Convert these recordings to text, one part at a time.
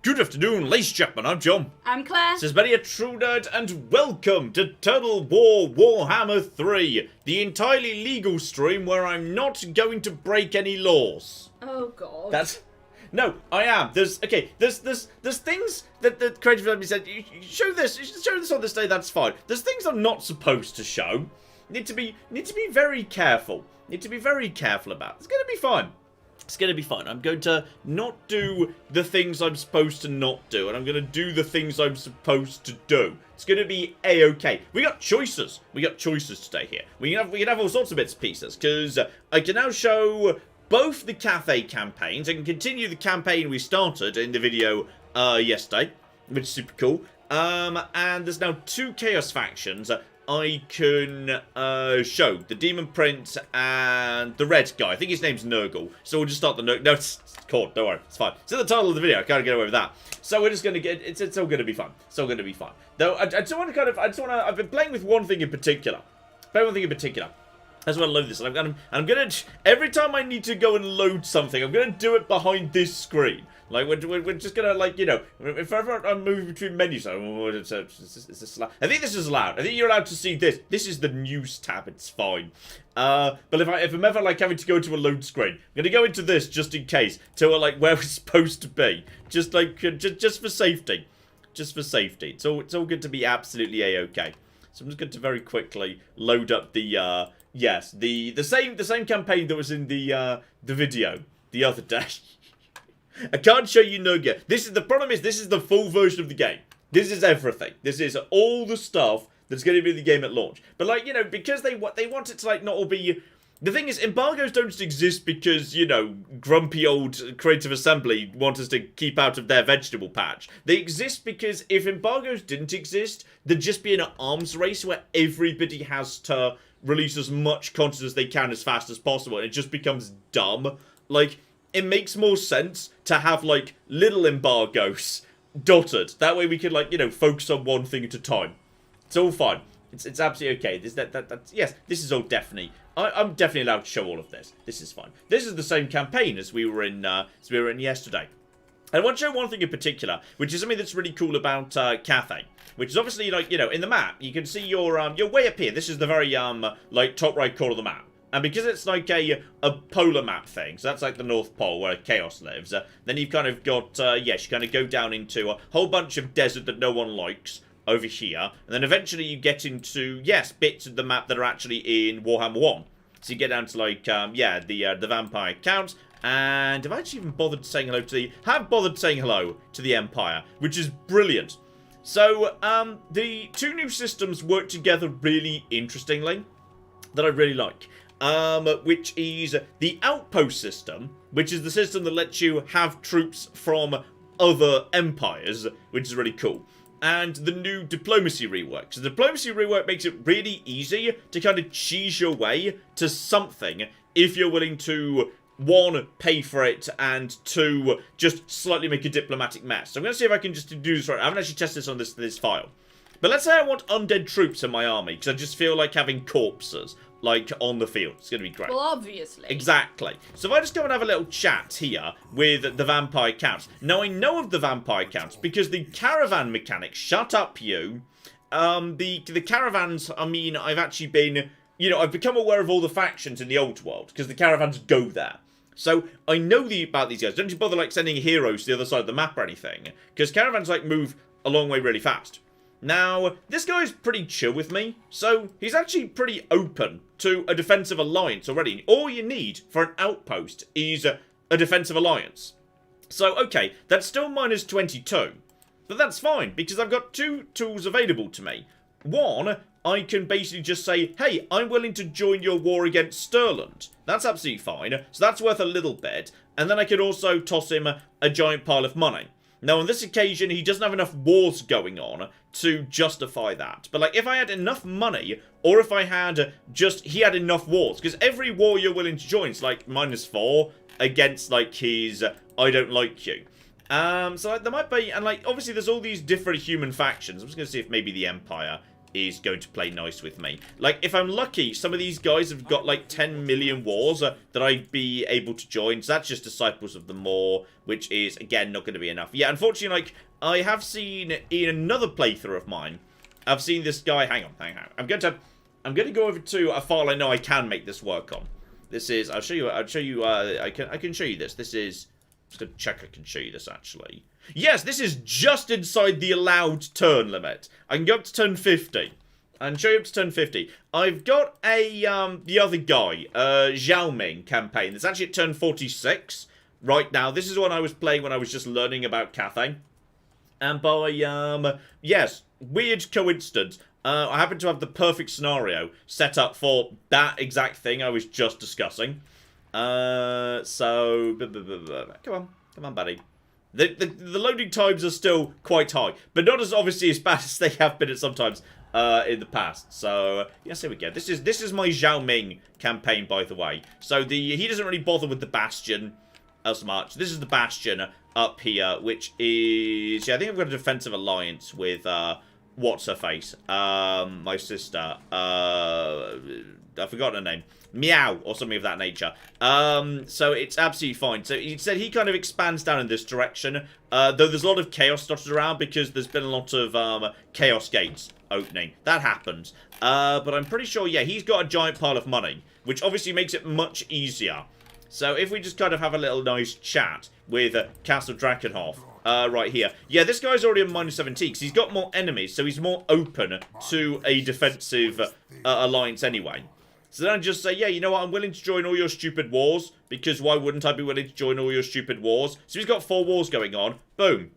Good afternoon, ladies and gentlemen, I'm John. I'm Claire. This is many a true nerd, and welcome to Total War Warhammer 3, the entirely legal stream where I'm not going to break any laws. Oh god. No, I am. There's things that the creative company said, you show this on this day, that's fine. There's things I'm not supposed to show. Need to be very careful. Need to be very careful about. It's gonna be fine. It's going to be fun. I'm going to not do the things I'm supposed to not do, and I'm going to do the things I'm supposed to do. It's going to be A-okay. We got choices. We got choices today here. We can have all sorts of bits and pieces, because I can now show both the Cathay campaigns. I can continue the campaign we started in the video yesterday, which is super cool. And there's now two Chaos factions I can show. The Demon Prince and the Red guy. I think his name's Nurgle. So we'll just start the No, it's Khorne. Don't worry. It's fine. It's in the title of the video. I can't get away with that. So we're just going to get... It's all going to be fun. It's all going to be fun. Though, I just want to I've been playing with one thing in particular. I just want to load this. And I'm going to... Every time I need to go and load something, I'm going to do it behind this screen. Like, we're just gonna, like, you know, if ever I'm moving between menus, is this allowed? I think this is allowed. I think you're allowed to see this. This is the news tab, it's fine. But if I'm ever, like, having to go to a load screen, I'm gonna go into this just in case, to, like, where we're supposed to be. Just, like, just for safety. Just for safety. It's all good to be absolutely A-okay. So I'm just going to very quickly load up the, yes, the same campaign that was in the video the other day. I can't show you Nogia. The problem is this is the full version of the game. This is everything. This is all the stuff that's going to be in the game at launch. But, like, you know, because they want it to, like, not all be... The thing is, embargoes don't just exist because, you know, grumpy old Creative Assembly want us to keep out of their vegetable patch. They exist because if embargoes didn't exist, there'd just be an arms race where everybody has to release as much content as they can as fast as possible. And it just becomes dumb. Like... It makes more sense to have, like, little embargoes dotted. That way we can, like, you know, focus on one thing at a time. It's all fine. It's absolutely okay. Yes, this is all definitely... I'm definitely allowed to show all of this. This is fine. This is the same campaign as we were in yesterday. And I want to show one thing in particular, which is something that's really cool about Cathay. Which is obviously, like, you know, in the map, you can see your way up here. This is the very, like, top right corner of the map. And because it's like a polar map thing, so that's like the North Pole where Chaos lives, then you've kind of got, yes, you kind of go down into a whole bunch of desert that no one likes over here. And then eventually you get into, yes, bits of the map that are actually in Warhammer 1. So you get down to, like, yeah, the Vampire Count. And have I actually even bothered saying hello to the Empire, which is brilliant. So, the two new systems work together really interestingly, that I really like. Which is the Outpost system, which is the system that lets you have troops from other empires, which is really cool. And the new diplomacy rework. So the diplomacy rework makes it really easy to kind of cheese your way to something if you're willing to, one, pay for it, and two, just slightly make a diplomatic mess. So I'm going to see if I can just do this right. I haven't actually tested this on this file. But let's say I want undead troops in my army, because I just feel like having corpses, like, on the field. It's going to be great. Well, obviously. Exactly. So if I just go and have a little chat here with the Vampire Counts. Now, I know of the Vampire Counts because the Caravan mechanics, shut up, you. The Caravans, I mean, I've actually been, you know, I've become aware of all the factions in the old world because the Caravans go there. So I know about these guys. Don't you bother, like, sending heroes to the other side of the map or anything, because Caravans, like, move a long way really fast. Now, this guy's pretty chill with me, so he's actually pretty open to a defensive alliance already. All you need for an outpost is a defensive alliance. So, okay, that's still minus 22, but that's fine, because I've got two tools available to me. One, I can basically just say, hey, I'm willing to join your war against Stirland. That's absolutely fine, so that's worth a little bit, and then I could also toss him a giant pile of money. Now, on this occasion, he doesn't have enough wars going on to justify that. But, like, if I had enough money, or if I had he had enough wars, because every war you're willing to join is, like, -4 against, like, his, I don't like you. So, like, there might be, and, like, obviously there's all these different human factions. I'm just going to see if maybe the Empire is going to play nice with me. Like, if I'm lucky, some of these guys have got, like, 10 million wars that I'd be able to join. So that's just Disciples of the Maw, which is, again, not going to be enough. Yeah, unfortunately, like, I have seen in another playthrough of mine, I've seen this guy... Hang on. I'm going to go over to a file I know I can make this work on. This is... I can show you this. This is... I'm just going to check I can show you this, actually. Yes, this is just inside the allowed turn limit. I can go up to turn 50. And show you up to turn 50. I've got a, the other guy, Zhao Ming campaign. That's actually at turn 46 right now. This is one I was playing when I was just learning about Cathay. And by, yes, weird coincidence, I happen to have the perfect scenario set up for that exact thing I was just discussing. So, come on, buddy. The loading times are still quite high, but not as obviously as bad as they have been at sometimes in the past. So yes, here we go. This is my Zhao Ming campaign, by the way. So he doesn't really bother with the Bastion as much. This is the Bastion up here, which is, yeah, I think I've got a defensive alliance with what's her face, my sister. I've forgotten her name. Meow, or something of that nature. So it's absolutely fine. So he said he kind of expands down in this direction, though there's a lot of chaos dotted around because there's been a lot of chaos gates opening. That happens. But I'm pretty sure, yeah, he's got a giant pile of money, which obviously makes it much easier. So if we just kind of have a little nice chat with Castle Drakenhof, right here. Yeah, this guy's already on -17 because he's got more enemies, so he's more open to a defensive alliance anyway. So then I just say, yeah, you know what, I'm willing to join all your stupid wars, because why wouldn't I be willing to join all your stupid wars? So he's got 4 wars going on. Boom.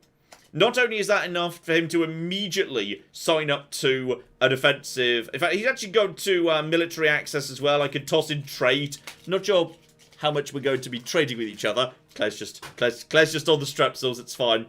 Not only is that enough for him to immediately sign up to a defensive... In fact, he's actually gone to military access as well. I could toss in trade. Not sure how much we're going to be trading with each other. Claire's just on the strepsils, it's fine.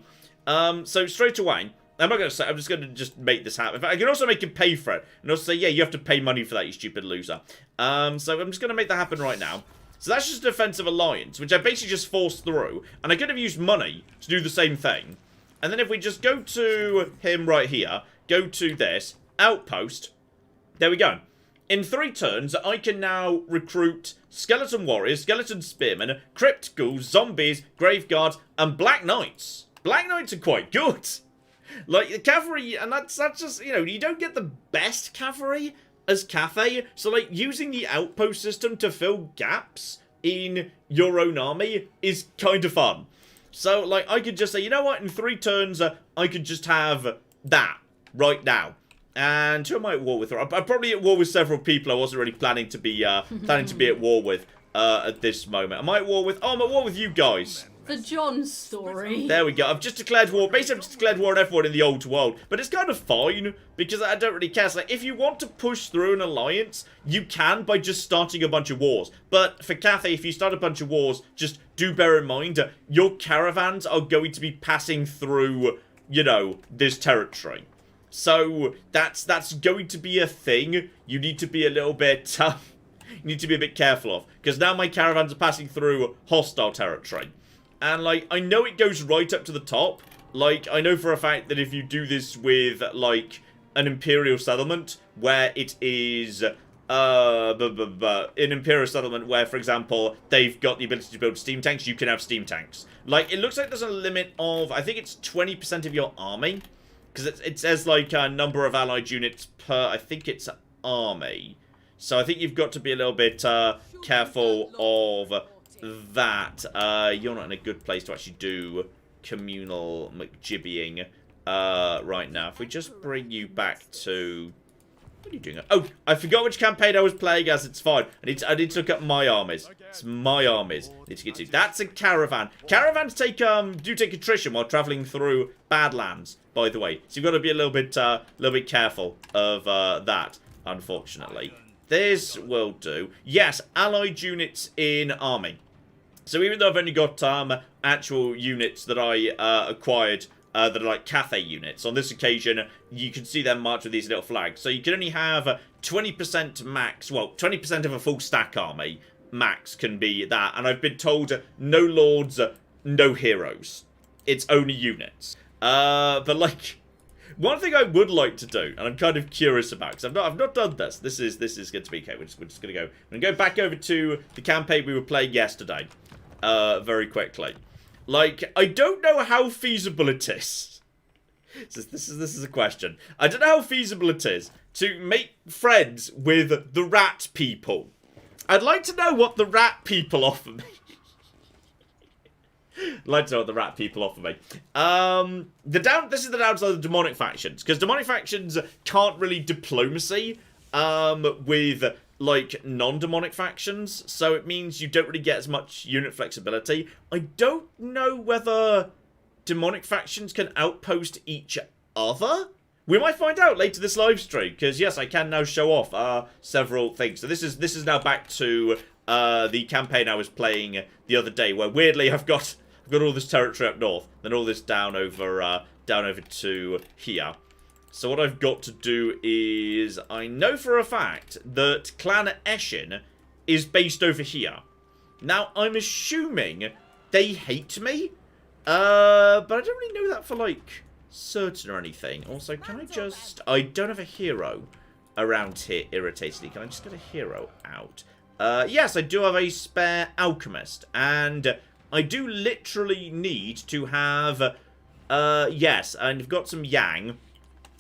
So straight away... I'm not going to say, I'm just going to just make this happen. In fact, I can also make him pay for it. And also say, yeah, you have to pay money for that, you stupid loser. So I'm just going to make that happen right now. So that's just a defensive alliance, which I basically just forced through. And I could have used money to do the same thing. And then if we just go to him right here, go to this, Outpost, there we go. In 3 turns, I can now recruit Skeleton Warriors, Skeleton Spearmen, Crypt Ghouls, Zombies, Graveguards, and Black Knights. Black Knights are quite good. Like, the cavalry, and that's just, you know, you don't get the best cavalry as Cathay, so, like, using the outpost system to fill gaps in your own army is kind of fun. So, like, I could just say, you know what, in 3 turns, I could just have that right now. And who am I at war with? I'm probably at war with several people I wasn't really planning to be at war with at this moment. Am I at war with... Oh, I'm at war with you guys. The John story. There we go. I've just declared war. Basically, I've just declared war on everyone in the old world. But it's kind of fine, because I don't really care. So, like, if you want to push through an alliance, you can by just starting a bunch of wars. But for Cathay, if you start a bunch of wars, just do bear in mind, your caravans are going to be passing through, you know, this territory. So, that's going to be a thing you need to be a little bit, you need to be a bit careful of. Because now my caravans are passing through hostile territory. And, like, I know it goes right up to the top. Like, I know for a fact that if you do this with, like, an Imperial settlement, where it is, an Imperial settlement where, for example, they've got the ability to build steam tanks, you can have steam tanks. Like, it looks like there's a limit of, I think it's 20% of your army. Because it says, like, a number of allied units per, I think it's army. So I think you've got to be a little bit, careful of... that you're not in a good place to actually do communal McJibbying right now. If we just bring you back to... What are you doing? Oh, I forgot which campaign I was playing as. It's fine. I need to look up my armies. It's my armies. I need to get to. That's a caravan. Caravans take do take attrition while traveling through Badlands, by the way. So you've got to be a little bit careful of that, unfortunately. This will do. Yes, allied units in army. So even though I've only got actual units that I acquired that are like Cathay units, on this occasion you can see them march with these little flags. So you can only have 20% max, well, 20% of a full stack army max can be that. And I've been told no lords, no heroes. It's only units. But like, One thing I would like to do, and I'm kind of curious about, because I've not done this. This is going to be okay. We're just going to go. We're going to go back over to the campaign we were playing yesterday, very quickly. Like, I don't know how feasible it is. This is a question. I don't know how feasible it is to make friends with the rat people. I'd like to know what the rat people offer me. I'd like to know what the rat people offer me. This is the downside of demonic factions, because demonic factions can't really diplomacy with like non-demonic factions, so it means you don't really get as much unit flexibility. I don't know whether demonic factions can outpost each other. We might find out later this live stream, because yes, I can now show off several things. So this is now back to the campaign I was playing the other day, where weirdly I've got all this territory up north, then all this down over to here. So what I've got to do is, I know for a fact that Clan Eshin is based over here. Now I'm assuming they hate me, but I don't really know that for like certain or anything. Also, can I just... I don't have a hero around here, irritatingly. Can I just get a hero out? Yes, I do have a spare alchemist, and I do literally need to have... yes, and I've got some yang,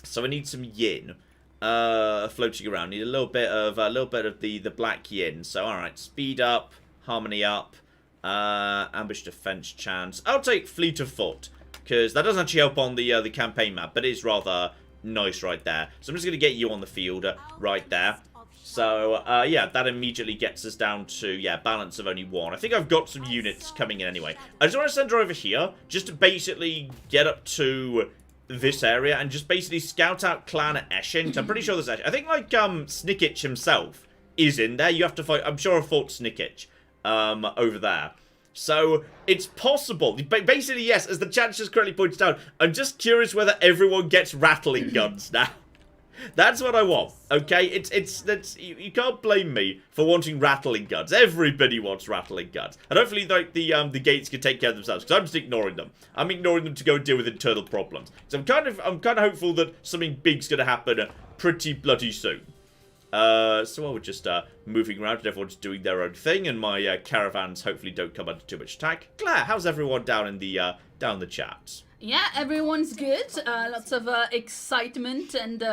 so I need some yin floating around. Need a little bit of the black yin. So alright, speed up, harmony up, ambush defense chance. I'll take fleet of foot, because that doesn't actually help on the campaign map, but it is rather nice right there. So I'm just going to get you on the field right there. So, yeah, that immediately gets us down to, yeah, balance of only 1. I think I've got some units coming in anyway. I just want to send her over here, just to basically get up to this area, and just basically scout out Clan Eshin. I'm pretty sure there's actually... I think, like, Snickitch himself is in there. You have to fight... I'm sure I fought Snickitch, over there. So, it's possible. Basically, yes, as the chat just correctly pointed out, I'm just curious whether everyone gets rattling guns now. That's what I want, okay? You can't blame me for wanting rattling guns. Everybody wants rattling guns. And hopefully, like, the gates can take care of themselves, because I'm just ignoring them. I'm ignoring them to go and deal with internal problems. So I'm kind of hopeful that something big's gonna happen pretty bloody soon. So while we're just moving around and everyone's doing their own thing, and my caravans hopefully don't come under too much attack. Claire, how's everyone down in the chat? Yeah, everyone's good. Lots of excitement and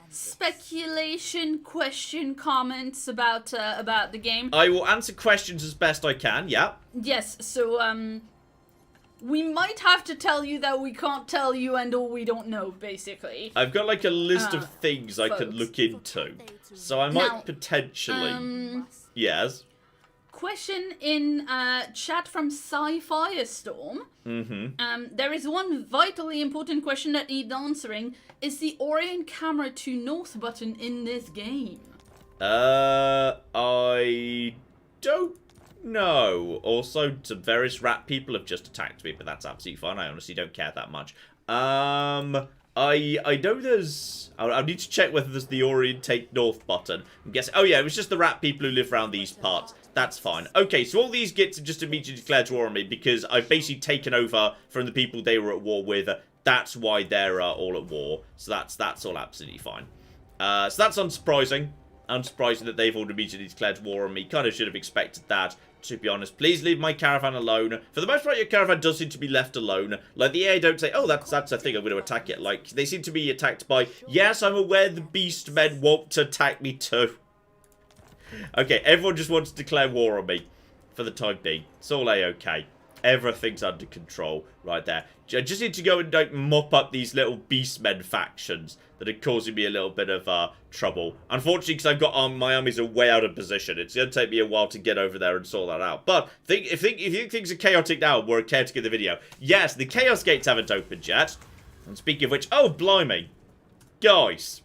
speculation, question, comments about the game. I will answer questions as best I can. Yeah. Yes. So we might have to tell you that we can't tell you and all we don't know, basically. I've got like a list of things I could look into, so I might potentially. Yes. Question in chat from Sci-Firestorm. There is one vitally important question that needs answering. Is the Orient camera to north button in this game? I don't know. Also, some various rat people have just attacked me, but that's absolutely fine. I honestly don't care that much. I know there's... I'll need to check whether there's the orientate north button. I'm guessing... Oh, yeah, it was just the rat people who live around these parts. That's fine. Okay, so all these gits have just immediately declared war on me because I've basically taken over from the people they were at war with. That's why they're all at war. So that's all absolutely fine. So that's unsurprising. Unsurprising that they've all immediately declared war on me. Kind of should have expected that, to be honest. Please leave my caravan alone. For the most part, your caravan does seem to be left alone. Like, the AI don't say, oh, that's a thing, I'm going to attack it. Like, they seem to be attacked by, yes, I'm aware the beast men want to attack me too. Okay, everyone just wants to declare war on me for the time being. It's all A-okay. Everything's under control right there. I just need to go and like, mop up these little beastmen factions that are causing me a little bit of trouble. Unfortunately, because I've got my armies are way out of position. It's going to take me a while to get over there and sort that out. But if you think things are chaotic now, we're chaotic in the video. Yes, the Chaos Gates haven't opened yet. And speaking of which, oh, blimey. Guys.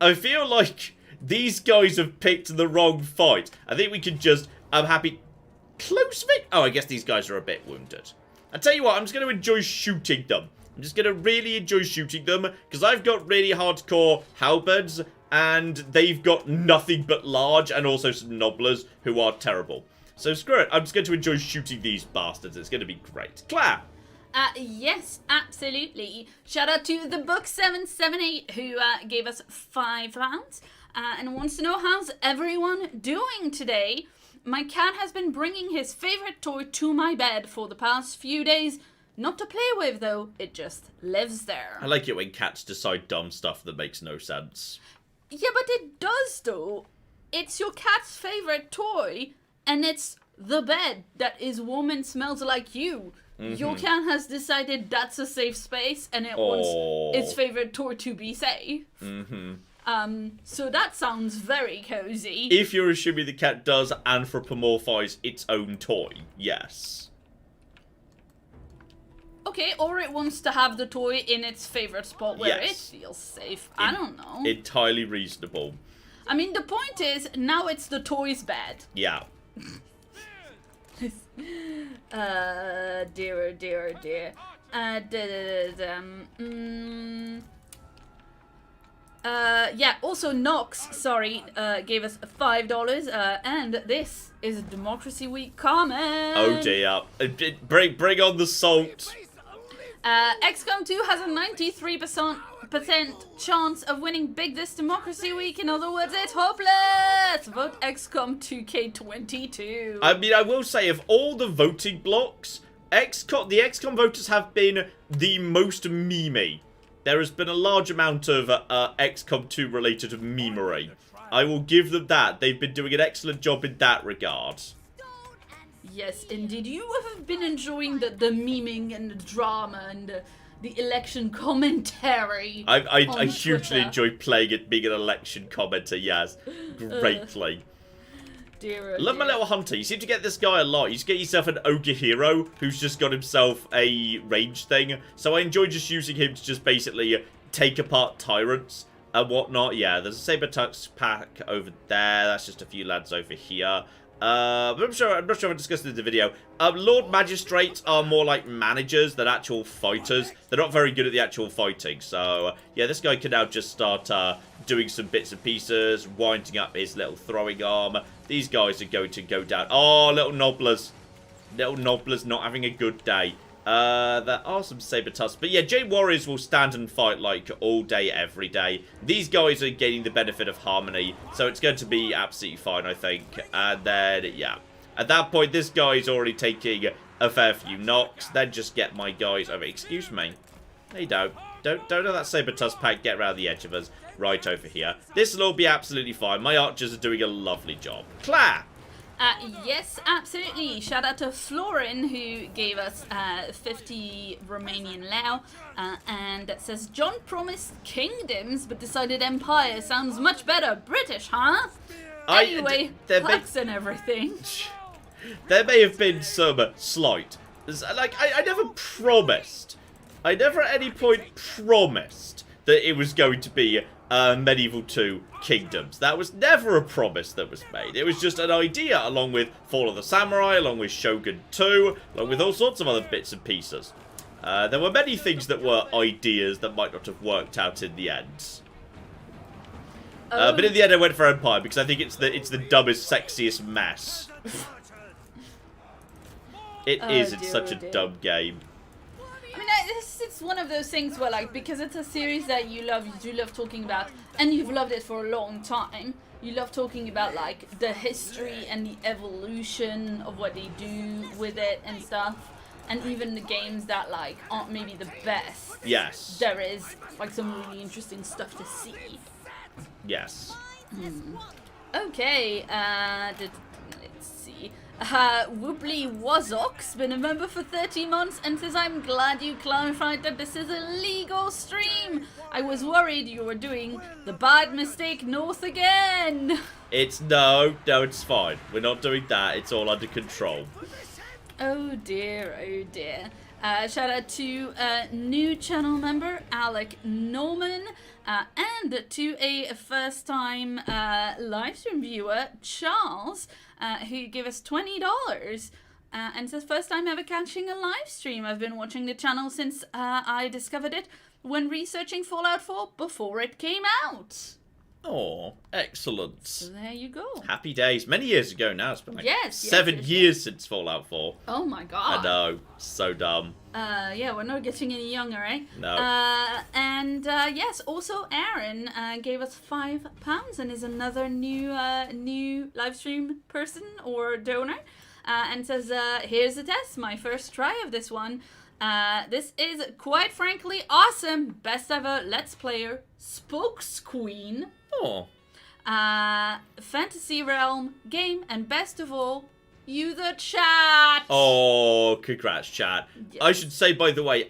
I feel like these guys have picked the wrong fight. I think we can just... I'm happy... Close fit? Oh, I guess these guys are a bit wounded. I tell you what, I'm just going to enjoy shooting them. I'm just going to really enjoy shooting them, because I've got really hardcore halberds, and they've got nothing but large, and also some nobblers, who are terrible. So screw it, I'm just going to enjoy shooting these bastards. It's going to be great. Claire! Yes, absolutely. Shout out to the Book778 who gave us £5 and wants to know how's everyone doing today. My cat has been bringing his favorite toy to my bed for the past few days. Not to play with, though. It just lives there. I like it when cats decide dumb stuff that makes no sense. Yeah, but it does, though. It's your cat's favorite toy, and it's the bed that is warm and smells like you. Your cat has decided that's a safe space, and it wants its favorite toy to be safe. So that sounds very cozy. If you're assuming the cat does anthropomorphize its own toy, yes. Okay, or it wants to have the toy in its favorite spot where it feels safe. I don't know. Entirely reasonable. I mean, the point is, now it's the toy's bed. Yeah. Dear, oh dear, oh dear. Yeah, also Nox, gave us $5, and this is a Democracy Week comment. Oh dear. Bring on the salt. XCOM 2 has a 93% chance of winning big this Democracy Week. In other words, it's hopeless. Vote XCOM 2K22. I mean, I will say, of all the voting blocks, the XCOM voters have been the most memey. There has been a large amount of XCOM 2 related memery. I will give them that. They've been doing an excellent job in that regard. Yes, indeed. You have been enjoying the memeing and the drama and the election commentary. I hugely enjoy playing it, being an election commenter, yes. Greatly. Dear, Love my little hunter. You seem to get this guy a lot. You just get yourself an ogre hero who's just got himself a range thing. So I enjoy just using him to just basically take apart tyrants and whatnot. Yeah, there's a Saber-Tux pack over there. That's just a few lads over here. I'm not sure if I discussed it in the video. Lord Magistrates are more like managers than actual fighters. They're not very good at the actual fighting. So, yeah, this guy can now just start doing some bits and pieces, winding up his little throwing arm. These guys are going to go down. Oh, little nobblers. Little nobblers not having a good day. There are some Saber-Tusk. But yeah, Jade Warriors will stand and fight like all day, every day. These guys are gaining the benefit of harmony. So it's going to be absolutely fine, I think. And then, yeah. At that point, this guy's already taking a fair few knocks. Then just get my guys over. Excuse me. No, you don't. Don't let that Saber-Tusk pack get around the edge of us. Right over here. This will all be absolutely fine. My archers are doing a lovely job. Claire! Yes, absolutely. Shout out to Florin, who gave us 50 Romanian Lao, and it says, John promised kingdoms, but decided empire sounds much better. British, huh? Anyway, plaques and everything. There may have been some slight. Like, I never promised. I never at any point promised that it was going to be Medieval 2 Kingdoms. That was never a promise that was made. It was just an idea, along with Fall of the Samurai, along with Shogun 2, along with all sorts of other bits and pieces. There were many things that were ideas that might not have worked out in the end. But in the end I went for Empire, because I think it's the dumbest, sexiest mess. It's such a dumb game. I mean, it's one of those things where, like, because it's a series that you do love talking about, and you've loved it for a long time, you love talking about, like, the history and the evolution of what they do with it and stuff, and even the games that, like, aren't maybe the best. Yes. There is, like, some really interesting stuff to see. Yes. Okay, let's see. Woobly Wazox, been a member for 30 months and says, I'm glad you clarified that this is a legal stream. I was worried you were doing the bad mistake north again. No, it's fine. We're not doing that. It's all under control. Oh dear, oh dear. Shout out to new channel member, Alec Norman, and to a first-time livestream viewer, Charles, who gave us $20 and says, first time ever catching a live stream. I've been watching the channel since I discovered it when researching Fallout 4 before it came out. Oh, excellent. So there you go. Happy days. Many years ago now. It's been like Yes, 7 years since Fallout 4. Oh my god. I know. So dumb. Yeah, we're not getting any younger, eh? No. Yes, also Aaron gave us £5 and is another new live stream person or donor. And says, here's the test, my first try of this one. This is quite frankly awesome. Best ever Let's Player spokesqueen. Oh. Fantasy realm game, and best of all, you the chat. Oh, congrats, chat. Yes. I should say, by the way,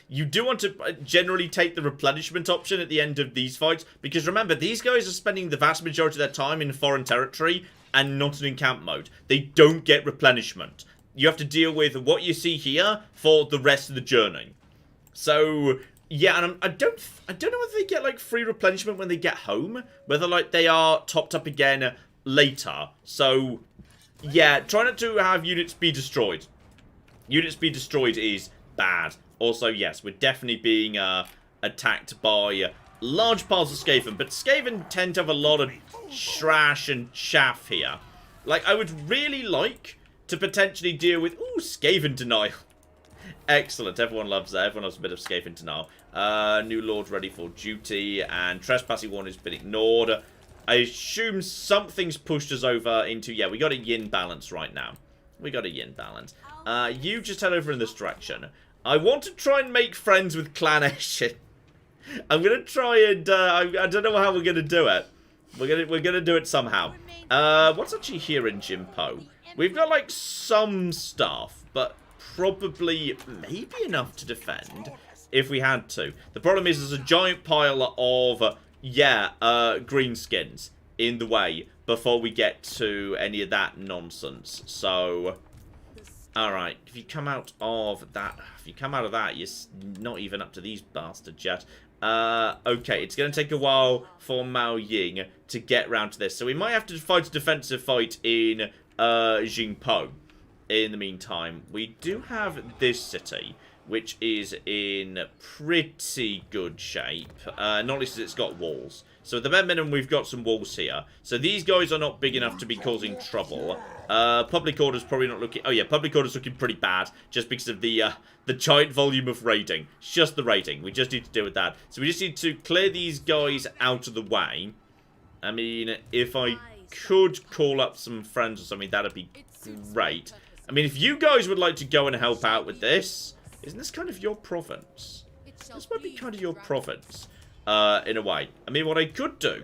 you do want to generally take the replenishment option at the end of these fights, because remember, these guys are spending the vast majority of their time in foreign territory and not in camp mode. They don't get replenishment. You have to deal with what you see here for the rest of the journey. So, yeah, and I don't know whether they get, like, free replenishment when they get home. Whether, like, they are topped up again later. So, yeah, try not to have units be destroyed. Units be destroyed is bad. Also, yes, we're definitely being attacked by large piles of Skaven. But Skaven tend to have a lot of trash and chaff here. Like, I would really like to potentially deal with... Ooh, Skaven denial. Excellent. Everyone loves that. Everyone loves a bit of Skaven denial. New Lord ready for duty. And trespassing warning has been ignored. I assume something's pushed us over into... Yeah, we got a yin balance right now. We got a yin balance. You just head over in this direction. I want to try and make friends with Clan Eshin. I'm going to try and... I don't know how we're going to do it. We're gonna do it somehow. What's actually here in Jimpo? We've got, like, some stuff, but probably maybe enough to defend if we had to. The problem is there's a giant pile of, greenskins in the way before we get to any of that nonsense. So, alright, if you come out of that, you're not even up to these bastards yet. Okay, it's going to take a while for Mao Ying to get round to this. So we might have to fight a defensive fight in Jingpo. In the meantime, we do have this city, which is in pretty good shape. Not least as it's got walls. So at the bare minimum, we've got some walls here. So these guys are not big enough to be causing trouble. Public order's probably not looking... Oh yeah, public order's looking pretty bad, just because of the giant volume of raiding. It's just the raiding. We just need to deal with that. So we just need to clear these guys out of the way. I mean, if I could call up some friends or something, that'd be great. I mean, if you guys would like to go and help out with this, isn't this kind of your province? This might be kind of your province, in a way. I mean, what I could do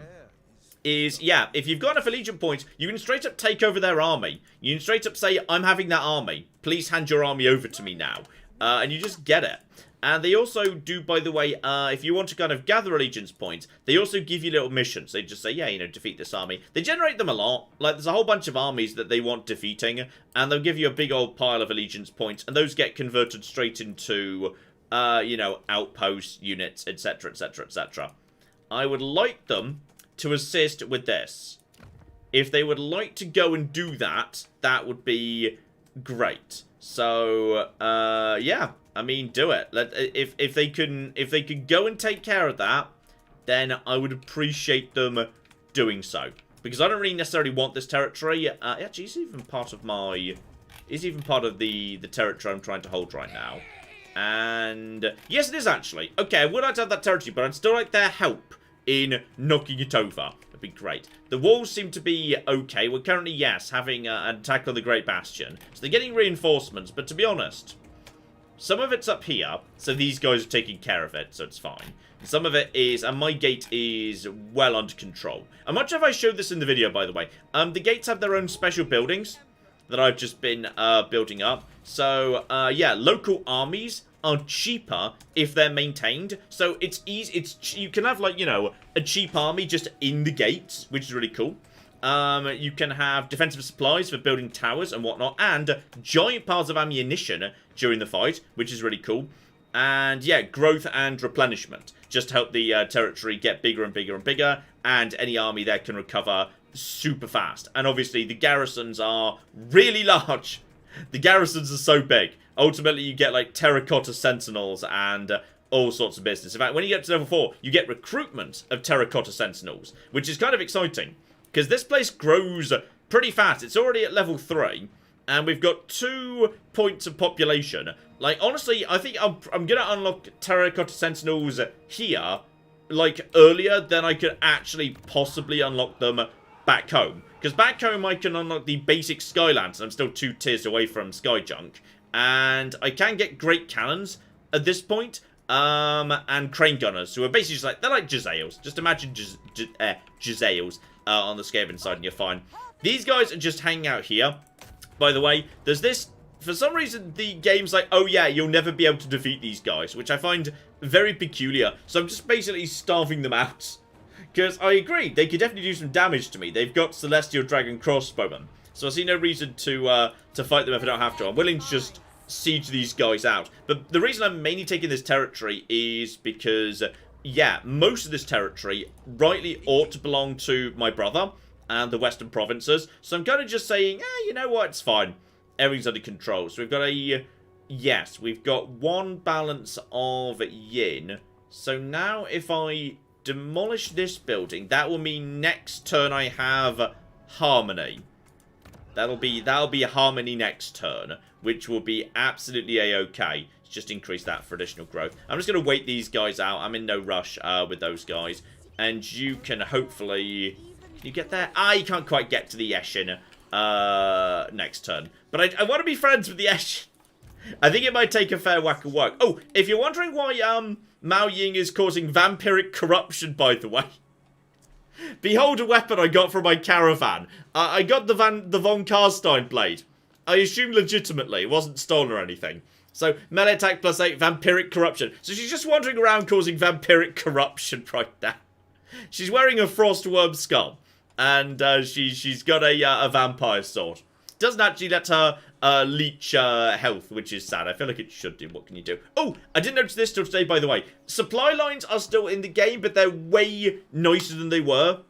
is, yeah, if you've got enough Allegiant points, you can straight up take over their army. You can straight up say, I'm having that army. Please hand your army over to me now. And you just get it. And they also do, by the way, if you want to kind of gather allegiance points, they also give you little missions. They just say, yeah, you know, defeat this army. They generate them a lot. Like, there's a whole bunch of armies that they want defeating, and they'll give you a big old pile of allegiance points, and those get converted straight into, you know, outpost units, etc., etc., etc. I would like them to assist with this. If they would like to go and do that, that would be great. So, yeah. I mean, do it. If they could go and take care of that, then I would appreciate them doing so. Because I don't really necessarily want this territory. Actually, it's even part of the territory I'm trying to hold right now. And yes, it is actually. Okay, I would like to have that territory, but I'd still like their help in knocking it over. That'd be great. The walls seem to be okay. We're currently, yes, having an attack on the Great Bastion. So they're getting reinforcements, but to be honest, some of it's up here, so these guys are taking care of it, so it's fine. Some of it is, and my gate is well under control. I'm not sure if I showed this in the video, by the way. The gates have their own special buildings that I've just been building up. So, yeah, local armies are cheaper if they're maintained. So it's easy. You can have, like, you know, a cheap army just in the gates, which is really cool. You can have defensive supplies for building towers and whatnot, and giant piles of ammunition during the fight, which is really cool. And yeah, growth and replenishment, just to help the territory get bigger and bigger and bigger, and any army there can recover super fast. And obviously the garrisons are really large. The garrisons are so big. Ultimately you get like terracotta sentinels and all sorts of business. In fact, when you get to level 4, you get recruitment of terracotta sentinels, which is kind of exciting, because this place grows pretty fast. It's already at level 3, and we've got 2 points of population. Like, honestly, I think I'm going to unlock terracotta sentinels here, like, earlier than I could actually possibly unlock them back home. Because back home, I can unlock the basic Skylands, and I'm still 2 tiers away from Sky Junk. And I can get great cannons at this point, and crane gunners, who are basically just like, they're like Jezzails. Just imagine Jezzails on the Skaven side, and you're fine. These guys are just hanging out here. By the way, there's this, for some reason, the game's like, oh yeah, you'll never be able to defeat these guys, which I find very peculiar. So I'm just basically starving them out. Because I agree, they could definitely do some damage to me. They've got Celestial Dragon crossbowmen. So I see no reason to fight them if I don't have to. I'm willing to just siege these guys out. But the reason I'm mainly taking this territory is because, yeah, most of this territory rightly ought to belong to my brother and the Western Provinces. So I'm kind of just saying, you know what, it's fine. Everything's under control. So we've got yes, we've got 1 balance of yin. So now if I demolish this building, that will mean next turn I have harmony. That'll be harmony next turn, which will be absolutely a-okay. Just increase that for additional growth. I'm just going to wait these guys out. I'm in no rush with those guys. And you can hopefully... Can you get there? You can't quite get to the Eshin next turn. But I want to be friends with the Eshin. I think it might take a fair whack of work. Oh, if you're wondering why Mao Ying is causing vampiric corruption, by the way. Behold a weapon I got from my caravan. I got the von Karstein blade. I assume legitimately. It wasn't stolen or anything. So, melee attack +8, vampiric corruption. So she's just wandering around causing vampiric corruption right now. She's wearing a frostworm skull. And she's got a vampire sword. Doesn't actually let her leech health, which is sad. I feel like it should do. What can you do? Oh, I didn't notice this till today, by the way. Supply lines are still in the game, but they're way nicer than they were.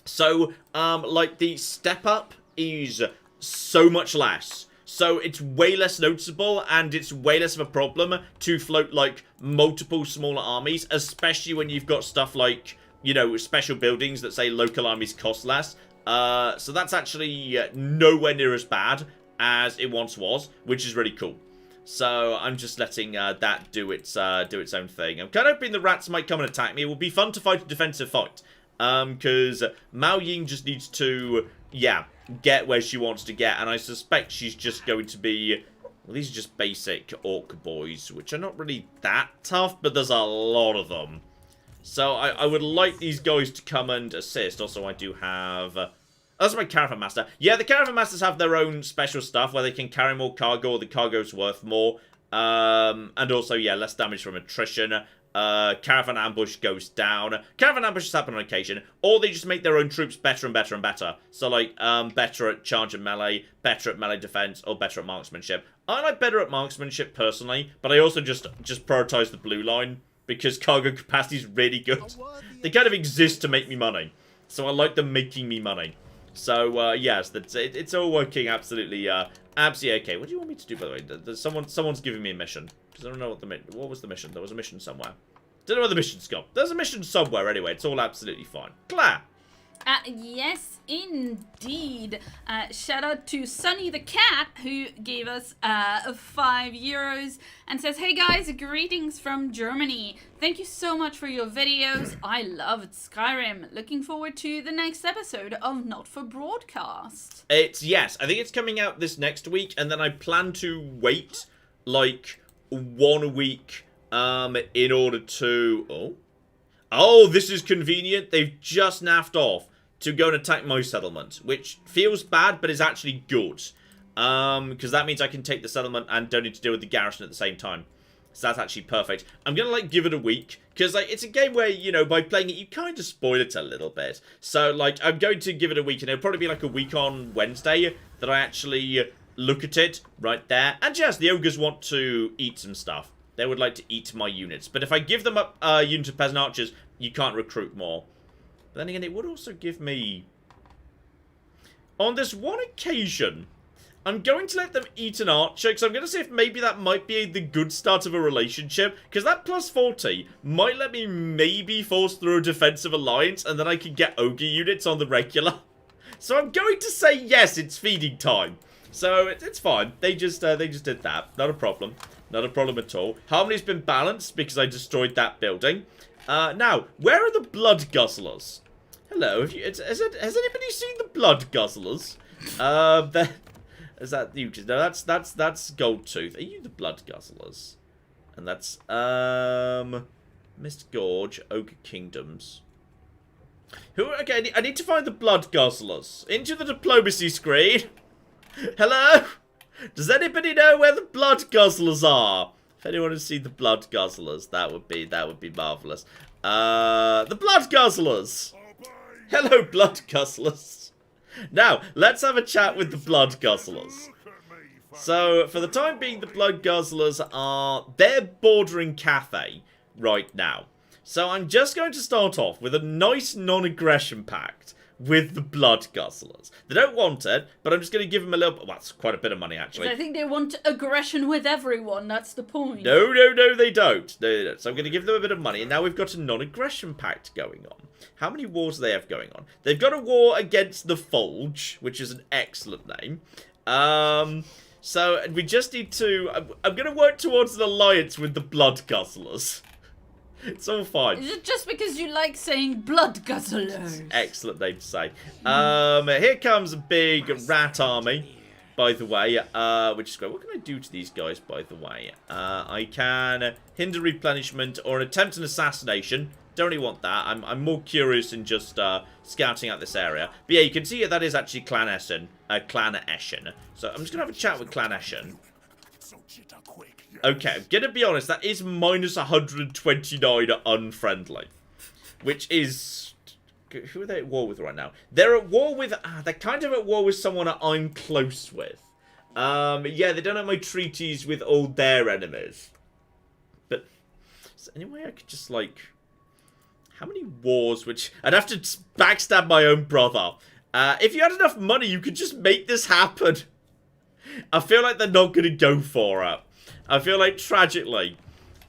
So, like, the step up is so much less. So, it's way less noticeable, and it's way less of a problem to float, like, multiple smaller armies, especially when you've got stuff like, you know, special buildings that say local armies cost less. So that's actually nowhere near as bad as it once was, which is really cool. So I'm just letting that do its own thing. I'm kind of hoping the rats might come and attack me. It will be fun to fight a defensive fight. Because Mao Ying just needs to, yeah, get where she wants to get. And I suspect she's just going to be... Well, these are just basic orc boys, which are not really that tough, but there's a lot of them. So I would like these guys to come and assist. Also, I do have... that's my Caravan Master. Yeah, the Caravan Masters have their own special stuff where they can carry more cargo or the cargo's worth more. And also, yeah, less damage from attrition. Caravan Ambush goes down. Caravan Ambushes happen on occasion. Or they just make their own troops better and better and better. So, like, better at charge and melee, better at melee defense, or better at marksmanship. I like better at marksmanship, personally. But I also just prioritize the blue line. Because cargo capacity is really good. They kind of exist to make me money. So I like them making me money. So, yes, it's all working absolutely okay. What do you want me to do, by the way? Someone's giving me a mission. Because I don't know what was the mission. There was a mission somewhere. Don't know where the mission's gone. There's a mission somewhere anyway. It's all absolutely fine. Claire! Yes, indeed. Shout out to Sunny the Cat, who gave us €5 and says, "Hey guys, greetings from Germany. Thank you so much for your videos. I loved Skyrim. Looking forward to the next episode of Not for Broadcast." Yes, I think it's coming out this next week, and then I plan to wait, like, 1 week, in order to... Oh, this is convenient. They've just naffed off to go and attack my settlement, which feels bad, but is actually good. Because that means I can take the settlement and don't need to deal with the garrison at the same time. So that's actually perfect. I'm going to, like, give it a week. Because, like, it's a game where, you know, by playing it, you kind of spoil it a little bit. So, like, I'm going to give it a week. And it'll probably be, like, a week on Wednesday that I actually look at it right there. And, yes, the ogres want to eat some stuff. They would like to eat my units. But if I give them up unit of peasant archers, you can't recruit more. But then again, it would also give me... On this one occasion, I'm going to let them eat an archer, because I'm going to see if maybe that might be the good start of a relationship, because that plus 40 might let me maybe force through a defensive alliance, and then I can get ogre units on the regular. So I'm going to say yes, it's feeding time. So it's fine. They just did that. Not a problem. Not a problem at all. Harmony's been balanced because I destroyed that building. Now, where are the blood guzzlers? Hello, has anybody seen the blood guzzlers? Is that you? No, that's Goldtooth. Are you the blood guzzlers? And that's Mist Gorge, Ogre Kingdoms. Okay, I need to find the blood guzzlers. Into the diplomacy screen. Hello? Does anybody know where the blood guzzlers are? If anyone has seen the blood guzzlers, that would be marvelous. The blood guzzlers. Hello, blood guzzlers. Now, let's have a chat with the blood guzzlers. So, for the time being, the blood guzzlers they're bordering Cathay right now. So I'm just going to start off with a nice non-aggression pact with the blood guzzlers. They don't want it, but I'm just going to give them a little... Well, that's quite a bit of money, actually. I think they want aggression with everyone, that's the point. No, they don't. So I'm going to give them a bit of money, and now we've got a non-aggression pact going on. How many wars do they have going on? They've got a war against the Fulge, which is an excellent name. So we just need to... I'm going to work towards an alliance with the blood guzzlers. It's all fine. Is it just because you like saying blood guzzlers? Excellent name to say. Here comes a big rat army, by the way, which is great. What can I do to these guys, by the way? I can hinder replenishment or attempt an assassination. Don't really want that. I'm more curious in just scouting out this area. But yeah, you can see that is actually Clan Eschen. So I'm just going to have a chat with Clan Eschen. Okay, I'm going to be honest, that is minus 129 unfriendly. Which is... Who are they at war with right now? They're at war with... they're kind of at war with someone that I'm close with. Yeah, they don't have my treaties with all their enemies. But, is there any way I could just, like... How many wars which... I'd have to backstab my own brother. If you had enough money, you could just make this happen. I feel like they're not going to go for it. I feel like, tragically,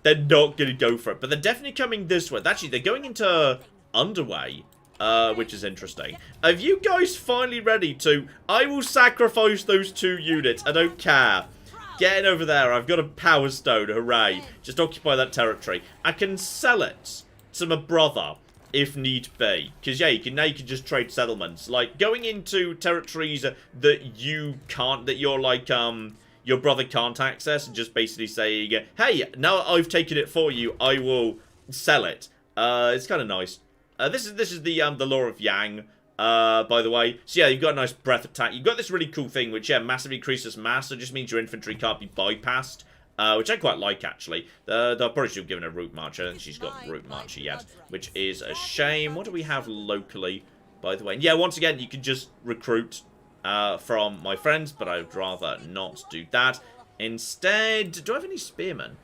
they're not going to go for it. But they're definitely coming this way. Actually, they're going into Underway, which is interesting. Are you guys finally ready to... I will sacrifice those 2 units. I don't care. Getting over there. I've got a power stone. Hooray. Just occupy that territory. I can sell it to my brother, if need be. Because, yeah, now you can just trade settlements. Like, going into territories that you can't... That you're, like, your brother can't access, and just basically saying, hey, now I've taken it for you, I will sell it. It's kind of nice. This is the Law of Yang, by the way. So yeah, you've got a nice breath attack. You've got this really cool thing, which, yeah, massively increases mass, so it just means your infantry can't be bypassed. Which I quite like, actually. They'll probably should have given a route marcher. I don't think she's got a route marcher yet, which is a shame. What do we have locally, by the way? And yeah, once again, you can just recruit from my friends, but I would rather not do that. Instead, do I have any spearmen?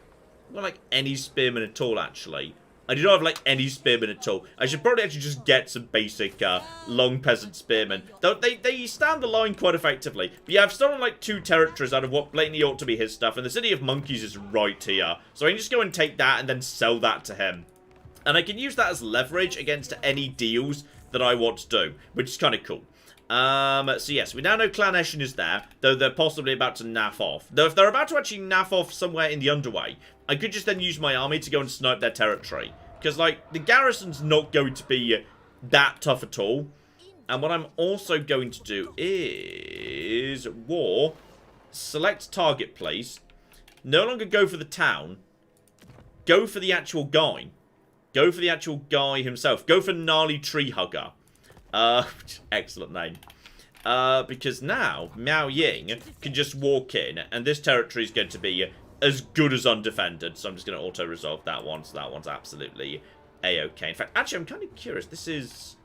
Not like any spearmen at all, actually. I do not have like any spearmen at all. I should probably actually just get some basic long peasant spearmen. Though they stand the line quite effectively. But yeah, I've stolen like 2 territories out of what blatantly ought to be his stuff, and the City of Monkeys is right here. So I can just go and take that and then sell that to him. And I can use that as leverage against any deals that I want to do, which is kind of cool. So yes, we now know Clan Eschen is there, though they're possibly about to naff off. Though if they're about to actually naff off somewhere in the Underway, I could just then use my army to go and snipe their territory. Because, like, the garrison's not going to be that tough at all. And what I'm also going to do is war, select target place, no longer go for the town, go for the actual guy. Go for the actual guy himself. Go for Gnarly Tree Hugger. Excellent name. Because now, Miao Ying can just walk in, and this territory is going to be as good as undefended. So I'm just going to auto-resolve that one, so that one's absolutely A-okay. In fact, actually, I'm kind of curious. This is...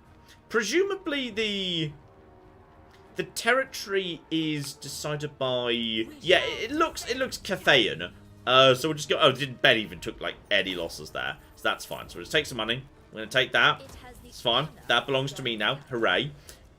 Presumably the territory is decided by... Yeah, it looks Cathayan. So we'll just go... Oh, Ben even took, like, any losses there. So that's fine. So we'll just take some money. We're going to take that. It's fine. That belongs to me now. Hooray.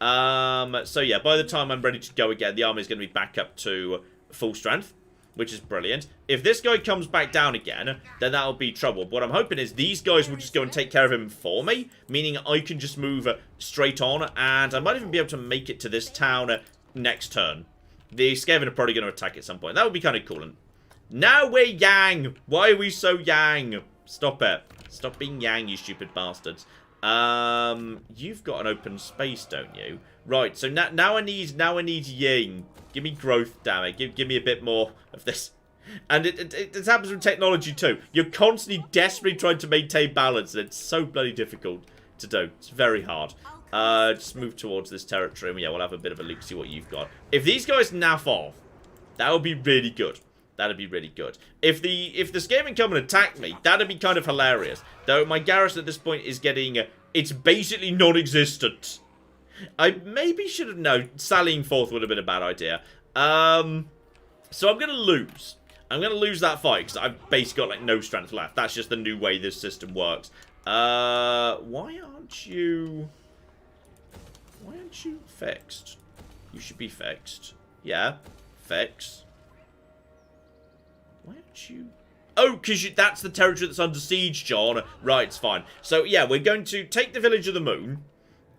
So yeah, by the time I'm ready to go again, the army is going to be back up to full strength, which is brilliant. If this guy comes back down again, then that'll be trouble. What I'm hoping is these guys will just go and take care of him for me, meaning I can just move straight on, and I might even be able to make it to this town next turn. The Skaven are probably going to attack at some point. That would be kind of cool. And now we're yang. Why are we so yang? Stop it. Stop being yang, you stupid bastards. You've got an open space, don't you? Right, so now I need yin. Give me growth, damn it. Give me a bit more of this. And it happens with technology too. You're constantly desperately trying to maintain balance, and it's so bloody difficult to do. It's very hard. Just move towards this territory, and yeah, we'll have a bit of a look, see what you've got. If these guys naff off, that would be really good. That'd be really good. If the Skaven come and attack me, that'd be kind of hilarious. Though my garrison at this point is getting, it's basically non-existent. I maybe should have known. Sallying forth would have been a bad idea. So I'm gonna lose. I'm gonna lose that fight because I've basically got like no strength left. That's just the new way this system works. Why aren't you fixed? You should be fixed. Yeah, fix. Why aren't you? Oh, because that's the territory that's under siege, John. Right, it's fine. So, yeah, we're going to take the Village of the Moon.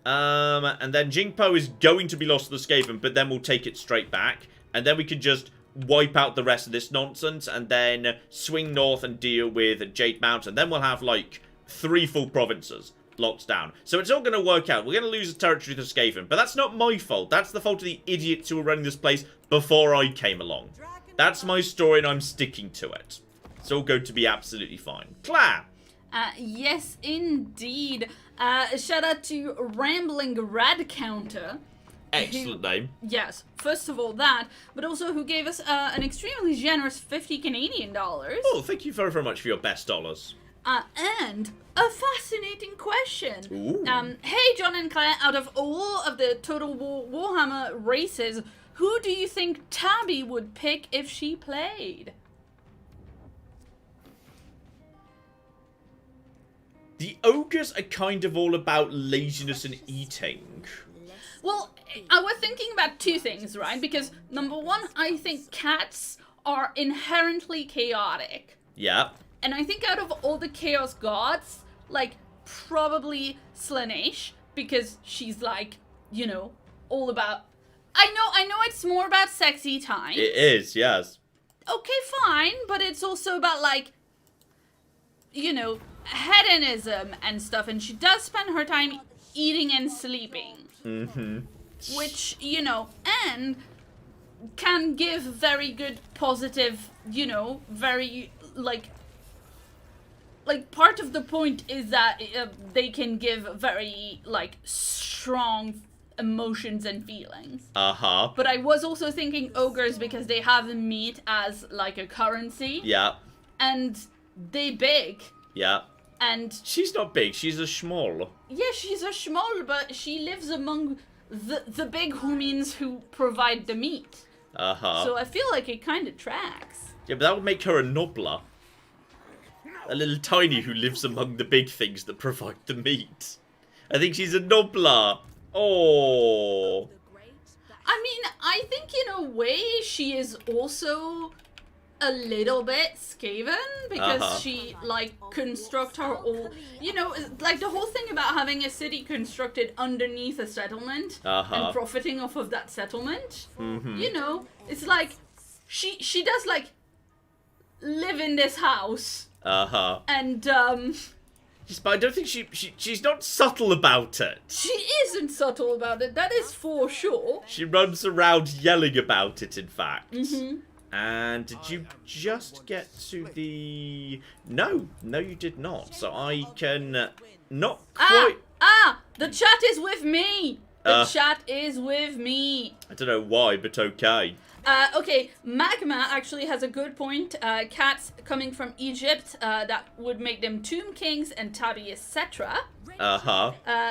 And then Jingpo is going to be lost to the Skaven, but then we'll take it straight back. And then we can just wipe out the rest of this nonsense and then swing north and deal with Jade Mountain. Then we'll have, like, 3 full provinces locked down. So it's all going to work out. We're going to lose the territory to the Skaven, but that's not my fault. That's the fault of the idiots who were running this place before I came along. That's my story, and I'm sticking to it. It's all going to be absolutely fine. Claire! Yes, indeed. Shout out to Rambling Rad Counter. Excellent name. Yes, first of all that, but also who gave us an extremely generous 50 Canadian dollars. Oh, thank you very, very much for your best dollars. And a fascinating question. Ooh. Hey, John and Claire, out of all of the Total War Warhammer races, who do you think Tabby would pick if she played? The ogres are kind of all about laziness and eating. Well, I was thinking about 2 things, right? Because, number 1, I think cats are inherently chaotic. Yeah. And I think out of all the Chaos Gods, like, probably Slanesh, because she's, like, you know, all about... I know it's more about sexy times. It is, yes. Okay, fine, but it's also about, like, you know, hedonism and stuff, and she does spend her time eating and sleeping. Mm-hmm. Which, you know, and can give very good positive, you know, very, like part of the point is that they can give very, like, strong emotions and feelings. Uh-huh. But I was also thinking ogres because they have meat as, like, a currency. Yeah. And they big. Yeah. And... she's not big, she's a schmoll. yeah, she's a schmoll, but she lives among the big humans who provide the meat. Uh-huh. So I feel like it kind of tracks. Yeah, but that would make her a nobbler. A little tiny who lives among the big things that provide the meat. I think she's a nobbler. Oh. I mean, I think in a way she is also a little bit Skaven because she, like, construct her all... you know, like, the whole thing about having a city constructed underneath a settlement and profiting off of that settlement, you know, it's like, she does, like, live in this house. And, but I don't think she's not subtle about it. she isn't subtle about it, that is for sure. She runs around yelling about it, in fact. And did you just get to the... no, you did not. So I can not quite... the chat is with me. The chat is with me. I don't know why, but okay. Okay, Magma actually has a good point. Cats coming from Egypt, that would make them Tomb Kings and Tabby, etc.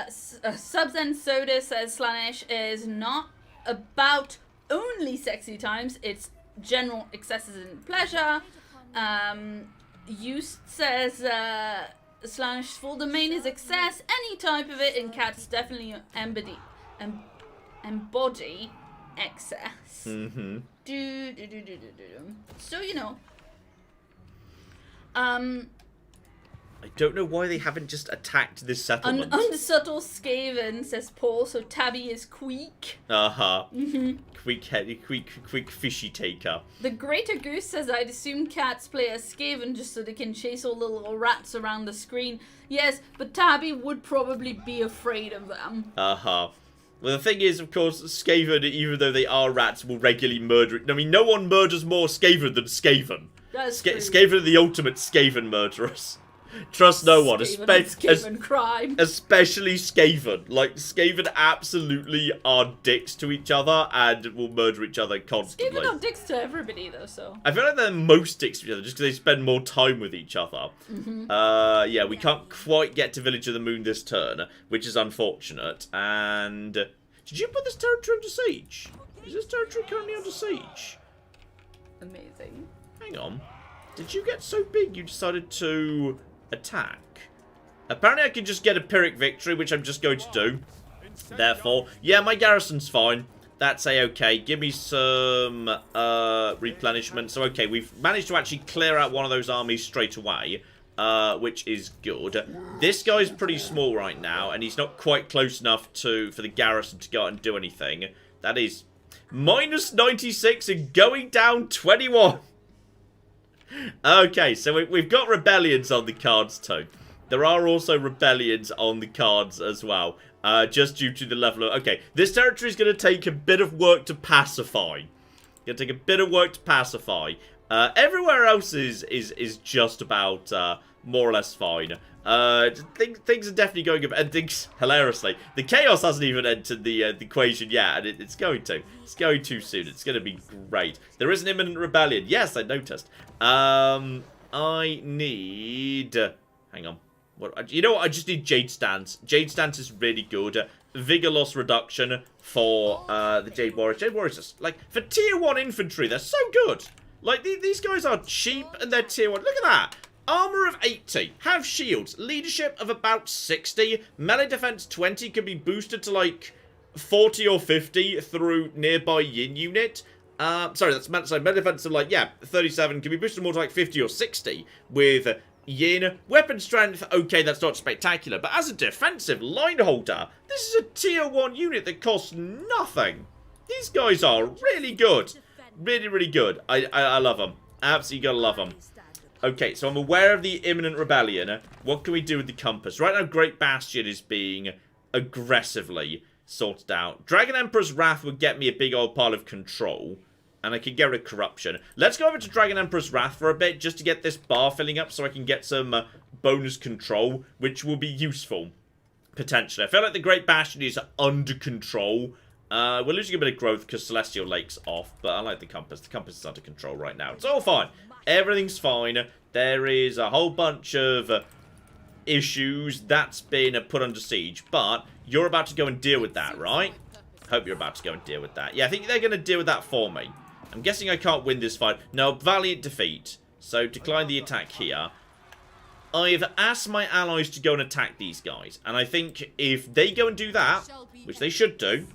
Subs and Soda says Slanesh is not about only sexy times, it's general excesses and pleasure. Use says Slanesh full domain is excess, any type of it, and Cats definitely embody. embody excess. Mm-hmm. So, I don't know why they haven't just attacked this settlement. Unsubtle Skaven, says Paul, so Tabby is Queek. Uh-huh. Mm-hmm. Quick fishy taker. The Greater Goose says, I'd assume cats play as Skaven just so they can chase all the little rats around the screen. Yes, but Tabby would probably be afraid of them. Uh-huh. Well, the thing is, of course, Skaven, even though they are rats, will regularly murder... I mean, no one murders more Skaven than Skaven. That's true. Skaven are the ultimate Skaven murderers. Trust no one, Skaven crime. Especially Skaven. Like, Skaven absolutely are dicks to each other and will murder each other constantly. Skaven are dicks to everybody, though, so... I feel like they're most dicks to each other just because they spend more time with each other. Mm-hmm. Yeah, we can't quite get to Village of the Moon this turn, which is unfortunate. And... did you put this territory under siege? Is this territory currently under siege? Amazing. Hang on. Did you get so big you decided to... attack? Apparently I can just get a Pyrrhic victory, which I'm just going to do. Therefore, yeah, my garrison's fine. That's a-okay. Give me some replenishment. So, okay, we've managed to actually clear out one of those armies straight away, which is good. This guy's pretty small right now, and he's not quite close enough for the garrison to go out and do anything. That is minus 96 and going down 21. Okay, so we've got rebellions on the cards too. There are also rebellions on the cards as well, just due to the level of... okay, this territory is going to take a bit of work to pacify. Going to take a bit of work to pacify. Everywhere else is just about more or less fine. Things are definitely going up, and things, hilariously, the chaos hasn't even entered the equation yet, and it's going to. It's going too soon. It's going to be great. There is an imminent rebellion. Yes, I noticed. I need... hang on. What? You know what? I just need Jade Stance. Jade Stance is really good. Vigor loss reduction for the Jade Warriors. Jade Warriors, just, like, for tier 1 infantry, they're so good. Like, these guys are cheap, and they're tier 1. Look at that. Armor of 80. Have shields. Leadership of about 60. Melee defense 20 can be boosted to, like, 40 or 50 through nearby yin unit. Sorry, melee defense of, like, yeah, 37 can be boosted more to, like, 50 or 60 with yin. Weapon strength, okay, that's not spectacular, but as a defensive line holder, this is a tier 1 unit that costs nothing. These guys are really good. Really, really good. I love them. Absolutely gotta love them. Okay, so I'm aware of the imminent rebellion. What can we do with the compass? Right now, Great Bastion is being aggressively sorted out. Dragon Emperor's Wrath would get me a big old pile of control. And I can get rid of corruption. Let's go over to Dragon Emperor's Wrath for a bit, just to get this bar filling up so I can get some bonus control, which will be useful, potentially. I feel like the Great Bastion is under control. We're losing a bit of growth because Celestial Lake's off, but I like the compass. The compass is under control right now. It's all fine. Everything's fine. There is a whole bunch of issues that's been put under siege, but you're about to go and deal with that, right? Hope you're about to go and deal with that. Yeah, I think they're going to deal with that for me. I'm guessing I can't win this fight. No, valiant defeat. So, decline the attack here. I've asked my allies to go and attack these guys. And I think if they go and do that, which they should do,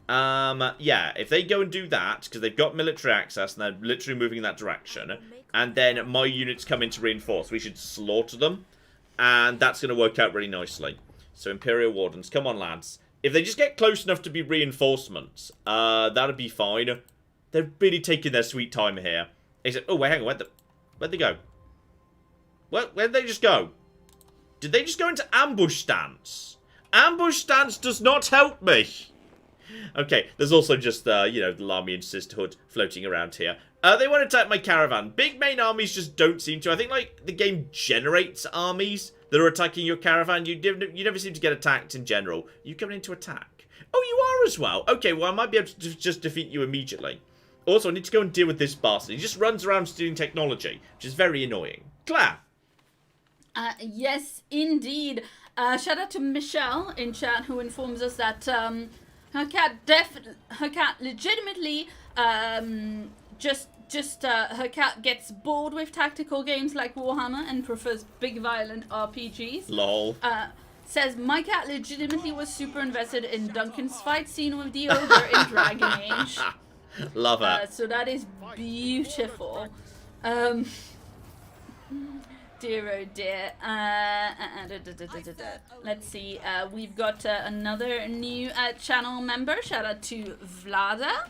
yeah, if they go and do that, because they've got military access and they're literally moving in that direction, and then my units come in to reinforce, we should slaughter them, and that's going to work out really nicely. So Imperial Wardens, come on lads. If they just get close enough to be reinforcements, that'd be fine. They're really taking their sweet time here. Except, oh wait, hang on, where'd they go? Where'd they just go? Did they just go into ambush stance? Ambush stance does not help me. Okay, there's also just, you know, the Lamian Sisterhood floating around here. They want to attack my caravan. Big main armies just don't seem to. I think, like, the game generates armies that are attacking your caravan. You never seem to get attacked in general. You coming in to attack? Oh, you are as well. Okay, well, I might be able to just defeat you immediately. Also, I need to go and deal with this bastard. He just runs around stealing technology, which is very annoying. Claire. Yes, indeed. Shout out to Michelle in chat who informs us that her cat legitimately her cat gets bored with tactical games like Warhammer and prefers big violent RPGs. Lol. says, my cat legitimately was super invested in Duncan's fight scene with the ogre in Dragon Age. Love it. So that is beautiful. Dear oh dear. Let's see. We've got another new channel member. Shout out to Vlada.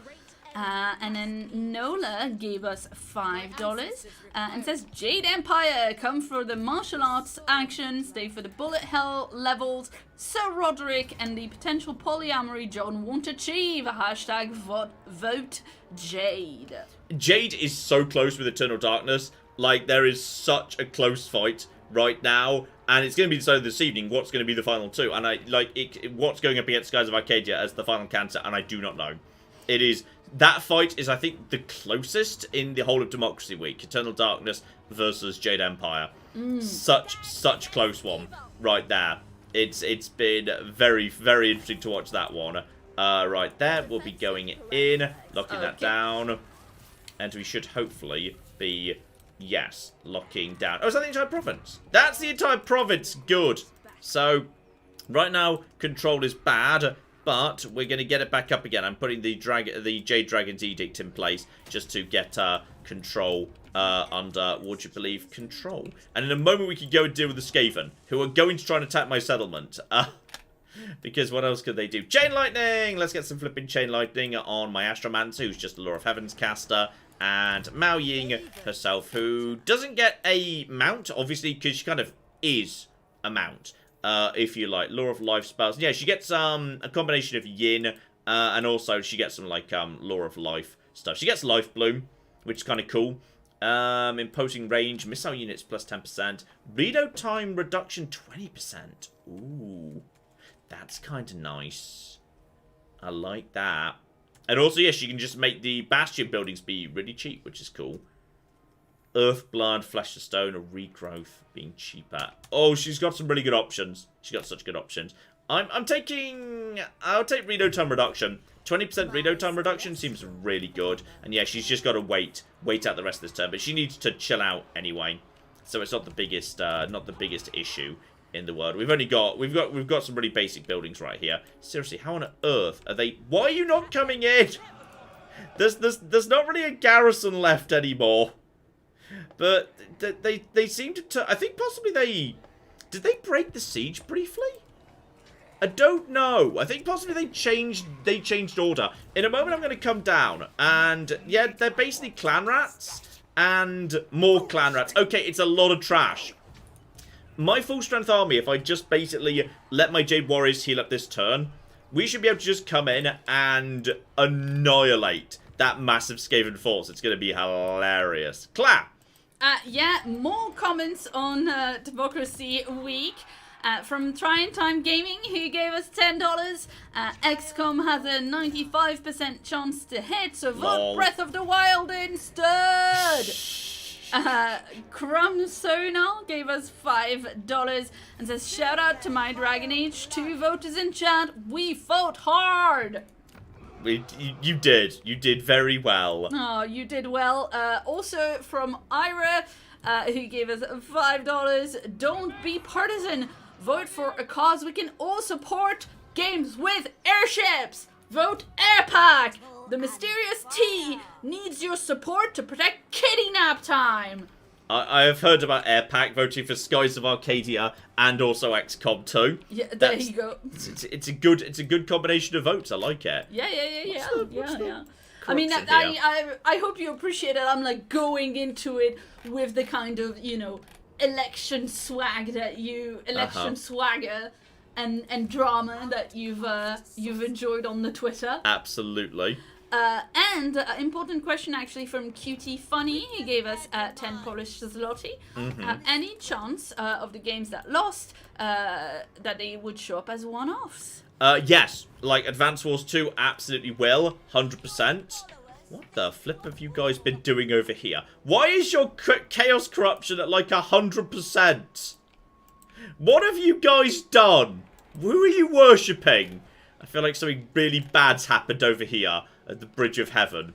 And then Nola gave us $5 and says, Jade Empire, come for the martial arts action, stay for the bullet hell levels, Sir Roderick and the potential polyamory John won't achieve. Hashtag vote Jade. Jade is so close with Eternal Darkness. Like, there is such a close fight right now, and it's going to be decided this evening what's going to be the final two. And what's going up against Skies of Arcadia as the final cancer, and I do not know. That fight is, I think, the closest in the whole of Democracy Week. Eternal Darkness versus Jade Empire. Such close one right there. It's been very, very interesting to watch that one. Right there, we'll be going in, locking that down, and we should hopefully be, yes, locking down. Oh, is that the entire province? That's the entire province. Good. So, right now, control is bad. But we're going to get it back up again. I'm putting the Jade Dragon's Edict in place just to get control under, would you believe, control. And in a moment we can go and deal with the Skaven, who are going to try and attack my settlement. Because what else could they do? Chain Lightning! Let's get some flipping Chain Lightning on my Astromancer, who's just a Law of Heavens caster. And Mao Ying herself, who doesn't get a mount, obviously, because she kind of is a mount. If you like, Law of Life spells. Yeah, she gets a combination of Yin, and also she gets some like Law of Life stuff. She gets Life Bloom, which is kind of cool. Imposing range, missile units plus 10%, reload time reduction 20%. Ooh, that's kind of nice. I like that. And also, yes, you can just make the Bastion buildings be really cheap, which is cool. Earth, Blood, Flesh to Stone, or Regrowth being cheaper. Oh, she's got some really good options. She's got such good options. I'll take reload time reduction. 20% reload time reduction seems really good. And yeah, she's just got to wait out the rest of this turn. But she needs to chill out anyway. So it's not the biggest issue in the world. We've got some really basic buildings right here. Seriously, how on earth are they? Why are you not coming in? There's not really a garrison left anymore. But they seem to... I think possibly did they break the siege briefly? I don't know. I think possibly they changed order. In a moment, I'm going to come down. And, yeah, they're basically clan rats. And more clan rats. Okay, it's a lot of trash. My full strength army, if I just basically let my Jade Warriors heal up this turn, we should be able to just come in and annihilate that massive Skaven force. It's going to be hilarious. Clap! Yeah, more comments on Democracy Week from Trying Time Gaming, who gave us $10. XCOM has a 95% chance to hit, so vote Breath of the Wild instead. Crumb Sonar gave us $5 and says, shout out to my Dragon Age 2 voters in chat. We fought hard. You did very well. Oh, you did well. Also from Ira, who gave us $5. Don't be partisan. Vote for a cause we can all support. Games with airships. Vote Airpack. The mysterious T needs your support to protect kitty nap time. I have heard about Airpack voting for Skies of Arcadia and also XCOM 2. Yeah, there you go. It's a good combination of votes. I like it. Yeah. I mean, I hope you appreciate it. I'm like going into it with the kind of, you know, election swag that swagger and drama that you've enjoyed on the Twitter. Absolutely. And important question actually from Cutie Funny. He gave us 10 Polish zloty. Any chance of the games that lost that they would show up as one-offs? Yes. Like Advance Wars 2 absolutely will. 100%. What the flip have you guys been doing over here? Why is your Chaos Corruption at like 100%? What have you guys done? Who are you worshipping? I feel like something really bad's happened over here at the Bridge of Heaven.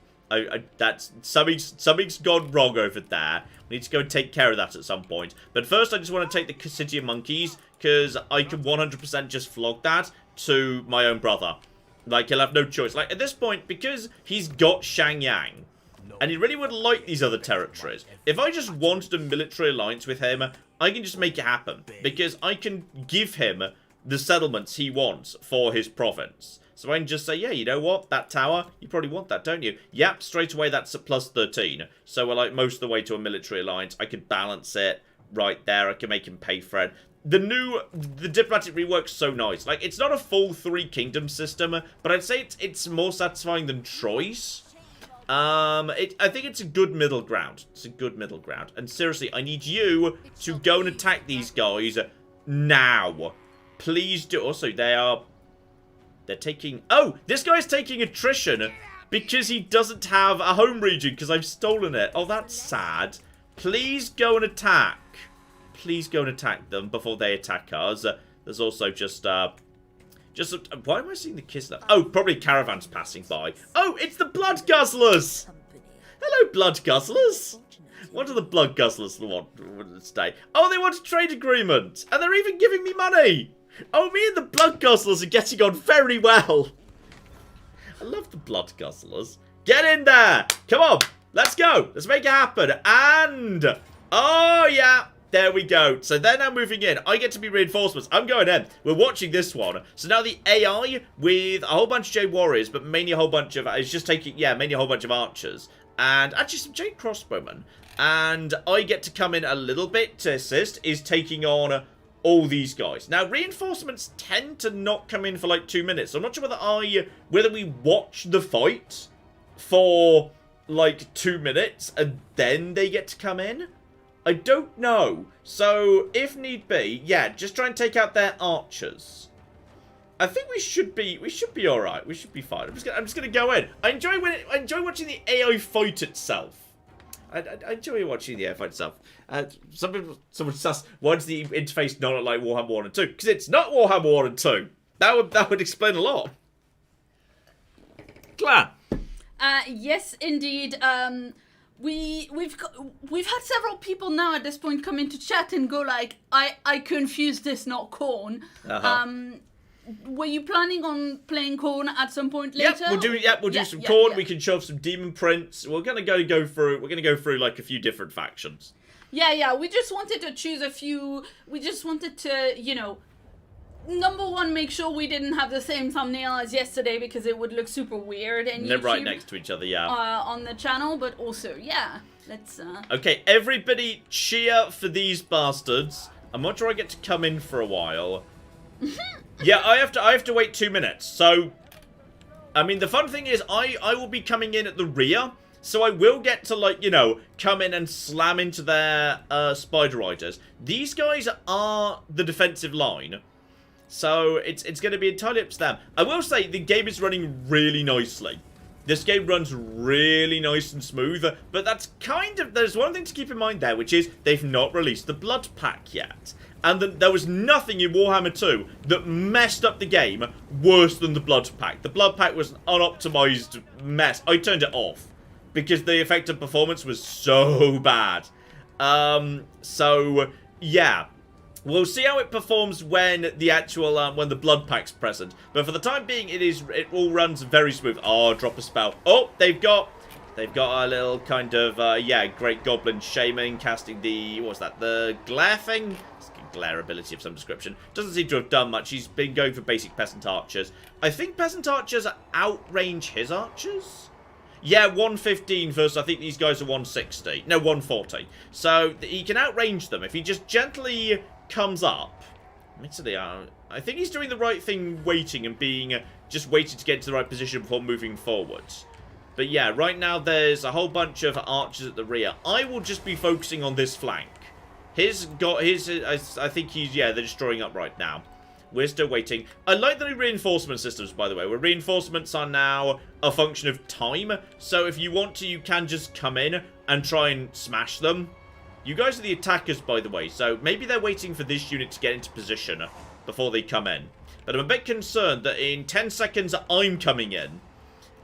That's something's gone wrong over there. We need to go and take care of that at some point. But first, I just want to take the City of Monkeys, because I can 100% just flog that to my own brother. Like, he'll have no choice. Like, at this point, because he's got Shangyang, and he really would like these other territories, if I just wanted a military alliance with him, I can just make it happen. Because I can give him the settlements he wants for his province. So I can just say, yeah, you know what? That tower, you probably want that, don't you? Yep, straight away that's a plus 13. So we're like most of the way to a military alliance. I could balance it right there. I can make him pay for it. The diplomatic rework's so nice. Like, it's not a full 3 kingdom system, but I'd say it's more satisfying than Troy's. I think it's a good middle ground. It's a good middle ground. And seriously, I need you to go and attack these guys now. Please do. Also, they're taking... Oh, this guy's taking attrition because he doesn't have a home region because I've stolen it. Oh, that's sad. Please go and attack. Please go and attack them before they attack us. There's also just why am I seeing the Kislev? Oh, probably caravans passing by. Oh, it's the Blood Guzzlers. Hello, Blood Guzzlers. What do the Blood Guzzlers want today? Oh, they want a trade agreement. And they're even giving me money. Oh, me and the Blood Guzzlers are getting on very well. I love the Blood Guzzlers. Get in there. Come on. Let's go. Let's make it happen. And... oh, yeah. There we go. So they're now moving in. I get to be reinforcements. I'm going in. We're watching this one. So now the AI with a whole bunch of Jade Warriors, but mainly a whole bunch of... it's just taking... yeah, mainly a whole bunch of archers. And actually some Jade Crossbowmen. And I get to come in a little bit to assist, is taking on... all these guys. Now, reinforcements tend to not come in for like 2 minutes. So I'm not sure whether we watch the fight for like 2 minutes and then they get to come in. I don't know. So if need be, yeah, just try and take out their archers. I think we should be all right. We should be fine. I'm just gonna go in. I enjoy watching the AI fight itself. I enjoy watching the AI fight itself. Someone says, why does the interface not look like Warhammer 1 and 2? Because it's not Warhammer 1 and 2. That would explain a lot. Claire. Yes, indeed. We've had several people now at this point come into chat and go like, I confused this, not Khorne. Were you planning on playing Khorne at some point later? We'll do some Khorne. We can shove some Demon Prince. We're gonna go through like a few different factions. Yeah. We just wanted to choose a few. We just wanted to, you know, number one, make sure we didn't have the same thumbnail as yesterday because it would look super weird and they're right next to each other. Yeah. On the channel, but also, yeah. Let's. Okay, everybody, cheer for these bastards. I'm not sure I get to come in for a while. Yeah, I have to wait 2 minutes. So, I mean, the fun thing is I will be coming in at the rear. So I will get to, like, you know, come in and slam into their Spider Riders. These guys are the defensive line. So it's going to be entirely up to them. I will say the game is running really nicely. This game runs really nice and smooth. But that's kind of... there's one thing to keep in mind there, which is they've not released the Blood Pack yet. And there was nothing in Warhammer 2 that messed up the game worse than the Blood Pack. The Blood Pack was an unoptimized mess. I turned it off because the effective performance was so bad. So, yeah. We'll see how it performs when the actual, when the Blood Pack's present. But for the time being, it all runs very smooth. Oh, drop a spell. Oh, they've got a little kind of, yeah, Great Goblin Shaman casting the, what's that, the glare thing? Glare ability of some description. Doesn't seem to have done much. He's been going for basic Peasant Archers. I think Peasant Archers outrange his archers? Yeah, 115 versus I think these guys are 160. No, 140. So he can outrange them if he just gently comes up. Admittedly, I think he's doing the right thing waiting and being just waiting to get to the right position before moving forwards. But yeah, right now there's a whole bunch of archers at the rear. I will just be focusing on this flank. I think he's, yeah, they're destroying up right now. We're still waiting. I like the new reinforcement systems, by the way, where reinforcements are now a function of time. So if you want to, you can just come in and try and smash them. You guys are the attackers, by the way, so maybe they're waiting for this unit to get into position before they come in. But I'm a bit concerned that in 10 seconds I'm coming in.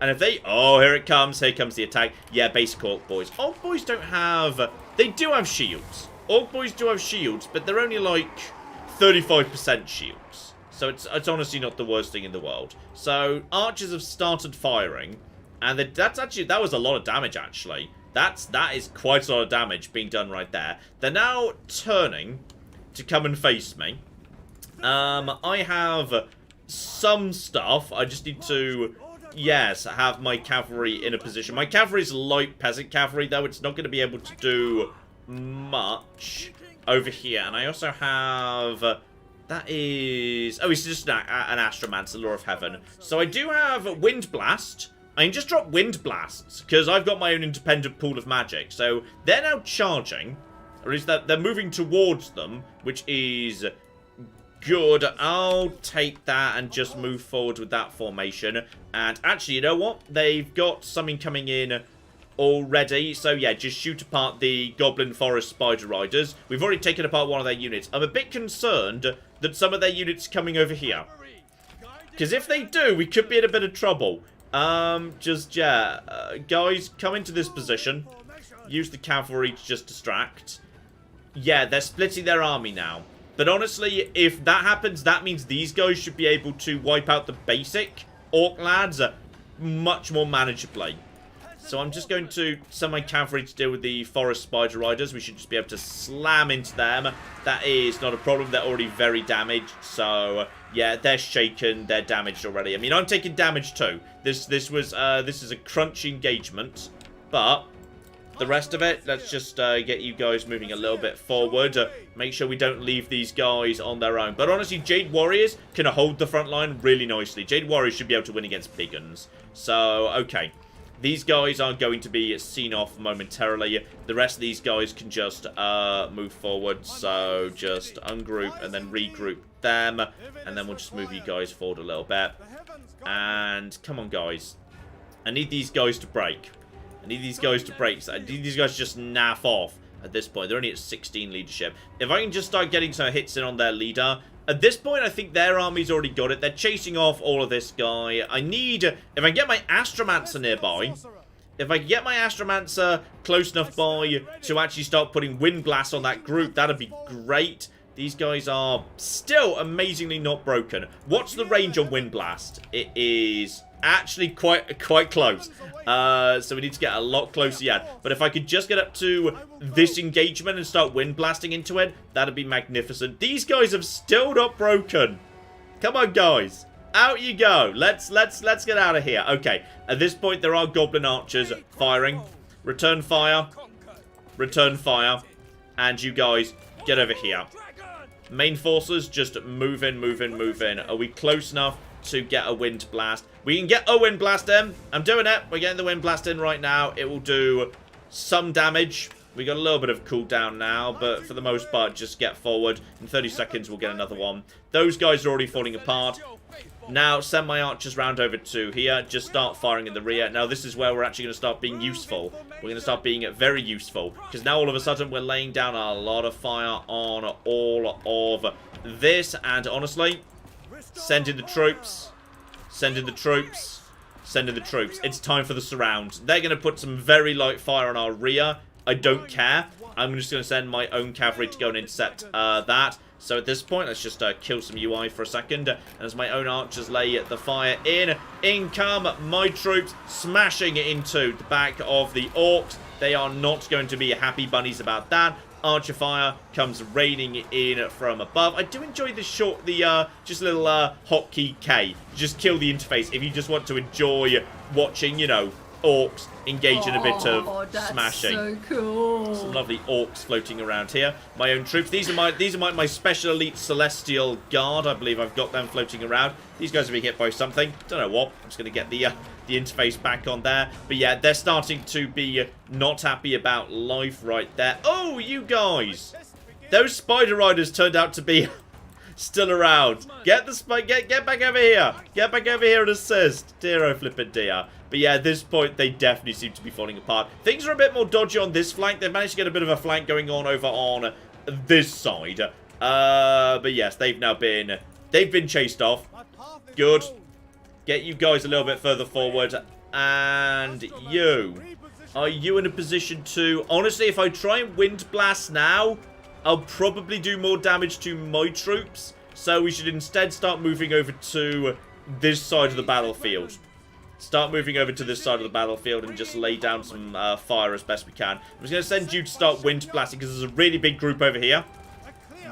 And if they... Oh, here it comes. Here comes the attack. Yeah, basic Orc boys. Orc boys don't have... They do have shields. Orc boys do have shields, but they're only like 35% shields. So it's honestly not the worst thing in the world. So archers have started firing. And that was a lot of damage, actually. That is quite a lot of damage being done right there. They're now turning to come and face me. I have some stuff. I just need to, yes, have my cavalry in a position. My cavalry is light peasant cavalry, though. It's not going to be able to do much over here. And I also have... that is... Oh, it's just an Astromancer, Law of Heaven. So I do have Wind Blast. I can just drop Wind Blasts, because I've got my own independent pool of magic. So they're now charging, or at least they're moving towards them, which is good. I'll take that and just move forward with that formation. And actually, you know what? They've got something coming in already. So yeah, just shoot apart the Goblin Forest Spider Riders. We've already taken apart one of their units. I'm a bit concerned that some of their units are coming over here, because if they do, we could be in a bit of trouble. Guys, come into this position. Use the cavalry to just distract. Yeah, they're splitting their army now. But honestly, if that happens, that means these guys should be able to wipe out the basic Orc lads much more manageably. So I'm just going to send my cavalry to deal with the Forest Spider Riders. We should just be able to slam into them. That is not a problem. They're already very damaged. So, yeah, they're shaken. They're damaged already. I mean, I'm taking damage too. This is a crunchy engagement. But the rest of it, let's just get you guys moving a little bit forward. Make sure we don't leave these guys on their own. But honestly, Jade Warriors can hold the front line really nicely. Jade Warriors should be able to win against big guns. So, okay. These guys are going to be seen off momentarily. The rest of these guys can just move forward. So just ungroup and then regroup them. And then we'll just move you guys forward a little bit. And come on, guys. I need these guys to break. I need these guys to break. So I need these guys to just naff off at this point. They're only at 16 leadership. If I can just start getting some hits in on their leader... At this point, I think their army's already got it. They're chasing off all of this guy. I need... If I get my Astromancer nearby... If I can get my Astromancer close enough by to actually start putting Wind Blast on that group, that'd be great. These guys are still amazingly not broken. What's the range on Wind Blast? It is actually quite close. So we need to get a lot closer yet. But if I could just get up to this engagement and start Wind Blasting into it, that'd be magnificent. These guys have still not broken. Come on, guys. Out you go. Let's get out of here. Okay. At this point, there are Goblin Archers firing. Return fire. Return fire. And you guys, get over here. Main forces, just move in, move in, move in. Are we close enough to get a Wind Blast? We can get a Wind Blast in. I'm doing it. We're getting the Wind Blast in right now. It will do some damage. We got a little bit of cooldown now, but for the most part, just get forward. In 30 seconds, we'll get another one. Those guys are already falling apart. Now, send my archers round over to here. Just start firing in the rear. Now, this is where we're actually going to start being useful. We're going to start being very useful. Because now, all of a sudden, we're laying down a lot of fire on all of this. And honestly, send in the troops. Send in the troops. Send in the troops. It's time for the surround. They're going to put some very light fire on our rear. I don't care. I'm just going to send my own cavalry to go and intercept that. So at this point, let's just kill some UI for a second. And as my own archers lay the fire in come my troops smashing into the back of the orcs. They are not going to be happy bunnies about that. Archer fire comes raining in from above. I do enjoy the just a little hotkey K. Just kill the interface if you just want to enjoy watching, you know, orcs engage in a bit of smashing. So cool. Some lovely orcs floating around here. My own troops. These are my special elite celestial guard. I believe I've got them floating around. These guys are being hit by something. Don't know what. I'm just going to get the interface back on there. But yeah, they're starting to be not happy about life right there. Oh, you guys! Those spider riders turned out to be still around. Get back over here. Get back over here and assist. Dear oh flippin' dear. But yeah, at this point, they definitely seem to be falling apart. Things are a bit more dodgy on this flank. They've managed to get a bit of a flank going on over on this side. But yes, they've been chased off. Good. Get you guys a little bit further forward. And you. Are you in a position to... Honestly, if I try and Wind Blast now, I'll probably do more damage to my troops. So we should instead start moving over to this side of the battlefield. Start moving over to this side of the battlefield and just lay down some fire as best we can. I'm just going to send you to start Wind Blasting because there's a really big group over here.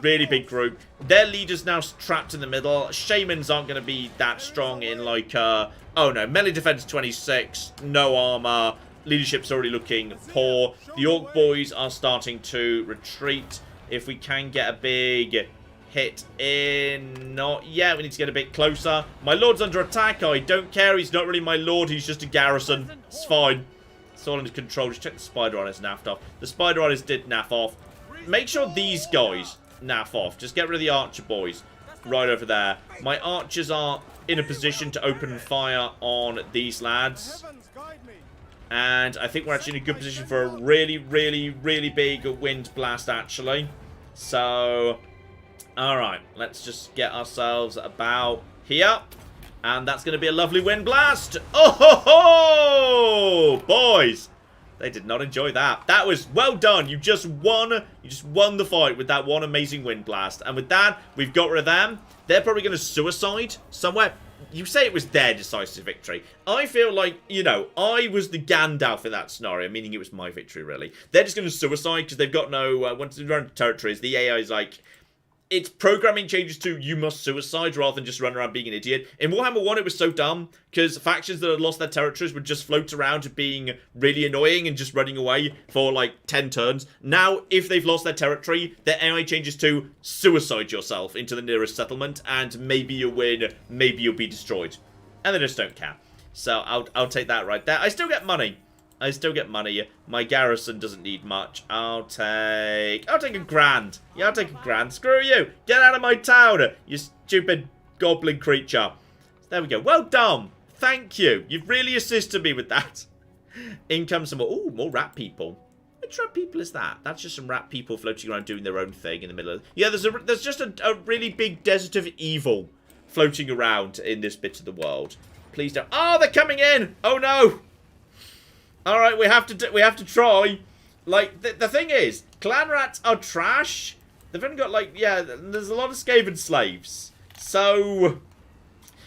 Really big group. Their leader's now trapped in the middle. Shamans aren't going to be that strong in like... oh no, melee defense 26. No armor. Leadership's already looking poor. The Orc boys are starting to retreat. If we can get a big hit in... Not yet. We need to get a bit closer. My lord's under attack. I don't care. He's not really my lord. He's just a garrison. It's fine. It's all under control. Just check the spider on his naffed off. The spider on his did naff off. Make sure these guys naff off. Just get rid of the archer boys right over there. My archers are in a position to open fire on these lads. And I think we're actually in a good position for a really, really, really big wind blast, actually. So, alright. Let's just get ourselves about here. And that's going to be a lovely wind blast. Oh ho ho! Boys! They did not enjoy that. That was well done. You just won. You just won the fight with that one amazing wind blast. And with that, we've got rid of them. They're probably going to suicide somewhere. You say it was their decisive victory. I feel like, you know, I was the Gandalf in that scenario, meaning it was my victory, really. They're just going to suicide because they've got no... once they run territories, the AI is like... Its programming changes to you must suicide rather than just run around being an idiot. In Warhammer 1, it was so dumb because factions that had lost their territories would just float around being really annoying and just running away for like 10 turns. Now, if they've lost their territory, their AI changes to suicide yourself into the nearest settlement and maybe you'll win, maybe you'll be destroyed. And they just don't care. So I'll take that right there. I still get money. I still get money. My garrison doesn't need much. I'll take a grand. Yeah, I'll take a grand. Screw you. Get out of my town, you stupid goblin creature. There we go. Well done. Thank you. You've really assisted me with that. In comes some more. Ooh, more rat people. Which rat people is that? That's just some rat people floating around doing their own thing in the middle of... Yeah, there's just a really big desert of evil floating around in this bit of the world. Please don't... Oh, they're coming in. Oh, no. Alright, we have to try. Like, the thing is, clan rats are trash. They've only got, like, yeah, there's a lot of Skaven slaves. So,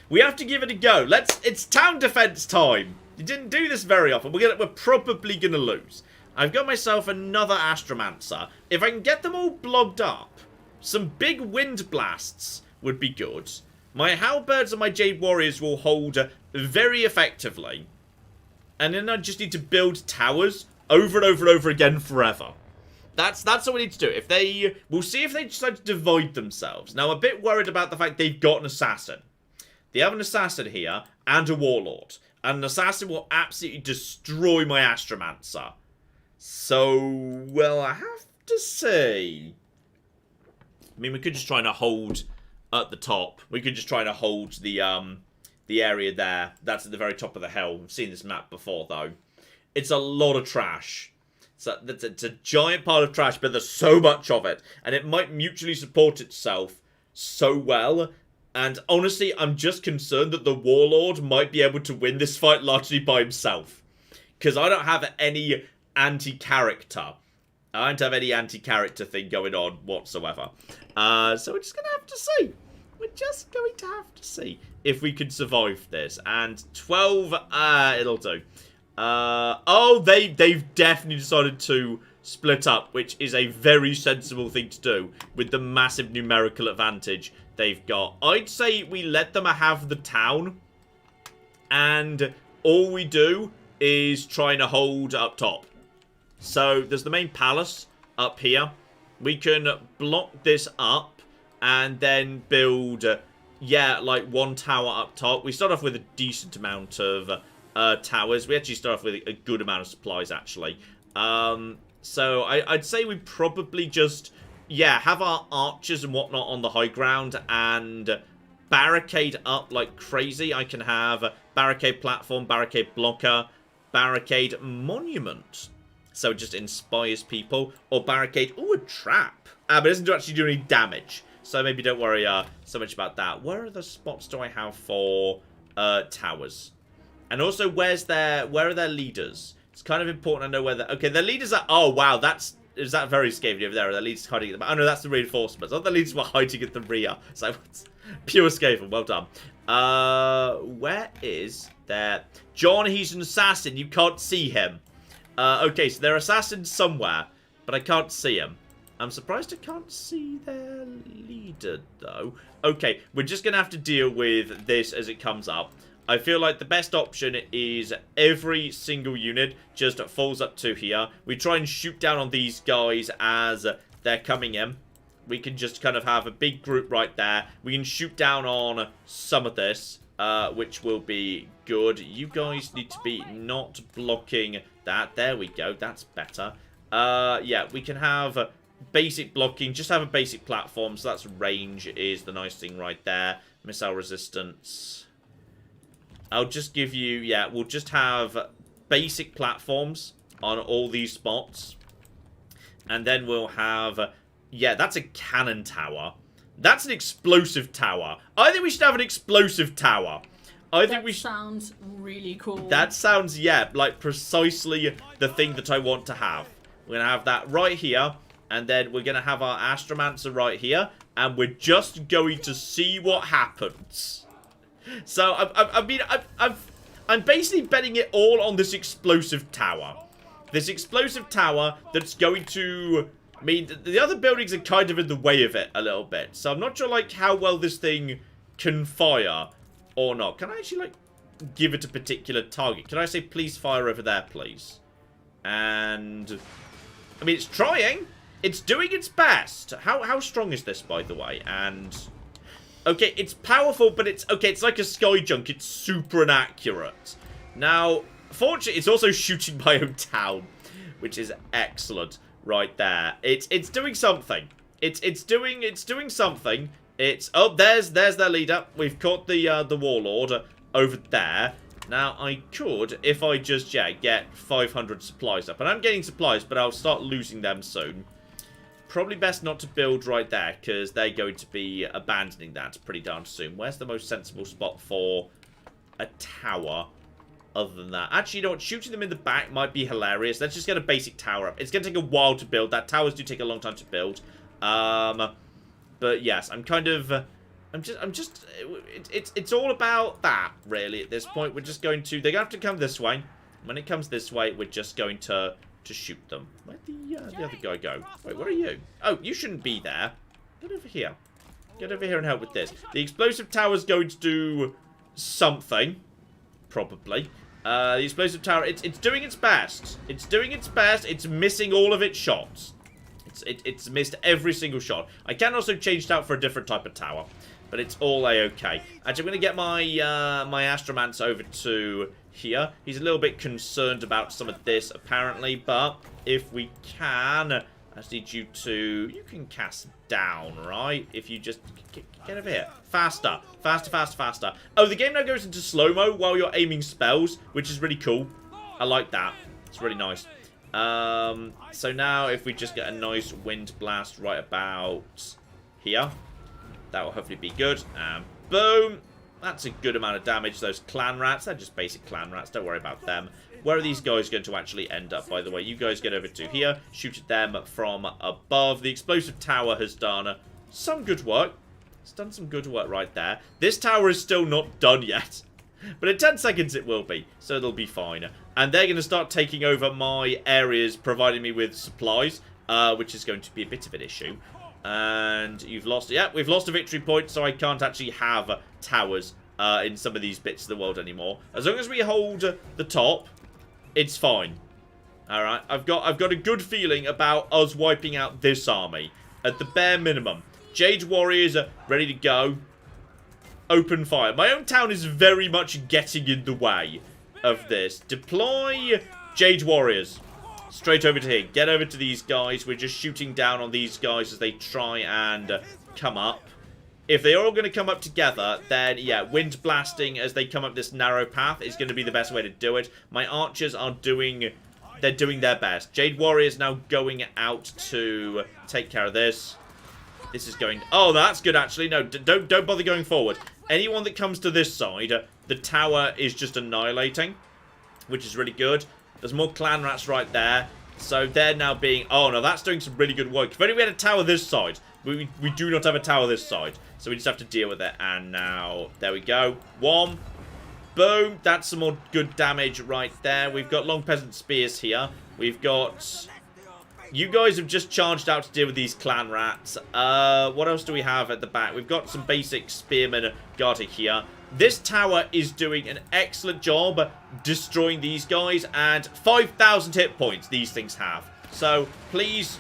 we have to give it a go. It's town defense time. You didn't do this very often. We're probably gonna lose. I've got myself another Astromancer. If I can get them all blobbed up, some big wind blasts would be good. My Halberds and my Jade Warriors will hold very effectively. And then I just need to build towers over and over and over again forever. That's what we need to do. We'll see if they decide to divide themselves. Now, I'm a bit worried about the fact they've got an assassin. They have an assassin here and a warlord. And an assassin will absolutely destroy my Astromancer. So, well, I have to say... I mean, we could just try and hold at the top. We could just try and hold the area there. That's at the very top of the hill. I've seen this map before, though. It's a lot of trash. It's a giant pile of trash, but there's so much of it. And it might mutually support itself so well. And honestly, I'm just concerned that the Warlord might be able to win this fight largely by himself. Because I don't have any anti-character. I don't have any anti-character thing going on whatsoever. So we're just going to have to see. We're just going to have to see if we can survive this. And 12, it'll do. Oh, they've definitely decided to split up, which is a very sensible thing to do with the massive numerical advantage they've got. I'd say we let them have the town, and all we do is try to hold up top. So there's the main palace up here. We can block this up and then build, yeah, like one tower up top. We start off with a decent amount of towers. We actually start off with a good amount of supplies, actually. So I'd say we probably just, yeah, have our archers and whatnot on the high ground and barricade up like crazy. I can have barricade platform, barricade blocker, barricade monument. So it just inspires people. Or barricade, ooh, a trap. But it doesn't actually do any damage. So maybe don't worry so much about that. Where are the spots do I have for towers? And also, where are their leaders? It's kind of important to know where okay, their leaders are... Oh, wow, is that very scary over there? Are their leaders hiding at the... Oh, no, that's the reinforcements. I thought the leaders were hiding at the rear. So, pure scaffold. Well done. Where is their... John, he's an assassin. You can't see him. Okay, so they're assassins somewhere, but I can't see him. I'm surprised I can't see their leader, though. Okay, we're just going to have to deal with this as it comes up. I feel like the best option is every single unit just falls up to here. We try and shoot down on these guys as they're coming in. We can just kind of have a big group right there. We can shoot down on some of this, which will be good. You guys need to be not blocking that. There we go. That's better. Yeah, we can have basic blocking. Just have a basic platform. So that's range is the nice thing right there. Missile resistance. I'll just give you, yeah, we'll just have basic platforms on all these spots. And then we'll have, yeah, that's a cannon tower. That's an explosive tower. I think we should have an explosive tower. I think that sounds really cool. That sounds, yeah, like precisely the thing that I want to have. We're going to have that right here. And then we're going to have our Astromancer right here. And we're just going to see what happens. So, I'm basically betting it all on this explosive tower. This explosive tower that's going to... I mean, the other buildings are kind of in the way of it a little bit. So, I'm not sure, like, how well this thing can fire or not. Can I actually, like, give it a particular target? Can I say, please fire over there, please? And... I mean, it's trying. It's doing its best. How strong is this, by the way? And... Okay, it's powerful, but it's... Okay, it's like a sky junk. It's super inaccurate. Now, fortunately, it's also shooting my own town, which is excellent right there. It's doing something. It's doing something. It's... Oh, there's their leader. We've caught the warlord over there. Now, I could, if I just, yeah, get 500 supplies up. And I'm getting supplies, but I'll start losing them soon. Probably best not to build right there, because they're going to be abandoning that pretty darn soon. Where's the most sensible spot for a tower other than that? Actually, you know what? Shooting them in the back might be hilarious. Let's just get a basic tower up. It's going to take a while to build. That towers do take a long time to build. But yes, I'm kind of... It's all about that, really, at this point. We're just going to... They're going to have to come this way. When it comes this way, we're just going to shoot them. Where'd the other guy go? Wait, where are you? Oh, you shouldn't be there. Get over here. Get over here and help with this. The explosive tower's going to do something. Probably. The explosive tower, it's doing its best. It's doing its best. It's missing all of its shots. It's missed every single shot. I can also change it out for a different type of tower. But it's all a-okay. Actually, I'm going to get my my Astromancer over to here. He's a little bit concerned about some of this, apparently. But if we can, I just need you to... You can cast down, right? If you just... Get over here. Faster. Faster, faster, faster. Oh, the game now goes into slow-mo while you're aiming spells, which is really cool. I like that. It's really nice. So now, if we just get a nice wind blast right about here... That will hopefully be good. And boom. That's a good amount of damage. Those clan rats. They're just basic clan rats. Don't worry about them. Where are these guys going to actually end up, by the way? You guys get over to here. Shoot at them from above. The explosive tower has done some good work. It's done some good work right there. This tower is still not done yet. But in 10 seconds it will be. So it'll be fine. And they're going to start taking over my areas, providing me with supplies. Which is going to be a bit of an issue. And you've lost... Yeah, we've lost a victory point, so I can't actually have towers in some of these bits of the world anymore. As long as we hold the top, it's fine. Alright, I've got a good feeling about us wiping out this army. At the bare minimum. Jade Warriors are ready to go. Open fire. My own town is very much getting in the way of this. Deploy Jade Warriors. Straight over to here. Get over to these guys. We're just shooting down on these guys as they try and come up. If they're all going to come up together, then, yeah, wind blasting as they come up this narrow path is going to be the best way to do it. My archers are doing... They're doing their best. Jade Warriors now going out to take care of this. This is going... Oh, that's good, actually. No, don't bother going forward. anyone that comes to this side, the tower is just annihilating, which is really good. There's more clan rats right there. So they're now being... Oh, no, that's doing some really good work. If only we had a tower this side. We do not have a tower this side. So we just have to deal with it. And now, there we go. One. Boom. That's some more good damage right there. We've got long peasant spears here. We've got... You guys have just charged out to deal with these clan rats. What else do we have at the back? We've got some basic spearmen guarding here. This tower is doing an excellent job destroying these guys. And 5,000 hit points these things have. So, please...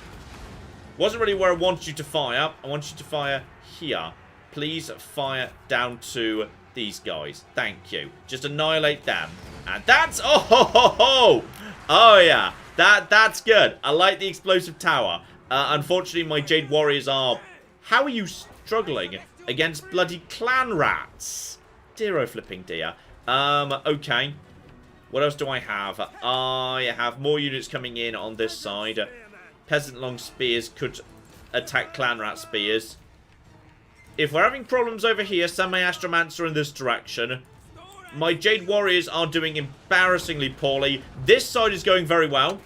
Wasn't really where I wanted you to fire. I want you to fire here. Please fire down to these guys. Thank you. Just annihilate them. And that's... Oh, ho, ho, ho. Oh, yeah. That's good. I like the explosive tower. Unfortunately, my Jade Warriors are... How are you struggling against bloody clan rats? Dear oh flipping dear. Okay. What else do I have? I have more units coming in on this side. Peasant long spears could attack clan rat spears. If we're having problems over here, send my Astromancer in this direction. My Jade Warriors are doing embarrassingly poorly. This side is going very well.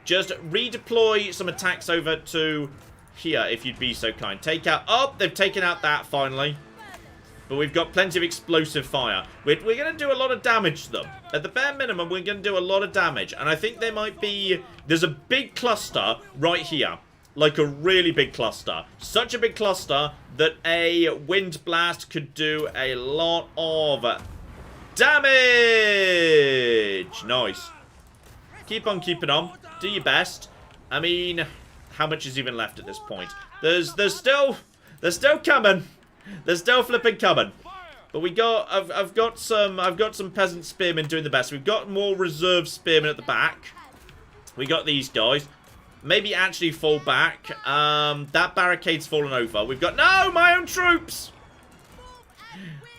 Just redeploy some attacks over to here, if you'd be so kind. Take out... Oh, they've taken out that, finally. But we've got plenty of explosive fire. We're going to do a lot of damage to them. At the bare minimum, we're going to do a lot of damage. And I think there might be... There's a big cluster right here. Like a really big cluster. Such a big cluster that a wind blast could do a lot of... damage! Nice. Keep on keeping on. Do your best. I mean, how much is even left at this point? There's still coming. They're still flipping coming. But we got I've got some peasant spearmen doing the best. We've got more reserve spearmen at the back. We got these guys. Maybe actually fall back. That barricade's fallen over. We've got no, my own troops.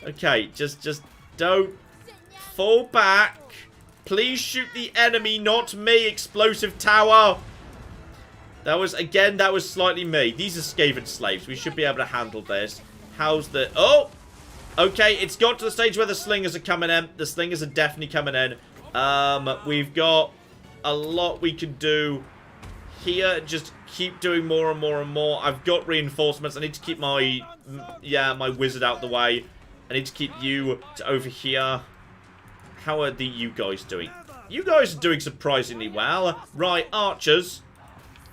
Okay, just don't fall back. Please shoot the enemy, not me, explosive tower. That was slightly me. These are Skaven slaves. We should be able to handle this. How's the... Oh! Okay, it's got to the stage where the slingers are coming in. The slingers are definitely coming in. We've got a lot we can do here. Just keep doing more and more and more. I've got reinforcements. I need to keep my... Yeah, my wizard out the way. I need to keep you over here. How are you guys doing? You guys are doing surprisingly well. Right, archers.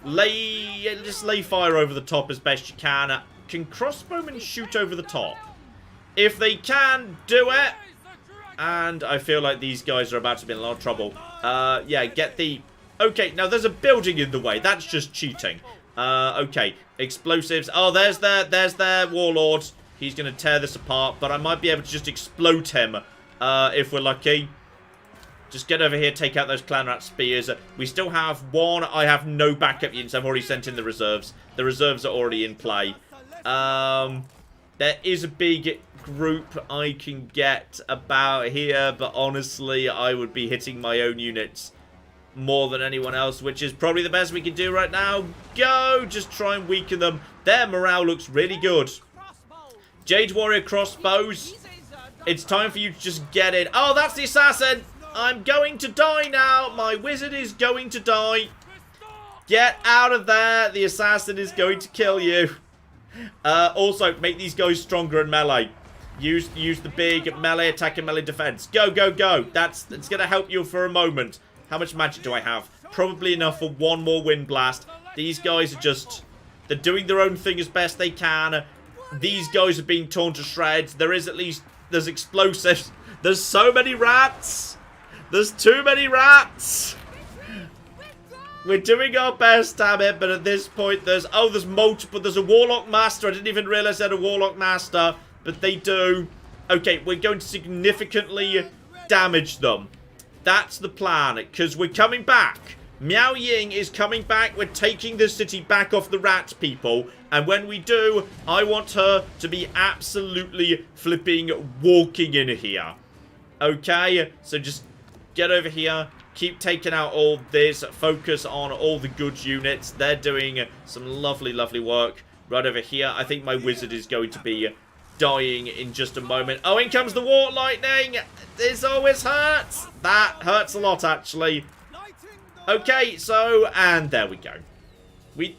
Just lay fire over the top as best you can. Can crossbowmen shoot over the top? If they can, do it. And I feel like these guys are about to be in a lot of trouble. Yeah, get the... Okay, now there's a building in the way. That's just cheating. Okay, explosives. Oh, there's their warlord. He's going to tear this apart, but I might be able to just explode him if we're lucky. Just get over here, take out those clan rat spears. We still have one. I have no backup units. I've already sent in the reserves. The reserves are already in play. There is a big group I can get about here, but honestly, I would be hitting my own units more than anyone else, which is probably the best we can do right now. Go! Just try and weaken them. Their morale looks really good. Jade Warrior crossbows. It's time for you to just get in. Oh, that's the assassin! I'm going to die now. My wizard is going to die. Get out of there. The assassin is going to kill you. Also, make these guys stronger in melee. Use the big melee attack and melee defense. Go, go, go. It's going to help you for a moment. How much magic do I have? Probably enough for one more wind blast. These guys are just... They're doing their own thing as best they can. These guys are being torn to shreds. There's explosives. There's so many rats. There's too many rats. We're doing our best, damn it, but at this point there's multiple. There's a Warlock Master. I didn't even realize they had a Warlock Master, but they do. Okay, we're going to significantly damage them. That's the plan, because we're coming back. Miao Ying is coming back. We're taking this city back off the rat people, and when we do, I want her to be absolutely flipping walking in here. Okay, so just get over here. Keep taking out all this. Focus on all the good units. They're doing some lovely, lovely work. Right over here. I think my wizard is going to be dying in just a moment. Oh, in comes the War Lightning. This always hurts. That hurts a lot, actually. Okay, so, and there we go. We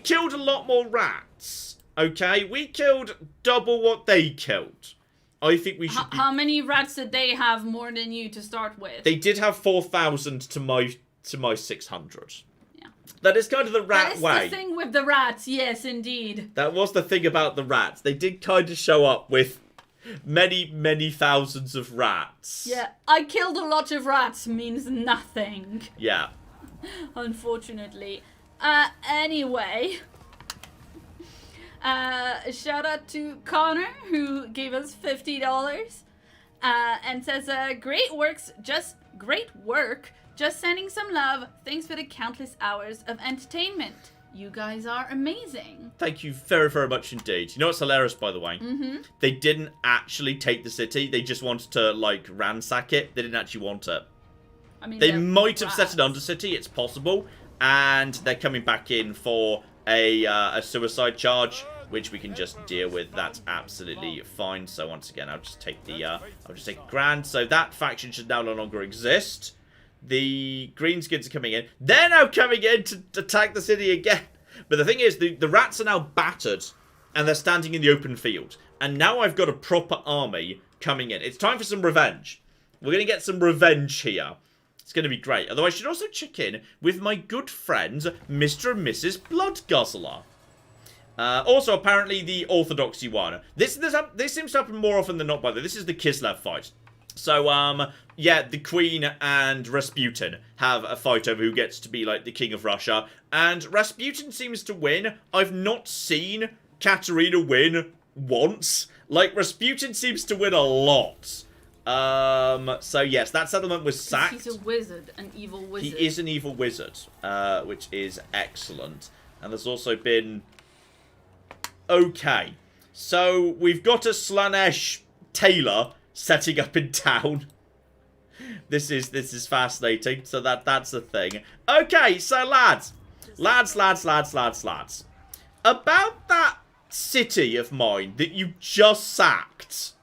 killed a lot more rats. Okay, we killed double what they killed. I think we should. How many rats did they have more than you to start with? They did have 4,000 to my 600. Yeah. That is kind of the rat way. That is the thing with the rats. Yes, indeed. That was the thing about the rats. They did kind of show up with many thousands of rats. Yeah, I killed a lot of rats means nothing. Yeah. Unfortunately. Anyway. Shout out to Connor, who gave us $50. And says, great work. Just sending some love. Thanks for the countless hours of entertainment. You guys are amazing. Thank you very much indeed. You know what's hilarious, by the way? Mm-hmm. They didn't actually take the city. They just wanted to, like, ransack it. They didn't actually want it. I mean, they might have set an undercity. It's possible. And they're coming back in for a suicide charge, which we can just deal with. That's absolutely fine. So once again, I'll just take a grand. So that faction should now no longer exist. The greenskins are coming in. They're now coming in to attack the city again. But the thing is, the rats are now battered, and they're standing in the open field. And now I've got a proper army coming in. It's time for some revenge. We're going to get some revenge here. It's going to be great. Although I should also check in with my good friends, Mr. and Mrs. Bloodguzzler. Also, apparently, the Orthodoxy one. This seems to happen more often than not, by the way. This is the Kislev fight. So, yeah, the Queen and Rasputin have a fight over who gets to be, like, the King of Russia. And Rasputin seems to win. I've not seen Katerina win once. Like, Rasputin seems to win a lot. So, yes, that settlement was sacked. He's a wizard, an evil wizard. He is an evil wizard, which is excellent. And there's also been... Okay. So, we've got a Slanesh tailor setting up in town. This is fascinating. So that's the thing. Okay, so lads. Lads. About that city of mine that you just sacked,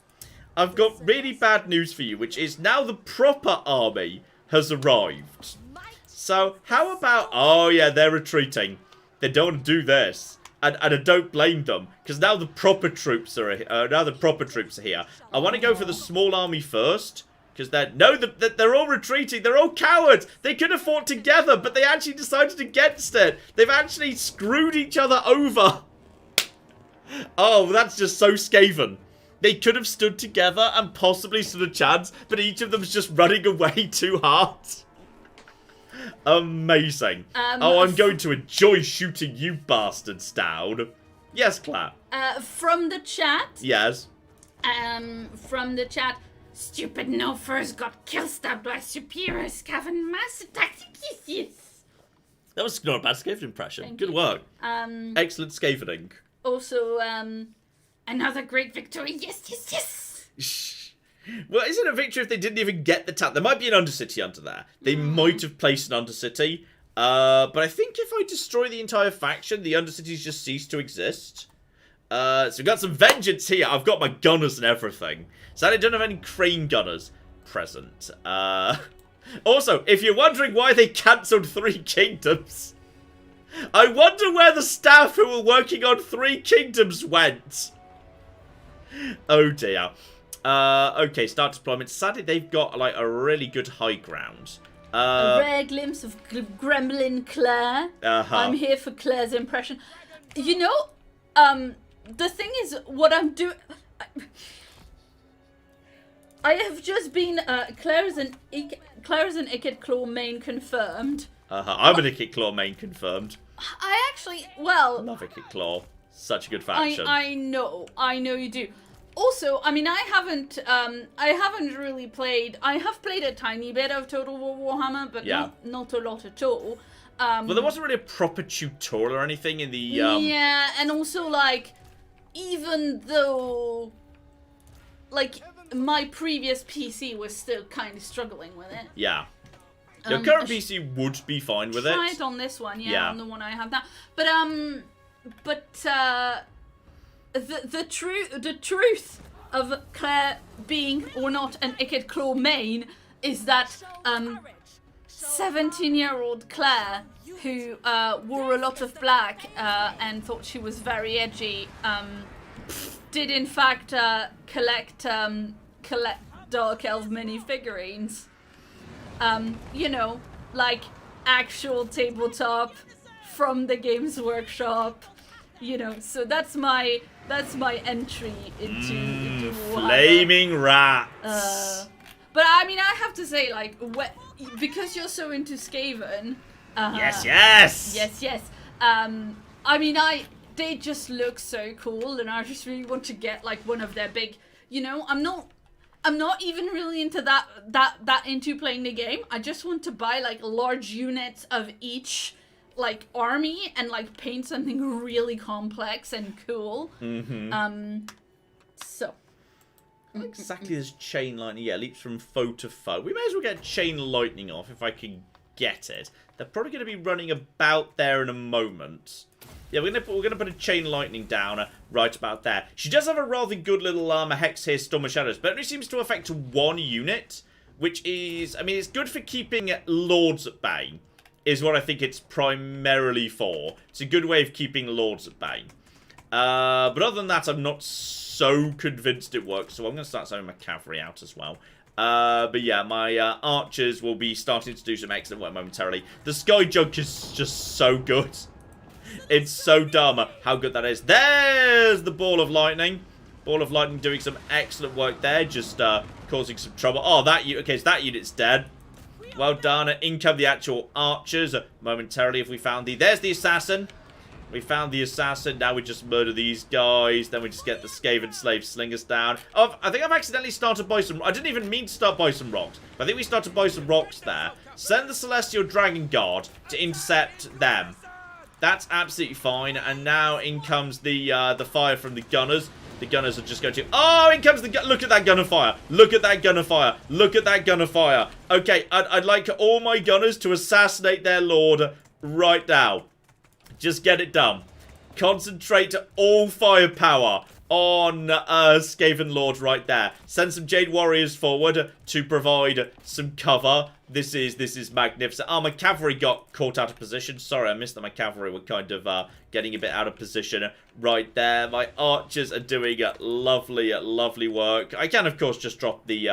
I've got really bad news for you, which is now the proper army has arrived. So how about... Oh yeah, they're retreating. They don't want to do this. And I don't blame them, because now the proper troops are here. I want to go for the small army first, because they're all retreating. They're all cowards. They could have fought together, but they actually decided against it. They've actually screwed each other over. Oh, that's just so Skaven. They could have stood together and possibly stood a chance, but each of them's just running away too hard. Amazing. Oh, I'm going to enjoy shooting you bastards down. Yes, Claire. From the chat. Yes. From the chat. Stupid no-furs got kill-stabbed by superior Skaven master tactics. That was not a bad Skaven impression. Thank Good you. work. Excellent Skavening. Also, another great victory. Yes. Well, isn't it a victory if they didn't even get the town? There might be an Undercity under there. They might have placed an Undercity. But I think if I destroy the entire faction, the Undercities just cease to exist. So we've got some vengeance here. I've got my gunners and everything. Sadly, I don't have any crane gunners present. Also, if you're wondering why they cancelled 3 Kingdoms, I wonder where the staff who were working on 3 Kingdoms went. Oh dear. Okay, start deployment. Sadly, they've got, like, a really good high ground. A rare glimpse of Gremlin Claire. I'm here for Claire's impression. You know, the thing is, what I'm doing... I have just been, Claire's an Icked Claw main confirmed. I'm an Icked Claw main confirmed. I actually, well... Love Icked Claw. Such a good faction. I know you do. Also, I mean, I haven't really played. I have played a tiny bit of Total War Warhammer, but not a lot at all. Well, there wasn't really a proper tutorial or anything in the. Yeah, and also like, even though, like, my previous PC was still kind of struggling with it. Yeah. Your current PC would be fine with it. Try it on this one, on the one I have now. But the truth of Claire being or not an Icked Claw main is that 17-year-old Claire, who wore a lot of black and thought she was very edgy, did in fact collect Dark Elf minifigurines. You know, like actual tabletop from the Games Workshop. You know, so that's my entry into Flaming rats. But I mean, I have to say, like, because you're so into Skaven. Yes. Yes. I mean, they just look so cool, and I just really want to get like one of their big. You know, I'm not even really into that into playing the game. I just want to buy like large units of each like army and like paint something really complex and cool. So. Not exactly as chain lightning. Yeah, leaps from foe to foe. We may as well get chain lightning off if I can get it. They're probably going to be running about there in a moment. Yeah, we're gonna put a chain lightning down right about there. She does have a rather good little hex here, Storm of Shadows, but it only seems to affect one unit, which is, I mean, it's good for keeping lords at bay, is what I think it's primarily for. It's a good way of keeping lords at bay. But other than that, I'm not so convinced it works, so I'm going to start sending my cavalry out as well. But yeah, my archers will be starting to do some excellent work momentarily. The Sky Junk is just so good. It's so dumb how good that is. There's the Ball of Lightning. Ball of Lightning doing some excellent work there, just causing some trouble. Oh, okay, so that unit's dead. Well done. In come the actual archers momentarily if we found there's the assassin. We found the assassin. Now we just murder these guys. Then we just get the Skaven slave slingers down. Oh, I think I've accidentally started by some... I didn't even mean to start by some rocks. But I think we started by some rocks there. Send the Celestial Dragon Guard to intercept them. That's absolutely fine. And now in comes the fire from the gunners. The gunners are just going to... Oh, in comes the... Look at that gunner fire. Look at that gunner fire. Look at that gunner fire. Okay, I'd like all my gunners to assassinate their lord right now. Just get it done. Concentrate all firepower on Skaven Lord right there. Send some Jade Warriors forward to provide some cover. This is magnificent. Oh, my cavalry got caught out of position. Sorry, I missed that my cavalry were kind of getting a bit out of position right there. My archers are doing lovely, lovely work. I can, of course, just drop the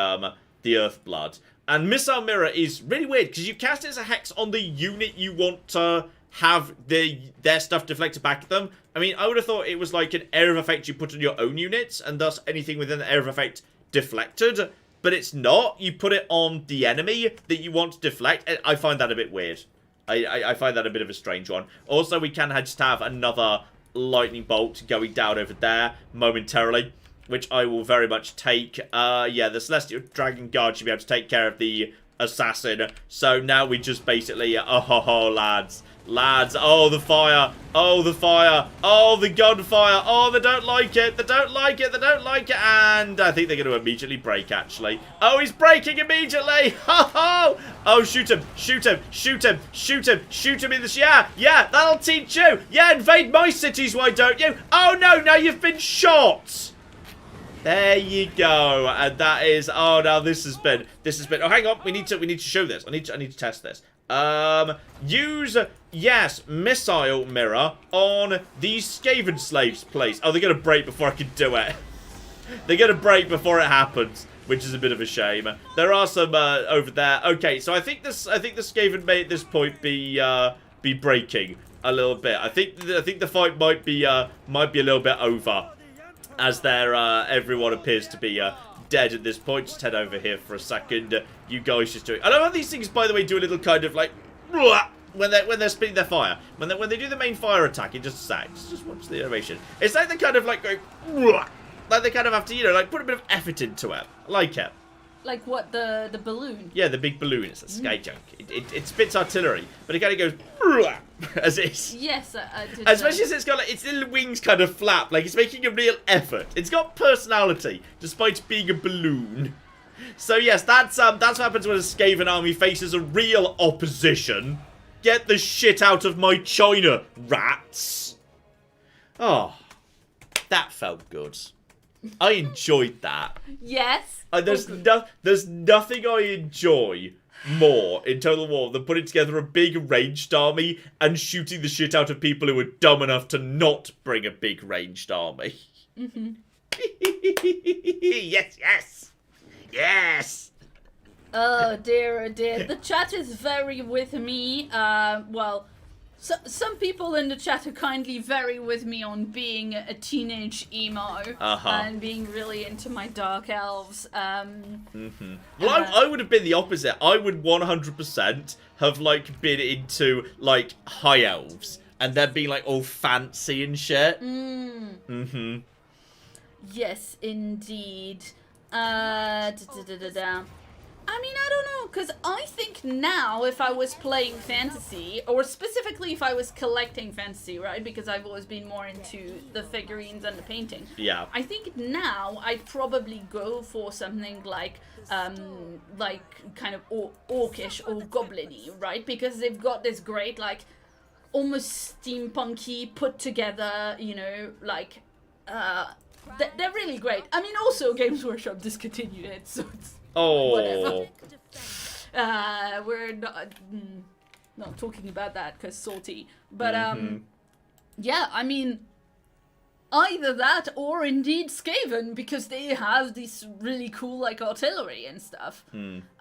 Earth Blood. And Missile Mirror is really weird because you cast it as a hex on the unit you want to have their stuff deflected back at them. I mean, I would have thought it was like an area of effect you put on your own units, and thus anything within the area of effect deflected. But it's not. You put it on the enemy that you want to deflect. I find that a bit weird. I find that a bit of a strange one. Also, we can just have another lightning bolt going down over there momentarily, which I will very much take. Yeah, the Celestial Dragon Guard should be able to take care of the assassin. So now we just basically... Oh, lads. Lads, oh, the fire, oh, the fire, oh, the gunfire, oh, they don't like it, they don't like it, they don't like it, and I think they're going to immediately break, actually. Oh, he's breaking immediately, ho, ho, oh, shoot him, shoot him, shoot him, shoot him, shoot him in the, yeah, that'll teach you, yeah, invade my cities, why don't you? Oh, no, now you've been shot. There you go, and that is, oh, now this has been, oh, hang on, we need to show this, I need to test this. Use, yes, missile mirror on these Skaven slaves, please. Oh, they're going to break before I can do it. They're going to break before it happens, which is a bit of a shame. There are some, over there. Okay, so I think the Skaven may at this point be breaking a little bit. I think the fight might be a little bit over, as everyone appears to be, dead at this point. Just head over here for a second. You guys just do it. I love how these things, by the way, do a little kind of like when they're spitting their fire. When they do the main fire attack, it just sags. Just watch the animation. It's like they kind of like going like they kind of have to, you know, like put a bit of effort into it. I like it. Like what, the balloon? Yeah, the big balloon. It's a sky junk. It spits artillery, but it kind of goes as is. Yes, I did. Especially as it's got like its little wings kind of flap, like it's making a real effort. It's got personality, despite being a balloon. So yes, that's what happens when a Skaven army faces a real opposition. Get the shit out of my China, rats. Oh. That felt good. I enjoyed that. Yes. There's nothing I enjoy more in Total War than putting together a big ranged army and shooting the shit out of people who are dumb enough to not bring a big ranged army. Mm-hmm. Yes. Oh dear, oh dear. The chat is very with me. Well, some people in the chat are kindly very with me on being a teenage emo and being really into my dark elves. Well, I would have been the opposite. I would 100% have like been into like high elves and then being like all fancy and shit. Yes, indeed. I mean, I don't know, because I think now if I was playing fantasy, or specifically if I was collecting fantasy, right, because I've always been more into the figurines and the painting. Yeah. I think now I'd probably go for something like kind of orcish or goblin-y, right, because they've got this great, like, almost steampunky, put together, you know, like, they're really great. I mean, also Games Workshop discontinued it, so it's... Oh. Whatever. We're not talking about that because salty. But yeah, I mean, either that or indeed Skaven, because they have this really cool like artillery and stuff.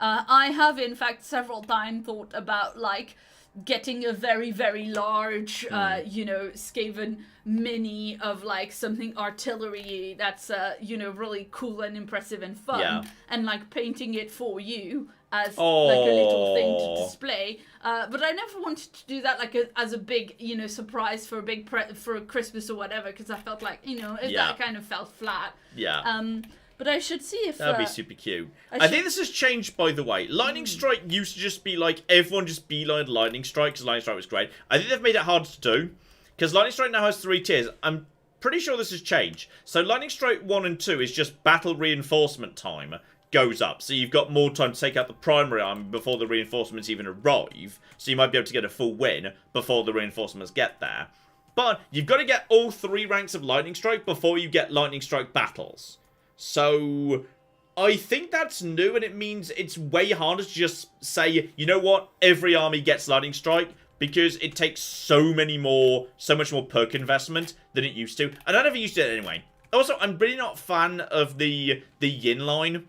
I have in fact several times thought about like getting a very, very large, you know, Skaven mini of like something artillery that's, you know, really cool and impressive and fun, and like painting it for you as like a little thing to display. But I never wanted to do that like as a big, you know, surprise for a big for Christmas or whatever, because I felt like, you know, that kind of felt flat. But I should see if... That'd be super cute. I think this has changed, by the way. Lightning Strike used to just be like, everyone just beeline Lightning Strike, because Lightning Strike was great. I think they've made it harder to do, because Lightning Strike now has 3 tiers. I'm pretty sure this has changed. So Lightning Strike 1 and 2 is just battle reinforcement time goes up. So you've got more time to take out the primary army before the reinforcements even arrive. So you might be able to get a full win before the reinforcements get there. But you've got to get all 3 ranks of Lightning Strike before you get Lightning Strike battles. So, I think that's new, and it means it's way harder to just say, you know what, every army gets Lightning Strike, because it takes so much more perk investment than it used to. And I never used it anyway. Also, I'm really not a fan of the Yin line.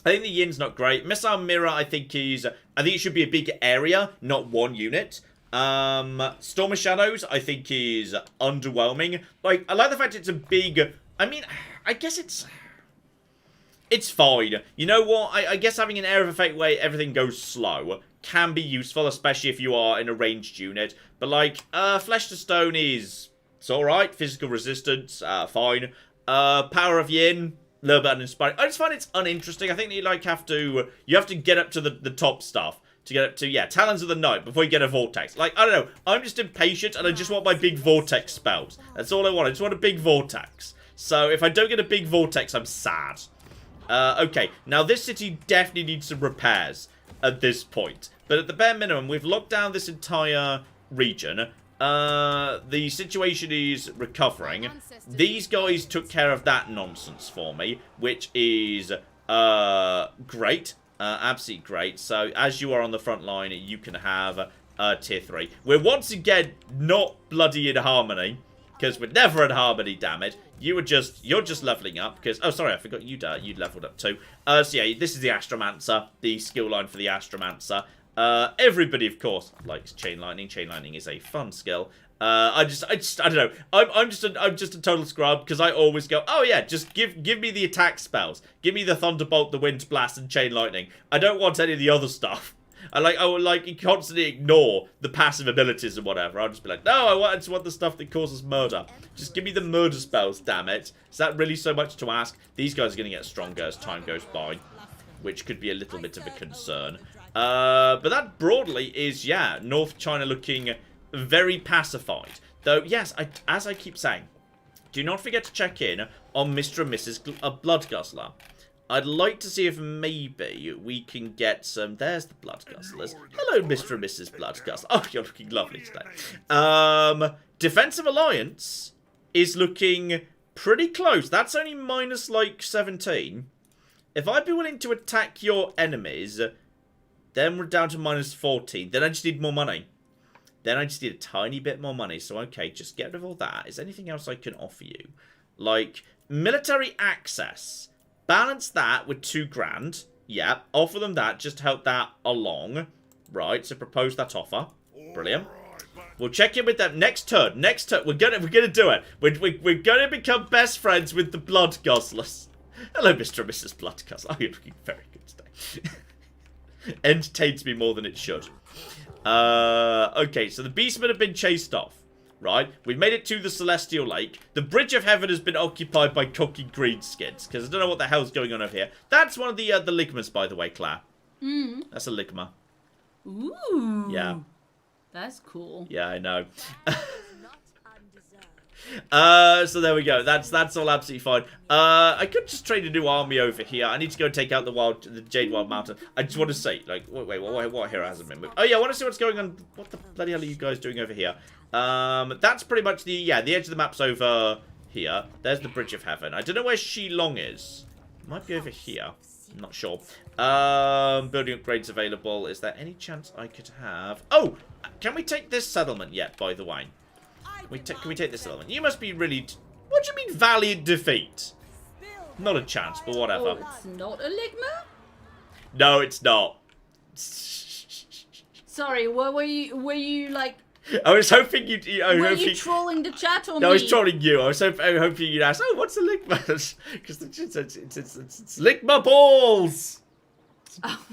I think the Yin's not great. Missile Mirror, I think it should be a big area, not one unit. Storm of Shadows, I think is underwhelming. Like, I like the fact it's a big... I mean, I guess it's fine. You know what? I guess having an Air of Effect where everything goes slow can be useful, especially if you are in a ranged unit. But, like, Flesh to Stone it's alright. Physical Resistance, fine. Power of Yin, a little bit uninspiring. I just find it's uninteresting. I think that you have to get up to the top stuff. To get up to, Talons of the Night before you get a Vortex. Like, I don't know. I'm just impatient and I just want my big Vortex spells. That's all I want. I just want a big Vortex. So, if I don't get a big Vortex, I'm sad. Okay, now this city definitely needs some repairs at this point. But at the bare minimum, we've locked down this entire region. The situation is recovering. These guys took care of that nonsense for me, which is great. Absolutely great. So, as you are on the front line, you can have tier 3. We're once again not bloody in harmony, because we're never in harmony, damn it. You're just leveling up, because... Oh, sorry, I forgot you'd leveled up too. So yeah, this is the Astromancer, the skill line for the Astromancer. Everybody, of course, likes Chain Lightning. Chain Lightning is a fun skill. I don't know. I'm just a total scrub, because I always go, oh yeah, just give me the attack spells. Give me the Thunderbolt, the Wind Blast, and Chain Lightning. I don't want any of the other stuff. I will constantly ignore the passive abilities and whatever. I'll just be like, no, I just want the stuff that causes murder. Just give me the murder spells, damn it. Is that really so much to ask? These guys are going to get stronger as time goes by, which could be a little bit of a concern. But that broadly is, North China looking very pacified. Though, yes, as I keep saying, do not forget to check in on Mr. and Mrs. Bloodguzzler. I'd like to see if maybe we can get some... There's the Bloodguzzlers. Hello, Mr. and Mrs. Bloodguzzler. Oh, you're looking lovely today. Defensive Alliance is looking Pretty close. That's only minus, like, 17. If I'd be willing to attack your enemies, then we're down to minus 14. Then I just need more money. Then I just need a tiny bit more money. So, okay, just get rid of all that. Is there anything else I can offer you? Like, military access. Balance that with 2 grand. Yeah, offer them that. Just help that along. Right, so propose that offer. Brilliant. We'll check in with them next turn. Next turn, we're gonna do it. We're gonna become best friends with the Blood Guzzlers. Hello, Mr. and Mrs. Blood Guzzler. Oh, you're looking very good today. Entertains me more than it should. Okay, so the beastmen have been chased off. Right, we've made it to the Celestial Lake. The Bridge of Heaven has been occupied by cocky greenskins, because I don't know what the hell's going on over here. That's one of the ligmas, by the way, Claire. That's a ligma. Ooh. Yeah. That's cool. Yeah, I know. So there we go. That's all absolutely fine. I could just train a new army over here. I need to go take out the Jade Wild Mountain. I just want to say, like, wait, what hero hasn't been moved? Oh yeah, I want to see what's going on. What the bloody hell are you guys doing over here? That's pretty much the edge of the map's over here. There's the Bridge of Heaven. I don't know where Shilong is. Might be over here. I'm not sure. Building upgrades available. Is there any chance I could have? Oh, can we take this settlement yet? By the way. Can we take this settlement? You must be really... What do you mean valiant defeat? Not a chance, but whatever. Oh, it's not a ligma? No, it's not. Sorry, were you like... I was hoping you'd... were you trolling the chat or me? No, I was trolling you. I was hoping you'd ask, oh, what's a ligma? Because it's ligma balls! Oh.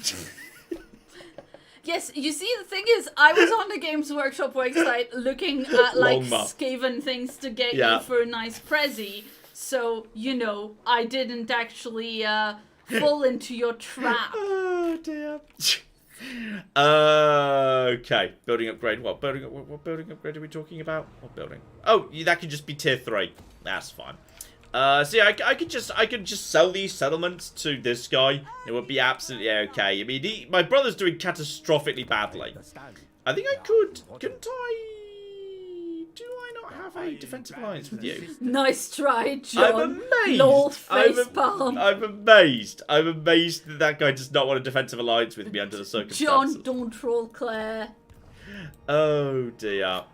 Yes, you see, the thing is, I was on the Games Workshop website looking at, like, Skaven things to get you for a nice prezzy. So, you know, I didn't actually fall into your trap. Oh, dear. Okay. Building upgrade. What building upgrade are we talking about? What building? Oh, that could just be tier 3. That's fine. So yeah, I could just sell these settlements to this guy. It would be absolutely okay. I mean, my brother's doing catastrophically badly. I think I could. Couldn't I? Do I not have a defensive alliance with you? Nice try, John. I'm amazed. Lord facepalm. I'm amazed. I'm amazed that guy does not want a defensive alliance with me under the circumstances. John, don't troll Claire. Oh dear.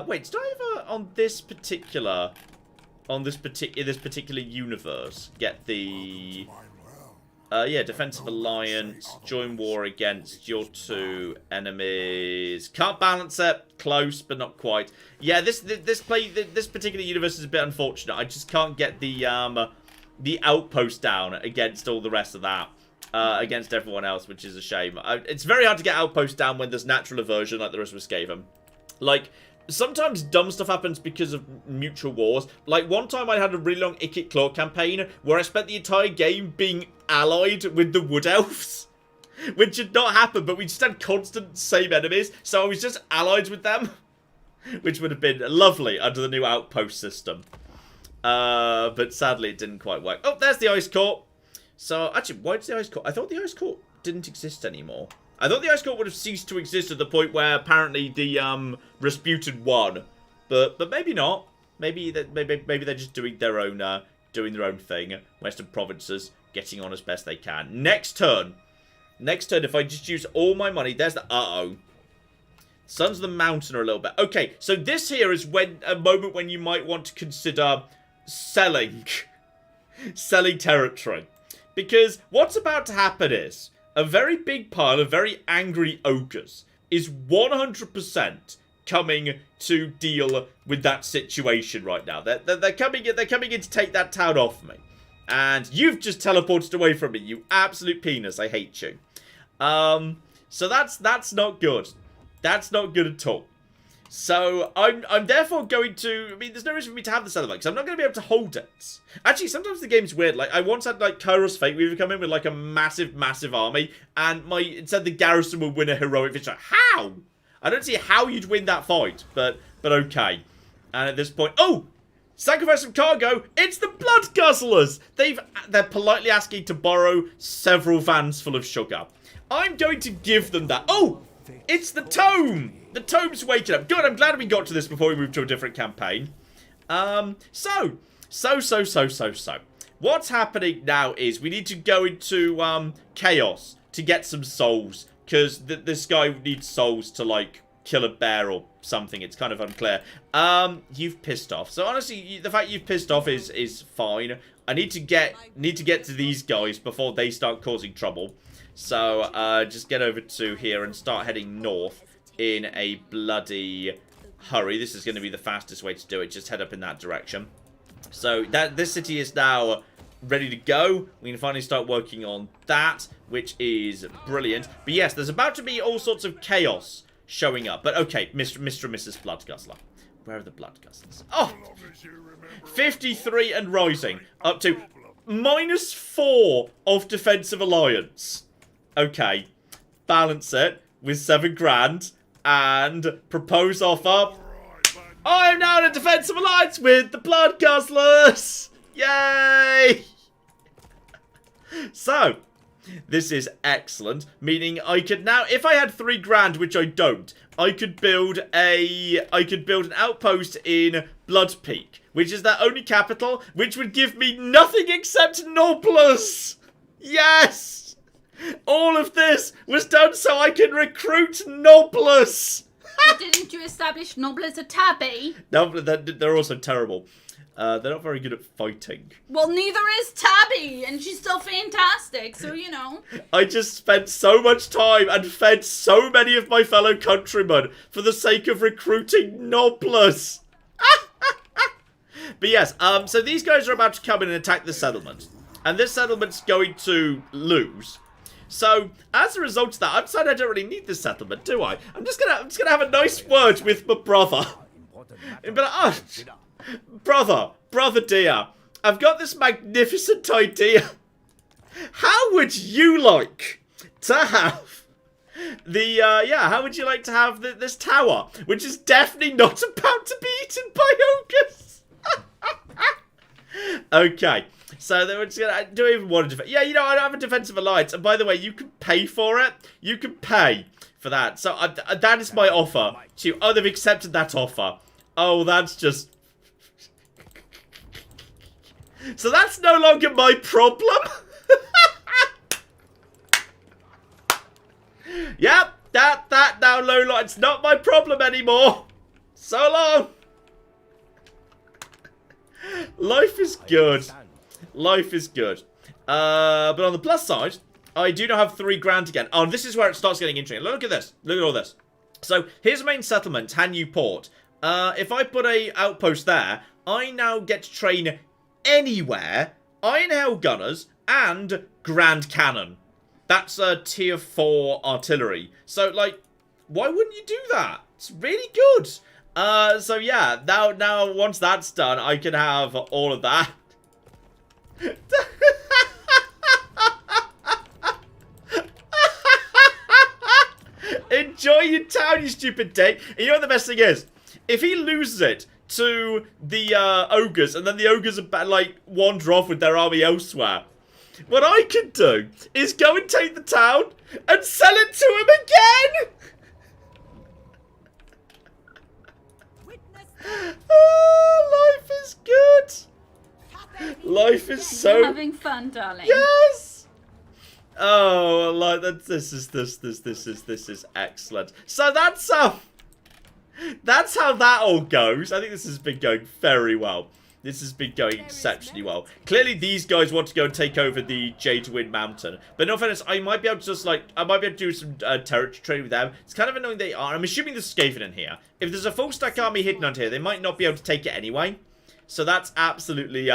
Wait, did I ever on this particular universe get the defensive alliance, join war against your 2 enemies? Can't balance it. Close, but not quite. Yeah, this particular universe is a bit unfortunate. I just can't get the outpost down against all the rest of that. Against everyone else, which is a shame. It's very hard to get outposts down when there's natural aversion like there is with Skaven. Like, sometimes dumb stuff happens because of mutual wars. Like, one time I had a really long Ikit Claw campaign where I spent the entire game being allied with the Wood Elves. Which did not happen, but we just had constant same enemies, so I was just allied with them. Which would have been lovely under the new outpost system. But sadly it didn't quite work. Oh, there's the Ice Court. So, actually, why does the Ice Court... I thought the Ice Court didn't exist anymore. I thought the Ice Court would have ceased to exist at the point where apparently the Rasputin won, but maybe not. Maybe they're just doing their own thing. Western provinces getting on as best they can. Next turn, if I just use all my money, there's the Sons of the Mountain are a little bit okay. So this here is a moment when you might want to consider selling territory, because what's about to happen is, a very big pile of very angry ogres is 100% coming to deal with that situation right now. They're coming in to take that town off me. And you've just teleported away from me, you absolute penis. I hate you. So that's not good. That's not good at all. So, I'm therefore going to... I mean, there's no reason for me to have the settlement, because I'm not going to be able to hold it. Actually, sometimes the game's weird. Like, I once had, like, Kairos Fate. We would come in with, like, a massive, massive army, and it said the garrison would win a heroic victory. How? I don't see how you'd win that fight, but okay. And at this point... Oh! Sacrifice some cargo! It's the Blood Guzzlers! They're politely asking to borrow several vans full of sugar. I'm going to give them that. Oh! It's the Tome! The Tome's waking up. Good, I'm glad we got to this before we moved to a different campaign. So, So. What's happening now is we need to go into chaos to get some souls. Because this guy needs souls to, like, kill a bear or something. It's kind of unclear. You've pissed off. So honestly, the fact you've pissed off is fine. I need to get to these guys before they start causing trouble. So just get over to here and start heading north in a bloody hurry. This is going to be the fastest way to do it. Just head up in that direction. So this city is now ready to go. We can finally start working on that, which is brilliant. But yes, there's about to be all sorts of chaos showing up. But okay, Mr. and Mrs. Bloodguzzler. Where are the Bloodguzzlers? Oh! 53 and rising. Up to -4 of defensive alliance. Okay. Balance it with 7 grand. And propose offer. I am now in a defensive alliance with the Bloodguzzlers! Yay! So, this is excellent, meaning I could now, if I had 3 grand, which I don't, I could build an outpost in Blood Peak, which is their only capital, which would give me nothing except nobles! Yes! All of this was done so I can recruit nobles! But didn't you establish nobles at Tabby? No, they're also terrible. They're not very good at fighting. Well, neither is Tabby, and she's still fantastic, so you know. I just spent so much time and fed so many of my fellow countrymen for the sake of recruiting nobles. But yes, so these guys are about to come in and attack the settlement. And this settlement's going to lose. So, as a result of that, I'm deciding I don't really need this settlement, do I? I'm just gonna have a nice word with my brother. And be like, oh, brother dear, I've got this magnificent idea. How would you like to have how would you like to have this tower, which is definitely not about to be eaten by ogres? Okay. So they were just gonna, do I even want to defend? Yeah, you know, I don't have a defensive alliance. And by the way, you can pay for it. You can pay for that. So that is my offer to you. Oh, they've accepted that offer. Oh, that's just... So that's no longer my problem. Yep, that now, Lola, it's not my problem anymore. So long. Life is good. Life is good. But on the plus side, I do now have 3 grand again. Oh, this is where it starts getting interesting. Look at this. Look at all this. So, here's the main settlement, Hanyu Port. If I put a outpost there, I now get to train anywhere, Iron Hail Gunners, and Grand Cannon. That's tier 4 artillery. So, like, why wouldn't you do that? It's really good. So yeah, now once that's done, I can have all of that. Enjoy your town, you stupid dick. And you know what the best thing is? If he loses it to the ogres, and then the ogres are, like, wander off with their army elsewhere, what I could do is go and take the town and sell it to him again. Oh, life is good. Life is so... You're having fun, darling. Yes. Oh, like that. This is excellent. So that's how that all goes. I think this has been going very well. This has been going exceptionally well. Clearly, these guys want to go and take over the Jade Wind Mountain. But no offense, I might be able to just, like, I might be able to do some territory trade with them. It's kind of annoying they are. I'm assuming there's Skaven in here. If there's a full stack army hidden on here, they might not be able to take it anyway. So that's absolutely,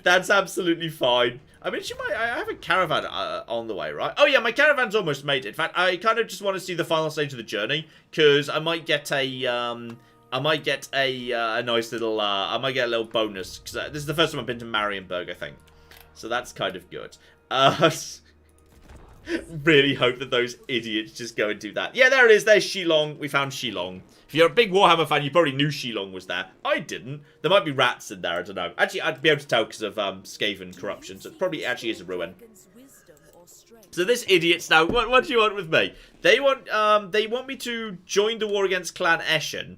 that's absolutely fine. I mean, I have a caravan on the way, right? Oh yeah, my caravan's almost made it. In fact, I kind of just want to see the final stage of the journey, because I might get a, nice little, I might get a little bonus, because this is the first time I've been to Marienburg, I think. So that's kind of good. Really hope that those idiots just go and do that. Yeah, there it is. There's Shilong. We found Shilong. If you're a big Warhammer fan, you probably knew Shilong was there. I didn't. There might be rats in there. I don't know. Actually, I'd be able to tell because of Skaven corruption. So it probably actually is a ruin. So this idiot's now. What do you want with me? They want me to join the war against Clan Eshin.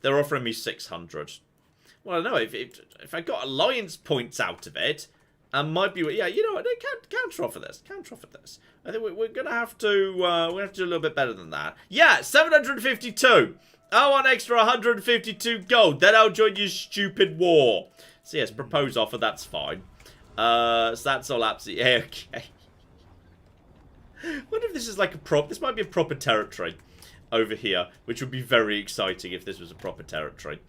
They're offering me 600. Well, no, if I got alliance points out of it, I might be... Yeah, you know what? Counter offer this. Counter offer this. I think we're going to have to... we're going to have to do a little bit better than that. Yeah, 752. I want extra 152 gold. Then I'll join your stupid war. So yes, propose offer, that's fine. So that's all absolutely okay. I wonder if this is like a prop. This might be a proper territory over here, which would be very exciting if this was a proper territory.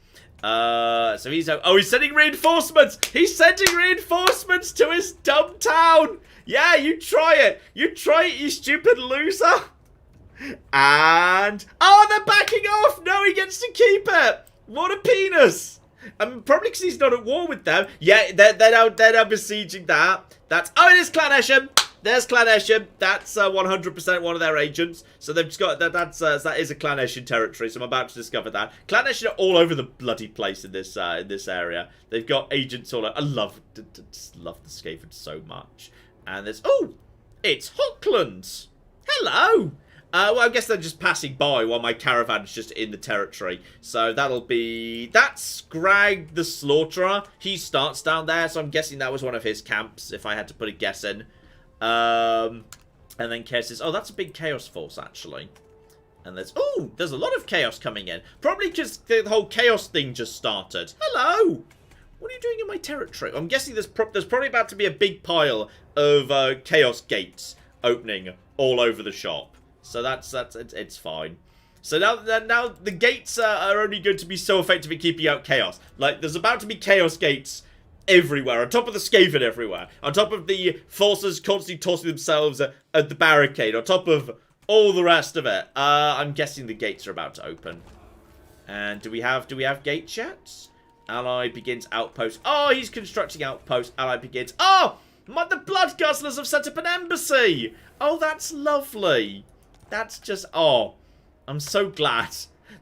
So he's... Oh, he's sending reinforcements! He's sending reinforcements to his dumb town! Yeah, you try it! You try it, you stupid loser! And... Oh, they're backing off! No, he gets to keep it! What a penis! Probably because he's not at war with them. Yeah, they're now besieging that. That's... Oh, it is Clan Esham! There's Clan Esham. That's 100% one of their agents. So they've just got... that is a Clan Esham territory, so I'm about to discover that. Clan Esham are all over the bloody place in this area. They've got agents all over. I love the Skaven so much. And there's... Oh! It's Hocklands! Hello! Well, I guess they're just passing by while my caravan's just in the territory. So that'll be... That's Scrag the Slaughterer. He starts down there, so I'm guessing that was one of his camps, if I had to put a guess in. And then Chaos says, oh, that's a big Chaos force, actually. And there's... Oh, there's a lot of Chaos coming in. Probably because the whole Chaos thing just started. Hello! What are you doing in my territory? I'm guessing there's probably about to be a big pile of Chaos gates opening all over the shop. So it's fine. So now the gates are only going to be so effective at keeping out chaos. Like, there's about to be chaos gates everywhere. On top of the Skaven everywhere. On top of the forces constantly tossing themselves at the barricade. On top of all the rest of it. I'm guessing the gates are about to open. And do we have gates yet? Ally begins outpost. Oh, he's constructing outpost. Ally begins. Oh! The Blood Guzzlers have set up an embassy! Oh, that's lovely. That's just... Oh, I'm so glad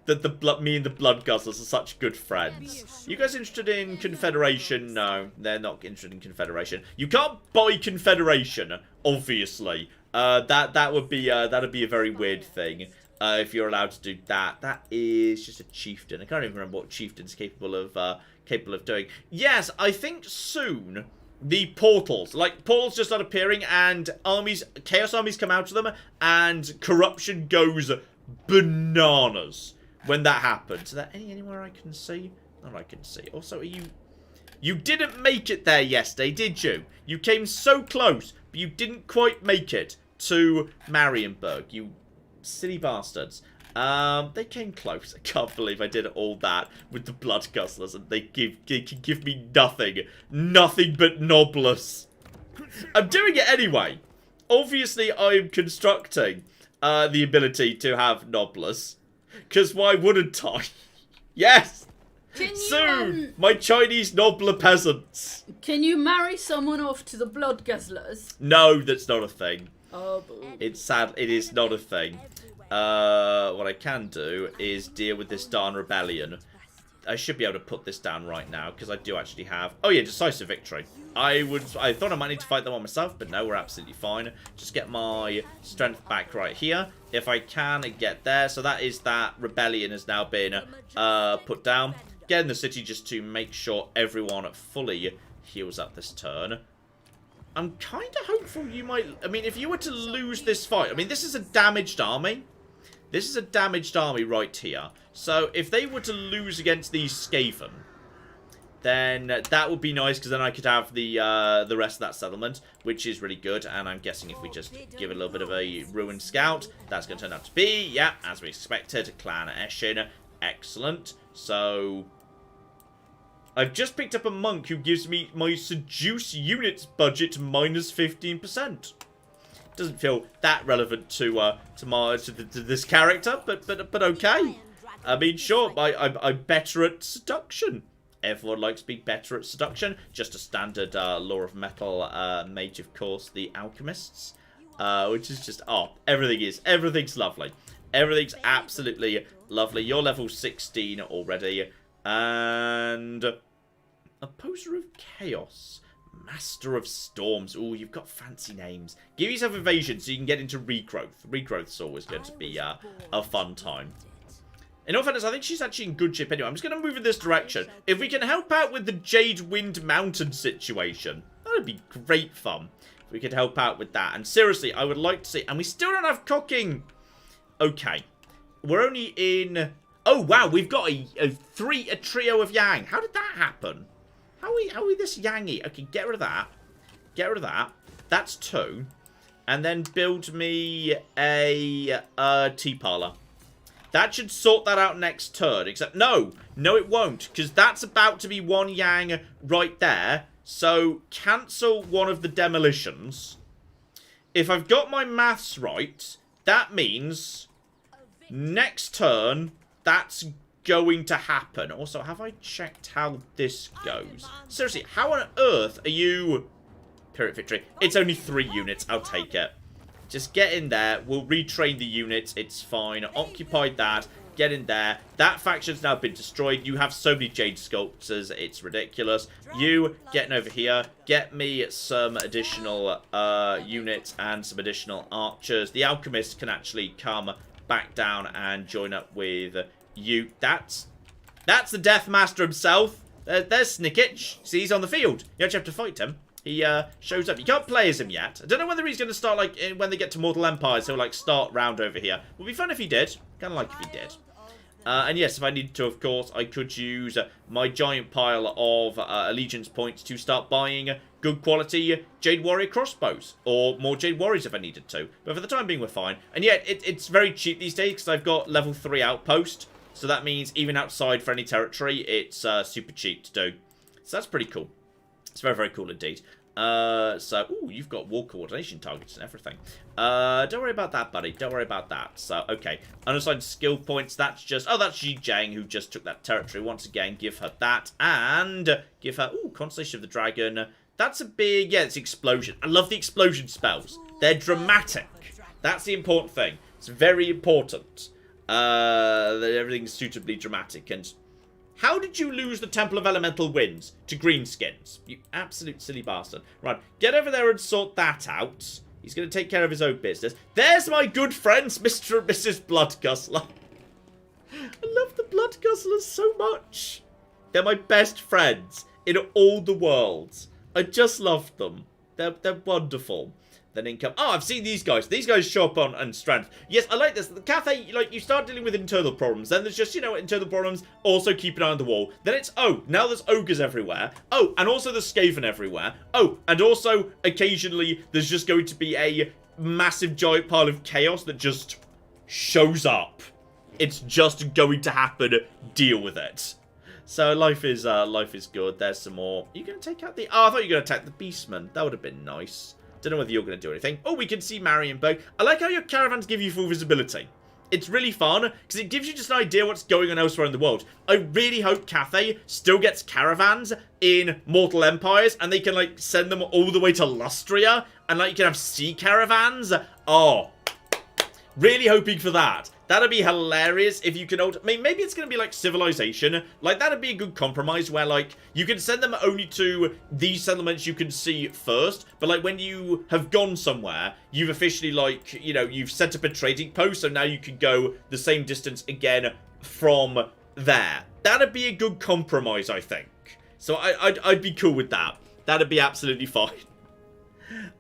that me and the Blood Guzzlers are such good friends. You guys interested in Confederation? No, they're not interested in Confederation. You can't buy Confederation, obviously. That would be that'd be a very weird thing. If you're allowed to do that. That is just a chieftain. I can't even remember what chieftain's capable of doing. Yes, I think soon... The portals. Like, portals just start appearing and armies, chaos armies come out of them and corruption goes bananas when that happens. Is there anywhere I can see? Not I can see. Also, you didn't make it there yesterday, did you? You came so close, but you didn't quite make it to Marienburg, you silly bastards. They came close. I can't believe I did all that with the Blood Guzzlers and they can give me nothing. Nothing but Noblesse. I'm doing it anyway. Obviously, I'm constructing the ability to have Noblesse. Because why wouldn't I? Yes! Soon, my Chinese nobler peasants. Can you marry someone off to the Blood Guzzlers? No, that's not a thing. Oh, boo. It's sad. It is not a thing. What I can do is deal with this darn rebellion. I should be able to put this down right now because I do actually have... Oh yeah, decisive victory. I thought I might need to fight them on myself, but no, we're absolutely fine. Just get my strength back right here. If I can get there. So that rebellion has now been put down. Get in the city just to make sure everyone fully heals up this turn. I'm kind of hopeful you might... I mean, if you were to lose this fight... I mean, this is a damaged army. This is a damaged army right here. So, if they were to lose against these Skaven, then that would be nice, because then I could have the rest of that settlement, which is really good. And I'm guessing if we just give it a little bit of a ruined scout, that's going to turn out to be, yeah, as we expected, Clan Eshin. Excellent. So... I've just picked up a monk who gives me my seduce units budget minus 15%. Doesn't feel that relevant to this character, but okay. I mean, sure, I'm better at seduction. Everyone likes being better at seduction. Just a standard Law of Metal mage, of course, the alchemists, which is just everything's lovely. Everything's absolutely lovely. You're level 16 already, and Opposer of Chaos. Master of Storms. Oh, you've got fancy names. Give yourself evasion so you can get into regrowth. Regrowth's always going to be a fun time. In all fairness, I think she's actually in good shape anyway. I'm just going to move in this direction. If we can help out with the Jade Wind Mountain situation, that would be great fun. If we could help out with that. And seriously, I would like to see... And we still don't have cooking. Okay. We're only in... Oh, wow. We've got a trio of Yang. How did that happen? How are we this Yangy? Okay, get rid of that. Get rid of that. That's 2. And then build me a tea parlour. That should sort that out next turn. Except, no, it won't. Because that's about to be 1 Yang right there. So, cancel one of the demolitions. If I've got my maths right, that means next turn, that's going to happen. Also, have I checked how this goes? Seriously, how on earth are you... Pyrrhic Victory. It's only 3 units. I'll take it. Just get in there. We'll retrain the units. It's fine. Occupy that. Get in there. That faction's now been destroyed. You have so many Jade Sculptors. It's ridiculous. You getting over here. Get me some additional units and some additional archers. The Alchemist can actually come back down and join up with you. That's the Death Master himself. There's Snickich. See, he's on the field. You actually have to fight him. He shows up. You can't play as him yet. I don't know whether he's going to start, like, when they get to Mortal Empires, he'll, like, start round over here. Would be fun if he did. Kind of like if he did. And yes, if I needed to, of course, I could use my giant pile of allegiance points to start buying good quality Jade Warrior crossbows. Or more Jade Warriors if I needed to. But for the time being, we're fine. And yet, it's very cheap these days because I've got level 3 Outpost. So that means even outside for any territory, it's super cheap to do. So that's pretty cool. It's very, very cool indeed. Ooh, you've got war coordination targets and everything. Don't worry about that, buddy. Don't worry about that. So, okay. Unassigned skill points, that's just... Oh, that's Ji Jiang, who just took that territory. Once again, give her that. And give her... Ooh, Consolidation of the Dragon. That's a big... Yeah, it's explosion. I love the explosion spells. They're dramatic. That's the important thing. It's very important. That everything's suitably dramatic. And... How did you lose the Temple of Elemental Winds to Greenskins? You absolute silly bastard. Right, get over there and sort that out. He's going to take care of his own business. There's my good friends, Mr. and Mrs. Bloodguzzler. I love the Bloodguzzlers so much. They're my best friends in all the world. I just love them. They're wonderful. Then income. Oh, I've seen these guys. These guys show up on strength. Yes, I like this. The Cathay, like, you start dealing with internal problems. Then there's just, you know, internal problems. Also keep an eye on the wall. Then it's, oh, now there's ogres everywhere. Oh, and also there's Skaven everywhere. Oh, and also, occasionally, there's just going to be a massive giant pile of chaos that just shows up. It's just going to happen. Deal with it. So life is good. There's some more. Are you going to take out the... Oh, I thought you were going to attack the Beastmen. That would have been nice. Don't know whether you're going to do anything. Oh, we can see Marienburg. I like how your caravans give you full visibility. It's really fun, because it gives you just an idea what's going on elsewhere in the world. I really hope Cathay still gets caravans in Mortal Empires, and they can, like, send them all the way to Lustria, and, like, you can have sea caravans. Oh, really hoping for that. That'd be hilarious if you can... I mean, maybe it's going to be like Civilization. Like, that'd be a good compromise where, like, you can send them only to these settlements you can see first. But, like, when you have gone somewhere, you've officially, like, you know, you've set up a trading post. So now you can go the same distance again from there. That'd be a good compromise, I think. So I'd be cool with that. That'd be absolutely fine.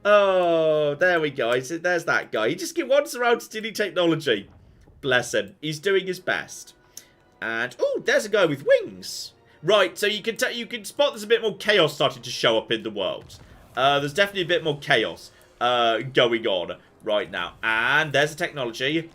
Oh, there we go. There's that guy. He just wanders around stealing technology. Bless him. He's doing his best. And, oh, there's a guy with wings. Right, so you can spot there's a bit more chaos starting to show up in the world. There's definitely a bit more chaos going on right now. And there's the technology.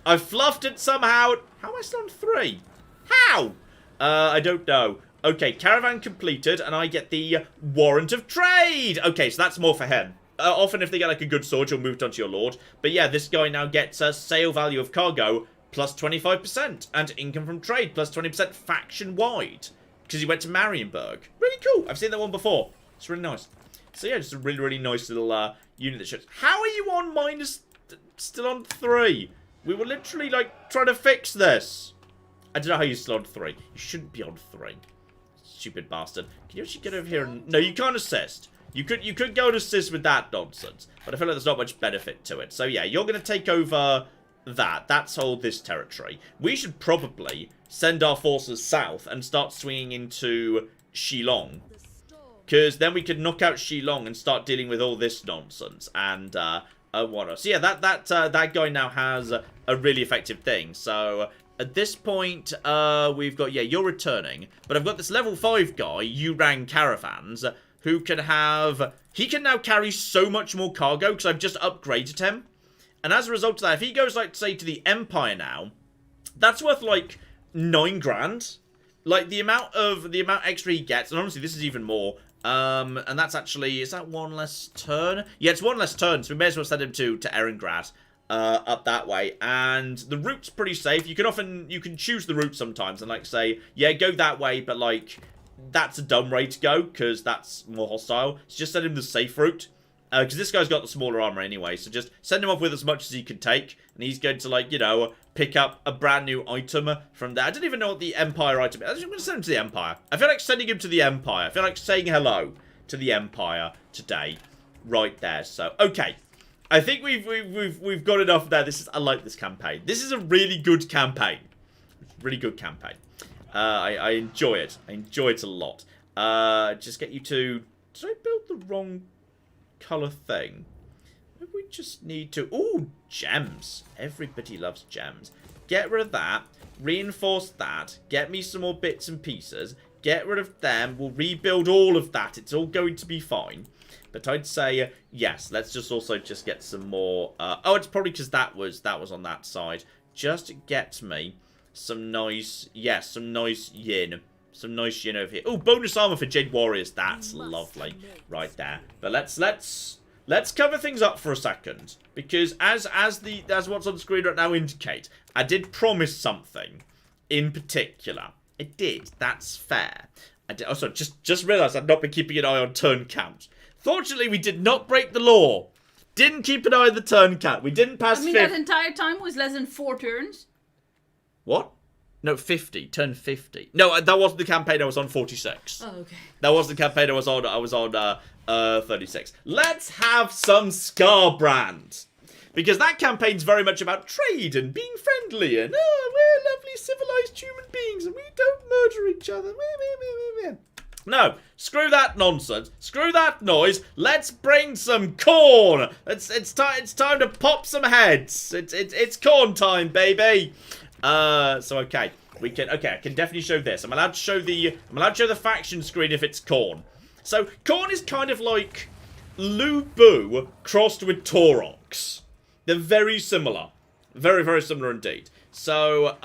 I've fluffed it somehow. How am I still on 3? How? I don't know. Okay, caravan completed, and I get the warrant of trade. Okay, so that's more for him. Often if they get like a good sword, you'll move on to your lord. But yeah, this guy now gets a sale value of cargo plus 25% and income from trade plus 20% faction-wide. Because he went to Marienburg. Really cool. I've seen that one before. It's really nice. So yeah, just a really, really nice little unit that shows. How are you on minus... still on 3? We were literally like trying to fix this. I don't know how you're still on 3. You shouldn't be on 3. Stupid bastard. Can you actually get over here and... No, you can't assist. You could go and assist with that nonsense, but I feel like there's not much benefit to it. So yeah, you're going to take over that. That's all this territory. We should probably send our forces south and start swinging into Shillong. Because then we could knock out Shillong and start dealing with all this nonsense. And, what so yeah, that guy now has a really effective thing. So, at this point, we've got, yeah, you're returning. But I've got this level 5 guy, Yurang Caravans, who can have... He can now carry so much more cargo because I've just upgraded him. And as a result of that, if he goes, like, say, to the Empire now, that's worth, like, 9 grand. Like, the amount extra he gets, and honestly, this is even more. And that's actually, is that one less turn? Yeah, it's one less turn, so we may as well send him to Erengrad, up that way. And the route's pretty safe. You can choose the route sometimes and, like, say, yeah, go that way, but, like, that's a dumb way to go, because that's more hostile. So just send him the safe route. Because this guy's got the smaller armor anyway, so just send him off with as much as he can take, and he's going to, like, you know, pick up a brand new item from there. I don't even know what the Empire item is. I'm going to send him to the Empire. I feel like sending him to the Empire. I feel like saying hello to the Empire today, right there. So, okay, I think we've got enough there. I like this campaign. This is a really good campaign. Really good campaign. I enjoy it. I enjoy it a lot. Just get you to... Did I build the wrong colour thing? Maybe we just need to... Ooh, gems. Everybody loves gems. Get rid of that. Reinforce that. Get me some more bits and pieces. Get rid of them. We'll rebuild all of that. It's all going to be fine. But I'd say, yes, let's just also just get some more... oh, it's probably because that was on that side. Just get me some nice... Yes, some nice yin. Some nice yin over here. Oh, bonus armor for Jade Warriors. That's lovely. Right there. But let's cover things up for a second. Because as what's on screen right now indicate, I did promise something in particular. I did. That's fair. I did also just realised I'd not been keeping an eye on turn count. Fortunately, we did not break the law. Didn't keep an eye on the turn count. We didn't pass 50. that entire time was less than 4 turns. What? No, 50. Turn 50. No, that wasn't the campaign. I was on 46. Oh, okay. That wasn't the campaign. I was on 36. Let's have some Scarbrand. Because that campaign's very much about trade and being friendly and, oh, we're lovely civilized human beings and we don't murder each other. No, screw that nonsense. Screw that noise. Let's bring some Khorne. It's time to pop some heads. It's Khorne time, baby. So okay, I can definitely show this. I'm allowed to show the faction screen if it's Khorne. So Khorne is kind of like Lu Bu crossed with Taurox. They're very similar. Very, very similar indeed. So,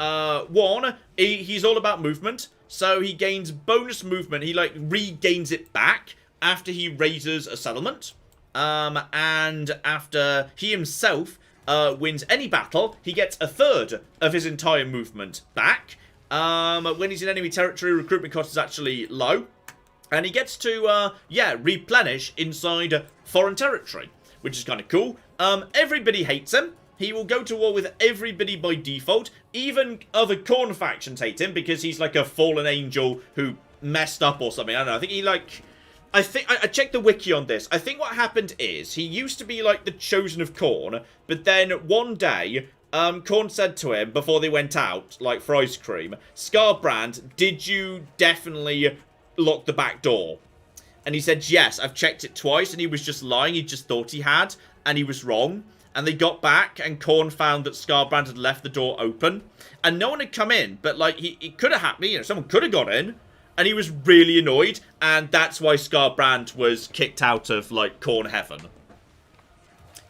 he's all about movement. So he gains bonus movement. He, like, regains it back after he raises a settlement. And after he himself wins any battle, he gets a third of his entire movement back. When he's in enemy territory, recruitment cost is actually low. And he gets to, replenish inside foreign territory, which is kind of cool. Everybody hates him. He will go to war with everybody by default. Even other Khorne factions hate him because he's like a fallen angel who messed up or something. I don't know. I think he like... I checked the wiki on this. I think what happened is he used to be like the chosen of Khorne, but then one day, Khorne said to him before they went out, like for ice cream, Scarbrand, did you definitely lock the back door? And he said, yes, I've checked it twice, and he was just lying. He just thought he had, and he was wrong. And they got back, and Khorne found that Scarbrand had left the door open. And no one had come in, but, like, it could have happened. You know, someone could have got in. And he was really annoyed, and that's why Scarbrand was kicked out of, like, Khorne Heaven.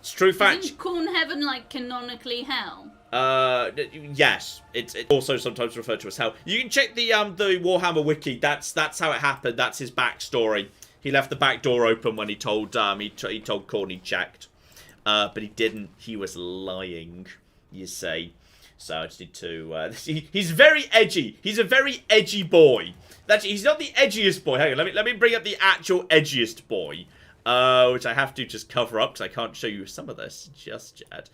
It's true fact. Isn't Khorne Heaven, like, canonically hell? Yes. It's also sometimes referred to as hell. You can check the Warhammer wiki. That's how it happened. That's his backstory. He left the back door open when he told Khorne he checked. But he didn't. He was lying, you see. So I just need to... he's very edgy. He's a very edgy boy. He's not the edgiest boy. Hang on, let me bring up the actual edgiest boy. Which I have to just cover up because I can't show you some of this just yet.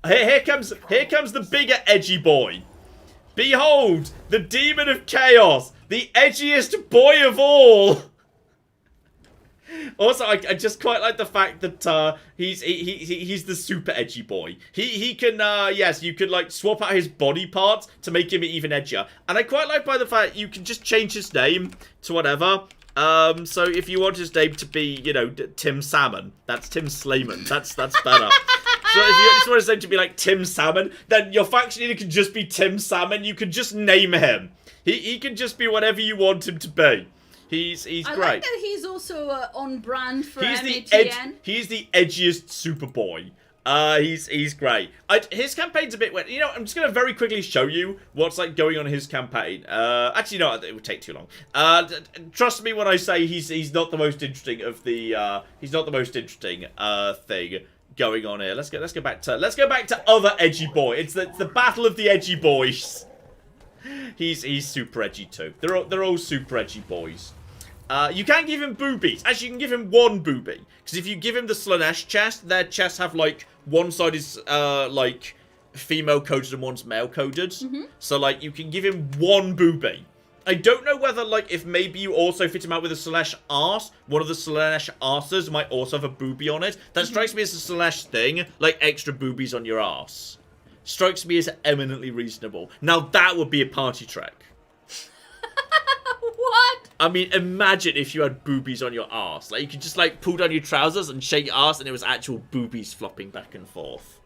Here comes the bigger edgy boy. Behold, the demon of chaos, the edgiest boy of all. Also, I just quite like the fact that he's the super edgy boy. He can yes, you can like swap out his body parts to make him even edgier. And I quite like by the fact you can just change his name to whatever. So if you want his name to be, you know, Tim Salmon, that's Tim Slayman. That's better. So if you just want his name to be like Tim Salmon, then your faction leader can just be Tim Salmon. You can just name him. He can just be whatever you want him to be. He's great. I like that he's also on brand for MATN. He's the edgiest Superboy. He's great. His campaign's a bit weird. You know, I'm just gonna very quickly show you what's like going on in his campaign. Actually, no, it would take too long. Trust me when I say he's not the most interesting of the. He's not the most interesting thing going on here. Let's go back to other edgy boy. It's the battle of the edgy boys. He's super edgy too. They're all super edgy boys. You can give him boobies. Actually, you can give him one boobie. Because if you give him the Slanesh chest, their chests have, like, one side is, like, female-coded and one's male-coded. So, like, you can give him one boobie. I don't know whether, like, if maybe you also fit him out with a Slanesh arse, one of the Slanesh arses might also have a boobie on it. That strikes me as a Slanesh thing, like extra boobies on your arse. Strikes me as eminently reasonable. Now, that would be a party trick. What? I mean, imagine if you had boobies on your arse. Like, you could just, like, pull down your trousers and shake your arse and it was actual boobies flopping back and forth.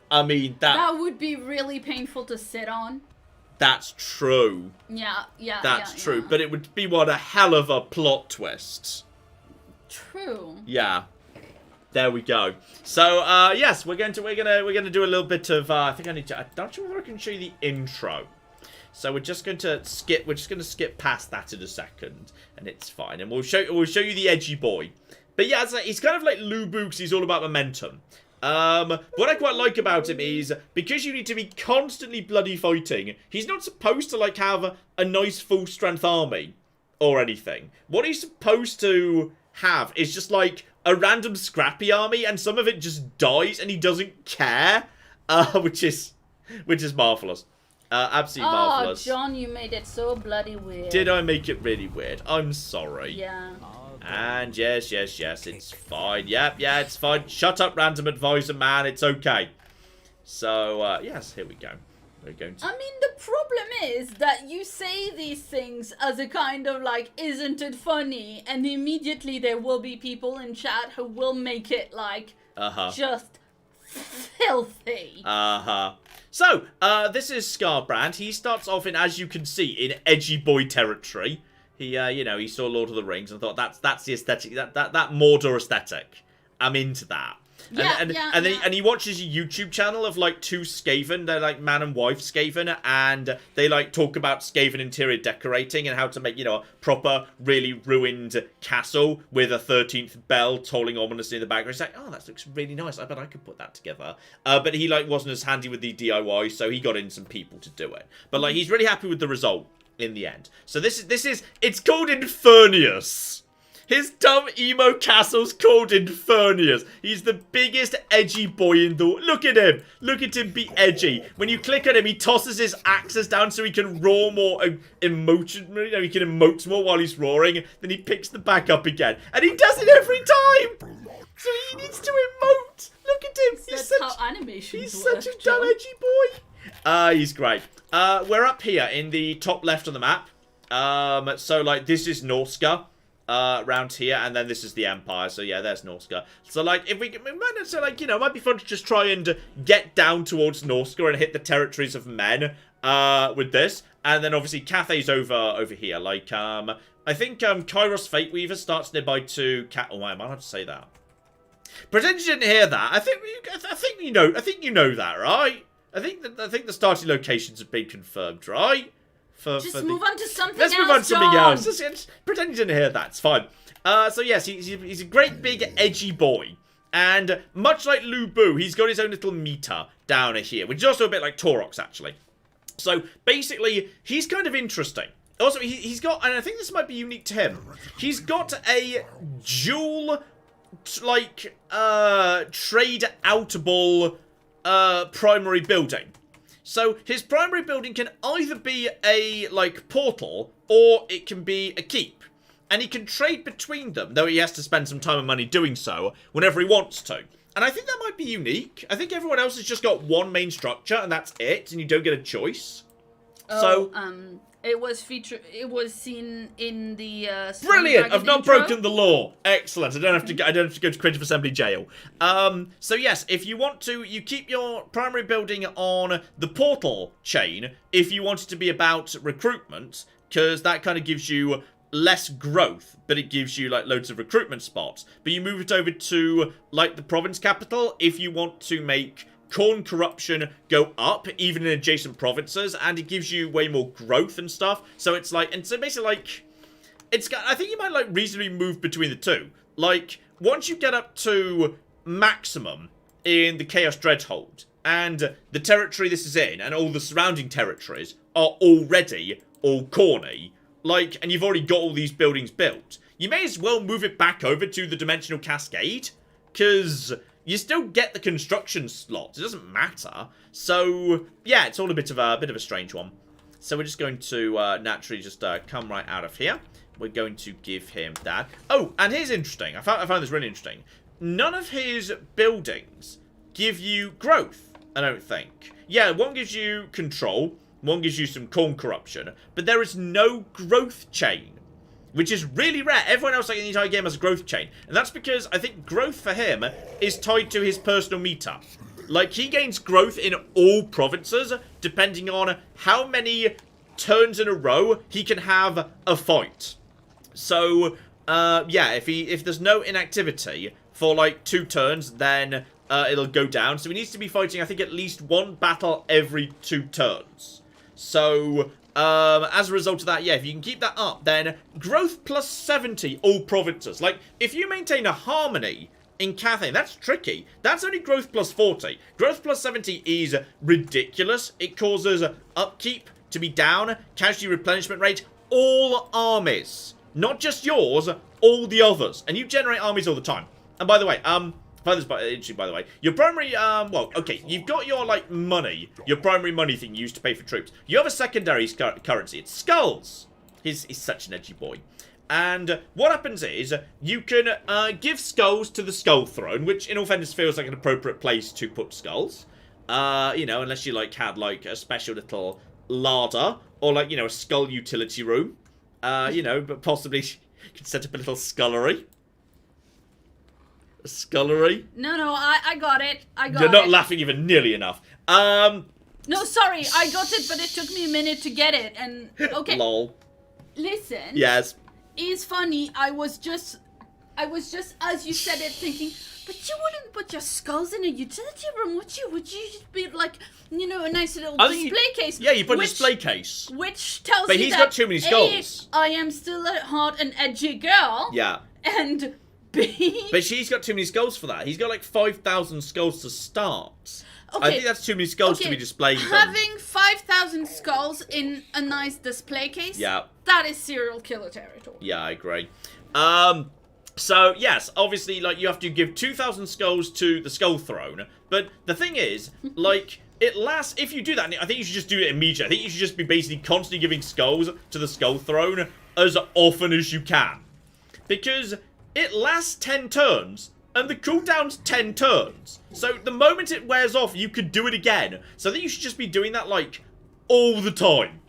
I mean, that would be really painful to sit on. That's true. Yeah. That's true. Yeah. But it would be one a hell of a plot twist. True. Yeah. There we go. So, yes, we're gonna do a little bit of, I think I need to, I'm not sure if I can show you the intro. So we're just going to skip past that in a second, and it's fine. And we'll show you the edgy boy. But yeah, he's kind of like Lubu because he's all about momentum. What I quite like about him is, because you need to be constantly bloody fighting, he's not supposed to like have a nice full strength army or anything. What he's supposed to have is just like a random scrappy army, and some of it just dies and he doesn't care, which is marvelous. Absolutely marvelous. Oh, John, you made it so bloody weird. Did I make it really weird? I'm sorry. Yeah. And yes, it's fine. Yep, yeah, it's fine. Shut up, random advisor man. It's okay. So, yes, here we go. We're going to... I mean, the problem is that you say these things as a kind of like, isn't it funny? And immediately there will be people in chat who will make it like, just filthy. So, this is Scarbrand. He starts off in, as you can see, in edgy boy territory. He, you know, he saw Lord of the Rings and thought, that's the aesthetic, that Mordor aesthetic. I'm into that. And he watches a YouTube channel of like two Skaven. They're like man and wife Skaven, and they like talk about Skaven interior decorating and how to make, you know, a proper, really ruined castle with a 13th bell tolling ominously in the background. He's like, oh, that looks really nice. I bet I could put that together. But he like wasn't as handy with the DIY, so he got in some people to do it. But like he's really happy with the result in the end. So this is it's called Infernius. His dumb emo castle's called Infernius. He's the biggest edgy boy in the... Look at him. Look at him be edgy. When you click on him, he tosses his axes down so he can roar more emotionally. You know, he can emote more while he's roaring. Then he picks them back up again. And he does it every time. So he needs to emote. Look at him. That's how animations He's work, such a dumb edgy boy. He's great. We're up here in the top left of the map. So, like, this is Norska. Around here, and then this is the Empire, so yeah, there's Norska. So like, if we might, so like, you know, it might be fun to just try and get down towards Norska and hit the territories of men, with this, and then obviously Cathay's over here, like, I think, Kairos Fateweaver starts nearby to oh, I might have to say that. Pretend you didn't hear that. I think you know that, right? I think the starting locations have been confirmed, right? Just move on to something else, Let's move on to something else. Just pretend you didn't hear that. It's fine. So yes, he's a great big edgy boy. And much like Lubu, he's got his own little meter down here, which is also a bit like Taurox, actually. So basically, he's kind of interesting. Also, he's got, and I think this might be unique to him, he's got a dual, like, trade-outable primary building. So, his primary building can either be a, like, portal, or it can be a keep. and he can trade between them, though he has to spend some time and money doing so whenever he wants to. And I think that might be unique. I think everyone else has just got one main structure, and that's it, and you don't get a choice. It was seen in the brilliant! Dragon I've not intro. broken the law. Excellent. I don't have to go to Creative Assembly jail. So yes, if you want to, you keep your primary building on the portal chain if you want it to be about recruitment, because that kind of gives you less growth, but it gives you like loads of recruitment spots. But you move it over to like the province capital if you want to make Khorne corruption go up, even in adjacent provinces, and it gives you way more growth and stuff. So it's like, and so basically like, it's got, I think you might like reasonably move between the two. Like, once you get up to maximum in the Chaos Dreadhold, and the territory this is in, and all the surrounding territories are already all Khorne, like, and you've already got all these buildings built, you may as well move it back over to the Dimensional Cascade, because you still get the construction slots. It doesn't matter. So, yeah, it's all a bit of a strange one. So we're just going to naturally just come right out of here. We're going to give him that. Oh, and here's interesting. I found this really interesting. None of his buildings give you growth, I don't think. Yeah, one gives you control, one gives you some Khorne corruption, but there is no growth chain, which is really rare. Everyone else like in the entire game has a growth chain. And that's because I think growth for him is tied to his personal meter. Like, he gains growth in all provinces, depending on how many turns in a row he can have a fight. So, yeah, if there's no inactivity for, like, 2 turns, then it'll go down. So he needs to be fighting, I think, at least 1 battle every 2 turns. So as a result of that, yeah, if you can keep that up, then growth plus 70 all provinces. Like, if you maintain a harmony in Cathay, that's tricky. That's only growth plus 40. Growth plus 70 is ridiculous. It causes upkeep to be down, casualty replenishment rate, all armies. Not just yours, all the others. And you generate armies all the time. And by the way, by the way, your primary, well, okay, you've got your, like, money, your primary money thing you use to pay for troops. You have a secondary currency. It's skulls. He's such an edgy boy. And what happens is, you can give skulls to the Skull Throne, which, in all fairness, feels like an appropriate place to put skulls. You know, unless you, like, had, like, a special little larder, or, like, you know, a skull utility room. You know, but possibly you could set up a little scullery. Scullery? No, I got it. You're not laughing even nearly enough. No, sorry, I got it, but it took me a minute to get it, and, okay. Lol. Listen. Yes. It's funny, I was just, as you said it, thinking, but you wouldn't put your skulls in a utility room, would you? Would you just be like, you know, a nice little display case? Yeah, you put a display case. Which tells but you he's that, got too many skulls. A, I am still at heart an edgy girl. Yeah. And B... But she's got too many skulls for that. He's got like 5,000 skulls to start. Okay. I think that's too many skulls to be displaying them. Having 5,000 skulls in a nice display case, yeah, that is serial killer territory. Yeah, I agree. So, yes, obviously, like, you have to give 2,000 skulls to the Skull Throne. But the thing is, like, it lasts... If you do that, I think you should just do it immediately. I think you should just be basically constantly giving skulls to the Skull Throne as often as you can. Because it lasts 10 turns, and the cooldown's 10 turns. So the moment it wears off, you could do it again. So I think you should just be doing that, like, all the time.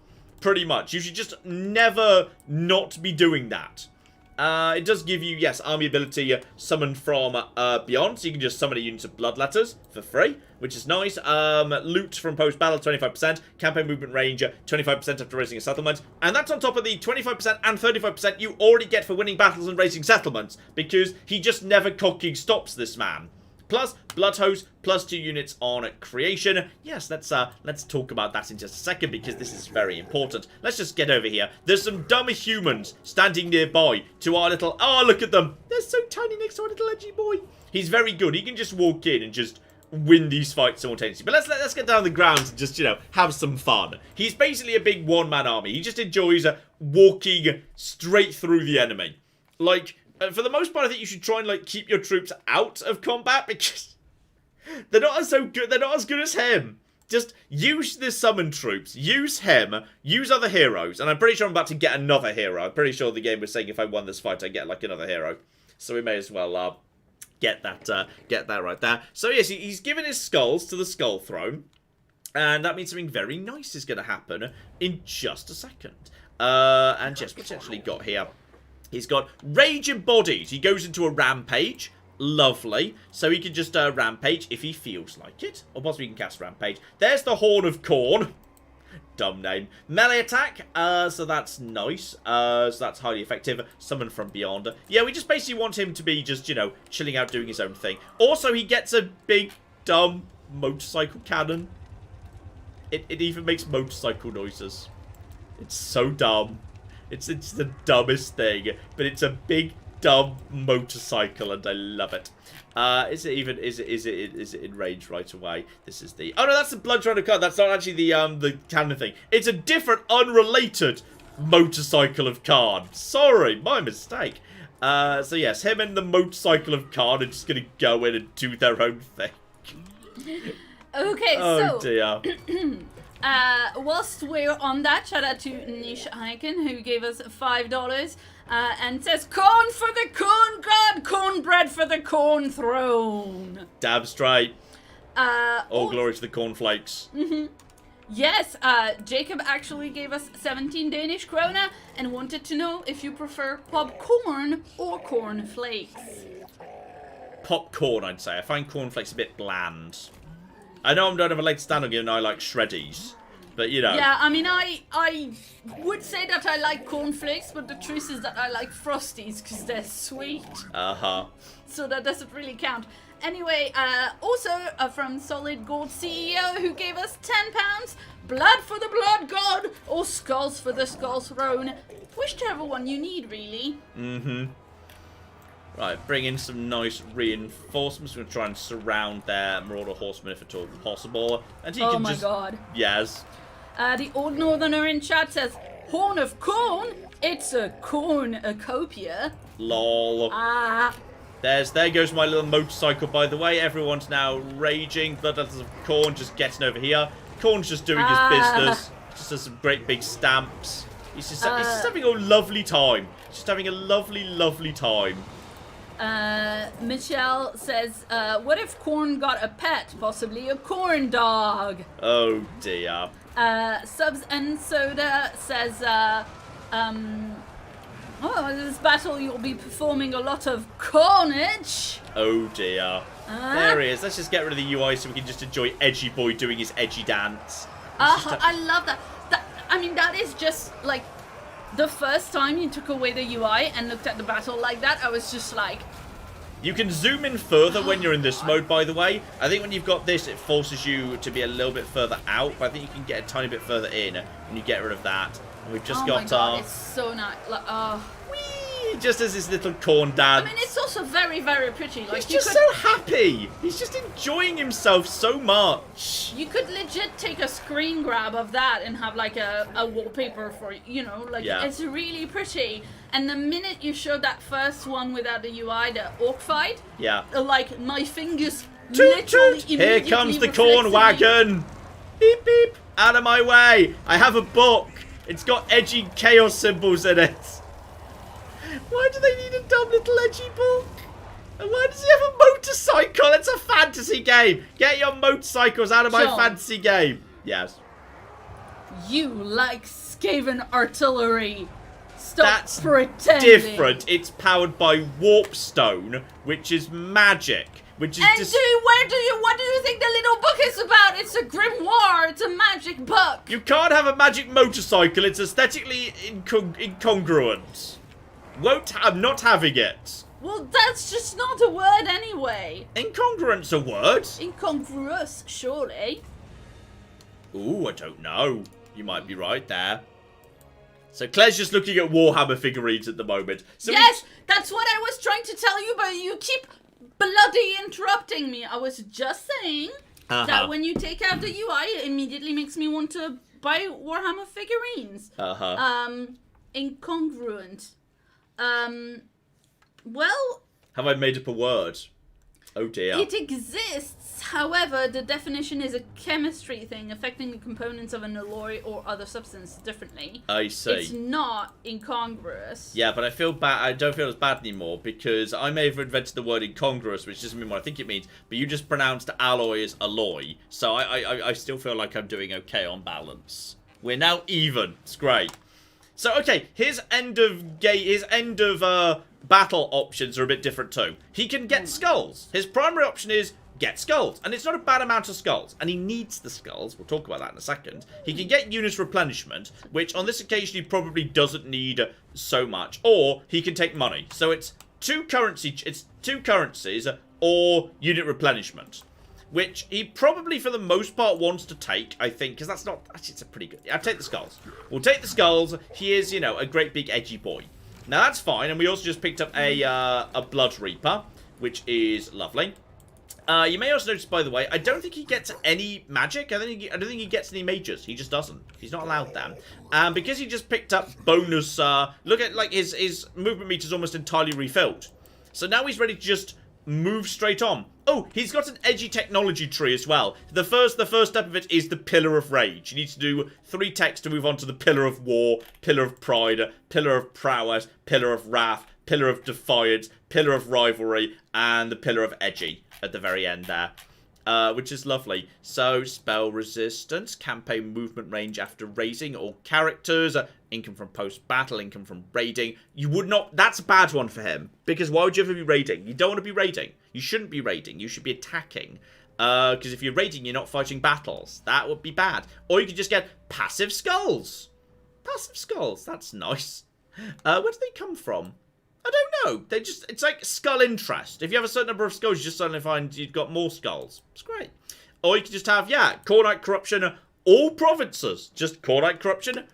Pretty much. You should just never not be doing that. It does give you, yes, army ability summoned from beyond, so you can just summon a unit of Bloodletters for free, which is nice. Loot from post-battle, 25%. Campaign movement range, 25% after raising a settlement. And that's on top of the 25% and 35% you already get for winning battles and raising settlements, because he just never cocking stops, this man. Plus, Blood Hose, plus 2 units on creation. Yes, let's talk about that in just a second, because this is very important. Let's just get over here. There's some dumb humans standing nearby to our little... Oh, look at them. They're so tiny next to our little edgy boy. He's very good. He can just walk in and just win these fights simultaneously. But let's get down the ground and just, you know, have some fun. He's basically a big one-man army. He just enjoys walking straight through the enemy. Like... for the most part, I think you should try and, like, keep your troops out of combat, because they're not as good as him. Just use the summon troops. Use him. Use other heroes. And I'm pretty sure I'm about to get another hero. I'm pretty sure the game was saying if I won this fight, I get like another hero. So we may as well get that right there. So yes, he's given his skulls to the Skull Throne. And that means something very nice is going to happen in just a second. And yes, what's he actually got here? He's got Rage Embodied. He goes into a rampage. Lovely. So he can just rampage if he feels like it. Or possibly he can cast rampage. There's the Horn of Khorne. Dumb name. Melee attack. So that's nice. So that's highly effective. Summon from beyond. Yeah, we just basically want him to be just, you know, chilling out doing his own thing. Also, he gets a big, dumb motorcycle cannon. It even makes motorcycle noises. It's so dumb. It's the dumbest thing. But it's a big, dumb motorcycle, and I love it. Is it in range right away? This is the... Oh, no, that's the Bloodrunner card. That's not actually the cannon thing. It's a different, unrelated motorcycle of Khorne. Sorry, my mistake. So, yes, him and the motorcycle of Khorne are just going to go in and do their own thing. Okay, oh, dear. Whilst we're on that, shout out to Nish Icon, who gave us $5 and says, "Corn for the corn god, cornbread for the corn throne." Damn straight. All oh, glory to the cornflakes. Yes, Jacob actually gave us 17 Danish krona and wanted to know if you prefer popcorn or cornflakes. Popcorn, I'd say. I find cornflakes a bit bland. I know I don't have a leg to stand on, given I like shreddies. But, you know. Yeah, I mean, I would say that I like cornflakes, but the truth is that I like Frosties, because they're sweet. Uh-huh. So that doesn't really count. Anyway, also from Solid Gold CEO, who gave us £10, blood for the blood god, or skulls for the skull throne. Whichever one you need, really. Mm-hmm. Right, bring in some nice reinforcements. We're going to try and surround their Marauder Horsemen if at all possible. And he oh can my just... god. Yes. The Old Northerner in chat says, Horn of Khorne? It's a cornucopia. Lol. Ah. There goes my little motorcycle, by the way. Everyone's now raging. Blood of Khorne just getting over here. Khorne's just doing his business. Just has some great big stamps. He's just having a lovely time. Just having a lovely, lovely time. Michelle says, what if Khorne got a pet? Possibly a corn dog. Oh dear. Subs and Soda says, oh, this battle you'll be performing a lot of carnage. Oh dear. There he is. Let's just get rid of the UI so we can just enjoy Edgy Boy doing his edgy dance. I love that. I mean, that is just like the first time you took away the UI and looked at the battle like that, I was just like... You can zoom in further when you're in this mode, by the way. I think when you've got this, it forces you to be a little bit further out, but I think you can get a tiny bit further in when you get rid of that. And we've just got my God, it's so nice. Like, whee! Just as this little corn dance. I mean, it's also very, very pretty. Like, he's just so happy. He's just enjoying himself so much. You could legit take a screen grab of that and have like a wallpaper for, you know, like it's really pretty. And the minute you showed that first one without the UI, the orc fight, like my fingers literally immediately Here comes the corn wagon. Beep beep. Out of my way. I have a book. It's got edgy chaos symbols in it. Why do they need a dumb little edgy book? And why does he have a motorcycle? It's a fantasy game. Get your motorcycles out of my fantasy game. Yes. You like Skaven artillery. Stop That's pretending. Different. It's powered by warpstone, which is magic. Which is what do you think the little book is about? It's a grimoire. It's a magic book. You can't have a magic motorcycle. It's aesthetically incongruent. I'm not having it. Well, that's just not a word anyway. Incongruent's a word. Incongruous, surely. Ooh, I don't know. You might be right there. So Claire's just looking at Warhammer figurines at the moment. So yes, that's what I was trying to tell you, but you keep bloody interrupting me. I was just saying that when you take out the UI, it immediately makes me want to buy Warhammer figurines. Incongruent. Well... Have I made up a word? Oh dear. It exists, however, the definition is a chemistry thing affecting the components of an alloy or other substance differently. I see. It's not incongruous. Yeah, but I feel bad. I don't feel as bad anymore because I may have invented the word incongruous, which doesn't mean what I think it means, but you just pronounced alloy as alloy. So I still feel like I'm doing okay on balance. We're now even. It's great. So, okay, his end of battle options are a bit different too. He can get skulls. His primary option is get skulls, and it's not a bad amount of skulls, and he needs the skulls. We'll talk about that in a second. He can get units replenishment, which on this occasion he probably doesn't need so much, or he can take money. So it's two currencies or unit replenishment, which he probably, for the most part, wants to take, I think, because that's not... Actually, it's a pretty good... I'll take the skulls. We'll take the skulls. He is, you know, a great big edgy boy. Now, that's fine, and we also just picked up a Blood Reaper, which is lovely. You may also notice, by the way, I don't think he gets any magic. I don't think he gets any mages. He just doesn't. He's not allowed them. And because he just picked up bonus... look at, like, his movement meter's almost entirely refilled. So now he's ready to just move straight on. Oh, he's got an edgy technology tree as well. The first step of it is the Pillar of Rage. You need to do 3 techs to move on to the Pillar of War, Pillar of Pride, Pillar of Prowess, Pillar of Wrath, Pillar of Defiance, Pillar of Rivalry, and the Pillar of Edgy at the very end there. Which is lovely. So, spell resistance, campaign movement range after raising all characters, income from post-battle, income from raiding. You would not... That's a bad one for him. Because why would you ever be raiding? You don't want to be raiding. You shouldn't be raiding. You should be attacking. Because if you're raiding, you're not fighting battles. That would be bad. Or you could just get passive skulls. Passive skulls. That's nice. Where do they come from? I don't know. They just... It's like skull interest. If you have a certain number of skulls, you just suddenly find you've got more skulls. It's great. Or you could just have, yeah, Khorne corruption, all provinces. Just Khorne corruption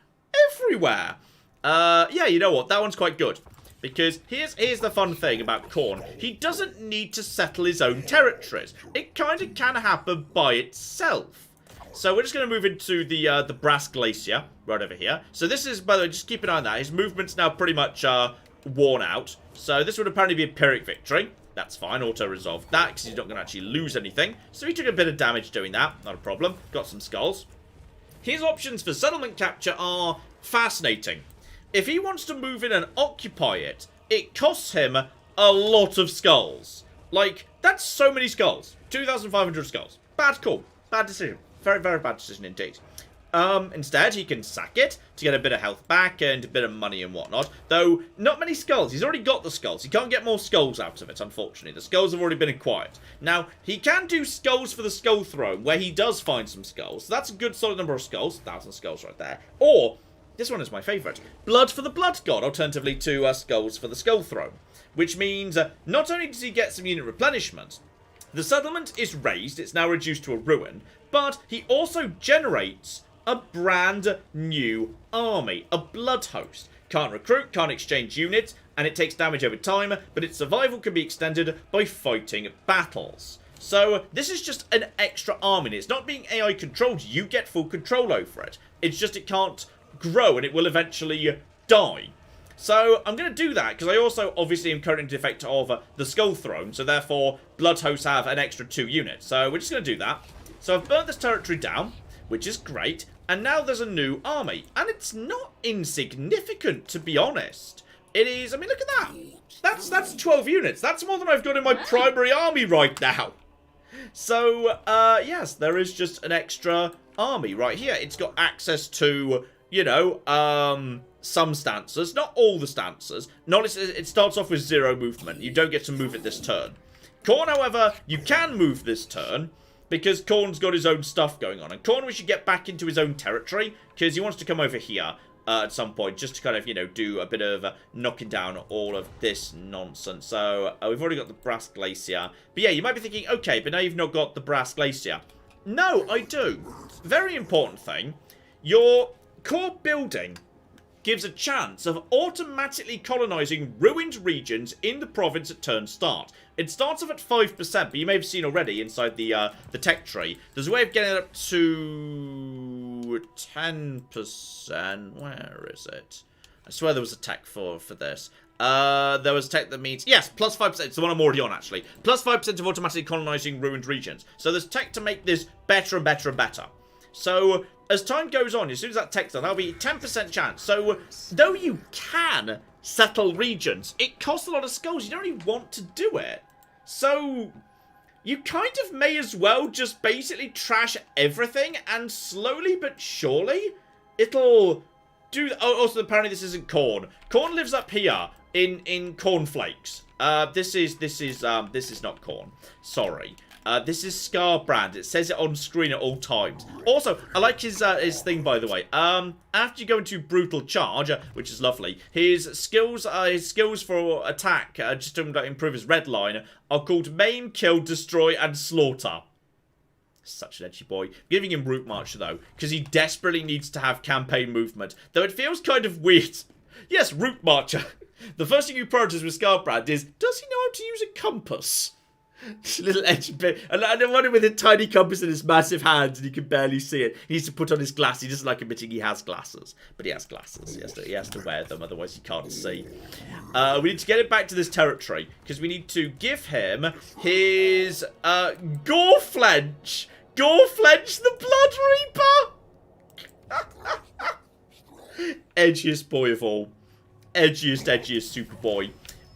everywhere. Yeah, you know what? That one's quite good. Because here's the fun thing about Khorne. He doesn't need to settle his own territories. It kind of can happen by itself. So we're just going to move into the Brass Glacier right over here. So this is, by the way, just keep an eye on that. His movement's now pretty much worn out. So this would apparently be a Pyrrhic victory. That's fine, auto-resolve that, because he's not going to actually lose anything. So he took a bit of damage doing that, not a problem. Got some skulls. His options for settlement capture are fascinating. If he wants to move in and occupy it, it costs him a lot of skulls. Like, that's so many skulls. 2,500 skulls. Bad call. Bad decision. Very, very bad decision indeed. Instead, he can sack it to get a bit of health back and a bit of money and whatnot. Though, not many skulls. He's already got the skulls. He can't get more skulls out of it, unfortunately. The skulls have already been acquired. Now, he can do skulls for the Skull Throne, where he does find some skulls. So that's a good solid number of skulls. 1,000 skulls right there. Or, this one is my favourite. Blood for the Blood God, alternatively to skulls for the Skull Throne. Which means, not only does he get some unit replenishment, the settlement is raised. It's now reduced to a ruin. But he also generates a brand new army, a blood host. Can't recruit, can't exchange units, and it takes damage over time, but its survival can be extended by fighting battles. So this is just an extra army. It's not being AI controlled. You get full control over it. It's just it can't grow, and it will eventually die. So I'm going to do that, because I also obviously am currently in effect of the Skull Throne, so therefore blood hosts have an extra 2 units. So we're just going to do that. So I've burnt this territory down, which is great, and now there's a new army. And it's not insignificant, to be honest. It is, I mean, look at that. That's 12 units. That's more than I've got in my primary army right now. So, yes, there is just an extra army right here. It's got access to, you know, some stances. Not all the stances. It starts off with 0 movement. You don't get to move it this turn. Khorne, however, you can move this turn, because Khorne's got his own stuff going on. And Khorne we should get back into his own territory, because he wants to come over here at some point, just to kind of, you know, do a bit of knocking down all of this nonsense. So, we've already got the Brass Glacier. But yeah, you might be thinking, okay, but now you've not got the Brass Glacier. No, I do. Very important thing. Your core building gives a chance of automatically colonising ruined regions in the province at turn start. It starts off at 5%, but you may have seen already inside the tech tree, there's a way of getting it up to 10%. Where is it? I swear there was a tech for this. There was tech that means, yes, plus 5%, it's the one I'm already on actually. Plus 5% of automatically colonizing ruined regions. So there's tech to make this better and better and better. So as time goes on, as soon as that tech's done, that'll be 10% chance. So though you can settle regions, it costs a lot of skulls. You don't really want to do it. So you kind of may as well just basically trash everything, and slowly but surely it'll do. Oh, also apparently this isn't Khorne. Khorne lives up here in cornflakes. This is not Khorne. Sorry. This is Scarbrand. It says it on screen at all times. Also, I like his thing, by the way. After you go into brutal charge, which is lovely, his skills for attack, just to improve his red line, are called Maim, Kill, Destroy, and Slaughter. Such an edgy boy. Giving him Route March, though, because he desperately needs to have campaign movement. Though it feels kind of weird. Yes, Route Marcher. The first thing you prioritize with Scarbrand is, does he know how to use a compass? Little edgy bit. And I wonder with a tiny compass in his massive hands and he can barely see it. He needs to put on his glasses. He doesn't like admitting he has glasses. But he has glasses. He has to wear them, otherwise he can't see. We need to get him back to this territory, because we need to give him his Goreflench. Goreflench the Blood Reaper! Edgiest boy of all. Edgiest super boy.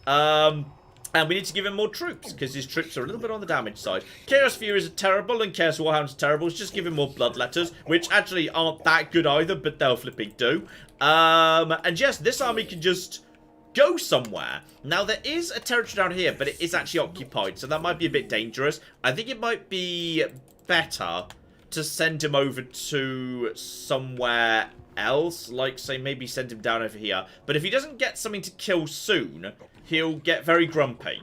And we need to give him more troops, because his troops are a little bit on the damage side. Chaos Furies are terrible, and Chaos Warhounds are terrible. Let's just give him more Bloodletters, which actually aren't that good either, but they'll flipping do. And yes, this army can just go somewhere. Now, there is a territory down here, but it is actually occupied, so that might be a bit dangerous. I think it might be better to send him over to somewhere else, like, say, maybe send him down over here. But if he doesn't get something to kill soon, he'll get very grumpy.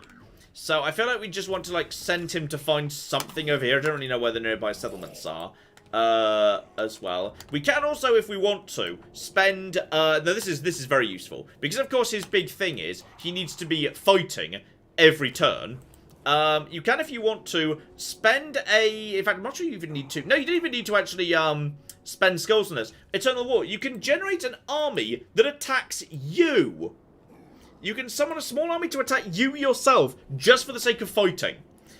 So I feel like we just want to, like, send him to find something over here. I don't really know where the nearby settlements are, as well. We can also, if we want to, spend, no, this is very useful. Because, of course, his big thing is he needs to be fighting every turn. You can, if you want to, spend in fact, I'm not sure you even need to. No, you don't even need to actually, spend skulls on this. Eternal War. You can generate an army that attacks you. You can summon a small army to attack you yourself, just for the sake of fighting.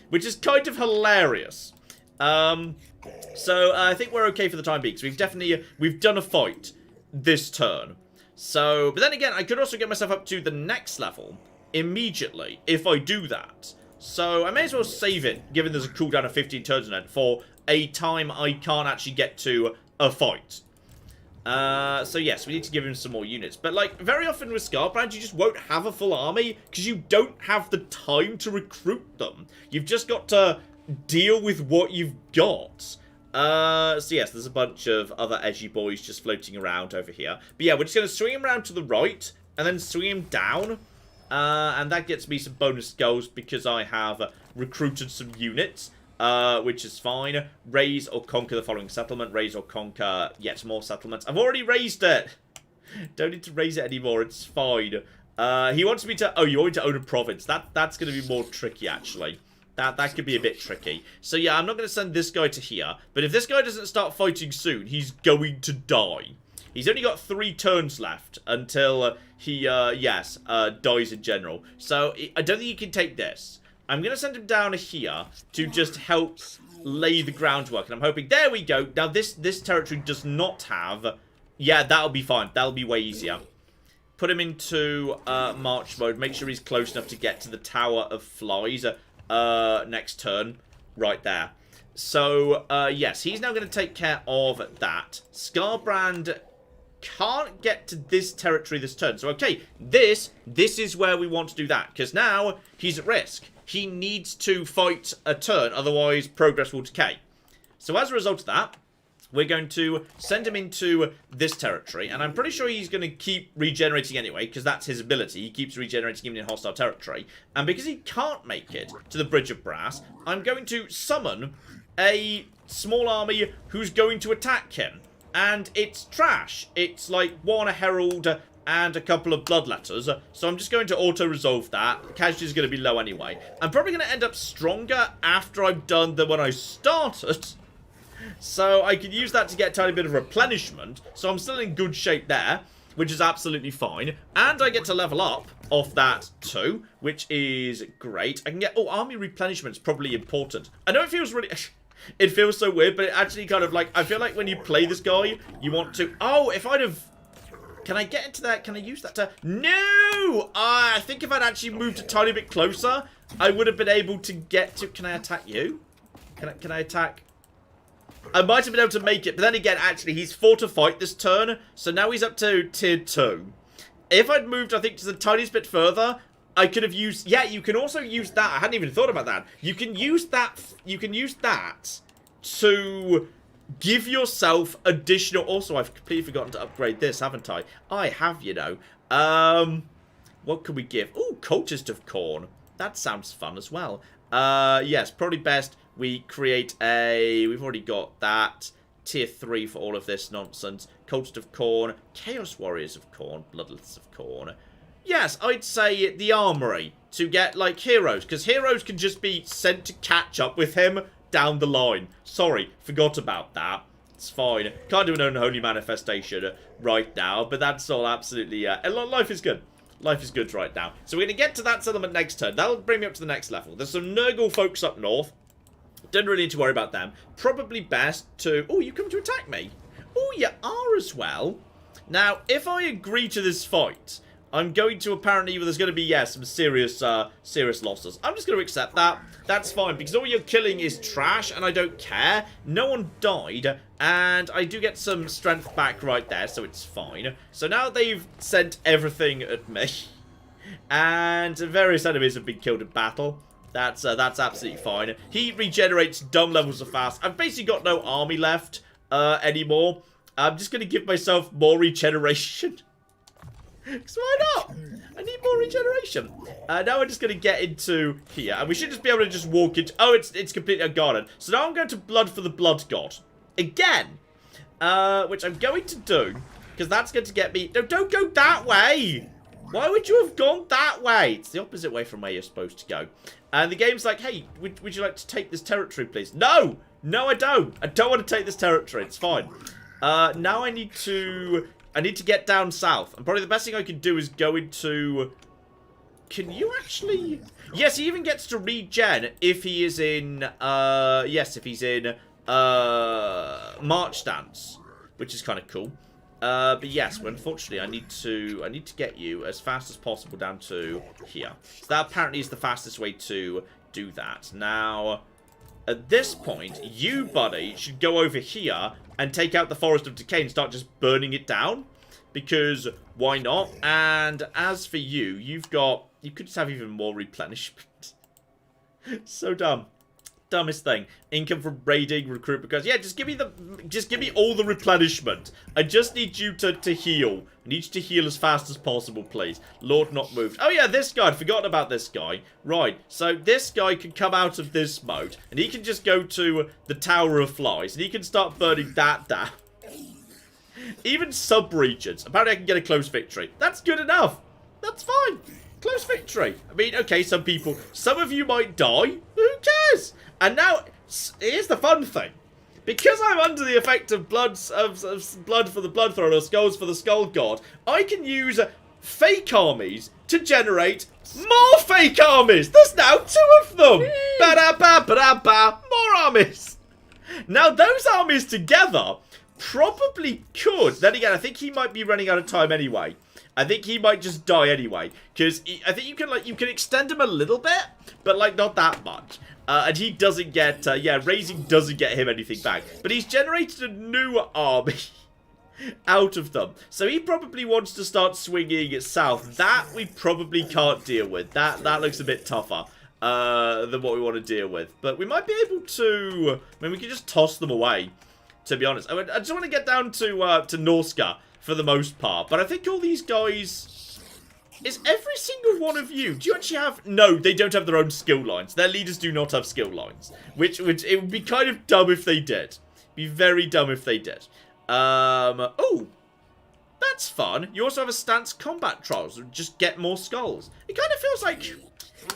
Which is kind of hilarious. So, I think we're okay for the time being. So we've done a fight this turn. So, but then again, I could also get myself up to the next level immediately, if I do that. So, I may as well save it, given there's a cooldown of 15 turns on it, for a time I can't actually get to a fight. So yes, we need to give him some more units. But, like, very often with Scarbrand, you just won't have a full army, because you don't have the time to recruit them. You've just got to deal with what you've got. So yes, there's a bunch of other edgy boys just floating around over here. But yeah, we're just going to swing him around to the right, and then swing him down. And that gets me some bonus skulls, because I have recruited some units. Which is fine. Raise or conquer the following settlement. Raise or conquer yet more settlements. I've already raised it. Don't need to raise it anymore. It's fine. He wants me to... Oh, you want me to own a province. That's going to be more tricky, actually. That could be a bit tricky. So, yeah, I'm not going to send this guy to here. But if this guy doesn't start fighting soon, he's going to die. He's only got 3 turns left until he, dies in general. So, I don't think you can take this. I'm going to send him down here to just help lay the groundwork. And I'm hoping... There we go. Now, this territory does not have... Yeah, that'll be fine. That'll be way easier. Put him into march mode. Make sure he's close enough to get to the Tower of Flies next turn. Right there. So, yes, he's now going to take care of that. Scarbrand can't get to this territory this turn. So, okay, this is where we want to do that. Because now he's at risk. He needs to fight a turn, otherwise progress will decay. So as a result of that, we're going to send him into this territory, and I'm pretty sure he's going to keep regenerating anyway, because that's his ability. He keeps regenerating even in hostile territory. And because he can't make it to the Bridge of Brass, I'm going to summon a small army who's going to attack him. And it's trash. It's like one Herald and a couple of Bloodletters. So I'm just going to auto-resolve that. Casualty is going to be low anyway. I'm probably going to end up stronger after I've done the one I started. So I can use that to get a tiny bit of replenishment. So I'm still in good shape there. which is absolutely fine. And I get to level up off that too, which is great. I can get... Oh, army replenishment is probably important. I know it feels really... It feels so weird, but it actually kind of like... I feel like when you play this guy, you want to... Oh, if I'd have... Can I get into that? Can I use that to... No! I think if I'd actually moved a tiny bit closer, I would have been able to get to... Can I attack you? Can I attack... I might have been able to make it, but then again, actually, he's 4 to fight this turn, so now he's up to tier 2. If I'd moved, I think, just the tiniest bit further, I could have used... Yeah, you can also use that. I hadn't even thought about that. You can use that... You can use that to give yourself additional... Also, I've completely forgotten to upgrade this, haven't I? I have, you know. What could we give? Ooh, Cultist of Khorne. That sounds fun as well. Yes, probably best... We create a... We've already got that. Tier 3 for all of this nonsense. Cultist of Khorne. Chaos Warriors of Khorne. Bloodless of Khorne. Yes, I'd say the Armory. To get, like, heroes. Because heroes can just be sent to catch up with him down the line. Sorry, forgot about that. It's fine. Can't do an Unholy Manifestation right now. But that's all absolutely... life is good. Life is good right now. So we're going to get to that settlement next turn. That'll bring me up to the next level. There's some Nurgle folks up north. Don't really need to worry about them. Probably best to... Oh, you come to attack me. Oh, you are as well. Now, if I agree to this fight, I'm going to apparently... There's going to be, yeah, some serious losses. I'm just going to accept that. That's fine, because all you're killing is trash, and I don't care. No one died, and I do get some strength back right there, so it's fine. So now they've sent everything at me. And various enemies have been killed in battle. That's absolutely fine. He regenerates dumb levels of fast. I've basically got no army left anymore. I'm just going to give myself more regeneration. Because why not? I need more regeneration. Now we're just going to get into here. And we should just be able to just walk into... Oh, it's completely unguarded. So now I'm going to Blood for the Blood God. Again. Which I'm going to do. Because that's going to get me... No, don't go that way. Why would you have gone that way? It's the opposite way from where you're supposed to go. And the game's like, hey, would you like to take this territory, please? No! No, I don't. I don't want to take this territory. It's fine. Now I need to get down south. And probably the best thing I can do is go into... Can you actually... Yes, he even gets to regen if he is in... Yes, if he's in... March stance. Which is kind of cool. But yes, well, unfortunately, I need to get you as fast as possible down to here. So that apparently is the fastest way to do that. Now, at this point, you, buddy, should go over here and take out the Forest of Decay and start just burning it down. Because why not? And as for you, you could just have even more replenishment. So dumb. Dumbest thing. Income from raiding, recruitment goes. Yeah, just give me all the replenishment. I just need you to heal. I need you to heal as fast as possible, please. Lord not moved. Oh yeah, this guy. I'd forgotten about this guy. Right. So this guy can come out of this mode and he can just go to the Tower of Flies and he can start burning that down. Even sub-regions. Apparently I can get a close victory. That's good enough. That's fine. Close victory. I mean, okay, some of you might die. Who cares? And now, here's the fun thing. Because I'm under the effect of blood for the Blood Throne or skulls for the Skull God, I can use fake armies to generate more fake armies. There's now 2 of them. Ba-da-ba-ba-da-ba. More armies. Now, those armies together probably could. Then again, I think he might be running out of time anyway. I think he might just die anyway, because I think you can extend him a little bit, but like not that much. And he doesn't get, raising doesn't get him anything back. But he's generated a new army out of them. So he probably wants to start swinging south. That we probably can't deal with. That looks a bit tougher than what we want to deal with. But we might be able to, I mean, we can just toss them away, to be honest. I just want to get down to Norska for the most part. But I think all these guys... Is every single one of you... Do you actually have... No, they don't have their own skill lines. Their leaders do not have skill lines. Which it would be kind of dumb if they did. Be very dumb if they did. Oh. That's fun. You also have a stance combat trials. Just get more skulls. It kind of feels like...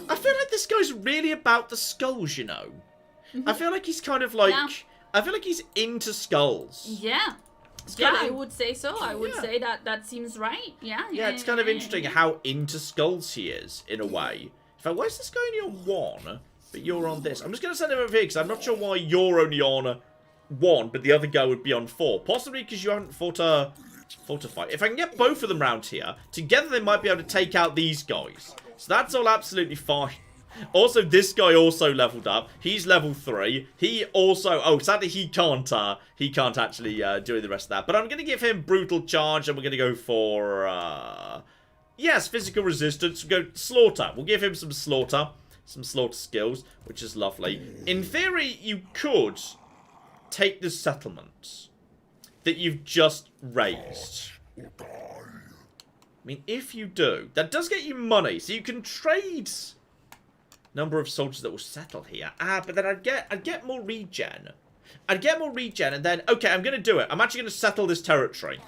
I feel like this guy's really about the skulls, you know. I feel like he's kind of like... Yeah. I feel like he's into skulls. Yeah. I would say so. I would say that seems right. Yeah, it's kind of interesting how into skulls he is, in a way. In fact, why is this guy only on 1, but you're on this? I'm just going to send him over here, because I'm not sure why you're only on 1, but the other guy would be on 4. Possibly because you haven't fought a fight. If I can get both of them round here, together they might be able to take out these guys. So that's all absolutely fine. Also, this guy also leveled up. He's level 3. He also... Oh, sadly, he can't actually do the rest of that. But I'm going to give him Brutal Charge, and we're going to go for... yes, Physical Resistance. We'll go Slaughter. We'll give him some Slaughter. Some Slaughter skills, which is lovely. In theory, you could take the settlements that you've just raised. I mean, if you do, that does get you money. So you can trade... number of soldiers that will settle here. But then I'd get more regen. I'd get more regen, and then, okay, I'm going to do it. I'm actually going to settle this territory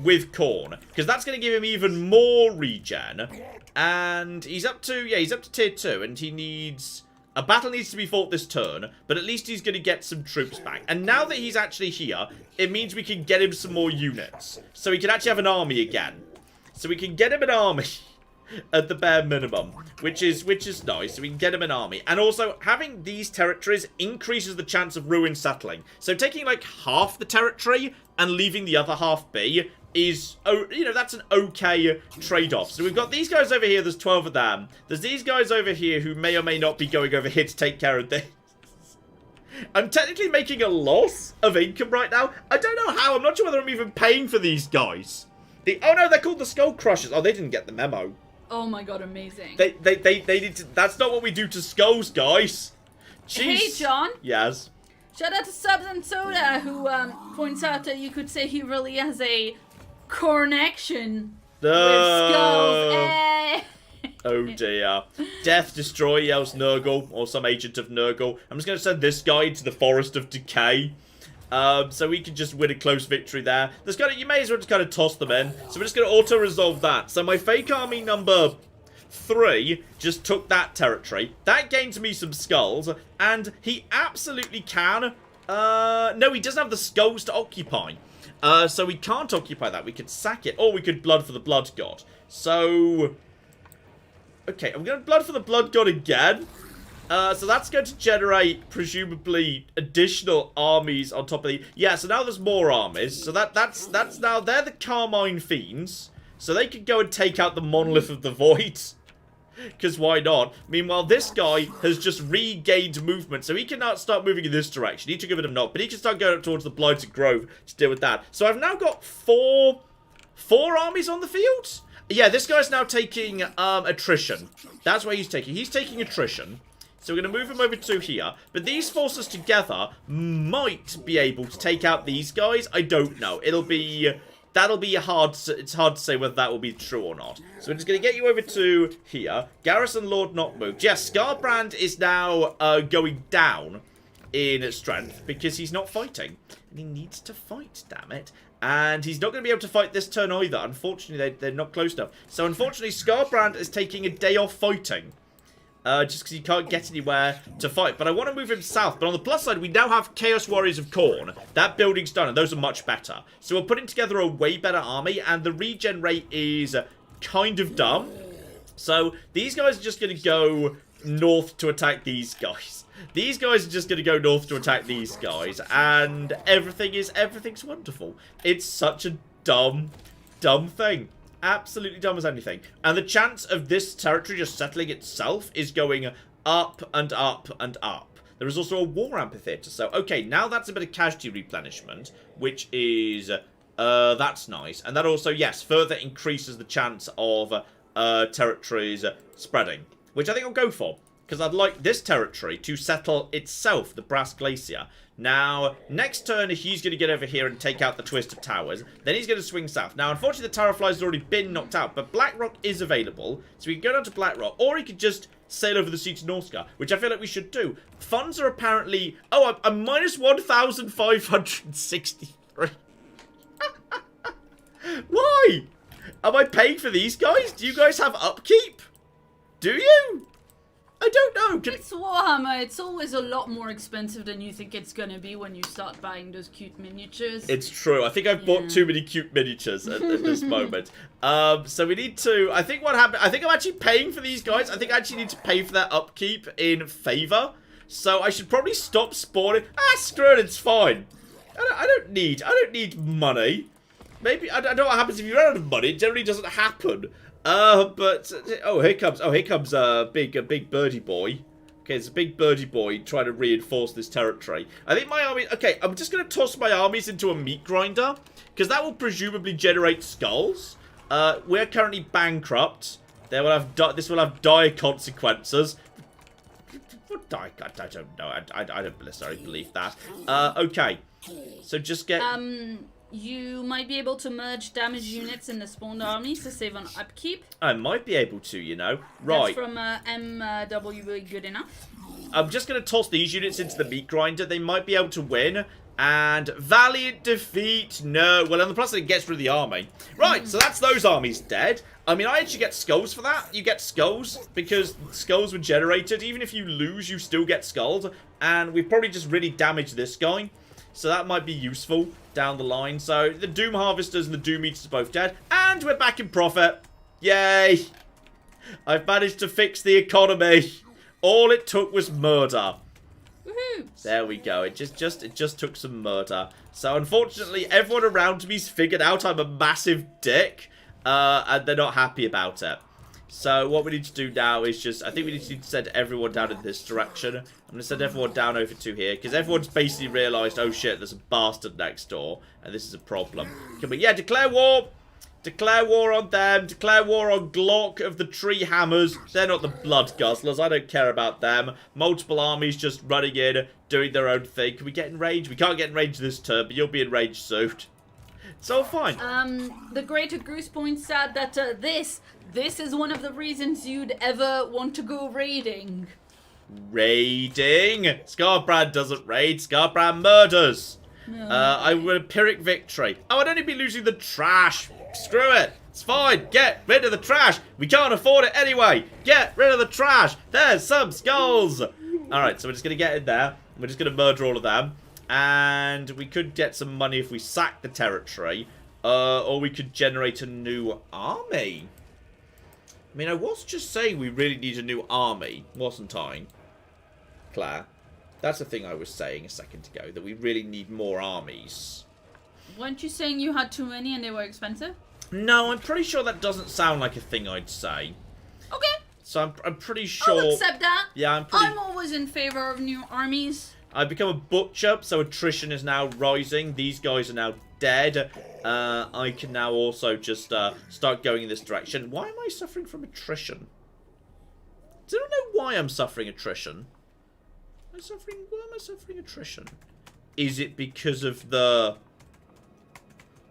with Khorne, because that's going to give him even more regen. And he's up to, he's up to tier 2, and he needs... a battle needs to be fought this turn, but at least he's going to get some troops back. And now that he's actually here, it means we can get him some more units. So he can actually have an army again. So we can get him an army. At the bare minimum, which is nice. So we can get him an army, and also having these territories increases the chance of ruin settling. So taking like half the territory and leaving the other half be is, you know, that's an okay trade-off. So we've got these guys over here. There's 12 of them. There's these guys over here who may or may not be going over here to take care of this. I'm technically making a loss of income right now. I don't know how. I'm not sure whether I'm even paying for these guys. Oh no, they're called the Skull Crushers. Oh, they didn't get the memo. Oh my god, amazing. They need to... That's not what we do to skulls, guys. Jeez. Hey, John. Yes? Shout out to Subs and Soda, who points out that you could say he really has a connection with skulls. Oh dear. Death, destroy, yells Nurgle, or some agent of Nurgle. I'm just going to send this guy to the Forest of Decay. So we can just win a close victory there. There's kind of, you may as well just kind of toss them in. So we're just going to auto-resolve that. So my fake army number 3 just took that territory. That gains me some skulls. And he absolutely can. No, he doesn't have the skulls to occupy. So we can't occupy that. We could sack it. Or we could blood for the blood god. So... okay, I'm going to blood for the blood god again. So that's going to generate, presumably, additional armies on top of the... yeah, so now there's more armies. So that's now... they're the Carmine Fiends. So they can go and take out the Monolith of the Void. Because why not? Meanwhile, this guy has just regained movement. So he can now start moving in this direction. He took a bit of a knock. But he can start going up towards the Blighted Grove to deal with that. So I've now got four armies on the field? Yeah, this guy's now taking attrition. That's what he's taking. He's taking attrition. So we're going to move him over to here. But these forces together might be able to take out these guys. I don't know. That'll be hard. It's hard to say whether that will be true or not. So we're just going to get you over to here. Garrison Lord not moved. Yes, Scarbrand is now going down in strength because he's not fighting. And he needs to fight, damn it. And he's not going to be able to fight this turn either. Unfortunately, they're not close enough. So unfortunately, Scarbrand is taking a day off fighting. Just because he can't get anywhere to fight. But I want to move him south. But on the plus side, we now have Chaos Warriors of Khorne. That building's done, and those are much better. So we're putting together a way better army, and the regen rate is kind of dumb. So these guys are just going to go north to attack these guys. These guys are just going to go north to attack these guys. And everything's wonderful. It's such a dumb thing. Absolutely dumb as anything. And the chance of this territory just settling itself is going up and up and up. There is also a war amphitheater. So, okay, now that's a bit of casualty replenishment, which is, that's nice. And that also, yes, further increases the chance of territories spreading, which I think I'll go for. Because I'd like this territory to settle itself, the Brass Glacier. Now, next turn, he's going to get over here and take out the Twisted Towers. Then he's going to swing south. Now, unfortunately, the Tower of Flies has already been knocked out, but Blackrock is available. So we can go down to Blackrock, or he could just sail over the sea to Northscar, which I feel like we should do. Funds are apparently... oh, I'm minus 1,563. Why? Am I paying for these guys? Do you guys have upkeep? Do you? I don't know. It's Warhammer. It's always a lot more expensive than you think it's gonna be when you start buying those cute miniatures. It's true. I think I've bought too many cute miniatures at this moment. So we need to... I think what happened... I think I'm actually paying for these guys. I think I actually need to pay for their upkeep in favour. So I should probably stop spawning. Screw it. It's fine. I don't need money. Maybe... I don't know what happens if you run out of money. It generally doesn't happen. But here comes a big birdie boy. Okay, it's a big birdie boy trying to reinforce this territory. I think my army. Okay, I'm just gonna toss my armies into a meat grinder because that will presumably generate skulls. We're currently bankrupt. This will have dire consequences. What dire? I don't know. I don't necessarily believe that. Okay, so just get. You might be able to merge damaged units in the spawned armies to save on upkeep. I might be able to, you know. Right. That's from MW Good Enough. I'm just going to toss these units into the meat grinder. They might be able to win. And valiant defeat. No. Well, on the plus side, it gets rid of the army. Right, so that's those armies dead. I mean, I actually get skulls for that. You get skulls because skulls were generated. Even if you lose, you still get skulls. And we've probably just really damaged this guy. So that might be useful down the line. So the Doom Harvesters and the Doom Eaters are both dead. And we're back in profit. Yay. I've managed to fix the economy. All it took was murder. Woohoo. There we go. It just took some murder. So unfortunately, everyone around me's figured out I'm a massive dick. And they're not happy about it. So what we need to do now is just... I think we need to send everyone down in this direction. I'm going to send everyone down over to here. Because everyone's basically realised, oh shit, there's a bastard next door. And this is a problem. Can we... Yeah, declare war! Declare war on them. Declare war on Glock of the Tree Hammers. They're not the Blood Guzzlers. I don't care about them. Multiple armies just running in, doing their own thing. Can we get in range? We can't get in range this turn, but you'll be in range soon. It's all fine. The Greater Goose points out that this is one of the reasons you'd ever want to go raiding. Raiding? Scarbrand doesn't raid. Scarbrand murders. No. I would Pyrrhic victory. Oh, I'd only be losing the trash. Screw it. It's fine. Get rid of the trash. We can't afford it anyway. Get rid of the trash. There's some skulls. Alright, so we're just going to get in there. We're just going to murder all of them. And we could get some money if we sack the territory. Or we could generate a new army. I mean, I was just saying we really need a new army, wasn't I? Claire? That's the thing I was saying a second ago, that we really need more armies. Weren't you saying you had too many and they were expensive? No, I'm pretty sure that doesn't sound like a thing I'd say. Okay. So I'm pretty sure... I'll accept that. Yeah, I'm always in favor of new armies. I've become a butcher, so attrition is now rising. These guys are now dead. I can now also just start going in this direction. Why am I suffering from attrition? I don't know why I'm suffering attrition. Why am I suffering attrition? Is it because of the...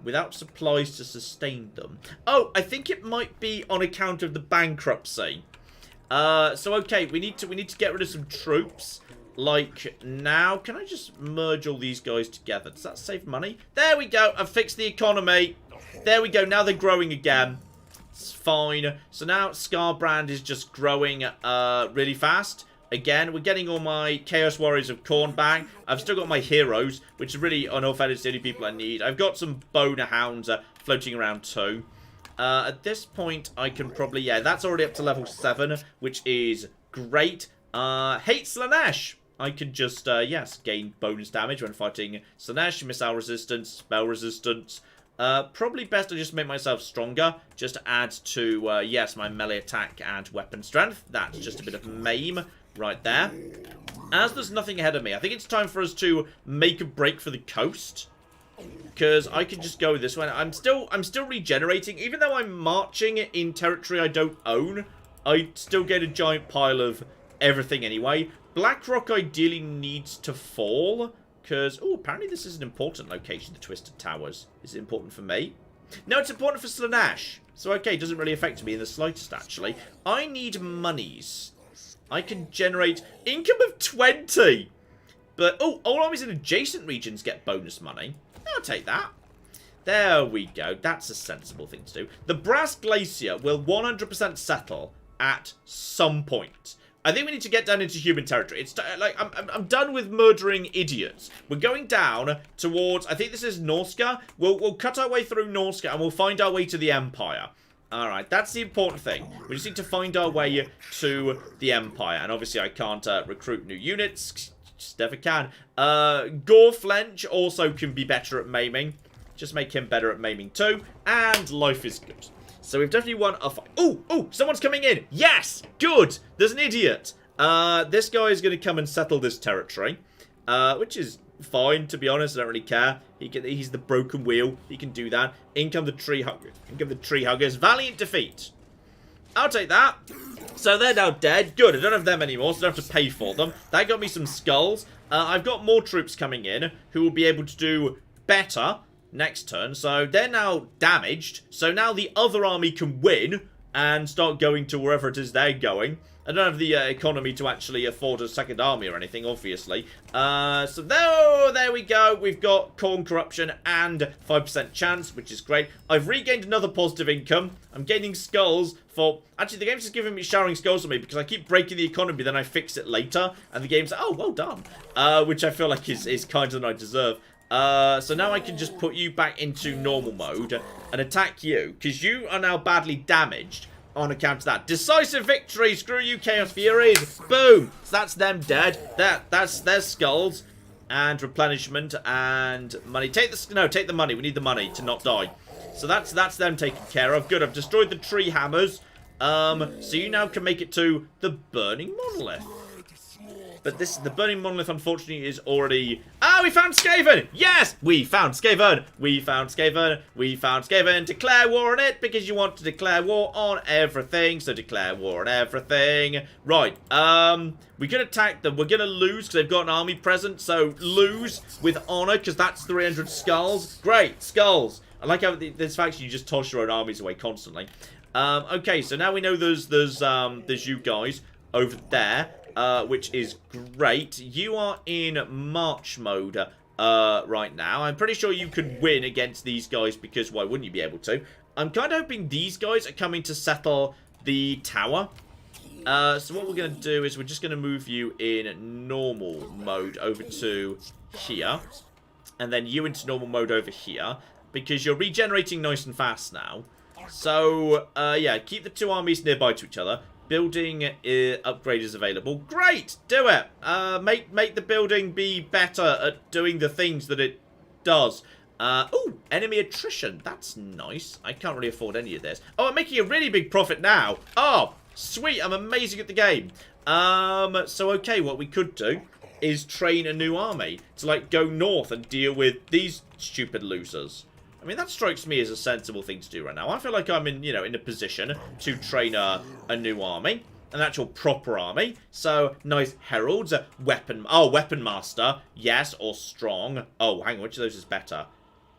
without supplies to sustain them? Oh, I think it might be on account of the bankruptcy. So okay, we need to get rid of some troops. Like now, can I just merge all these guys together? Does that save money? There we go. I've fixed the economy. There we go. Now they're growing again. It's fine. So now Scarbrand is just growing really fast. Again, we're getting all my Chaos Warriors of Khorne back. I've still got my heroes, which are really, on all fairness, the only people I need. I've got some Boner Hounds floating around too. At this point, I can probably... yeah, that's already up to level 7, which is great. Hate Slanesh. I can just, yes, gain bonus damage when fighting Slanesh, missile resistance, spell resistance. Probably best I just make myself stronger, just to add to, yes, my melee attack and weapon strength. That's just a bit of maim right there. As there's nothing ahead of me, I think it's time for us to make a break for the coast. Because I can just go this way. I'm still regenerating. Even though I'm marching in territory I don't own, I still get a giant pile of everything anyway. Blackrock ideally needs to fall. Because, oh, apparently this is an important location, the Twisted Towers. Is it important for me? No, it's important for Slanesh. So, okay, it doesn't really affect me in the slightest, actually. I need monies. I can generate income of 20. But, oh, all armies in adjacent regions get bonus money. I'll take that. There we go. That's a sensible thing to do. The Brass Glacier will 100% settle at some point. I think we need to get down into human territory. It's like I'm done with murdering idiots. We're going down towards. I think this is Norska. We'll cut our way through Norska and we'll find our way to the Empire. All right, that's the important thing. We just need to find our way to the Empire, and obviously I can't recruit new units. Just never can. Gorflench also can be better at maiming. Just make him better at maiming too, and life is good. So we've definitely won a fight. Oh, someone's coming in. Yes, good. There's an idiot. This guy is going to come and settle this territory, which is fine, to be honest. I don't really care. He's the broken wheel. He can do that. In come the tree huggers. In come the tree huggers. Valiant defeat. I'll take that. So they're now dead. Good. I don't have them anymore, so I don't have to pay for them. That got me some skulls. I've got more troops coming in who will be able to do better next turn. So they're now damaged. So now the other army can win and start going to wherever it is they're going. I don't have the economy to actually afford a second army or anything, obviously. So there we go. We've got Khorne corruption and 5% chance, which is great. I've regained another positive income. I'm gaining skulls for... Actually, the game's just giving me showering skulls on me because I keep breaking the economy, then I fix it later. And the game's like, oh, well done. Which I feel like is kinder than I deserve. So now I can just put you back into normal mode and attack you, because you are now badly damaged on account of that. Decisive victory! Screw you, Chaos Furies! Boom! So that's them dead. That's their skulls. And replenishment and money. Take the money. We need the money to not die. So that's them taken care of. Good, I've destroyed the tree hammers. So you now can make it to the Burning Monolith. But the Burning Monolith, unfortunately, is already... Ah, we found Skaven! Yes! We found Skaven! We found Skaven! We found Skaven! Declare war on it, because you want to declare war on everything. So declare war on everything. Right, we can attack them. We're going to lose, because they've got an army present. So lose with honor, because that's 300 skulls. Great, skulls. I like how this faction, you just toss your own armies away constantly. Okay, so now we know there's you guys over there. Which is great. You are in March mode right now. I'm pretty sure you could win against these guys because why wouldn't you be able to? I'm kind of hoping these guys are coming to settle the tower. So what we're going to do is we're just going to move you in normal mode over to here. And then you into normal mode over here. Because you're regenerating nice and fast now. So, yeah, keep the two armies nearby to each other. Building upgrade is available. Great! Do it! Make the building be better at doing the things that it does. Ooh, enemy attrition. That's nice. I can't really afford any of this. Oh, I'm making a really big profit now. Oh, sweet. I'm amazing at the game. So, okay, what we could do is train a new army to, like, go north and deal with these stupid losers. I mean, that strikes me as a sensible thing to do right now. I feel like I'm in, in a position to train a new army. An actual proper army. So, nice heralds. Weapon master. Yes, or strong. Oh, hang on. Which of those is better?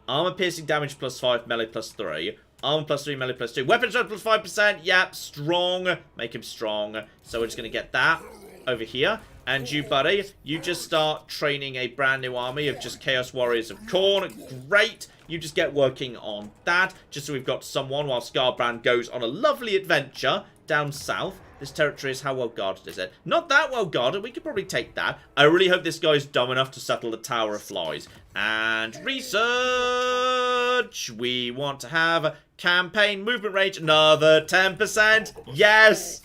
Armor piercing damage +5, melee +3. Armor +3, melee +2. Weapon strength +5%. Yep, strong. Make him strong. So, we're just going to get that over here. And you, buddy, you just start training a brand new army of just Chaos Warriors of Khorne. Great. You just get working on that, just so we've got someone while Scarbrand goes on a lovely adventure down south. This territory is how well guarded is it? Not that well guarded. We could probably take that. I really hope this guy's dumb enough to settle the Tower of Flies. And research. We want to have campaign movement range another 10%. Yes.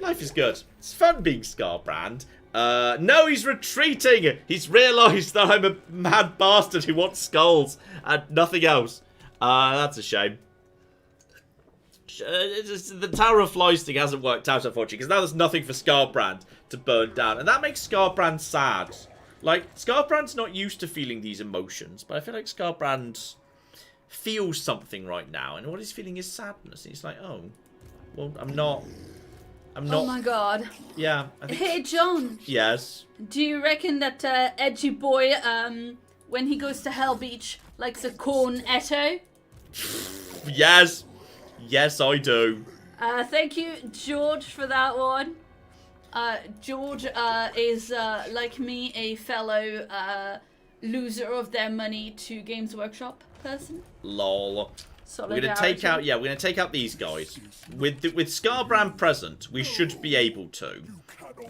Life is good. It's fun being Scarbrand. No, he's retreating. He's realised that I'm a mad bastard who wants skulls and nothing else. That's a shame. The Tower of Flies thing hasn't worked out, unfortunately, because now there's nothing for Scarbrand to burn down. And that makes Scarbrand sad. Like, Scarbrand's not used to feeling these emotions, but I feel like Scarbrand feels something right now. And what he's feeling is sadness. He's like, oh, well, I'm not... Oh my god. Yeah. Hey, John. Yes? Do you reckon that edgy boy, when he goes to Hell Beach, likes a cornetto? Yes. Yes, I do. Thank you, George, for that one. George is, like me, a fellow loser of their money to Games Workshop person. Lol. We're going to take out, we're going to take out these guys. With Scarbrand present, we should be able to,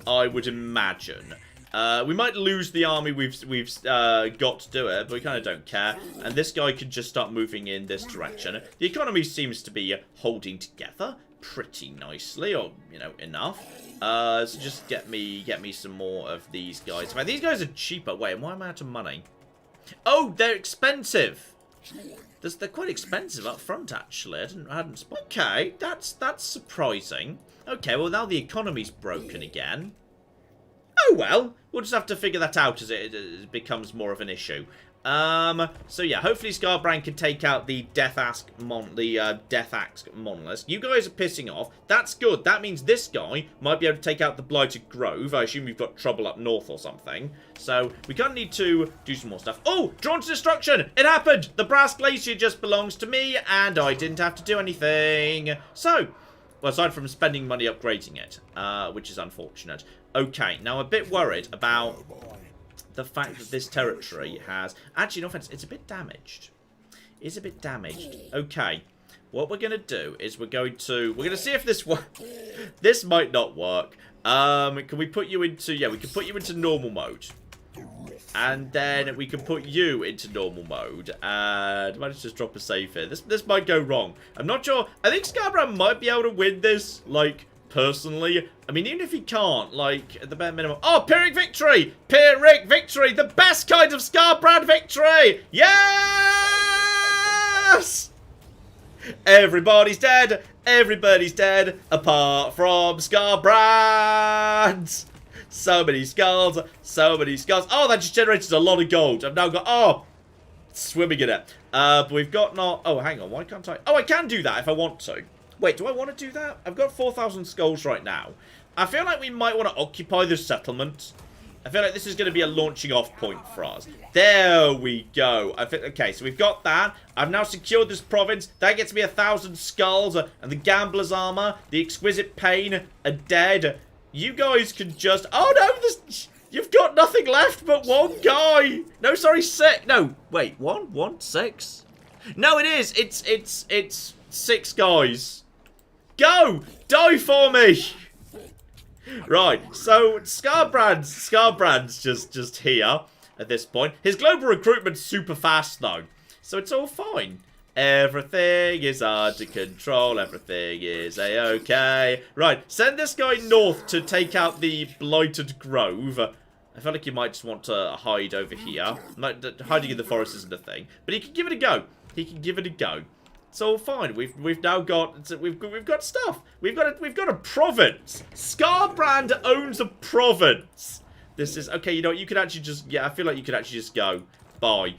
I would imagine. We might lose the army we've got to do it, but we kind of don't care. And this guy can just start moving in this direction. The economy seems to be holding together pretty nicely, or, you know, enough. So just get me some more of these guys. Man, these guys are cheaper. Wait, why am I out of money? Oh, they're expensive. They're quite expensive up front, actually. I hadn't spotted. Okay, that's surprising. Okay, well, now the economy's broken again. Oh, well, we'll just have to figure that out as it becomes more of an issue. So yeah, hopefully Scarbrand can take out the Death Axe monolith. You guys are pissing off. That's good. That means this guy might be able to take out the Blighted Grove. I assume we've got trouble up north or something. So we kind of need to do some more stuff. Oh, drawn to destruction. It happened. The Brass Glacier just belongs to me, and I didn't have to do anything. So, well, aside from spending money upgrading it, which is unfortunate. Okay, now I'm a bit worried about the fact that this territory has... Actually, no offense, it's a bit damaged. It's a bit damaged. Okay, what we're going to do is we're going to see if this works. This might not work. Can we put you into... Yeah, we can put you into normal mode. And then we can put you into normal mode. And I might just drop a save here. This might go wrong. I'm not sure. I think Scarbrand might be able to win this, like... personally, I mean, even if he can't, like, at the bare minimum... Oh, Pyrrhic victory! Pyrrhic victory! The best kind of Scarbrand victory! Yes! Everybody's dead! Everybody's dead, apart from Scarbrand! So many skulls, so many skulls. Oh, that just generated a lot of gold. I've now got... Oh! Swimming in it. But we've got not... Oh, hang on, why can't I... Oh, I can do that if I want to. Wait, do I want to do that? I've got 4,000 skulls right now. I feel like we might want to occupy this settlement. I feel like this is going to be a launching off point for us. There we go. Okay, so we've got that. I've now secured this province. That gets me 1,000 skulls. And the Gambler's Armor, the Exquisite Pain are dead. You guys can just... Oh, no! You've got nothing left but one guy. No, sorry, 6. No, wait, 6? No, it is. It's 6 guys. Go! Die for me! Right, so Scarbrand's just here at this point. His global recruitment's super fast, though. So it's all fine. Everything is under control. Everything is a-okay. Right, send this guy north to take out the Blighted Grove. I feel like you might just want to hide over here. Hiding in the forest isn't a thing. But he can give it a go. He can give it a go. It's all fine. We've now got we've got stuff. We've got a province. Scarbrand owns a province. This is okay. You know what? You could actually just I feel like you could actually just go. Bye.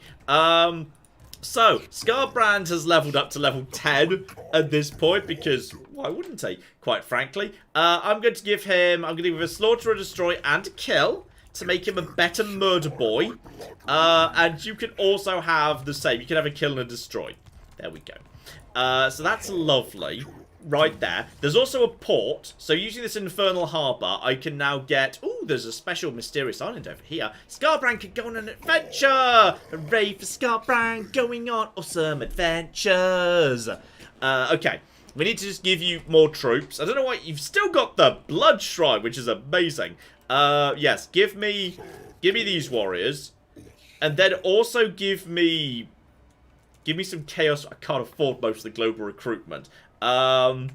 So Scarbrand has leveled up to level 10 at this point because why wouldn't he? Quite frankly, I'm going to give him a slaughter, a destroy, and a kill to make him a better murder boy. And you can also have the same. You can have a kill and a destroy. There we go. So that's lovely. Right there. There's also a port. So using this infernal harbour, I can now get... Ooh, there's a special mysterious island over here. Scarbrand can go on an adventure! Hooray for Scarbrand going on awesome adventures! Okay. We need to just give you more troops. I don't know why... You've still got the Blood Shrine, which is amazing. Yes, give me these warriors. And then also give me some chaos. I can't afford most of the global recruitment. I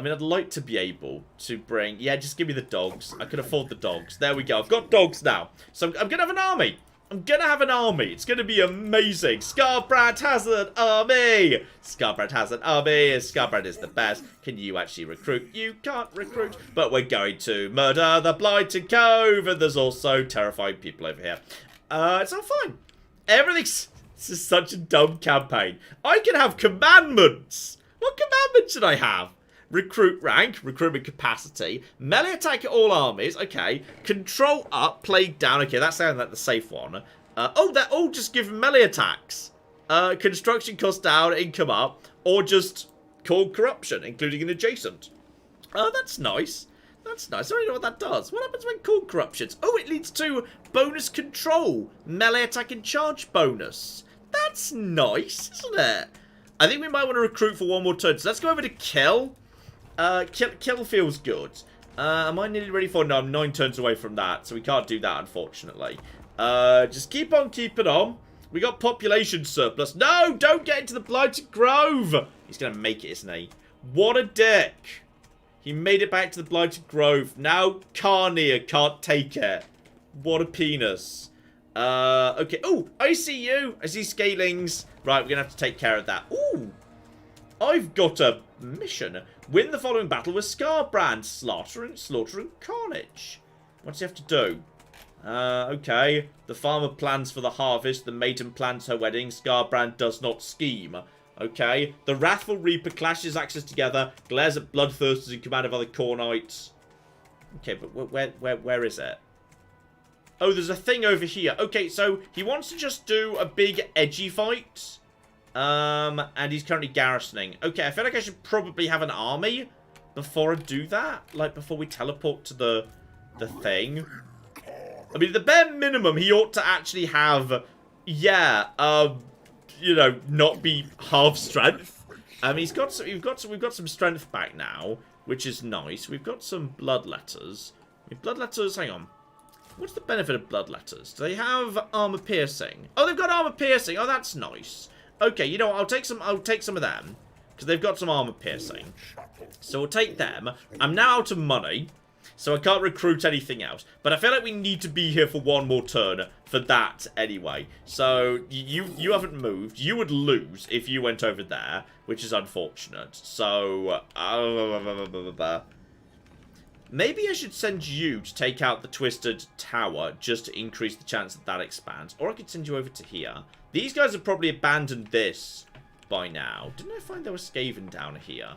mean, I'd like to be able to bring... Yeah, just give me the dogs. I can afford the dogs. There we go. I've got dogs now. So I'm going to have an army. I'm going to have an army. It's going to be amazing. Scarbrand has an army. Scarbrand has an army. Scarbrand is the best. Can you actually recruit? You can't recruit. But we're going to murder the Blighted Cove. And there's also terrifying people over here. It's all fine. Everything's... This is such a dumb campaign. I can have commandments. What commandment should I have? Recruit rank, recruitment capacity, melee attack at all armies, okay. Control up, plague down, okay, that sounds like the safe one. Oh, they're all just give melee attacks. Construction cost down, income up, or just call corruption, including an adjacent. Oh, that's nice. That's nice. I don't know what that does. What happens when called corruptions? Oh, it leads to bonus control. Melee attack and charge bonus. That's nice, isn't it? I think we might want to recruit for one more turn. So let's go over to kill. Kill feels good. Am I nearly ready for? No, I'm 9 turns away from that, so we can't do that, unfortunately. Just keep on keeping on. We got population surplus. No, don't get into the Blighted Grove. He's going to make it, isn't he? What a dick. He made it back to the Blighted Grove. Now Khorne can't take it. What a penis. Okay. Oh, I see you. I see scalings. Right, we're going to have to take care of that. Ooh. I've got a mission. Win the following battle with Scarbrand. Slaughter and carnage. What's he have to do? Okay. The farmer plans for the harvest. The maiden plans her wedding. Scarbrand does not scheme. Okay. The Wrathful Reaper clashes axes together. Glares at bloodthirsters in command of other Khornites. Okay, but where is it? Oh, there's a thing over here. Okay, so he wants to just do a big edgy fight. And he's currently garrisoning. Okay, I feel like I should probably have an army before I do that. Like, before we teleport to the thing. I mean, the bare minimum, he ought to actually have, yeah, you know, not be half strength. We've got some strength back now, which is nice. We've got some bloodletters. Bloodletters, hang on. What's the benefit of bloodletters? Do they have armor piercing? Oh, they've got armor piercing. Oh, that's nice. Okay, you know what? I'll take some of them because they've got some armor piercing. So we'll take them. I'm now out of money, so I can't recruit anything else. But I feel like we need to be here for one more turn for that anyway. So you haven't moved. You would lose if you went over there, which is unfortunate. So maybe I should send you to take out the Twisted Tower just to increase the chance that expands. Or I could send you over to here. These guys have probably abandoned this by now. Didn't I find there was Skaven down here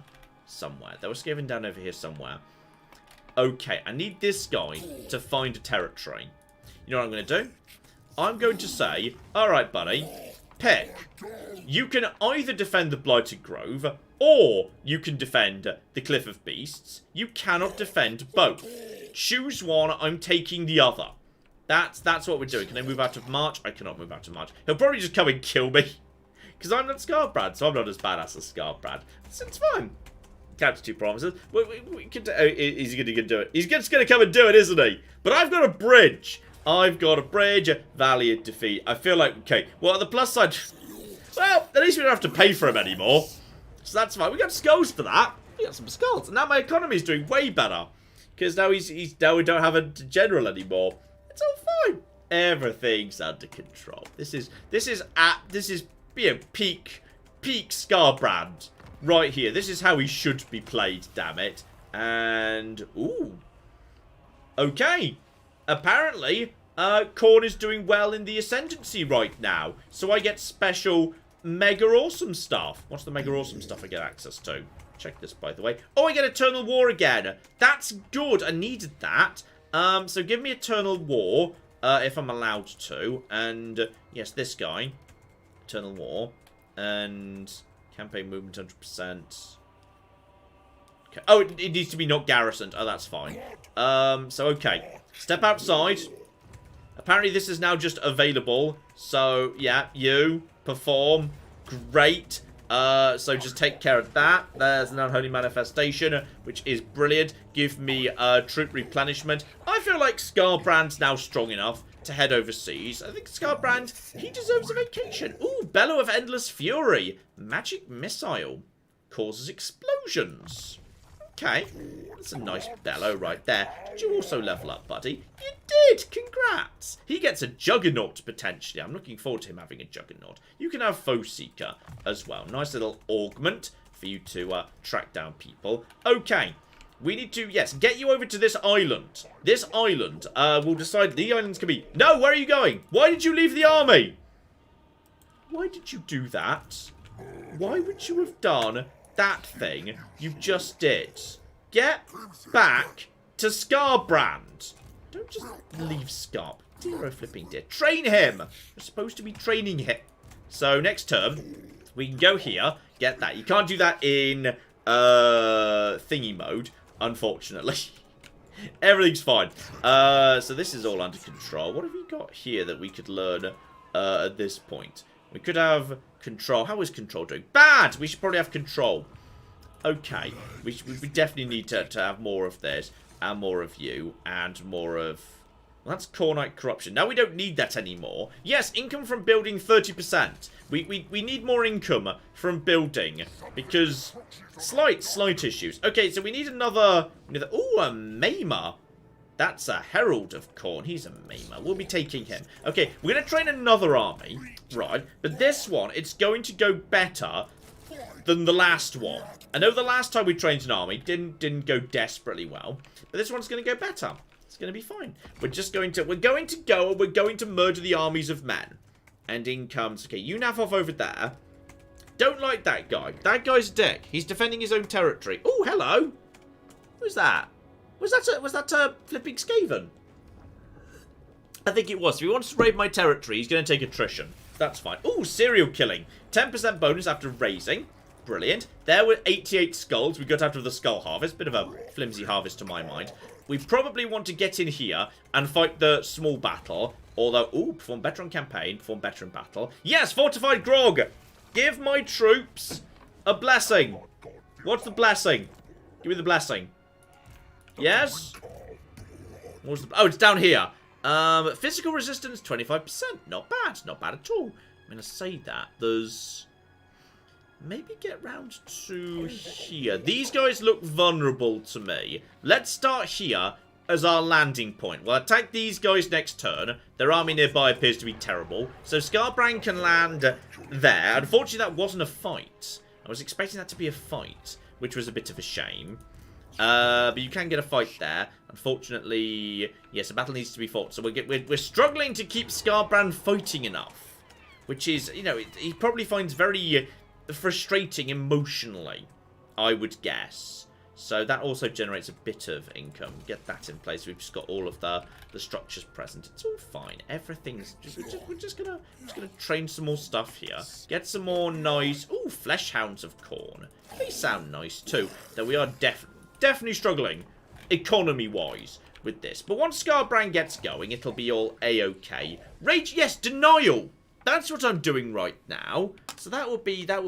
somewhere? There was Skaven down over here somewhere. Okay, I need this guy to find a territory. You know what I'm going to do? I'm going to say, alright buddy, pick. You can either defend the Blighted Grove, or you can defend the Cliff of Beasts. You cannot defend both. Choose one, I'm taking the other. That's what we're doing. Can I move out of March? I cannot move out of March. He'll probably just come and kill me. Because I'm not Scarbrand, so I'm not as badass as Scarbrand. It's fine. Capture 2 promises. We could, is he going to do it? He's just going to come and do it, isn't he? But I've got a bridge. I've got a bridge. Valiant defeat. I feel like, okay. Well, on the plus side, well, at least we don't have to pay for him anymore. So that's fine. We got skulls for that. We got some skulls. And now my economy is doing way better. Because now now we don't have a general anymore. It's all fine. Everything's under control. This is you know, peak Scarbrand right here. This is how he should be played, damn it. And ooh. Okay. Apparently, Khorne is doing well in the Ascendancy right now. So I get special mega awesome stuff. What's the mega awesome stuff I get access to? Check this, by the way. Oh, I get Eternal War again. That's good. I needed that. So give me Eternal War, if I'm allowed to. And, yes, this guy. Eternal War. And campaign movement 100%. Okay. Oh, it needs to be not garrisoned. Oh, that's fine. So, okay. Step outside. Apparently, this is now just available. So, yeah, you perform. Great. So just take care of that. There's an unholy manifestation, which is brilliant. Give me troop replenishment. I feel like Scarbrand's now strong enough to head overseas. I think Scarbrand, he deserves a vacation. Ooh, Bellow of Endless Fury. Magic missile. Causes explosions. Okay, that's a nice bellow right there. Did you also level up, buddy? You did! Congrats! He gets a Juggernaut, potentially. I'm looking forward to him having a Juggernaut. You can have Foe Seeker as well. Nice little augment for you to track down people. Okay, we need to, yes, get you over to this island. This island, we'll decide the islands can be... No, where are you going? Why did you leave the army? Why did you do that? Why would you have done... that thing you just did? Get back to Scarbrand. Don't just leave Scar. Dear flipping dear. Train him. You're supposed to be training him. So next turn, we can go here. Get that. You can't do that in thingy mode, unfortunately. Everything's fine. So this is all under control. What have we got here that we could learn at this point? We could have Control. How is control doing? Bad! We should probably have control. Okay. We definitely need to have more of this. And more of you. And more of... Well, that's Khorne corruption. Now we don't need that anymore. Yes, income from building 30%. We need more income from building. Because... Slight issues. Okay, so we need another... Ooh, a Maimer. That's a Herald of Khorne. He's a Maimer. We'll be taking him. Okay, we're going to train another army. Right. But this one, it's going to go better than the last one. I know the last time we trained an army didn't go desperately well. But this one's going to go better. It's going to be fine. We're going to murder the armies of men. And in comes... Okay, you nav off over there. Don't like that guy. That guy's a dick. He's defending his own territory. Oh, hello. Who's that? Was that a flipping Skaven? I think it was. If he wants to raid my territory, he's going to take attrition. That's fine. Oh, serial killing. 10% bonus after raising. Brilliant. There were 88 skulls. We got out of the skull harvest. Bit of a flimsy harvest to my mind. We probably want to get in here and fight the small battle. Although, ooh, perform better on campaign. Perform better in battle. Yes, fortified grog. Give my troops a blessing. What's the blessing? Give me the blessing. Yes? What's the... Oh, it's down here. Physical resistance, 25%. Not bad. Not bad at all. I'm going to say that. There's... Maybe get round to here. These guys look vulnerable to me. Let's start here as our landing point. We'll attack these guys next turn. Their army nearby appears to be terrible. So Scarbrand can land there. Unfortunately, that wasn't a fight. I was expecting that to be a fight, which was a bit of a shame. But you can get a fight there. Unfortunately, yes, a battle needs to be fought. So we're struggling to keep Scarbrand fighting enough. Which is, you know, he probably finds very frustrating emotionally, I would guess. So that also generates a bit of income. Get that in place. We've just got all of the structures present. It's all fine. Everything's we're just gonna train some more stuff here. Get some more nice. Ooh, flesh hounds of Khorne. They sound nice too. Though we are definitely struggling economy-wise with this. But once Scarbrand gets going, it'll be all a-okay. Rage, yes, denial. That's what I'm doing right now. So that would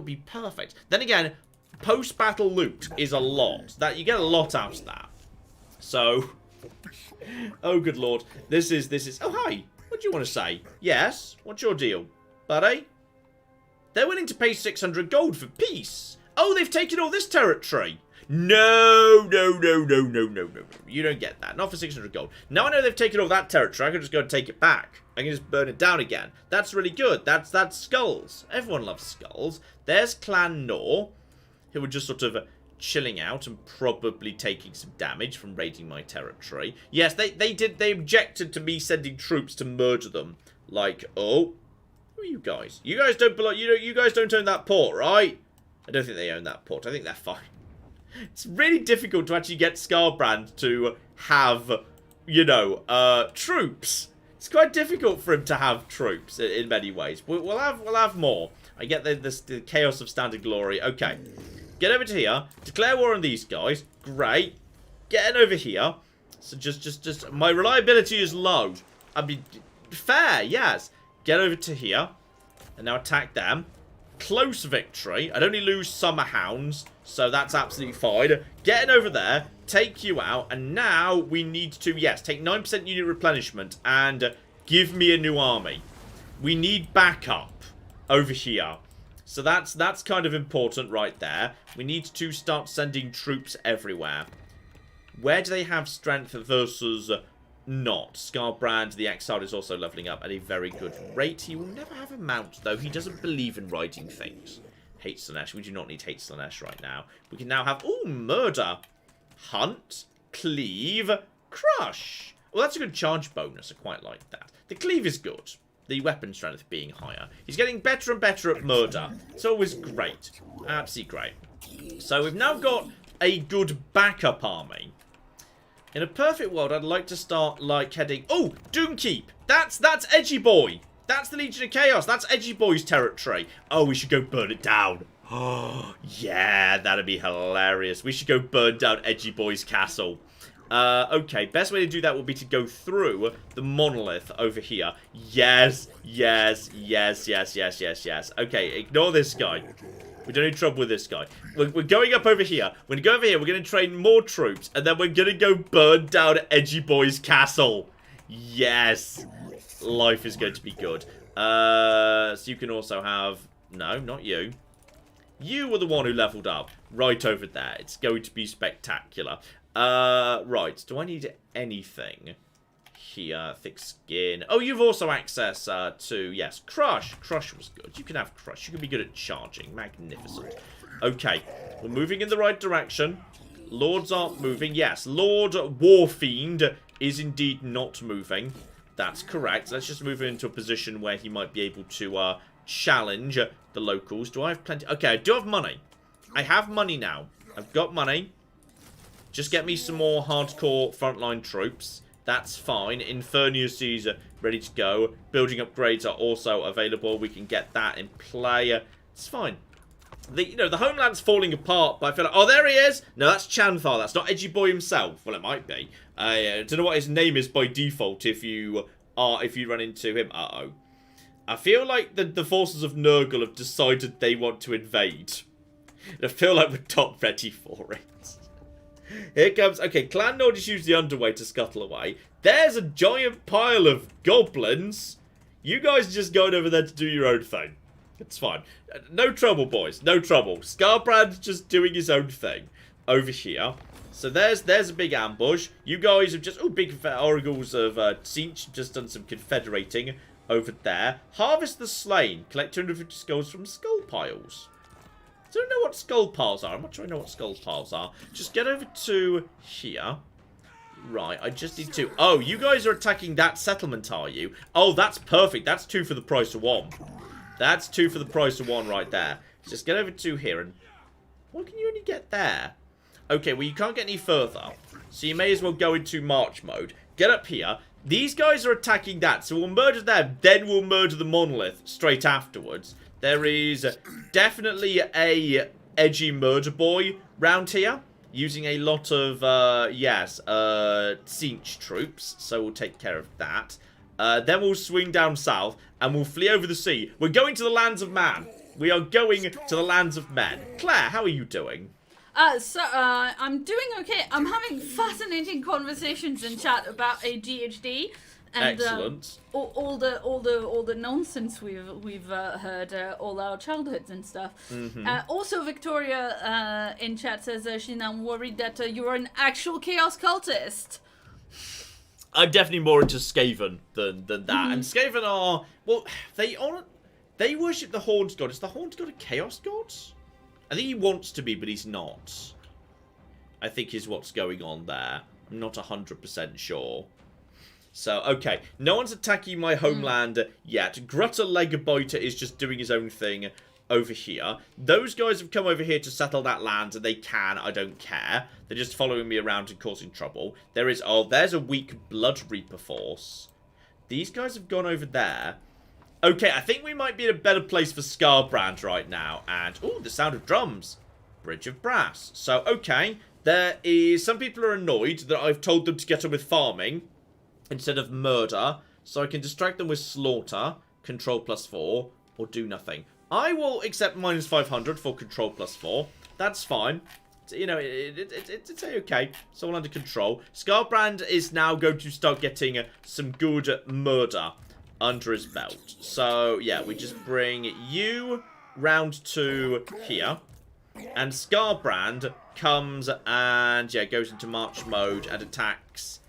be perfect. Then again, post-battle loot is a lot. That you get a lot out of that. So, oh good lord, this is. Oh hi, what do you want to say? Yes, what's your deal, buddy? They're willing to pay 600 gold for peace. Oh, they've taken all this territory. No. You don't get that. Not for 600 gold. Now I know they've taken all that territory, I can just go and take it back. I can just burn it down again. That's really good. That's skulls. Everyone loves skulls. There's Clan Nor, who were just sort of chilling out and probably taking some damage from raiding my territory. Yes, they objected to me sending troops to murder them. Like, oh, who are you guys? You guys don't belong. You guys don't own that port, right? I don't think they own that port. I think they're fine. It's really difficult to actually get Scarbrand to have, you know, troops. It's quite difficult for him to have troops in many ways. We'll have more. I get the chaos of standard glory. Okay, get over to here. Declare war on these guys. Great. Getting over here. So just my reliability is low. I mean, fair, yes. Get over to here, and now attack them. Close victory. I'd only lose summer hounds, so that's absolutely fine. Getting over there, take you out, and now we need to, yes, take 9% unit replenishment and give me a new army. We need backup over here. So that's kind of important right there. We need to start sending troops everywhere. Where do they have strength versus not? Scarbrand, the Exiled, is also leveling up at a very good rate. He will never have a mount, though. He doesn't believe in riding things. Hate Slanesh. We do not need Hate Slanesh right now. We can now have, ooh, Murder, Hunt, Cleave, Crush. Well, that's a good charge bonus. I quite like that. The Cleave is good. The weapon strength being higher. He's getting better and better at Murder. It's always great. Absolutely great. So we've now got a good backup army. In a perfect world, I'd like to start, like, heading... Oh, Doomkeep! That's Edgy Boy! That's the Legion of Chaos! That's Edgy Boy's territory! Oh, we should go burn it down! Oh, yeah, that'd be hilarious. We should go burn down Edgy Boy's castle. Okay, best way to do that will be to go through the monolith over here. Yes, yes, yes, yes, yes, yes, yes. Okay, ignore this guy. We don't need trouble with this guy. We're going up over here. We're going to go over here. We're going to train more troops. And then we're going to go burn down Edgy Boy's castle. Yes. Life is going to be good. So you can also have... No, not you. You were the one who leveled up. Right over there. It's going to be spectacular. Right. Do I need anything? Here, thick skin. Oh, you've also access to, yes, Crush. Crush was good. You can have Crush. You can be good at charging. Magnificent. Okay, we're moving in the right direction. Lords aren't moving. Yes, Lord Warfiend is indeed not moving. That's correct. Let's just move into a position where he might be able to challenge the locals. Do I have plenty? Okay, I do have money. I have money now. I've got money. Just get me some more hardcore frontline troops. That's fine. Infernius is ready to go. Building upgrades are also available. We can get that in play. It's fine. The homeland's falling apart, but I feel like... Oh, there he is! No, that's Chanthar. That's not Edgy Boy himself. Well, it might be. I don't know what his name is by default if you run into him. Uh-oh. I feel like the forces of Nurgle have decided they want to invade. I feel like we're not ready for it. Here comes... Okay, Clan Nord just used the underway to scuttle away. There's a giant pile of goblins. You guys are just going over there to do your own thing. It's fine. No trouble, boys. No trouble. Scarbrand's just doing his own thing over here. So there's a big ambush. You guys have just... Oh, big oracles of Tzeentch. Just done some confederating over there. Harvest the slain. Collect 250 skulls from skull piles. I don't know what skull piles are. I'm not sure I know what skull piles are. Just get over to here. Right, I just need to... Oh, you guys are attacking that settlement, are you? Oh, that's perfect. That's 2 for the price of 1. That's 2 for the price of 1 right there. Just get over to here and... What can you only get there? Okay, well, you can't get any further. So you may as well go into march mode. Get up here. These guys are attacking that. So we'll murder them. Then we'll murder the monolith straight afterwards. There is definitely a edgy murder boy round here, using a lot of, Tzeentch troops, so we'll take care of that. Then we'll swing down south, and we'll flee over the sea. We're going to the lands of man. We are going to the lands of men. Claire, how are you doing? I'm doing okay. I'm having fascinating conversations in chat about ADHD. And, excellent. All the nonsense we've heard all our childhoods and stuff. Mm-hmm. Also, Victoria in chat says she's now worried that you're an actual chaos cultist. I'm definitely more into Skaven than that. Mm-hmm. And Skaven are, well, they worship the Horned God. Is the Horned God a chaos god? I think he wants to be, but he's not. I think is what's going on there. I'm not 100% sure. So, okay. No one's attacking my homeland yet. Grutta Legabiter is just doing his own thing over here. Those guys have come over here to settle that land, and they can. I don't care. They're just following me around and causing trouble. There is... Oh, there's a weak Blood Reaper force. These guys have gone over there. Okay, I think we might be in a better place for Scarbrand right now. And... Oh, the sound of drums. Bridge of Brass. So, okay. There is... Some people are annoyed that I've told them to get on with farming instead of murder, so I can distract them with slaughter, control +4, or do nothing. I will accept -500 for control +4. That's fine. You know, it's okay. It's all under control. Scarbrand is now going to start getting some good murder under his belt. So, yeah, we just bring you round to here. And Scarbrand comes and, yeah, goes into march mode and attacks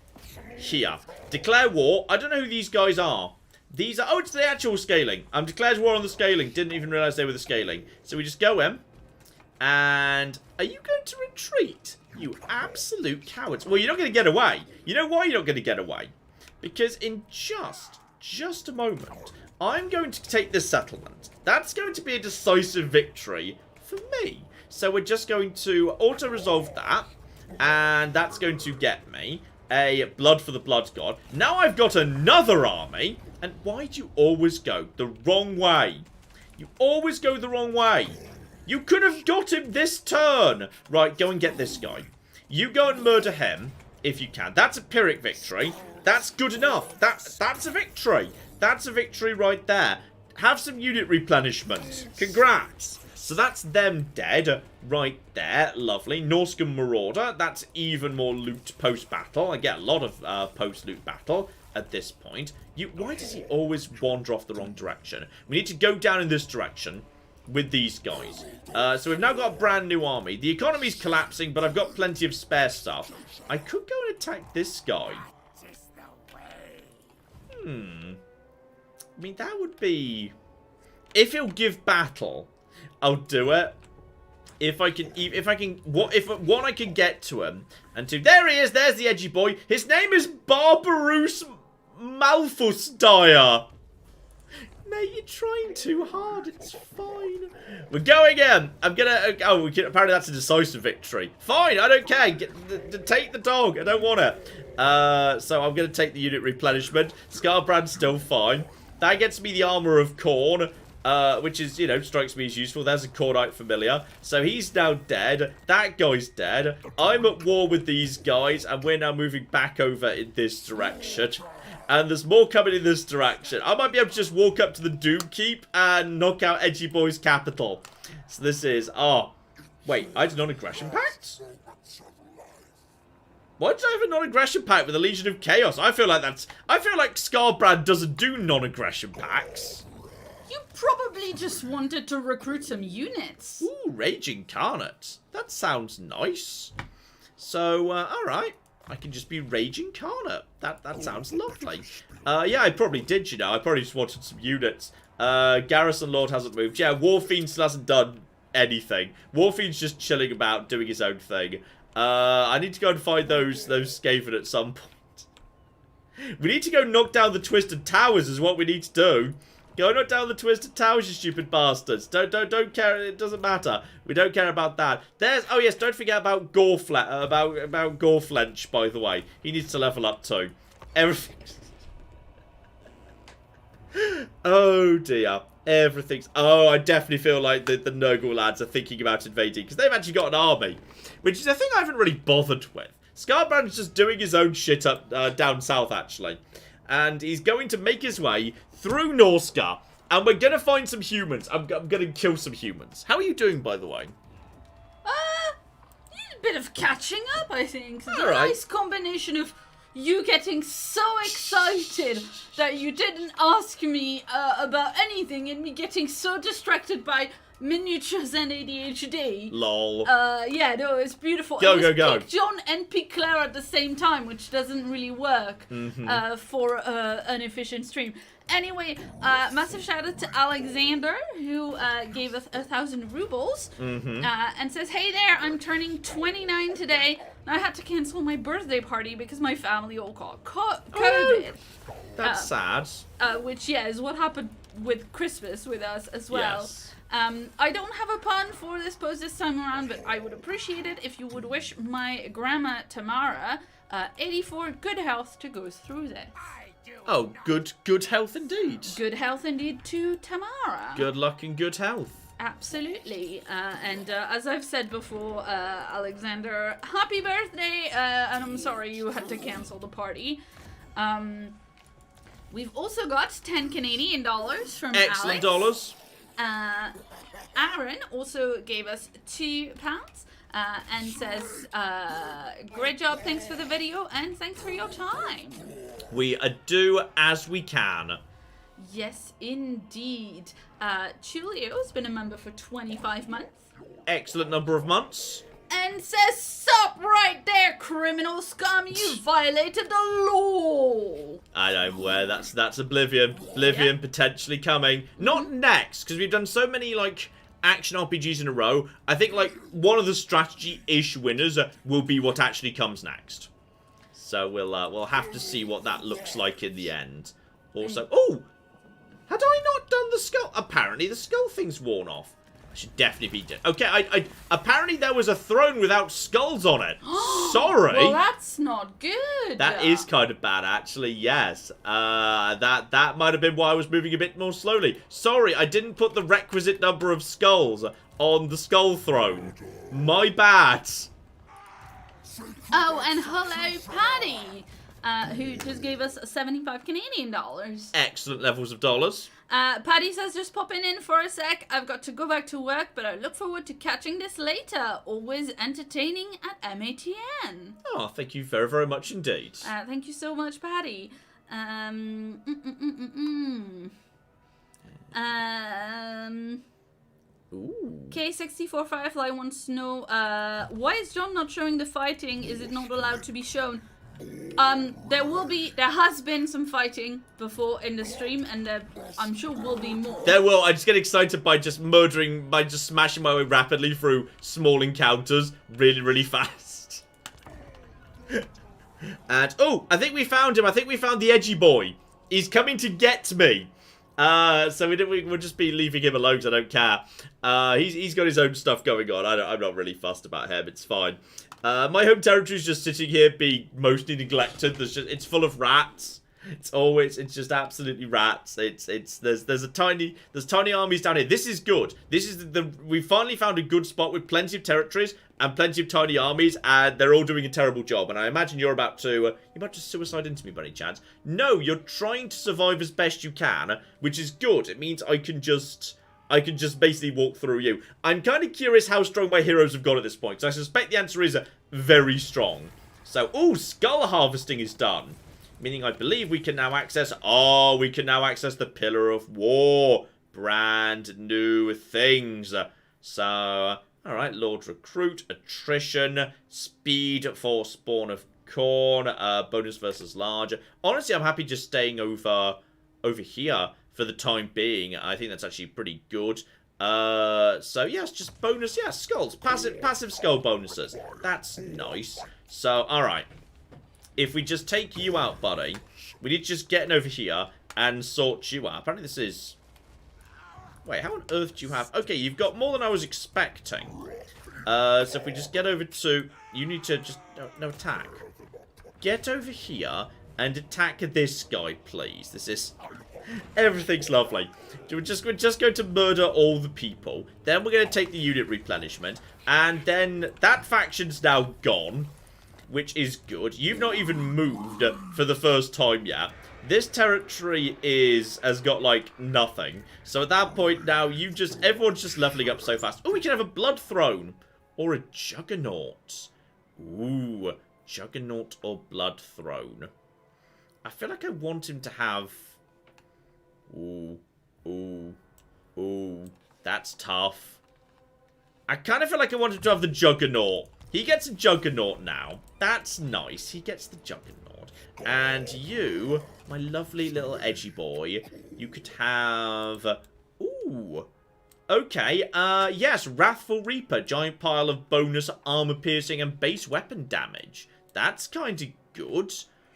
here. Declare war. I don't know who these guys are. These are... Oh, it's the actual scaling. Declares war on the scaling. Didn't even realise they were the scaling. So we just go in. And... Are you going to retreat? You absolute cowards. Well, you're not going to get away. You know why you're not going to get away? Because in just a moment, I'm going to take this settlement. That's going to be a decisive victory for me. So we're just going to auto-resolve that. And that's going to get me a Blood for the Blood God. Now I've got another army. And why do you always go the wrong way? You always go the wrong way. You could have got him this turn. Right, go and get this guy. You go and murder him. if you can. That's a Pyrrhic victory. That's good enough. That's a victory. That's a victory right there. Have some unit replenishment. Congrats. So that's them dead right there. Lovely. Norscan Marauder. That's even more loot post-battle. I get a lot of post-loot battle at this point. Why does he always wander off the wrong direction? We need to go down in this direction with these guys. So we've now got a brand new army. The economy's collapsing, but I've got plenty of spare stuff. I could go and attack this guy. I mean, that would be... If he'll give battle, I'll do it. If I can, one, I can get to him, and two, there he is. There's the edgy boy. His name is Barbarous Malthus Dyer. Mate, you're trying too hard. It's fine. We're going in. I'm gonna. Oh, apparently that's a decisive victory. Fine. I don't care. Take the dog. I don't want it. So I'm gonna take the unit replenishment. Scarbrand's still fine. That gets me the armor of Khorne. Which is, you know, strikes me as useful. There's a Khornite familiar. So he's now dead. That guy's dead. I'm at war with these guys, and we're now moving back over in this direction. And there's more coming in this direction. I might be able to just walk up to the Doom Keep and knock out Edgy Boy's capital. So this is... Oh. Wait, I had a non-aggression pact? Why did I have a non-aggression pact with a Legion of Chaos? I feel like Scarbrand doesn't do non-aggression pacts. You probably just wanted to recruit some units. Ooh, Rage Incarnate. That sounds nice. So, alright. I can just be Rage Incarnate. That sounds lovely. Yeah, I probably did, you know. I probably just wanted some units. Garrison Lord hasn't moved. Yeah, Warfiend still hasn't done anything. Warfiend's just chilling about, doing his own thing. I need to go and find those Skaven at some point. We need to go knock down the Twisted Towers is what we need to do. Go knock down the Twisted Towers, you stupid bastards. Don't care. It doesn't matter. We don't care about that. There's... Oh, yes, don't forget about about Gorflench, by the way. He needs to level up, too. Everything... Oh, dear. Everything's... Oh, I definitely feel like the Nurgle lads are thinking about invading, because they've actually got an army, which is a thing I haven't really bothered with. Scarbrand's just doing his own shit up down south, actually. And he's going to make his way through Norsca, and we're going to find some humans. I'm going to kill some humans. How are you doing, by the way? A bit of catching up, I think. It's a right. nice combination of you getting so excited that you didn't ask me about anything, and me getting so distracted by miniatures and ADHD. Lol. Yeah, no, it's beautiful. Go. Pick John and pick Claire at the same time, which doesn't really work for an efficient stream. Anyway, massive shout out to Alexander, who gave us 1,000 rubles, and says, hey there, I'm turning 29 today, and I had to cancel my birthday party because my family all caught COVID. That's sad. Which, yeah, is what happened with Christmas with us as well. Yes. I don't have a pun for this post this time around, but I would appreciate it if you would wish my grandma Tamara 84 good health to go through this. Oh, good health indeed. Good health indeed to Tamara. Good luck and good health. Absolutely. And as I've said before, Alexander, happy birthday, and I'm sorry you had to cancel the party. We've also got 10 Canadian dollars from Excellent Alex. dollars. Aaron also gave us £2 and says, great job, thanks for the video, and thanks for your time. We do as we can. Yes, indeed. Chulio's been a member for 25 months. Excellent number of months. And says, stop right there, criminal scum, you violated the law. I'm aware that's Oblivion. Oblivion potentially coming. Not next, because we've done so many, like, action RPGs in a row. I think, like, one of the strategy-ish winners will be what actually comes next. So we'll have to see what that looks like in the end. Also, oh! Had I not done the skull? Apparently the skull thing's worn off. I should definitely be dead. Okay, I apparently there was a throne without skulls on it. Sorry. Well, that's not good. That is kind of bad, actually. Yes. That might have been why I was moving a bit more slowly. Sorry, I didn't put the requisite number of skulls on the skull throne. My bad. Oh, and hello, Paddy, who just gave us 75 Canadian dollars. Excellent levels of dollars. Paddy says, just popping in for a sec. I've got to go back to work, but I look forward to catching this later. Always entertaining at MATN. Oh, thank you very, very much indeed. Thank you so much, Paddy. Ooh. K64 Firefly wants to know, why is John not showing the fighting? Is it not allowed to be shown? There has been some fighting before in the stream, and I'm sure will be more. There will. I just get excited by just smashing my way rapidly through small encounters really, really fast. And, oh, I think we found him. I think we found the edgy boy. He's coming to get me. So we'll just be leaving him alone because I don't care. He's got his own stuff going on. I'm not really fussed about him. It's fine. My home territory is just sitting here being mostly neglected. It's full of rats. It's just absolutely rats. There's tiny armies down here. This is good. This is we finally found a good spot with plenty of territories and plenty of tiny armies, and they're all doing a terrible job. And I imagine you're about to suicide into me by any chance. No, you're trying to survive as best you can, which is good. It means I can just basically walk through you. I'm kind of curious how strong my heroes have got at this point, because I suspect the answer is very strong. So, ooh, skull harvesting is done. Meaning I believe we can now access... we can now access the Pillar of War. Brand new things. So, alright, Lord Recruit, Attrition, Speed for Spawn of Khorne, Bonus versus Large. Honestly, I'm happy just staying over here for the time being. I think that's actually pretty good. So yes, just bonus, yeah, skulls. Passive skull bonuses. That's nice. So, alright. If we just take you out, buddy, we need to just get in over here and sort you out. Apparently this is... Wait, how on earth do you have... Okay, you've got more than I was expecting. So if we just get over to... You need to just... No, attack. Get over here and attack this guy, please. This is... Everything's lovely. We're just going to murder all the people. Then we're going to take the unit replenishment. And then that faction's now gone, which is good. You've not even moved for the first time yet. This territory has got, like, nothing. So at that point now, everyone's just leveling up so fast. Oh, we can have a Blood Throne. Or a Juggernaut. Ooh, Juggernaut or Blood Throne. I feel like I want him to have... Ooh, that's tough. I kind of feel like I want him to have the Juggernaut. He gets a Juggernaut now. That's nice. He gets the Juggernaut. And you, my lovely little edgy boy, you could have... Ooh. Okay, yes, Wrathful Reaper. Giant pile of bonus armor piercing and base weapon damage. That's kind of good.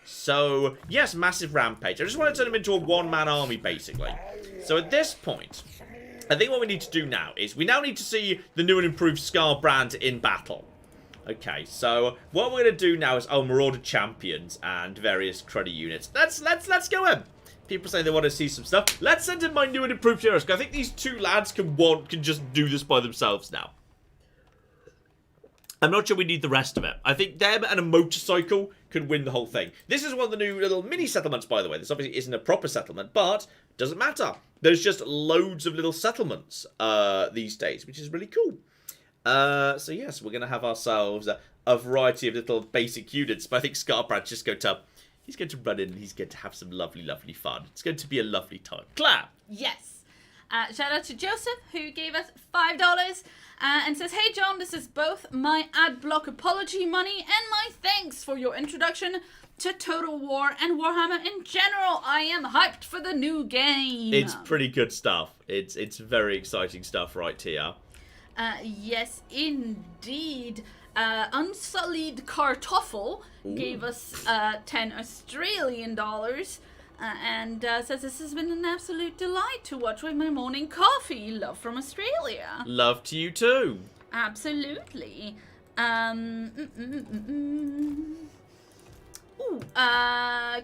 So, yes, massive rampage. I just want to turn him into a one-man army, basically. So at this point, I think what we need to do now is we now need to see the new and improved Scar brand in battle. Okay, so what we're going to do now is Marauder Champions and various cruddy units. Let's go in. People say they want to see some stuff. Let's send in my new and improved heroes, because I think these two lads can just do this by themselves now. I'm not sure we need the rest of it. I think them and a motorcycle could win the whole thing. This is one of the new little mini settlements, by the way. This obviously isn't a proper settlement, but doesn't matter. There's just loads of little settlements these days, which is really cool. So yes, we're going to have ourselves a variety of little basic units, but I think Scarbrad's just going to... He's going to run in and he's going to have some lovely, lovely fun. It's going to be a lovely time. Claire! Yes. Shout out to Joseph, who gave us $5 and says, "Hey John, this is both my ad block apology money and my thanks for your introduction to Total War and Warhammer in general. I am hyped for the new game." It's pretty good stuff. It's very exciting stuff right here. Yes, indeed. Unsullied Kartoffel gave us 10 Australian dollars. And says, "This has been an absolute delight to watch with my morning coffee. Love from Australia." Love to you too. Absolutely.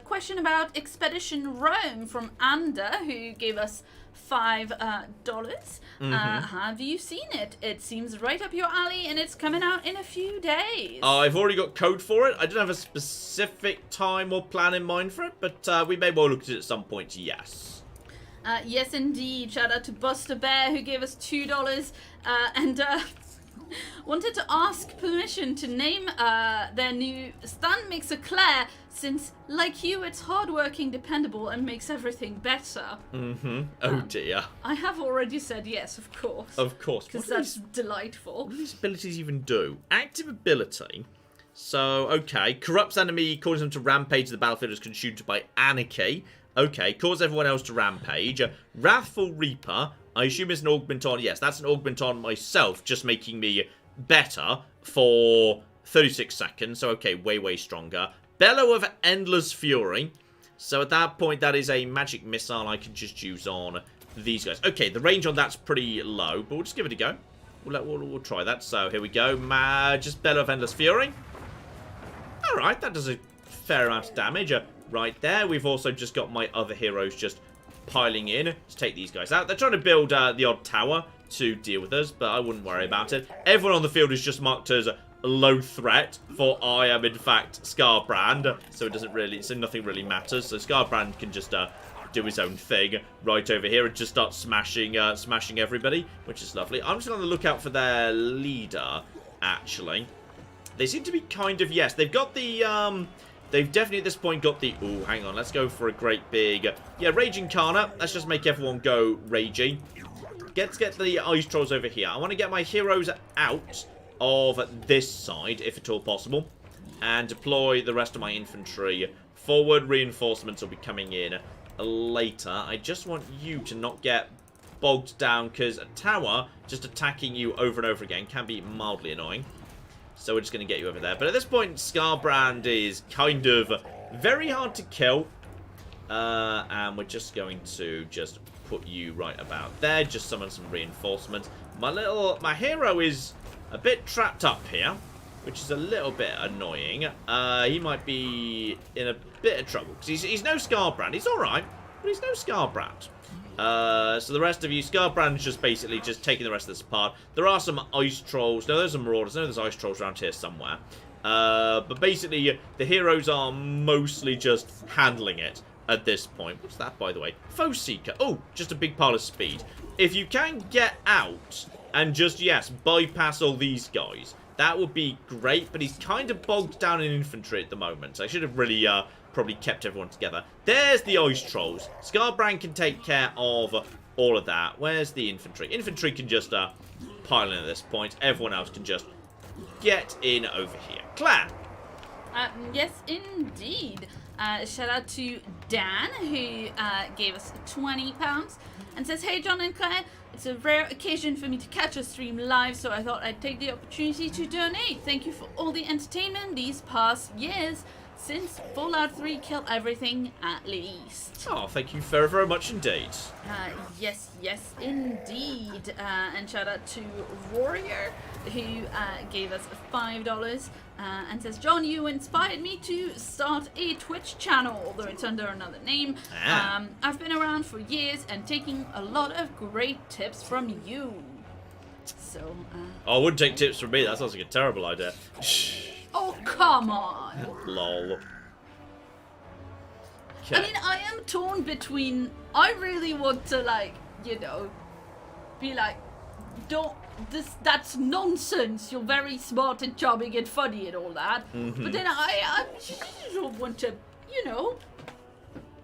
Question about Expedition Rome from Anda, who gave us $5. Have you seen it? It seems right up your alley, and it's coming out in a few days. I've already got code for it. I don't have a specific time or plan in mind for it, but we may well look at it at some point, yes. Yes, indeed. Shout out to Buster Bear, who gave us $2, and wanted to ask permission to name their new stand mixer Claire, since, like you, it's hardworking, dependable, and makes everything better. Oh dear. I have already said yes, of course. Of course. Because that's delightful. What do these abilities even do? Active ability. So, okay. Corrupts enemy, causes them to rampage. The battlefield is consumed by anarchy. Okay. Cause everyone else to rampage. Wrathful Reaper. I assume it's an augment on. Yes, that's an augment on myself, just making me better for 36 seconds. So, okay, way stronger. Bellow of Endless Fury. So, at that point, that is a magic missile I can just use on these guys. Okay, the range on that's pretty low, but we'll just give it a go. We'll try that. So, here we go. Just Bellow of Endless Fury. Alright, that does a fair amount of damage. Right there. We've also just got my other heroes just piling in to take these guys out. They're trying to build the odd tower to deal with us, but I wouldn't worry about it. Everyone on the field is just marked as a low threat, for I am in fact Scarbrand, so it doesn't really, so nothing really matters. So Scarbrand can just do his own thing right over here and just start smashing everybody, which is lovely. I'm just on the lookout for their leader, actually. They seem to be kind of, yes, they've got the they've definitely at this point got the... Ooh, hang on. Let's go for a great big... Yeah, Raging Kana. Let's just make everyone go ragey. Let's get the Ice Trolls over here. I want to get my heroes out of this side, if at all possible. And deploy the rest of my infantry forward. Reinforcements will be coming in later. I just want you to not get bogged down, because a tower just attacking you over and over again can be mildly annoying. So we're just going to get you over there. But at this point, Scarbrand is kind of very hard to kill. And we're just going to just put you right about there. Just summon some reinforcements. My hero is a bit trapped up here, which is a little bit annoying. He might be in a bit of trouble, because he's no Scarbrand. He's alright, but he's no Scarbrand. So the rest of you, Scarbrand's just basically just taking the rest of this apart. There are some Ice Trolls. No, there's some Marauders. No, there's Ice Trolls around here somewhere. But basically, the heroes are mostly just handling it at this point. What's that, by the way? Foe Seeker. Oh, just a big pile of speed. If you can get out and just, yes, bypass all these guys, that would be great. But he's kind of bogged down in infantry at the moment. So I should have really... probably kept everyone together. There's the Ice Trolls. Scarbrand can take care of all of that. Where's the infantry? Infantry can just pile in at this point. Everyone else can just get in over here. Claire! Yes, indeed. Shout out to Dan, who gave us £20 and says, "Hey, John and Claire, it's a rare occasion for me to catch a stream live, so I thought I'd take the opportunity to donate. Thank you for all the entertainment these past years. Since Fallout 3 killed everything, at least." Oh, thank you very, very much indeed. Yes, indeed. And shout out to Warrior, who gave us $5 and says, "John, you inspired me to start a Twitch channel, although it's under another name. I've been around for years and taking a lot of great tips from you." So, I wouldn't take tips from me. That sounds like a terrible idea. Oh, come on. Lol. Okay. I mean, I am torn between, I really want to, like, you know, be like, that's nonsense. You're very smart and charming and funny and all that. But then I don't want to, you know,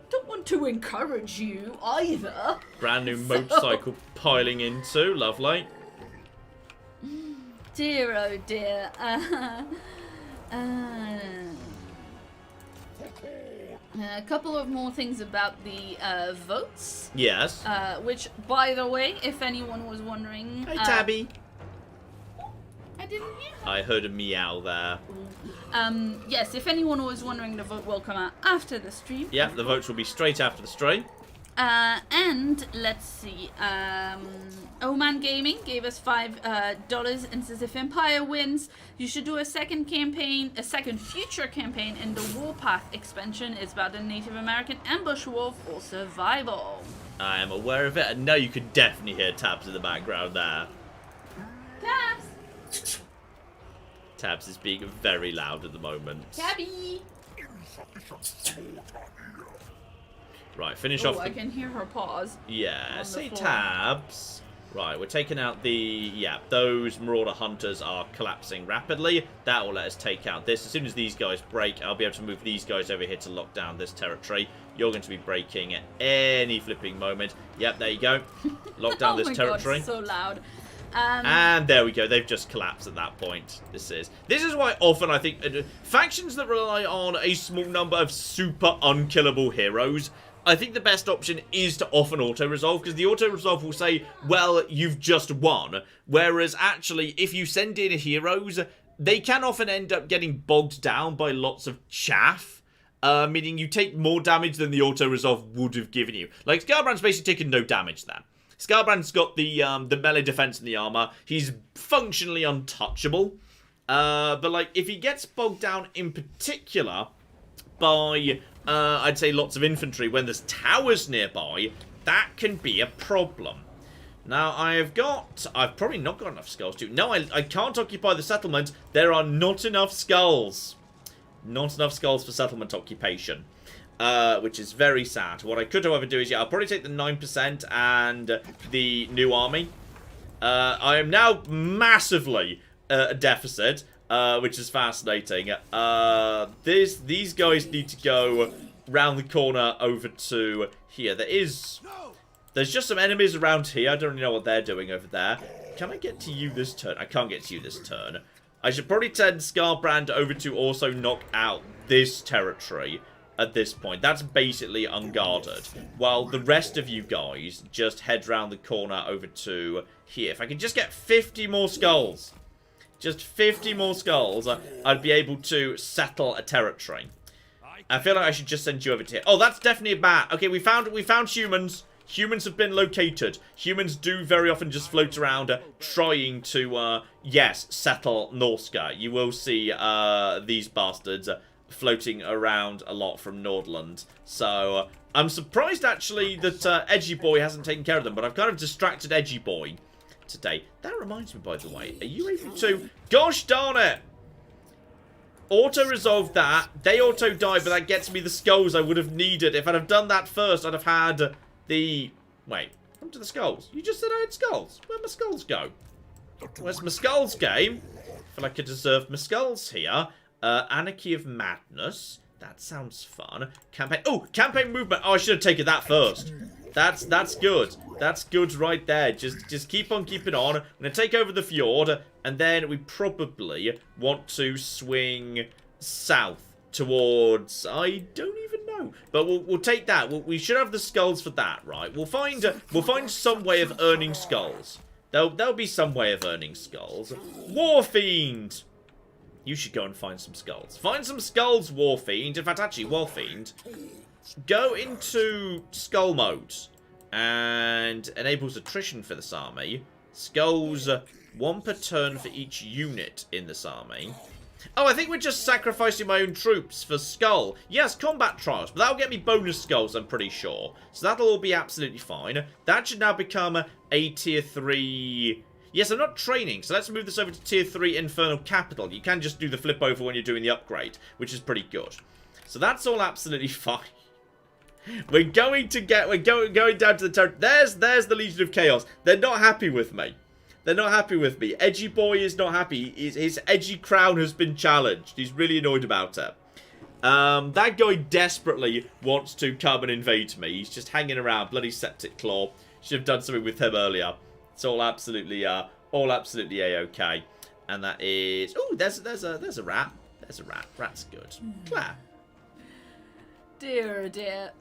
don't want to encourage you either. Brand new motorcycle piling in too. Lovely. Dear, oh dear. A couple of more things about the votes. Yes. Which, by the way, if anyone was wondering... Hey, Tabby. I didn't hear her. I heard a meow there. Yes, if anyone was wondering, the vote will come out after the stream. Yeah, the votes will be straight after the stream. And let's see. Oman Gaming gave us $5 and says if Empire wins, you should do a second future campaign in the Warpath expansion. It's about a Native American ambush war for survival. I am aware of it, and now you can definitely hear Tabs in the background there. Tabs! Tabs is being very loud at the moment. Tabby! Right, finish off. I can hear her pause. Yeah, say Tabs. Right, we're taking out those Marauder Hunters are collapsing rapidly. That will let us take out this. As soon as these guys break, I'll be able to move these guys over here to lock down this territory. You're going to be breaking at any flipping moment. Yep, there you go. Lock down this territory. God, so loud. And there we go. They've just collapsed at that point. This is why often I think factions that rely on a small number of super unkillable heroes, I think the best option is to often auto-resolve, because the auto-resolve will say, well, you've just won. Whereas, actually, if you send in heroes, they can often end up getting bogged down by lots of chaff, meaning you take more damage than the auto-resolve would have given you. Like, Scarbrand's basically taken no damage then. Scarbrand's got the melee defense and the armor. He's functionally untouchable. But, like, if he gets bogged down in particular by, I'd say, lots of infantry when there's towers nearby, that can be a problem. Now, I've probably not got enough skulls to. No, I can't occupy the settlement. There are not enough skulls. Not enough skulls for settlement occupation. Which is very sad. What I could, however, do is, I'll probably take the 9% and the new army. I am now massively a deficit, which is fascinating. These guys need to go round the corner over to here. There's just some enemies around here. I don't really know what they're doing over there. Can I get to you this turn? I can't get to you this turn. I should probably send Scarbrand over to also knock out this territory. At this point, that's basically unguarded, while the rest of you guys just head round the corner over to here. If I could just get 50 more skulls, just 50 more skulls, I'd be able to settle a territory. I feel like I should just send you over to here. Oh, that's definitely a bat. Okay, we found humans. Humans have been located. Humans do very often just float around trying to, yes, settle Norska. You will see these bastards floating around a lot from Nordland. So, I'm surprised, actually, that Edgy Boy hasn't taken care of them, but I've kind of distracted Edgy Boy today. That reminds me, by the way, are you able to... Gosh darn it! Auto-resolve that. They auto-die, but that gets me the skulls I would have needed. If I'd have done that first, I'd have had the... Wait, come to the skulls. You just said I had skulls. Where'd my skulls go? Where's my skulls, game? I feel like I deserve my skulls here. Anarchy of Madness. That sounds fun. Campaign. Oh, campaign movement. Oh, I should have taken that first. That's good. That's good right there. Just keep on keeping on. I'm going to take over the fjord, and then we probably want to swing south towards... I don't even know. But we'll take that. We should have the skulls for that, right? We'll find some way of earning skulls. There'll be some way of earning skulls. Warfiend! You should go and find some skulls. Find some skulls, Warfiend. In fact, actually, Warfiend, go into skull mode and enables attrition for this army. Skulls, 1 per turn for each unit in this army. Oh, I think we're just sacrificing my own troops for skull. Yes, combat trials, but that'll get me bonus skulls, I'm pretty sure. So that'll all be absolutely fine. That should now become a tier 3... Yes, I'm not training, so let's move this over to tier 3 Infernal Capital. You can just do the flip over when you're doing the upgrade, which is pretty good. So that's all absolutely fine. We're going down to the territory. There's the Legion of Chaos. They're not happy with me. They're not happy with me. Edgy Boy is not happy. His edgy crown has been challenged. He's really annoyed about it. That guy desperately wants to come and invade me. He's just hanging around. Bloody Septic Claw. Should have done something with him earlier. It's all absolutely a-okay. And that is... Oh, there's a rat. There's a rat. Rat's good. Claire. Dear, dear.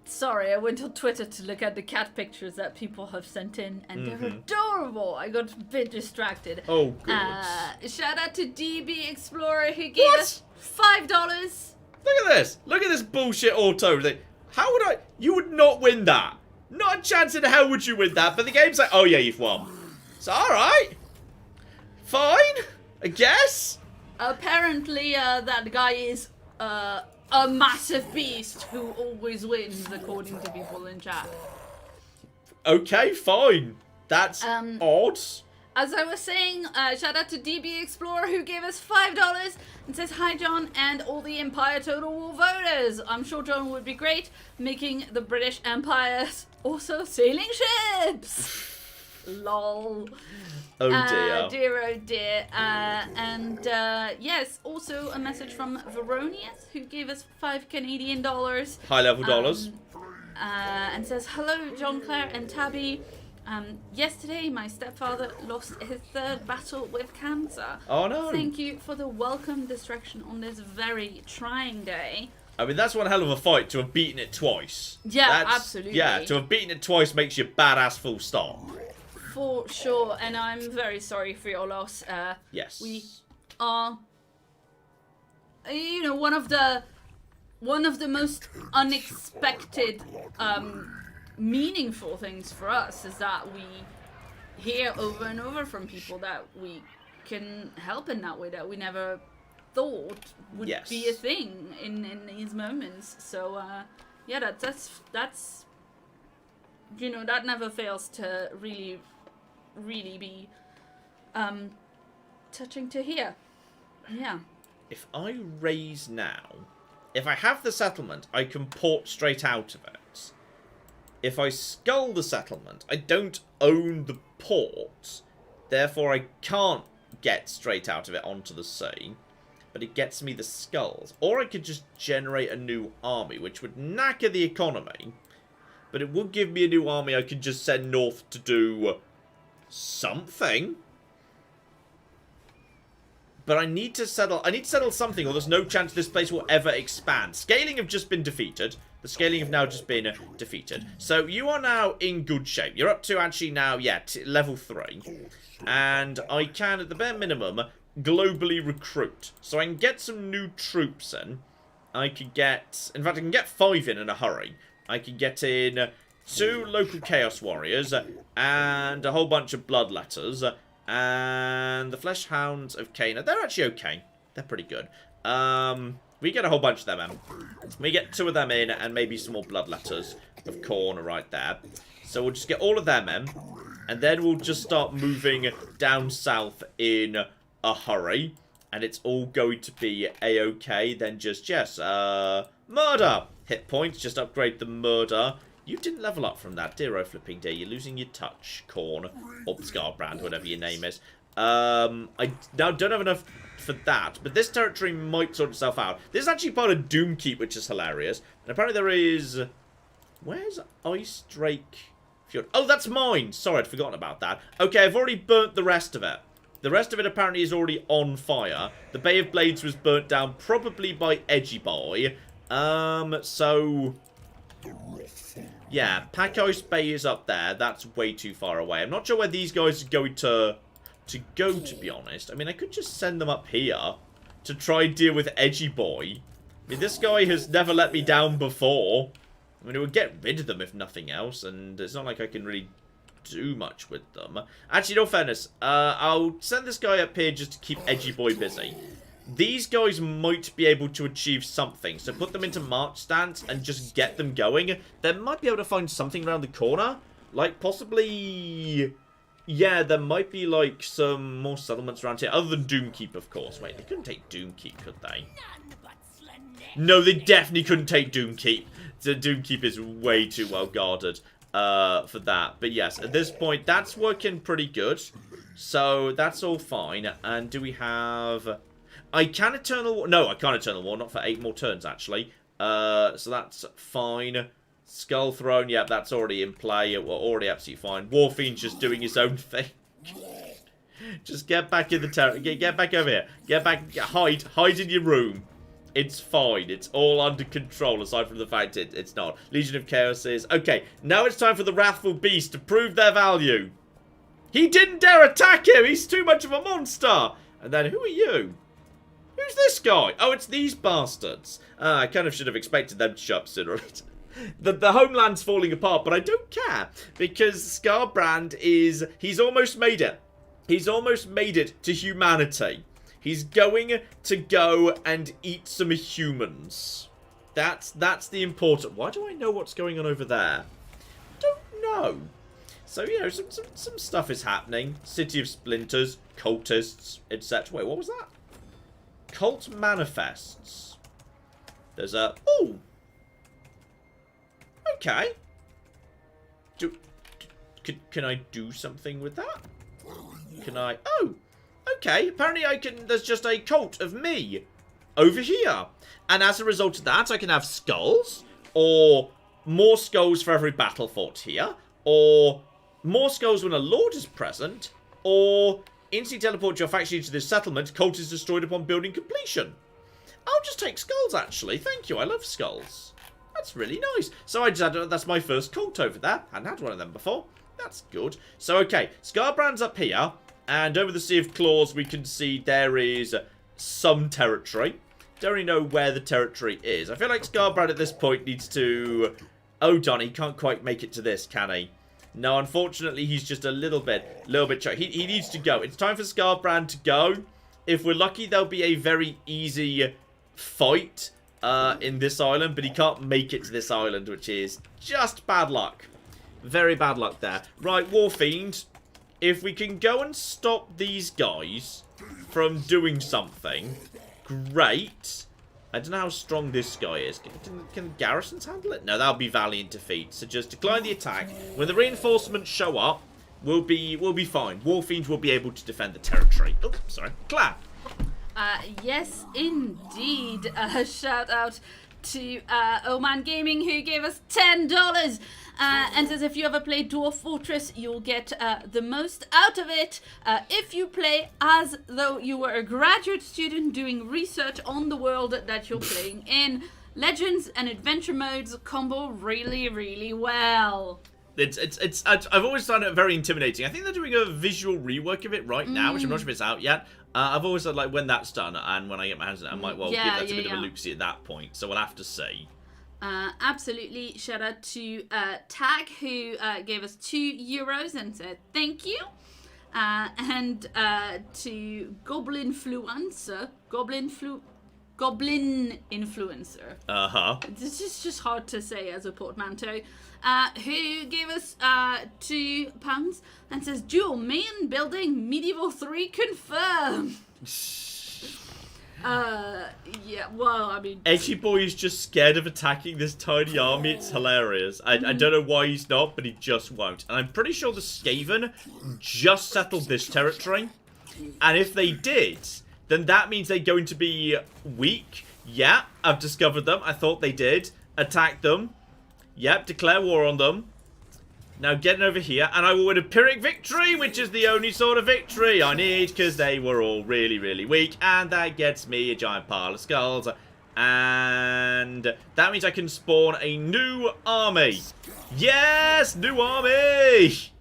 Sorry, I went on Twitter to look at the cat pictures that people have sent in, and they're adorable. I got a bit distracted. Oh, good. Shout out to DB Explorer who gave us $5. Look at this. Look at this bullshit auto. How would I? You would not win that. Not a chance in hell would you win that. But the game's like, oh yeah, you've won. So alright. Fine. I guess. Apparently, that guy is a massive beast who always wins, according to people in chat. Okay, fine. That's odd. As I was saying, shout out to DB Explorer who gave us $5 and says, hi John and all the Empire Total War voters. I'm sure John would be great making the British Empire also sailing ships. Lol. Oh dear. Dear, oh dear. Yes, also a message from Veronius who gave us $5 Canadian. High level dollars. And says, hello John, Claire and Tabby. Yesterday, my stepfather lost his third battle with cancer. Oh no! Thank you for the welcome distraction on this very trying day. I mean, that's one hell of a fight to have beaten it twice. Yeah, absolutely. Yeah, to have beaten it twice makes you badass full stop. For sure, and I'm very sorry for your loss. Yes. We are, you know, one of the most unexpected, meaningful things for us is that we hear over and over from people that we can help in that way that we never thought would be a thing in these moments. So yeah, that's you know, that never fails to really be touching to hear. Yeah. If I raise now, if I have the settlement, I can port straight out of it. If I skull the settlement, I don't own the port, therefore I can't get straight out of it onto the sea, but it gets me the skulls. Or I could just generate a new army, which would knacker the economy, but it would give me a new army I could just send north to do something. But I need to settle something, or there's no chance this place will ever expand. Scaling have just been defeated. The scaling have now just been defeated. So you are now in good shape. You're up to actually now, yeah, level 3. And I can, at the bare minimum, globally recruit. So I can get some new troops in. I can get, in fact, I can get 5 in a hurry. I can get in 2 local Chaos Warriors and a whole bunch of Bloodletters. And the Flesh Hounds of Cana. They're actually okay. They're pretty good. We get a whole bunch of them in. We get 2 of them in and maybe some more Bloodletters of Khorne right there. So we'll just get all of them in. And then we'll just start moving down south in a hurry. And it's all going to be a-okay. Then just, yes, murder. Hit points. Just upgrade the murder. You didn't level up from that, dear oh flipping dear. You're losing your touch, Khorne. Or Scarbrand, whatever your name is. I now don't have enough for that, but this territory might sort itself out. This is actually part of Doomkeep, which is hilarious. And apparently there is... Where's Ice Drake Fjord? Oh, that's mine! Sorry, I'd forgotten about that. Okay, I've already burnt the rest of it. The rest of it apparently is already on fire. The Bay of Blades was burnt down, probably by Edgy Boy. So... Yeah, Pack Ice Bay is up there. That's way too far away. I'm not sure where these guys are going to go, to be honest. I mean, I could just send them up here to try and deal with Edgy Boy. I mean, this guy has never let me down before. I mean, it would get rid of them if nothing else, and it's not like I can really do much with them. Actually, in all fairness, I'll send this guy up here just to keep Edgy Boy busy. These guys might be able to achieve something, so put them into march stance and just get them going. They might be able to find something around the corner, like possibly... Yeah, there might be like some more settlements around here, other than Doomkeep, of course. Wait, they couldn't take Doomkeep, could they? No, they definitely couldn't take Doomkeep. So Doomkeep is way too well guarded for that. But yes, at this point, that's working pretty good. So that's all fine. And do we have... I can Eternal War. No, I can't Eternal War. Not for 8 more turns, actually. So that's fine. Skull Throne, yeah, that's already in play. We're already absolutely fine. Warfiend's just doing his own thing. Just get back in the territory. Get back over here. Get back. Hide in your room. It's fine. It's all under control, aside from the fact it's not. Legion of Chaos is... Okay, now it's time for the Wrathful Beast to prove their value. He didn't dare attack him. He's too much of a monster. And then, who are you? Who's this guy? Oh, it's these bastards. I kind of should have expected them to show up sooner or later. The homeland's falling apart, but I don't care. Because Scarbrand he's almost made it. He's almost made it to humanity. He's going to go and eat some humans. That's the important... Why do I know what's going on over there? Don't know. So, you know, some stuff is happening. City of Splinters, cultists, etc. Wait, what was that? Cult manifests. There's a... Oh! Okay. Can I do something with that? Can I... Oh! Okay, apparently I can... There's just a cult of me over here. And as a result of that, I can have skulls, or more skulls for every battle fought here, or more skulls when a lord is present, or instantly teleport your faction to this settlement, cult is destroyed upon building completion. I'll just take skulls, actually. Thank you, I love skulls. That's really nice. So I just had... That's my first cult over there. Hadn't had one of them before. That's good. So, okay, Scarbrand's up here. And over the Sea of Claws, we can see there is some territory. Don't really know where the territory is. I feel like Scarbrand at this point needs to... Oh, Don, he can't quite make it to this, can he? No, unfortunately, he's just a little bit he needs to go. It's time for Scarbrand to go. If we're lucky, there'll be a very easy fight in this island, but he can't make it to this island, which is just bad luck. Very bad luck there. Right, Warfiend. If we can go and stop these guys from doing something, great. I don't know how strong this guy is. Can garrisons handle it? No, that'll be valiant defeat. So just decline the attack. When the reinforcements show up, we'll be fine. Warfiend will be able to defend the territory. Oops, sorry. Claire. Yes, indeed. Shout out to Oman Gaming, who gave us $10 and says if you ever play Dwarf Fortress, you'll get the most out of it if you play as though you were a graduate student doing research on the world that you're playing in. Legends and adventure modes combo really, really well. I've always found it very intimidating. I think they're doing a visual rework of it right now, which I'm not sure if it's out yet. I've always said, like, when that's done and when I get my hands on it, I might well give that a bit of a look-see at that point. So we'll have to see. Absolutely. Shout out to Tag, who gave us €2 and said thank you. And to Goblin Influencer. This is just hard to say as a portmanteau. Who gave us £2 and says dual main building Medieval 3 confirmed. Yeah, well, I mean... Edgy Boy is just scared of attacking this tiny army. It's hilarious. I don't know why he's not, but he just won't. And I'm pretty sure the Skaven just settled this territory. And if they did, then that means they're going to be weak. Yeah, I've discovered them. I thought they did. Attack them. Yep, declare war on them. Now getting over here, and I will win a Pyrrhic victory, which is the only sort of victory I need, because they were all really, really weak, and that gets me a giant pile of skulls, and that means I can spawn a new army. Yes, new army!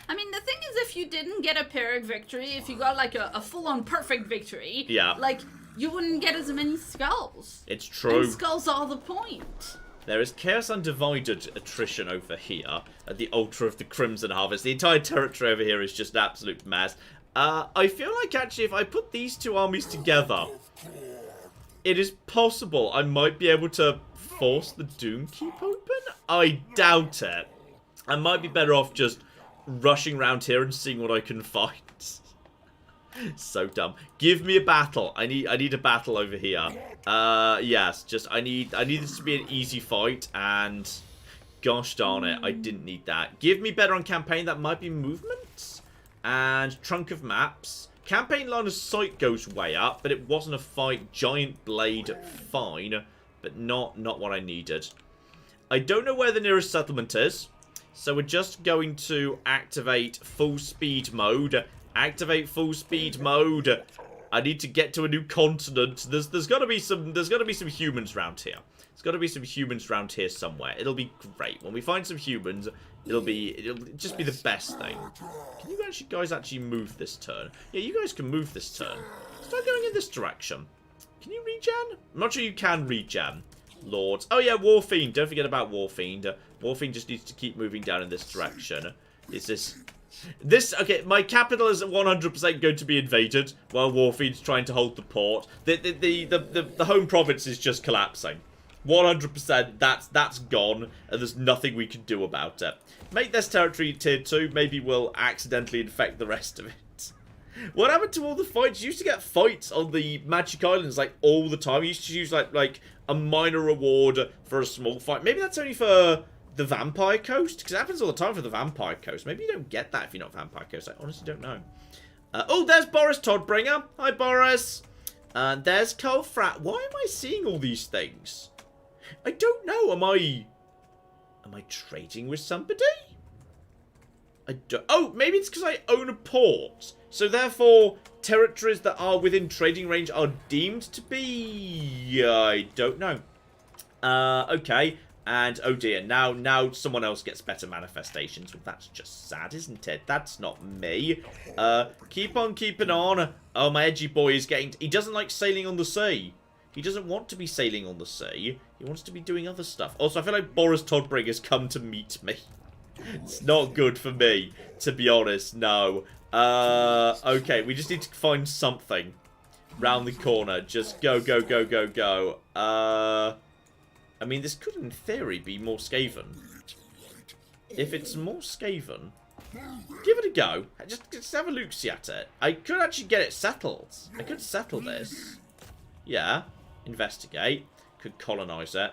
I mean, the thing is, if you didn't get a Pyrrhic victory, if you got, like, a full-on perfect victory, like, you wouldn't get as many skulls. It's true. And skulls are the point. There is Chaos Undivided attrition over here at the Altar of the Crimson Harvest. The entire territory over here is just an absolute mess. I feel like, actually, if I put these two armies together, it is possible I might be able to force the Doomkeep open? I doubt it. I might be better off just rushing around here and seeing what I can find. So dumb. Give me a battle. I need a battle over here. Yes, just I need this to be an easy fight, and gosh darn it, I didn't need that. Give me better on campaign. That might be movement and trunk of maps. Campaign line of sight goes way up, but it wasn't a fight. Giant blade, fine, but not what I needed. I don't know where the nearest settlement is, so we're just going to activate full speed mode. Activate full speed mode. I need to get to a new continent. There's got to be some humans around here. There's got to be some humans around here somewhere. It'll be great when we find some humans. It'll just be the best thing. Can you guys actually move this turn? Yeah, you guys can move this turn. Start going in this direction. Can you regen? I'm not sure you can regen. lords. Oh yeah, Warfiend. Don't forget about Warfiend. Warfiend just needs to keep moving down in this direction. Is this... Okay, my capital is 100% going to be invaded while Warfiend's trying to hold the port. The home province is just collapsing. 100%, that's gone, and there's nothing we can do about it. Make this territory tier 2, maybe we'll accidentally infect the rest of it. What happened to all the fights? You used to get fights on the Magic Islands, like, all the time. You used to use, like a minor reward for a small fight. Maybe that's only for the Vampire Coast? Because it happens all the time for the Vampire Coast. Maybe you don't get that if you're not Vampire Coast. I honestly don't know. Oh, there's Boris Toddbringer. Hi, Boris. And there's Colfrat. Why am I seeing all these things? I don't know. Am I trading with somebody? I don't... Oh, maybe it's because I own a port. So therefore, territories that are within trading range are deemed to be... I don't know. Okay. And, oh dear, now someone else gets better manifestations. Well, that's just sad, isn't it? That's not me. Keep on keeping on. Oh, my edgy boy is getting... He doesn't like sailing on the sea. He doesn't want to be sailing on the sea. He wants to be doing other stuff. Also, I feel like Boris Toddbringer has come to meet me. It's not good for me, to be honest, no. Okay, we just need to find something round the corner. Just go, go, go, go, go. I mean, this could, in theory, be more Skaven. If it's more Skaven, give it a go. Just have a look-see at it. I could actually get it settled. I could settle this. Yeah. Investigate. Could colonize it.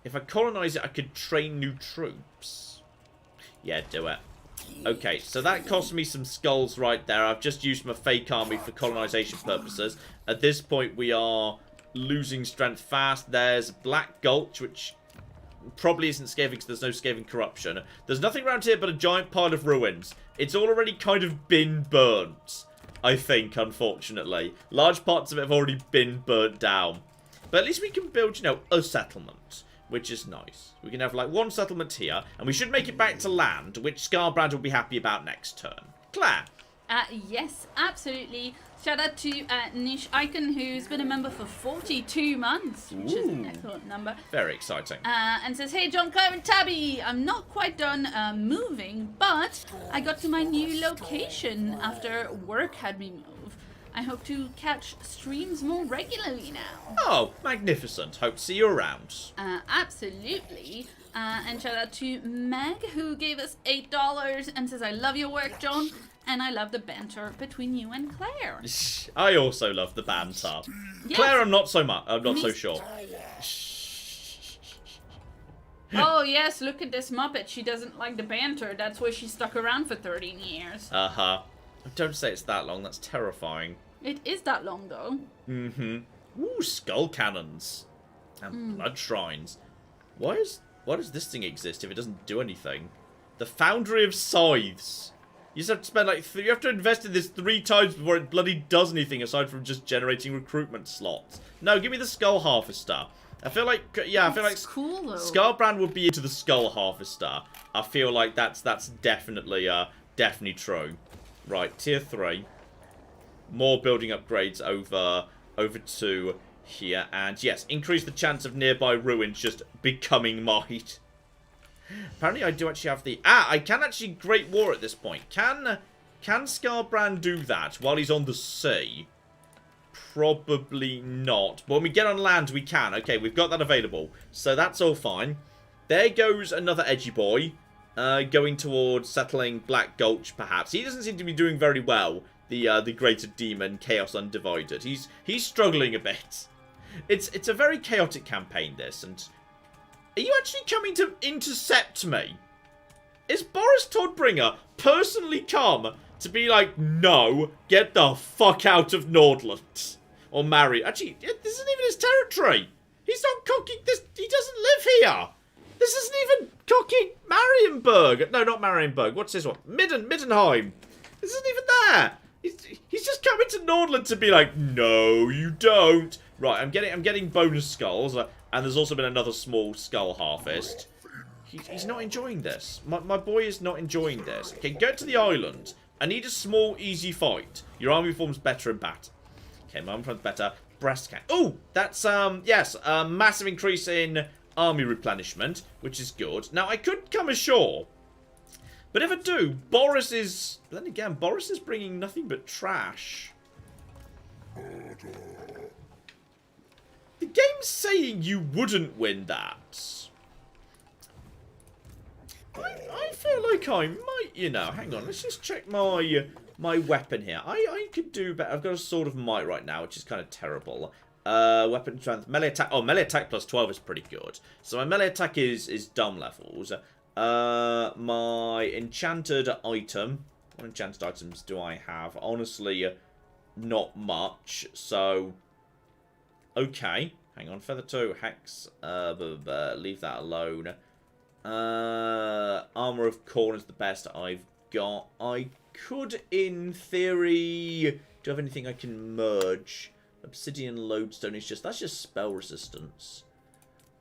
If I colonize it, I could train new troops. Yeah, do it. Okay, so that cost me some skulls right there. I've just used my fake army for colonization purposes. At this point, we are losing strength fast. There's Black Gulch, which probably isn't Skaven because there's no Skaven corruption. There's nothing around here but a giant pile of ruins. It's already kind of been burnt, I think, unfortunately. Large parts of it have already been burnt down. But at least we can build, you know, a settlement, which is nice. We can have, like, one settlement here, and we should make it back to land, which Scarbrand will be happy about next turn. Claire? Yes, absolutely. Shout out to Niche Icon, who's been a member for 42 months, which is an excellent number. Very exciting. And says, hey, John, Claire, and Tabby, I'm not quite done moving, but I got to my new location after work had me move. I hope to catch streams more regularly now. Oh, magnificent. Hope to see you around. Absolutely. And shout out to Meg, who gave us $8 and says, I love your work, John. And I love the banter between you and Claire. I also love the banter. Yes. Claire, I'm not so much. I'm not so sure. Oh, yes, look at this Muppet. She doesn't like the banter. That's why she stuck around for 13 years. Uh-huh. Don't say it's that long. That's terrifying. It is that long, though. Mm-hmm. Ooh, skull cannons. And blood shrines. Why does this thing exist if it doesn't do anything? The Foundry of Scythes. You just have to spend, like, you have to invest in this 3 times before it bloody does anything aside from just generating recruitment slots. No, give me the Skull Harvester. I feel like, yeah, I feel like cool, though. Scarbrand would be into the Skull Harvester. I feel like that's definitely true. Right, tier 3. More building upgrades over to here, and yes, increase the chance of nearby ruins just becoming mine. Apparently, I do actually have the... I can actually Great War at this point. Can Scarbrand do that while he's on the sea? Probably not. But when we get on land, we can. Okay, we've got that available. So that's all fine. There goes another edgy boy. Going towards settling Black Gulch, perhaps. He doesn't seem to be doing very well. The greater demon, Chaos Undivided. He's struggling a bit. It's a very chaotic campaign, this, and... Are you actually coming to intercept me? Is Boris Toddbringer personally come to be like, no, get the fuck out of Nordland? Or marry? Actually, this isn't even his territory. He's not cooking this. He doesn't live here. This isn't even cooking Marienburg. No, not Marienburg. What's this one? Middenheim. This isn't even there. He's just coming to Nordland to be like, no, you don't. Right, I'm getting bonus skulls. And there's also been another small skull harvest. He's not enjoying this. My boy is not enjoying this. Okay, go to the island. I need a small, easy fight. Your army forms better in battle. Okay, my army forms better. breast cannon. Oh, that's, yes, a massive increase in army replenishment, which is good. Now, I could come ashore. But if I do, Boris is... Then again, Boris is bringing nothing but trash. The game's saying you wouldn't win that. I feel like I might, you know. Hang on, let's just check my weapon here. I could do better. I've got a sword of might right now, which is kind of terrible. Weapon strength, melee attack. Oh, melee attack plus 12 is pretty good. So my melee attack is dumb levels. My enchanted item. What enchanted items do I have? Honestly, not much. So, okay. Hang on. Feather 2, Hex. Leave that alone. Armor of Khorne is the best I've got. I could, in theory... Do I have anything I can merge? Obsidian Lodestone is just... That's just spell resistance.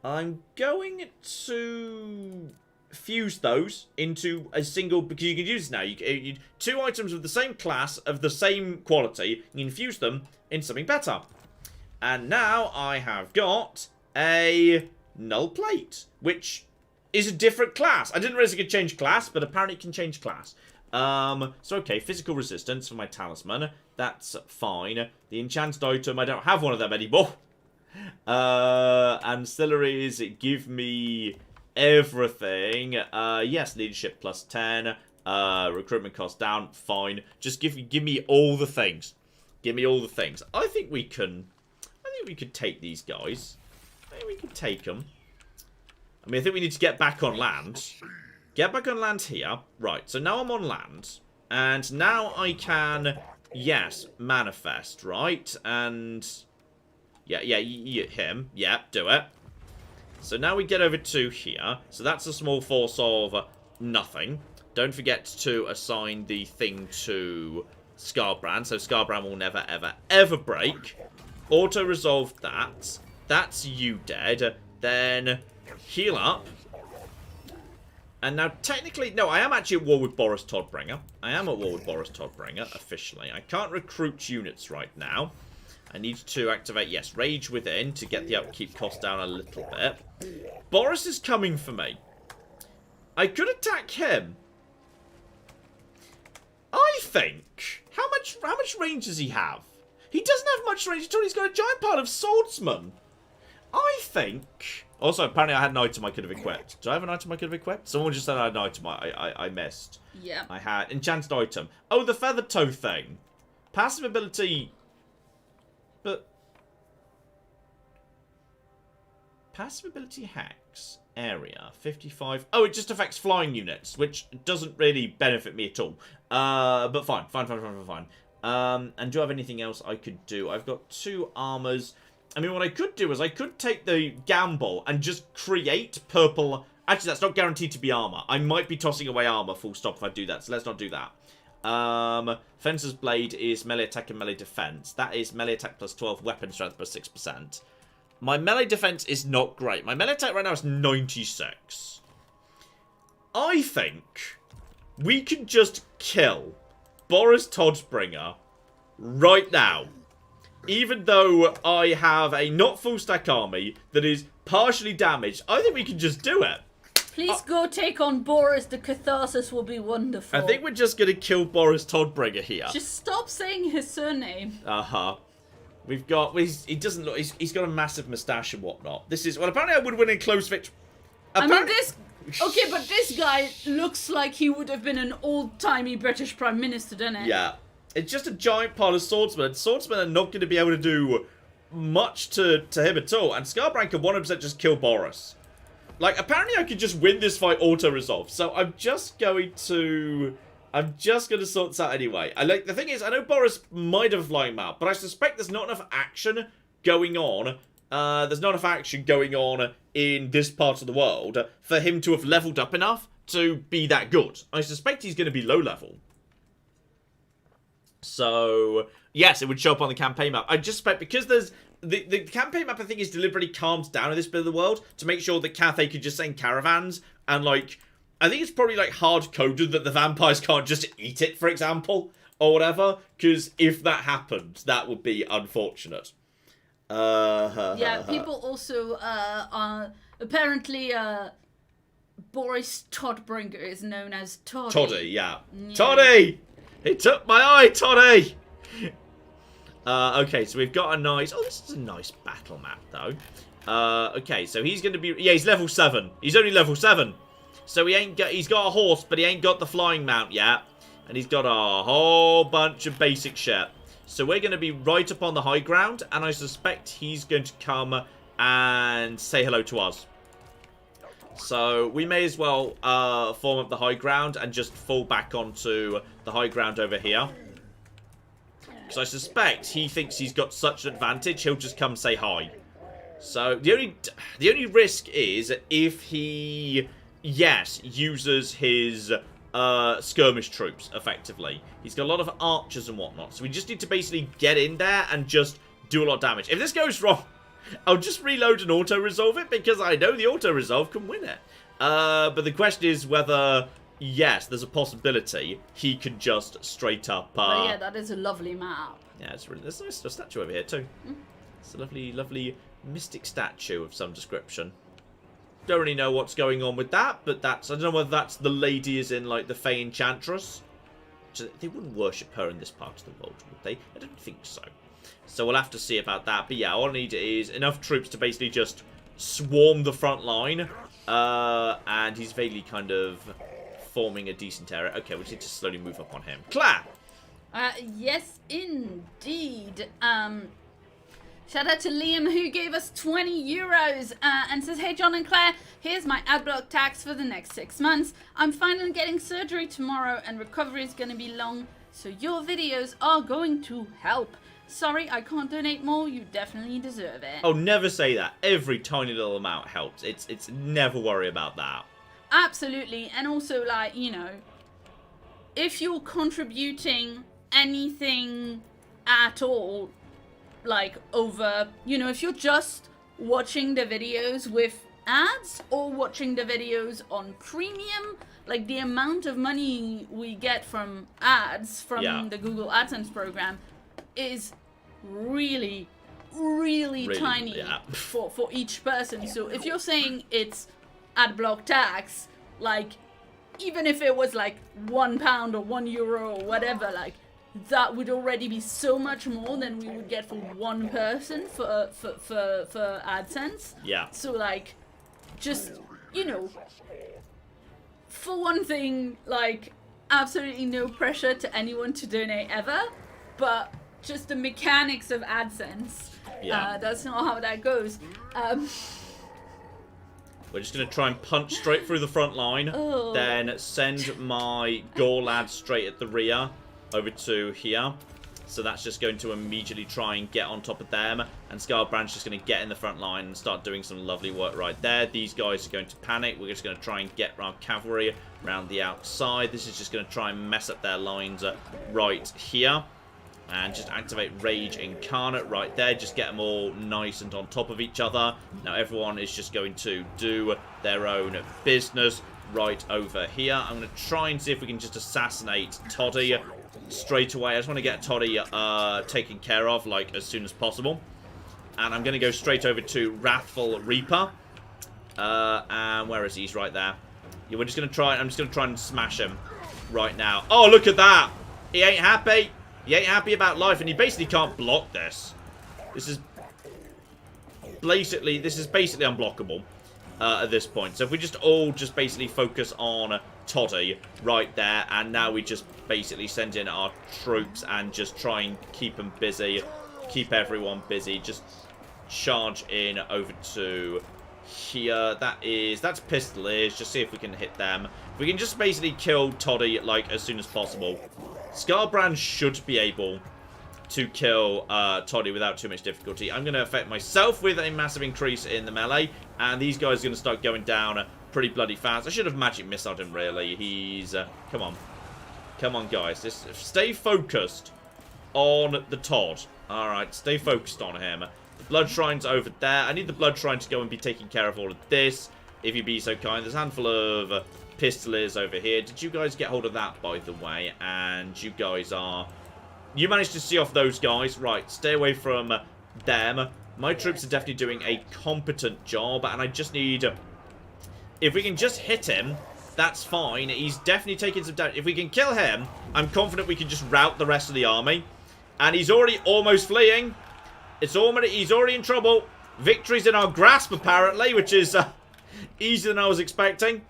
I'm going to... fuse those into a single, because you can use now. You two items of the same class, of the same quality, you can fuse them into something better. And now I have got a null plate, which is a different class. I didn't realize it could change class, but apparently it can change class. So okay, physical resistance for my talisman. That's fine. The enchanted item, I don't have one of them anymore. Ancillaries, give me... everything. Yes, leadership plus 10. Recruitment cost down. Fine. Just give me all the things. Give me all the things. I think we could take these guys. I think we can take them. I mean, I think we need to get back on land. Get back on land here. Right, so now I'm on land. And now I can, yes, manifest, right? And, yeah, him. Yeah, do it. So now we get over to here. So that's a small force of nothing. Don't forget to assign the thing to Scarbrand. So Scarbrand will never, ever, ever break. Auto-resolve that. That's you dead. Then heal up. And now technically... No, I am actually at war with Boris Todbringer. I am at war with Boris Todbringer, officially. I can't recruit units right now. I need to activate, yes, Rage Within to get the upkeep cost down a little bit. Boris is coming for me. I could attack him. I think... How much range does he have? He doesn't have much range at all. He's got a giant pile of swordsmen. I think... Also, apparently I had an item I could have equipped. Do I have an item I could have equipped? Someone just said I had an item I missed. Yeah. I had... Enchanted item. Oh, the feather toe thing. Passive ability... But... Passive ability Hex. Area. 55... Oh, it just affects flying units, which doesn't really benefit me at all. But fine. Fine. And do I have anything else I could do? I've got 2 armors. I mean, what I could do is I could take the gamble and just create purple... Actually, that's not guaranteed to be armor. I might be tossing away armor full stop if I do that, so let's not do that. Fencer's Blade is melee attack and melee defense. That is melee attack plus 12, weapon strength plus 6%. My melee defense is not great. My melee attack right now is 96. I think we can just kill Boris Todbringer right now. Even though I have a not full stack army that is partially damaged, I think we can just do it. Please go take on Boris. The catharsis will be wonderful. I think we're just going to kill Boris Todbringer here. Just stop saying his surname. We've got... he doesn't look... He's got a massive moustache and whatnot. This is... Well, apparently I would win in close victory. I mean, this... Okay, but this guy looks like he would have been an old-timey British Prime Minister, doesn't it? Yeah. It's just a giant pile of swordsmen. Swordsmen are not going to be able to do much to him at all. And Scarbrand can 100% just kill Boris. Like, apparently I could just win this fight auto-resolve. So I'm just going to sort this out anyway. The thing is, I know Boris might have flying mount, but I suspect there's not enough action going on. There's not enough action going on in this part of the world for him to have leveled up enough to be that good. I suspect he's going to be low level. So, yes, it would show up on the campaign map. I just suspect because there's... The campaign map, I think, is deliberately calmed down in this bit of the world to make sure that Cathay could just send caravans. And, like, I think it's probably, like, hard-coded that the vampires can't just eat it, for example, or whatever. Because if that happened, that would be unfortunate. Yeah, people also are apparently Boris Todbringer is known as Toddy. Toddy, yeah. Toddy! He took my eye, Toddy! Okay, so we've got a nice... Oh, this is a nice battle map, though. Okay, so he's going to be... Yeah, he's level 7. He's only level 7. So he's got a horse, but he ain't got the flying mount yet. And he's got a whole bunch of basic shit. So we're going to be right up on the high ground, and I suspect he's going to come and say hello to us. So we may as well form up the high ground and just fall back onto the high ground over here. Because I suspect he thinks he's got such an advantage, he'll just come say hi. So the only risk is if he, yes, uses his skirmish troops effectively. He's got a lot of archers and whatnot, so we just need to basically get in there and just do a lot of damage. If this goes wrong, I'll just reload and auto-resolve it, because I know the auto-resolve can win it. But the question is whether, yes, there's a possibility he could just straight up... Oh yeah, that is a lovely map. Yeah, it's really... There's a nice statue over here too. It's a lovely, lovely mystic statue of some description. Don't really know what's going on with that, but that's... I don't know whether that's the lady is in, like, the Fey Enchantress. They wouldn't worship her in this part of the world, would they? I don't think so. So we'll have to see about that. But yeah, all I need is enough troops to basically just swarm the front line. And he's vaguely kind of forming a decent area. Okay, we need to slowly move up on him. Claire! Yes, indeed. Shout out to Liam, who gave us 20 euros and says, hey, John and Claire, here's my adblock tax for the next 6 months. I'm finally getting surgery tomorrow and recovery is going to be long, so your videos are going to help. Sorry, I can't donate more. You definitely deserve it. Oh, never say that. Every tiny little amount helps. It's never worry about that. Absolutely. And also, like, you know, if you're contributing anything at all, like over, you know, if you're just watching the videos with ads or watching the videos on premium, like the amount of money we get from ads from the Google AdSense program is really tiny for each person. So if you're saying it's ad block tax, like even if it was like £1 or €1 or whatever, like that would already be so much more than we would get for one person for AdSense. Yeah. So like, just, you know, for one thing, like absolutely no pressure to anyone to donate ever, but just the mechanics of AdSense. Yeah. That's not how that goes. We're just going to try and punch straight through the front line, then send my Gore lad straight at the rear over to here. So that's just going to immediately try and get on top of them. And Scarbrand's just going to get in the front line and start doing some lovely work right there. These guys are going to panic. We're just going to try and get our cavalry around the outside. This is just going to try and mess up their lines right here. And just activate Rage Incarnate right there. Just get them all nice and on top of each other. Now everyone is just going to do their own business right over here. I'm going to try and see if we can just assassinate Toddy straight away. I just want to get Toddy taken care of, like, as soon as possible. And I'm going to go straight over to Wrathful Reaper. And where is he? He's right there. Yeah, we're just going to try. I'm just going to try and smash him right now. Oh, look at that. He ain't happy. He ain't happy about life, and he basically can't block this. This is basically unblockable at this point. So if we just all just basically focus on Toddy right there, and now we just basically send in our troops and just try and keep them busy, keep everyone busy, just charge in over to here. That's Pistoliers. Just see if we can hit them. We can just basically kill Toddy, like, as soon as possible. Scarbrand should be able to kill Toddy without too much difficulty. I'm going to affect myself with a massive increase in the melee, and these guys are going to start going down pretty bloody fast. I should have magic missiled him, really. He's... come on. Come on, guys. Just stay focused on the Todd. Alright, stay focused on him. The Blood Shrine's over there. I need the Blood Shrine to go and be taking care of all of this, if you'd be so kind. There's a handful of... Pistoliers over here. Did you guys get hold of that, by the way? And you guys are... You managed to see off those guys. Right, stay away from them. My troops are definitely doing a competent job, and I just need... if we can just hit him, that's fine. He's definitely taking some damage. If we can kill him, I'm confident we can just rout the rest of the army. And he's already almost fleeing. He's already in trouble. Victory's in our grasp, apparently, which is easier than I was expecting.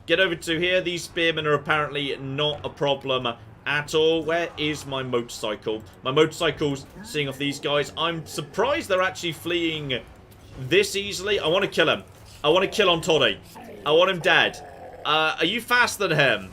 Get over to here. These spearmen are apparently not a problem at all. Where is my motorcycle? My motorcycle's seeing off these guys. I'm surprised they're actually fleeing this easily. I want to kill him. I want to kill on Toddy. I want him dead. Are you faster than him?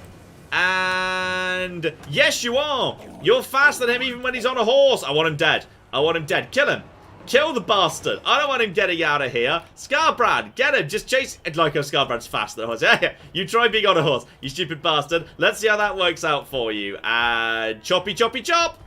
And yes, you are. You're faster than him even when he's on a horse. I want him dead. I want him dead. Kill him. Kill the bastard. I don't want him getting out of here. Scarbrand, get him. Just chase it. Like, Scarbrand's faster than a horse. Yeah, you try being on a horse, you stupid bastard. Let's see how that works out for you. And choppy, choppy, chop.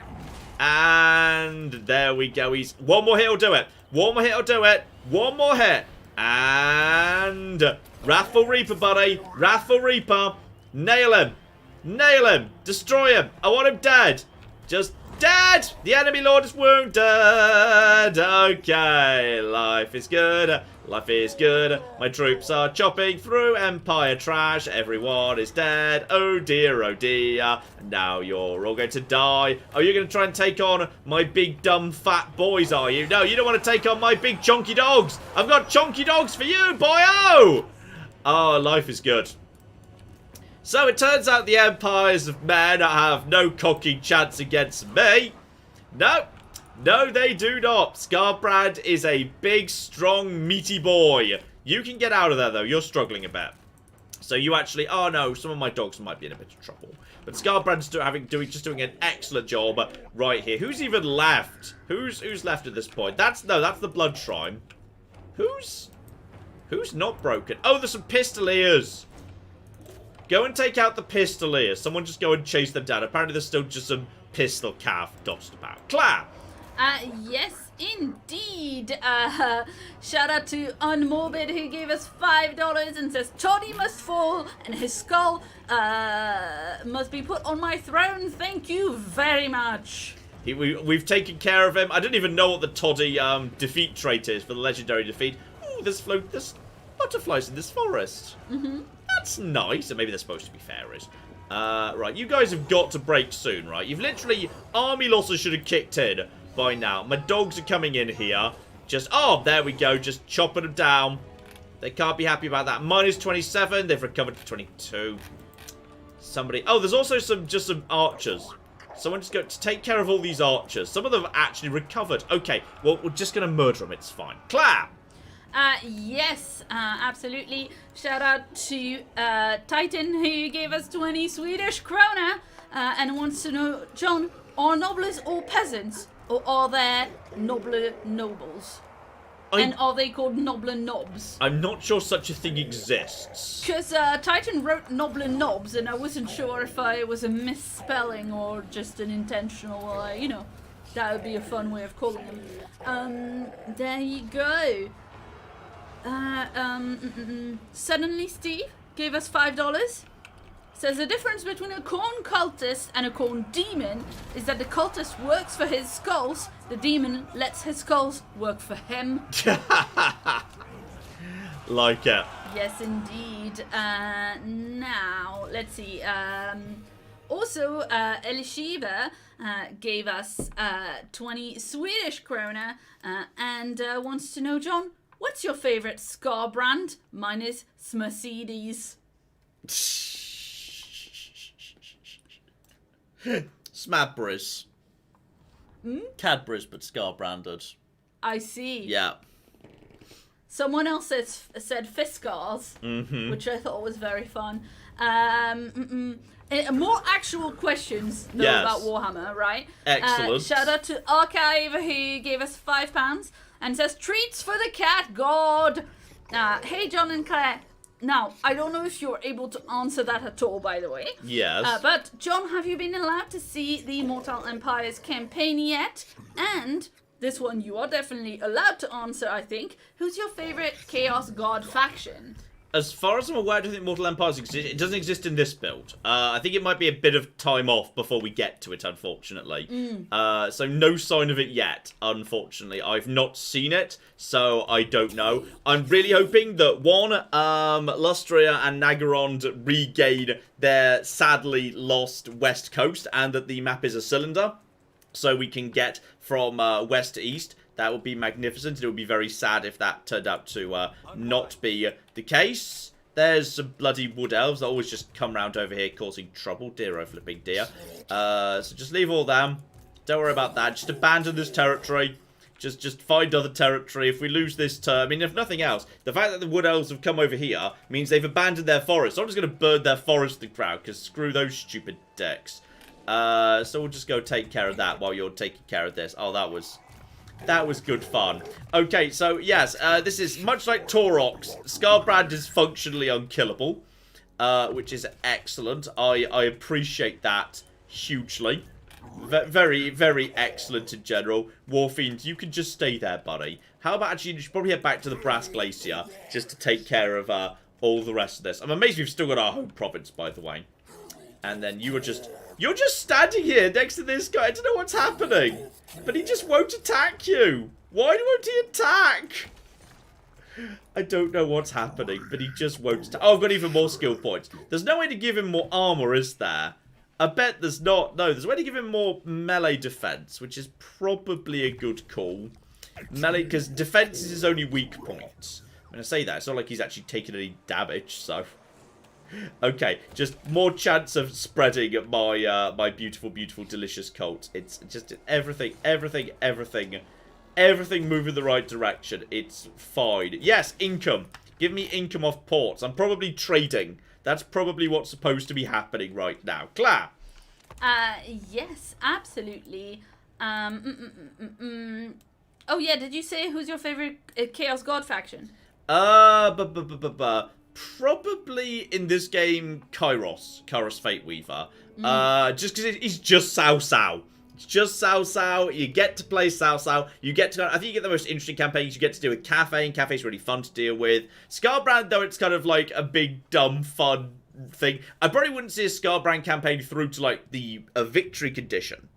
And there we go. He's one more hit will do it. One more hit will do it. One more hit. And Wrathful Reaper, buddy. Wrathful Reaper. Nail him. Nail him. Destroy him. I want him dead. Just dead. The enemy lord is wounded. Okay. Life is good. Life is good. My troops are chopping through Empire trash. Everyone is dead. Oh dear, oh dear. Now you're all going to die. Oh, you're going to try and take on my big, dumb, fat boys, are you? No, you don't want to take on my big, chonky dogs. I've got chonky dogs for you, boyo. Oh, life is good. So it turns out the empires of men have no cocking chance against me. No. No, they do not. Scarbrand is a big, strong, meaty boy. You can get out of there, though. You're struggling a bit. So you actually... oh, no. Some of my dogs might be in a bit of trouble. But Scarbrand's just doing an excellent job right here. Who's even left? Who's left at this point? That's the Blood Shrine. Who's not broken? Oh, there's some Pistoliers. Go and take out the Pistoliers. Someone just go and chase them down. Apparently there's still just some pistol calf dust about. Clap! Yes, indeed. Shout out to Unmorbid who gave us $5 and says, Toddy must fall and his skull must be put on my throne. Thank you very much. We've taken care of him. I don't even know what the Toddy defeat trait is for the legendary defeat. Ooh, there's butterflies in this forest. Mm-hmm. That's nice. And maybe they're supposed to be fairies. Right, you guys have got to break soon, right? You've literally... army losses should have kicked in by now. My dogs are coming in here. Oh, there we go. Just chopping them down. They can't be happy about that. Minus 27. They've recovered to 22. Somebody... oh, there's also some archers. Someone just go to take care of all these archers. Some of them have actually recovered. Okay, well, we're just going to murder them. It's fine. Clap! Yes, absolutely. Shout out to Titan who gave us 20 Swedish krona and wants to know, John, are nobles all peasants or are there noble nobles? And are they called noble nobs? I'm not sure such a thing exists. Because Titan wrote noble nobs and I wasn't sure if it was a misspelling or just an intentional, you know, that would be a fun way of calling them. There you go. Suddenly Steve gave us $5. Says the difference between a Khorne cultist and a Khorne demon is that the cultist works for his skulls, the demon lets his skulls work for him. Like it. Yes, indeed. Now, let's see. Also, Elishiva gave us 20 Swedish krona and wants to know, John, what's your favorite scar brand? Mine is Mercedes. Smadberries. Cadbury's, but scar branded. I see. Yeah. Someone else said Fiskars, which I thought was very fun. More actual questions though, about Warhammer, right? Excellent. Shout out to Archive who gave us £5 and says treats for the cat god. Hey John and Claire. Now, I don't know if you're able to answer that at all, by the way. Yes. But John, have you been allowed to see the Mortal Empires campaign yet? And this one you are definitely allowed to answer, I think. Who's your favorite Chaos God faction? As far as I'm aware, I don't think Mortal Empires exists. It doesn't exist in this build. I think it might be a bit of time off before we get to it, unfortunately. So no sign of it yet, unfortunately. I've not seen it, so I don't know. I'm really hoping that, one, Lustria and Nagorond regain their sadly lost west coast, and that the map is a cylinder, so we can get from west to east. That would be magnificent. It would be very sad if that turned out to not be the case. There's some bloody wood elves that always just come round over here causing trouble. Dear oh flipping dear. So just leave all them. Don't worry about that. Just abandon this territory. Just find other territory. If we lose this turn, I mean, if nothing else, the fact that the wood elves have come over here means they've abandoned their forest. So I'm just going to burn their forest to the ground, because screw those stupid decks. So we'll just go take care of that while you're taking care of this. Oh, that was good fun. Okay, so yes, this is much like Taurox. Scarbrand is functionally unkillable, which is excellent. I appreciate that hugely. Very, very excellent in general. Warfiend, you can just stay there, buddy. How about actually, you should probably head back to the Brass Glacier just to take care of all the rest of this. I'm amazed we've still got our home province, by the way. And then you're just standing here next to this guy. I don't know what's happening. But he just won't attack you. Why won't he attack? I don't know what's happening, but he just won't attack. Oh, I've got even more skill points. There's no way to give him more armor, is there? I bet there's not. No, there's a way to give him more melee defense, which is probably a good call. Melee, because defense is his only weak point. When I say that, it's not like he's actually taken any damage, so... Okay, just more chance of spreading my my beautiful, beautiful, delicious cult. It's just everything moving the right direction. It's fine. Yes, income. Give me income off ports. I'm probably trading. That's probably what's supposed to be happening right now. Claire? Yes, absolutely. Oh yeah, did you say who's your favorite Chaos God faction? Probably in this game, Kairos Fate Weaver. Just because he's just Sao Sao. It's just Sao Sao. You get to play Sao Sao. You get to, I think you get the most interesting campaigns. You get to deal with Cathay, and Cathay's really fun to deal with. Scarbrand, though, it's kind of like a big, dumb, fun thing. I probably wouldn't see a Scarbrand campaign through to, like, a victory condition.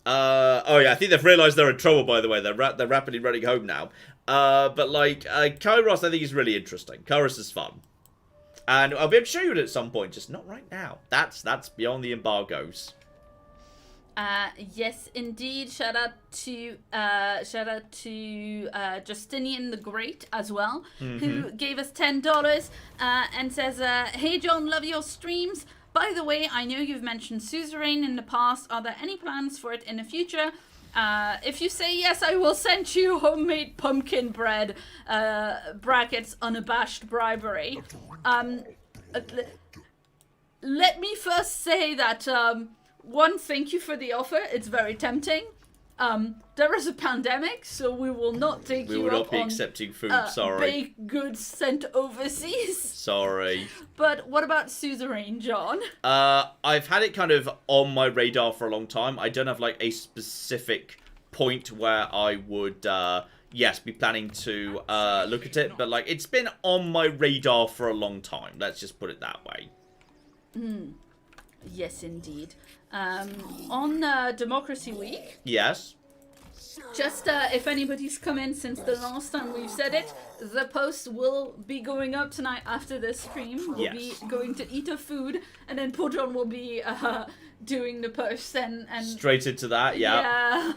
Oh yeah, I think they've realised they're in trouble, by the way. They're rapidly running home now. But, like, Kairos, I think, is really interesting. Kairos is fun. And I'll be able to show you it at some point, just not right now. That's beyond the embargoes. Yes, indeed. Shout out to Justinian the Great as well, who gave us $10 and says, "Hey John, love your streams. By the way, I know you've mentioned suzerain in the past. Are there any plans for it in the future? If you say yes, I will send you homemade pumpkin bread, brackets, unabashed bribery. Let me first say that, one, thank you for the offer. It's very tempting. There is a pandemic, so we will not take you up on... We will not be accepting food, sorry. Baked goods sent overseas. Sorry. But what about suzerain, John? I've had it kind of on my radar for a long time. I don't have, like, a specific point where I would, yes, be planning to look at it. But, like, it's been on my radar for a long time. Let's just put it that way. Yes, indeed. On Democracy Week... Yes? Just if anybody's come in since the last time we've said it, the post will be going up tonight after this stream. We'll be going to eat a food, and then Pojon will be doing the post and straight into that, yeah.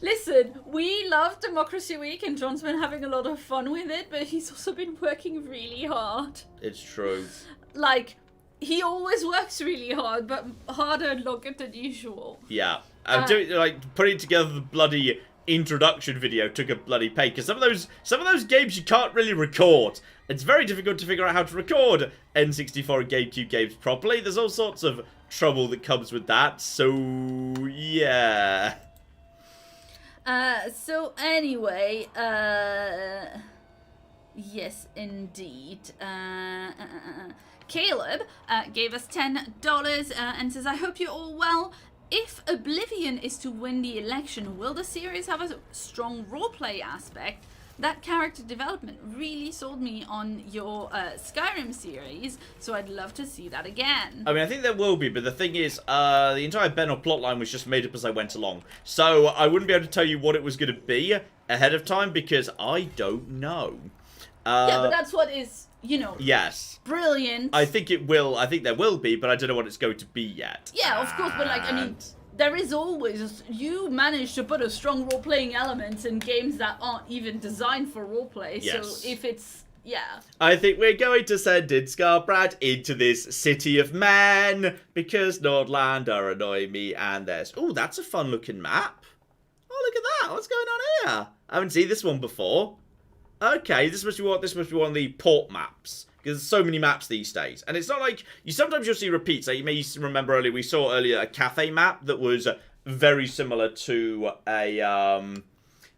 Listen, we love Democracy Week, and John's been having a lot of fun with it, but he's also been working really hard. It's true. Like, he always works really hard, but harder and longer than usual. Yeah. I'm doing, like, putting together the bloody introduction video took a bloody pain, because some of those games you can't really record. It's very difficult to figure out how to record N64 and GameCube games properly. There's all sorts of trouble that comes with that, so yeah. So anyway, yes, indeed. Caleb gave us $10 and says, I hope you're all well. If Oblivion is to win the election, will the series have a strong roleplay aspect? that character development really sold me on your Skyrim series, so I'd love to see that again. I mean, I think there will be, but the thing is, the entire Benno plotline was just made up as I went along. So I wouldn't be able to tell you what it was going to be ahead of time, because I don't know. Yeah, but that's what is, you know, yes, brilliant. I think it will. I think there will be, but I don't know what it's going to be yet. Yeah, of course, but like, I mean, there is always, you manage to put a strong role-playing element in games that aren't even designed for roleplay. Yes. So if it's, yeah. I think we're going to send in Scarbrad into this city of men, because Nordland are annoying me, and there's... Oh, that's a fun-looking map. Oh, look at that. What's going on here? I haven't seen this one before. Okay, this must be one of the port maps. Because there's so many maps these days. And it's not like... Sometimes you'll see repeats. Like you may remember earlier, we saw earlier a Cathay map that was very similar to a...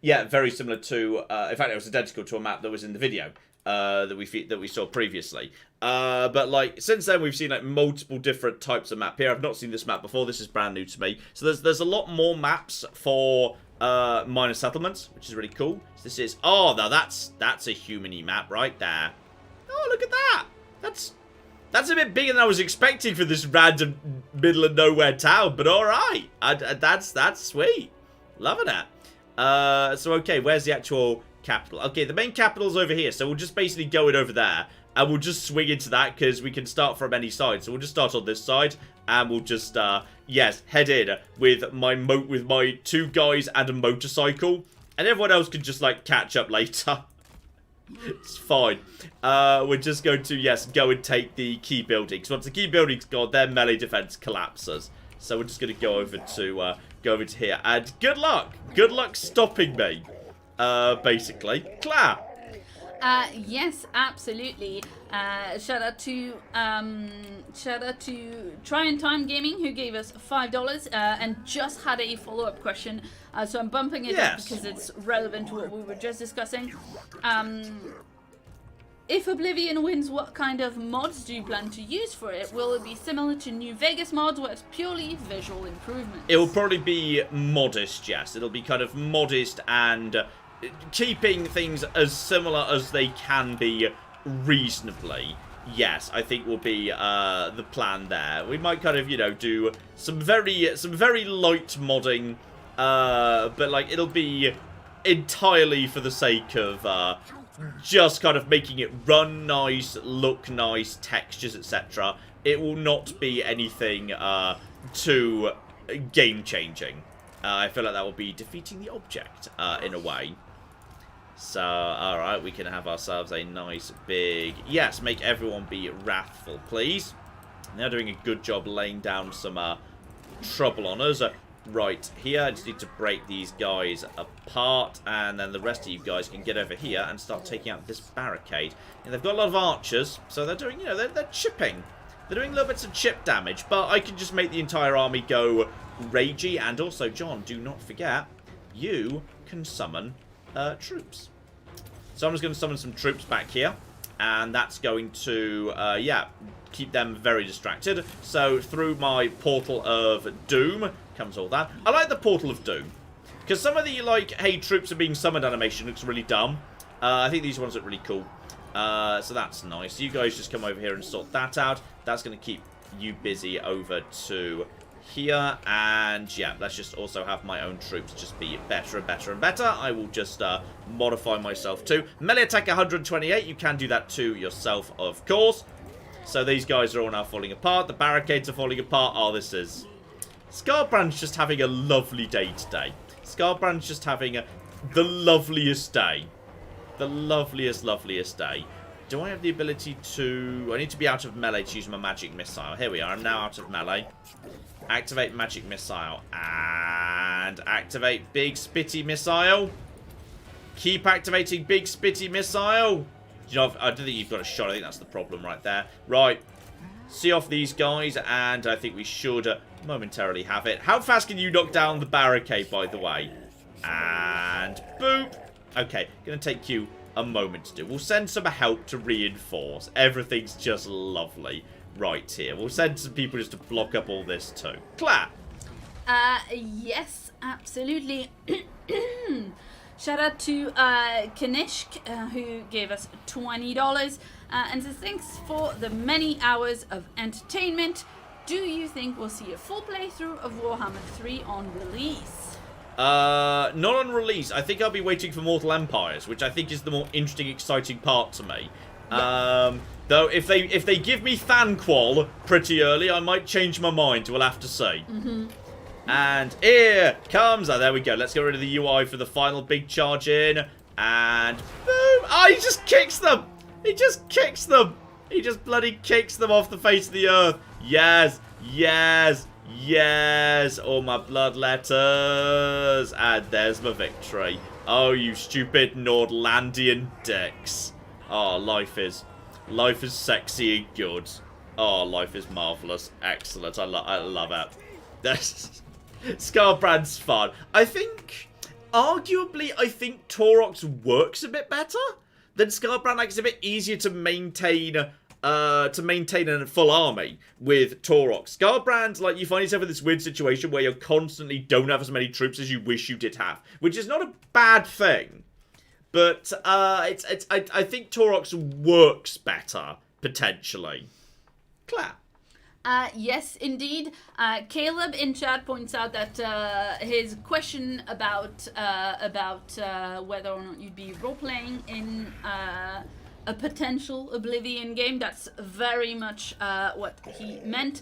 yeah, very similar to... in fact, it was identical to a map that was in the video that we saw previously. But, like, since then, we've seen, like, multiple different types of map here. I've not seen this map before. This is brand new to me. So there's a lot more maps for... minor settlements, which is really cool. So this is... Oh, now that's a human-y map right there. Oh, look at that. That's a bit bigger than I was expecting for this random middle-of-nowhere town, but alright. That's sweet. Loving it. So, okay, where's the actual capital? Okay, the main capital's over here, so we'll just basically go in over there, and we'll just swing into that, because we can start from any side. So we'll just start on this side, and we'll just, yes, head in with my 2 guys and a motorcycle, and everyone else can just, like, catch up later. It's fine. We're just going to, yes, go and take the key buildings. Once the key building's gone, their melee defense collapses. So we're just going to go over to here. And good luck. Good luck stopping me. Basically. Claire. Yes, absolutely. Shout out to Try and Time Gaming, who gave us $5 and just had a follow-up question. So I'm bumping it up because it's relevant to what we were just discussing. If Oblivion wins, what kind of mods do you plan to use for it? Will it be similar to New Vegas mods, where it's purely visual improvements? It will probably be modest, yes. It'll be kind of modest and keeping things as similar as they can be reasonably. Yes, I think will be the plan there. We might kind of, you know, do some very light modding, but like it'll be entirely for the sake of just kind of making it run nice, look nice, textures, etc. It will not be anything too game-changing. I feel like that will be defeating the object in a way. So, alright, we can have ourselves a nice big... Yes, make everyone be wrathful, please. They're doing a good job laying down some trouble on us. Right here, I just need to break these guys apart, and then the rest of you guys can get over here and start taking out this barricade. And they've got a lot of archers, so they're doing, you know, they're chipping. They're doing little bits of chip damage, but I can just make the entire army go ragey. And also, John, do not forget, you can summon troops. So I'm just going to summon some troops back here, and that's going to, yeah, keep them very distracted. So through my Portal of Doom comes all that. I like the Portal of Doom, because some of the, like, hey, troops are being summoned animation looks really dumb. I think these ones look really cool. So that's nice. You guys just come over here and sort that out. That's going to keep you busy over to here, and yeah, let's just also have my own troops just be better and better and better. I will just modify myself too. Melee attack 128, you can do that to yourself, of course. So these guys are all now falling apart. The barricades are falling apart. Oh, this is... Scarbrand's just having a lovely day today. Scarbrand's just having the loveliest day. The loveliest day. Do I have the ability to... I need to be out of melee to use my magic missile. Here we are. I'm now out of melee. Activate magic missile. And activate big spitty missile. Keep activating big spitty missile. You know, I don't think you've got a shot. I think that's the problem right there. Right. See off these guys, and I think we should momentarily have it. How fast can you knock down the barricade, by the way? And boop. Okay, gonna take you a moment to do. We'll send some help to reinforce. Everything's just lovely right here. We'll send some people just to block up all this too. Claire. Yes, absolutely. Shout out to Kanishk, who gave us $20, and says, thanks for the many hours of entertainment. Do you think we'll see a full playthrough of Warhammer 3 on release? Not on release. I think I'll be waiting for Mortal Empires, which I think is the more interesting, exciting part to me. Yeah. Though if they give me Thanquol pretty early, I might change my mind. We'll have to see. And here comes... Oh, there we go. Let's get rid of the UI for the final big charge in. And boom! Oh, he just kicks them! He just kicks them! He just bloody kicks them off the face of the earth. Yes! Yes! Yes! All my blood letters. And there's my victory. Oh, you stupid Nordlandian dicks. Oh, life is sexy and good. Oh, life is marvellous. Excellent. I love it. Scarbrand's fun. I think, arguably, Taurox works a bit better than Scarbrand. Like, it's a bit easier to maintain a full army with Taurox. Scarbrand, like, you find yourself in this weird situation where you constantly don't have as many troops as you wish you did have, which is not a bad thing. But I think Taurox works better, potentially. Claire. Yes, indeed. Caleb in chat points out that his question about whether or not you'd be role-playing in a potential Oblivion game, that's very much what he meant.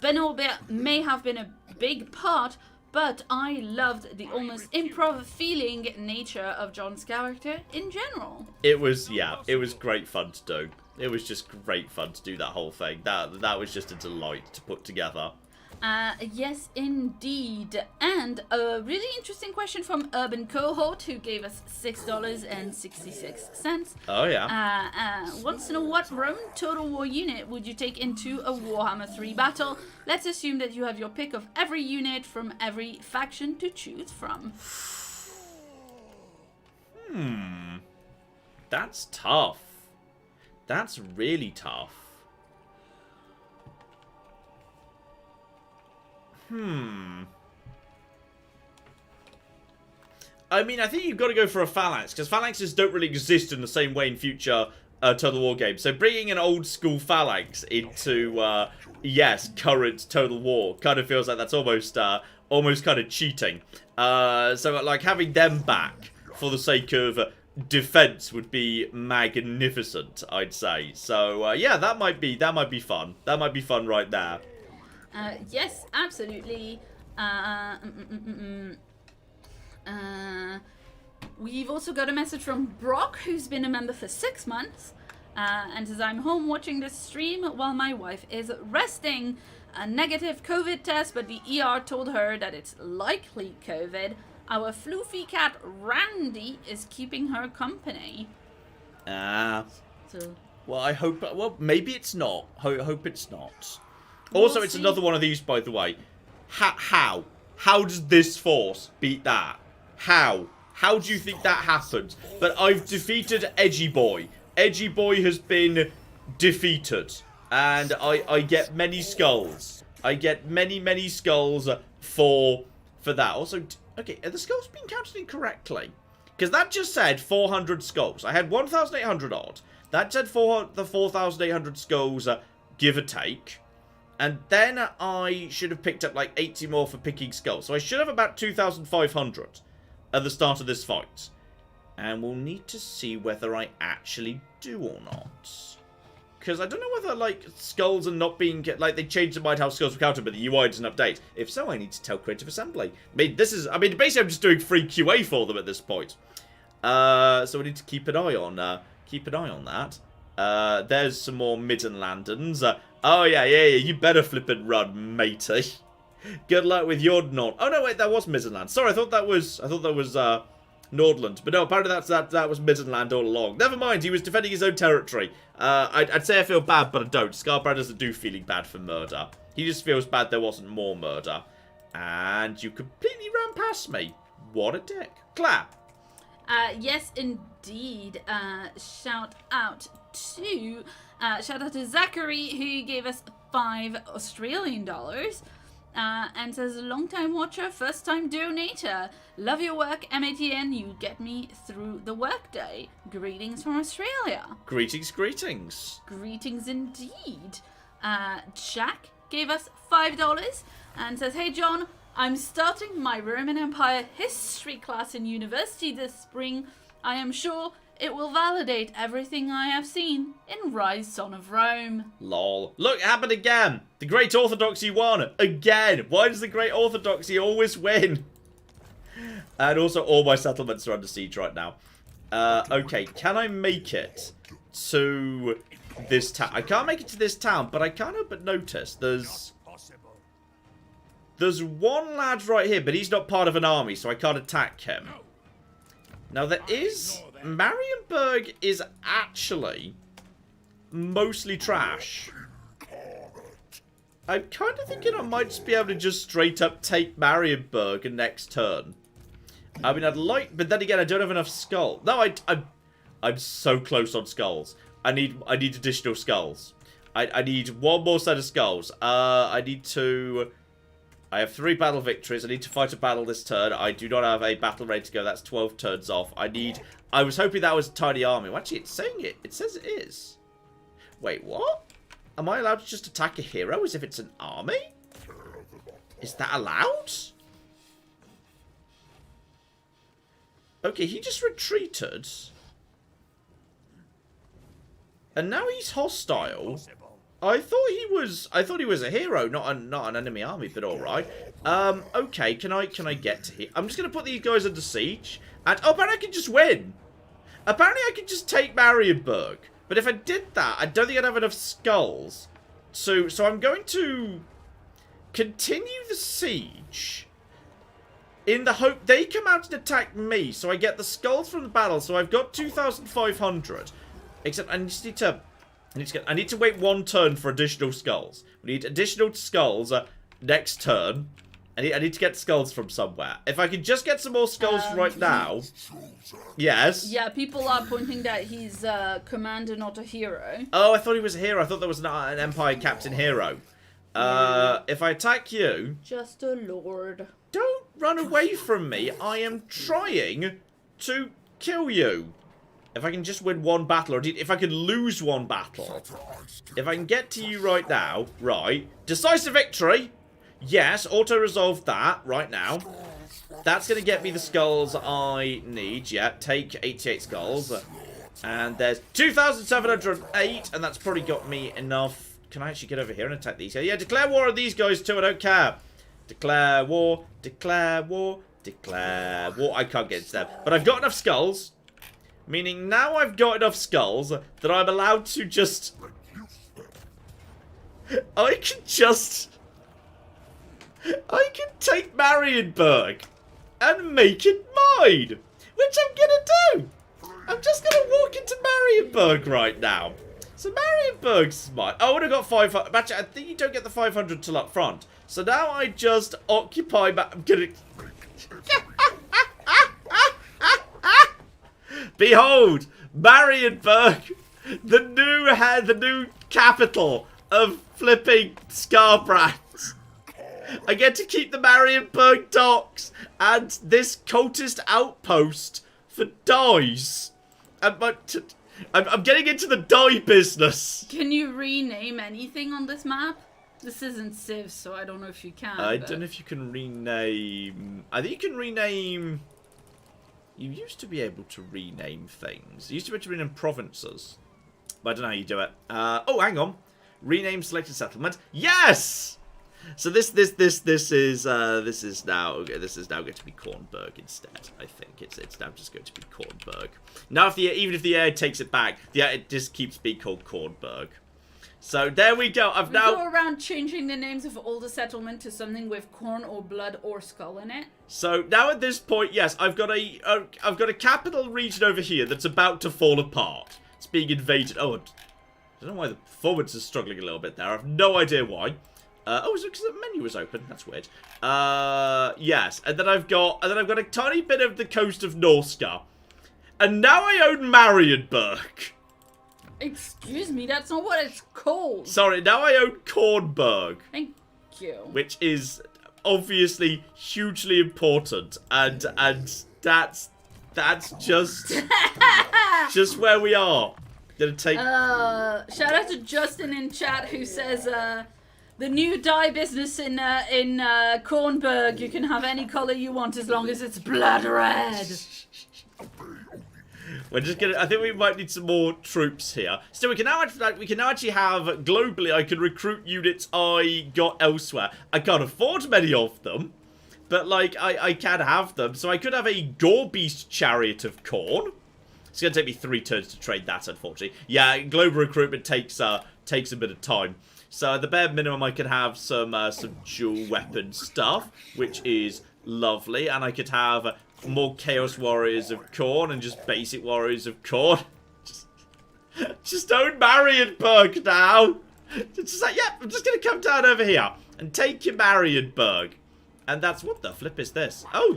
Ben Aubert may have been a big part, but I loved the almost improv feeling nature of John's character in general. It was great fun to do. It was just great fun to do that whole thing. That was just a delight to put together. Yes, indeed. And a really interesting question from Urban Cohort, who gave us $6.66. Oh, yeah. Wants to know, what Roman Total War unit would you take into a Warhammer 3 battle? Let's assume that you have your pick of every unit from every faction to choose from. That's tough. That's really tough. I mean, I think you've got to go for a phalanx, because phalanxes don't really exist in the same way in future Total War games. So bringing an old school phalanx into, current Total War kind of feels like that's almost kind of cheating. So like having them back for the sake of defense would be magnificent, I'd say. So yeah, that might be fun. That might be fun right there. Yes, absolutely. We've also got a message from Brock, who's been a member for 6 months, and says, I'm home watching this stream while my wife is resting. A negative COVID test, but the ER told her that it's likely COVID. Our floofy cat Randy is keeping her company. Well, I hope. Well, maybe it's not. Hope it's not. Also, it's another one of these, by the way. How does this force beat that? How do you think that happened? But I've defeated Edgy Boy. Edgy Boy has been defeated, and I get many skulls. I get many skulls for that. Also, okay, are the skulls being counted incorrectly? Because that just said 400 skulls. I had 1,800 odd. That said the 4,800 skulls, give or take. And then I should have picked up like 80 more for picking skulls. So I should have about 2,500 at the start of this fight. And we'll need to see whether I actually do or not. Because I don't know whether, like, skulls are not being... Like, they changed the mind how skulls were counted, but the UI doesn't update. If so, I need to tell Creative Assembly. Basically, I'm just doing free QA for them at this point. So we need to keep an eye on that. There's some more Middenlandens. Oh, yeah, you better flip and run, matey. Good luck with your Nord... Oh, no, wait, that was Middenland. Sorry, I thought that was Nordland. But no, apparently that was Middenland all along. Never mind, he was defending his own territory. I'd say I feel bad, but I don't. Scarborough doesn't do feeling bad for murder. He just feels bad there wasn't more murder. And you completely ran past me. What a dick. Clap. Yes, indeed. Shout out to Zachary, who gave us $5 Australian. and says, long-time watcher, first-time donator. Love your work, MATN. You get me through the workday. Greetings from Australia. Greetings, greetings. Greetings indeed. Jack gave us $5 and says, hey, John, I'm starting my Roman Empire history class in university this spring. I am sure it will validate everything I have seen in Rise Son of Rome. Lol. Look, it happened again. The Great Orthodoxy won. Again. Why does the Great Orthodoxy always win? And also, all my settlements are under siege right now. Okay, can I make it to this town? I can't make it to this town, but I can't help but notice there's one lad right here, but he's not part of an army, so I can't attack him. Now, there is... Marienburg is actually mostly trash. I'm kind of thinking I might just be able to just straight up take Marienburg next turn. I mean, I'd like... But then again, I don't have enough skulls. No, I'm so close on skulls. I need additional skulls. I need one more set of skulls. I need to... I have 3 battle victories. I need to fight a battle this turn. I do not have a battle ready to go. That's 12 turns off. I was hoping that was a tiny army. Well, actually, it's saying it. It says it is. Wait, what? Am I allowed to just attack a hero as if it's an army? Is that allowed? Okay, he just retreated. And now he's hostile. I thought he was a hero, not an enemy army, but alright. Okay, can I get to here? I'm just gonna put these guys under siege. And oh, apparently I can just win. Apparently I can just take Marienburg. But if I did that, I don't think I'd have enough skulls. So I'm going to continue the siege in the hope they come out and attack me, so I get the skulls from the battle. So I've got 2,500. Except I just need to... I need to wait 1 turn for additional skulls. We need additional skulls next turn. I need to get skulls from somewhere. If I can just get some more skulls right now. Yes. Yeah, people are pointing that he's a commander, not a hero. Oh, I thought he was a hero. I thought there was an Empire Captain hero. If I attack you... Just a lord. Don't run away from me. I am trying to kill you. If I can just win 1 battle, or if I can lose 1 battle. If I can get to you right now, right. Decisive victory. Yes, auto-resolve that right now. That's going to get me the skulls I need. Yeah, take 88 skulls. And there's 2,708, and that's probably got me enough. Can I actually get over here and attack these guys? Yeah, declare war on these guys too, I don't care. Declare war, declare war, declare war. I can't get into them. But I've got enough skulls. Meaning now I've got enough skulls that I'm allowed to just... I can take Marienburg and make it mine. Which I'm gonna do. I'm just gonna walk into Marienburg right now. So Marienburg's mine. Oh, I would have got 500. Actually, I think you don't get the 500 till up front. So now I just occupy... I'm gonna... Behold, Marienburg, the new capital of flipping Scarbrandt. I get to keep the Marienburg docks and this cultist outpost for dies. I'm getting into the die business. Can you rename anything on this map? This isn't Civ, so I don't know if you can. I don't know if you can rename... I think you can rename... You used to be able to rename things. You used to be able to rename provinces. But I don't know how you do it. Oh, hang on. Rename selected settlement. Yes! So this is now going to be Kornberg instead. I think it's now just going to be Kornberg. Now even if the AI takes it back, it just keeps being called Kornberg. So there we go. We go around changing the names of all the settlement to something with corn or blood or skull in it. So now at this point, yes, I've got a capital region over here that's about to fall apart. It's being invaded. Oh, I don't know why the performance is struggling a little bit there. I have no idea why. Oh, is it because the menu was open? That's weird. Yes, and then I've got a tiny bit of the coast of Norska, and now I own Marienburg. Excuse me, that's not what it's called. Sorry, now I own Kornberg. Thank Thank you. Which is obviously hugely important, and that's just just where we are. Gonna take. Shout out to Justin in chat who says the new dye business in Khorneburg. You can have any color you want as long as it's blood red. We're just gonna. I think we might need some more troops here. So we can now actually have globally. I can recruit units I got elsewhere. I can't afford many of them, but like I can have them. So I could have a Gore Beast Chariot of Khorne. It's gonna take me 3 turns to trade that, unfortunately. Yeah, global recruitment takes a bit of time. So at the bare minimum, I could have some dual weapon stuff, which is lovely, and I could have more Chaos Warriors of Khorne and just basic Warriors of Khorne. Just own Marienburg now. It's just like, yeah, I'm just gonna come down over here and take your Marienburg. And that's, what the flip is this? Oh,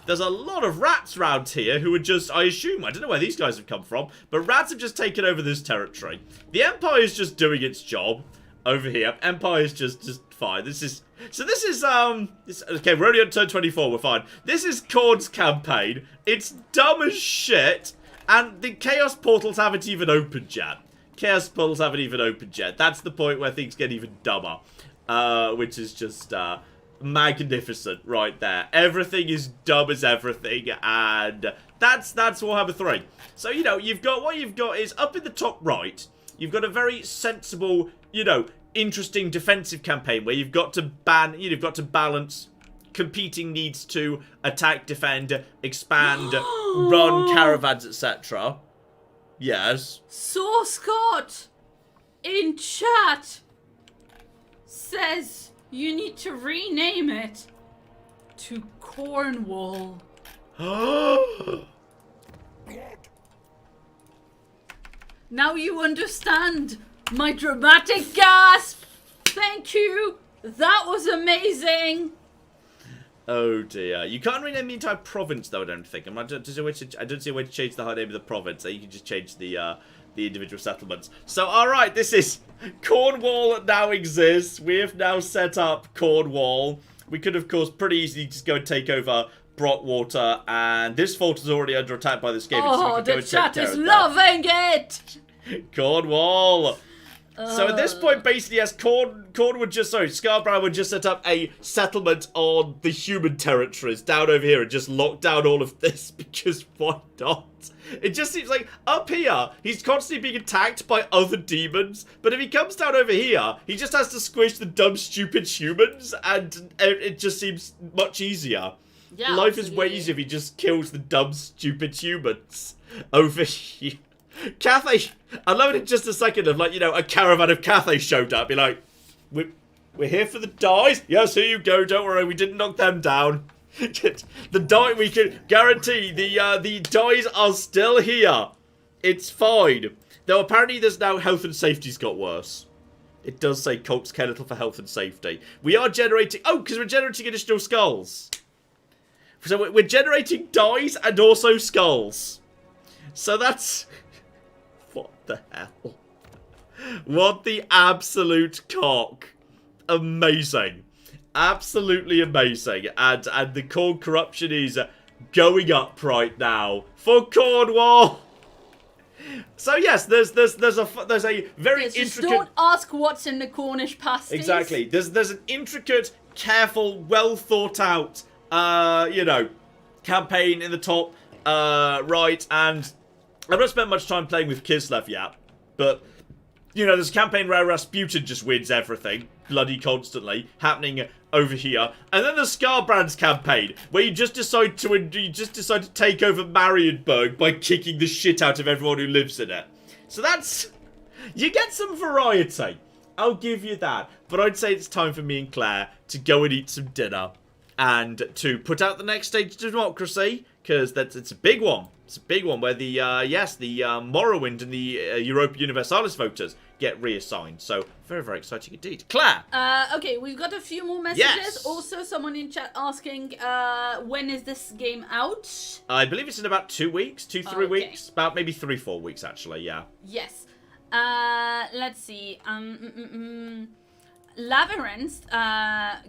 there's a lot of rats around here who are just, I assume, I don't know where these guys have come from, but rats have just taken over this territory. The Empire is just doing its job over here. Empire is just fine. Okay, we're only on turn 24, we're fine. This is Khorne's campaign. It's dumb as shit, and the Chaos Portals haven't even opened yet. That's the point where things get even dumber, which is just, magnificent right there. Everything is dumb as everything, and that's Warhammer 3. So, you know, what you've got is up in the top right, you've got a very sensible, you know, interesting defensive campaign where you've got to balance competing needs to attack, defend, expand, run caravans, etc. Yes. So Scott in chat says you need to rename it to Cornwall. Now you understand my dramatic gasp. Thank you. That was amazing. Oh dear. You can't rename the entire province though, I don't think. I don't see a way to change the name of the province. You can just change the individual settlements. So, alright, this is... Cornwall now exists. We have now set up Cornwall. We could, of course, pretty easily just go and take over Brockwater, and this fort is already under attack by this game. Oh, the chat is loving it! Cornwall! So at this point, basically, yes, Scarborough would just set up a settlement on the human territories down over here and just lock down all of this, because why not? It just seems like up here, he's constantly being attacked by other demons, but if he comes down over here, he just has to squish the dumb, stupid humans, and it just seems much easier. Yeah, life is way easier if he just kills the dumb, stupid humans over here. Cathay, I love it in just a second of, like, you know, a caravan of Cathay showed up. Be like, we're here for the dies? Yes, here you go, don't worry, we didn't knock them down. The die, we can guarantee the dies are still here. It's fine. Though apparently there's now health and safety's got worse. It does say Colts care little for health and safety. We are generating, because we're generating additional skulls. So we're generating dies and also skulls. So that's... What the hell? What the absolute cock. Amazing. Absolutely amazing. And the Khorne corruption is going up right now for Cornwall. So yes, there's a very intricate... Don't ask what's in the Cornish pasties. Exactly. There's an intricate, careful, well thought out you know, campaign in the top right, and I've not spent much time playing with Kislev yet, but, you know, there's a campaign where Rasputin just wins everything, bloody constantly, happening over here. And then there's Scarbrand's campaign, where you just decide to take over Marienburg by kicking the shit out of everyone who lives in it. So that's... You get some variety. I'll give you that. But I'd say it's time for me and Claire to go and eat some dinner, and to put out the next stage of democracy, because it's a big one. It's a big one where the Morrowind and the Europa Universalis voters get reassigned. So, very, very exciting indeed. Claire! Okay, we've got a few more messages. Yes. Also, someone in chat asking, when is this game out? I believe it's in about 2 weeks, 3 weeks. About maybe 3-4 weeks, actually, yeah. Yes. Let's see. Labyrinth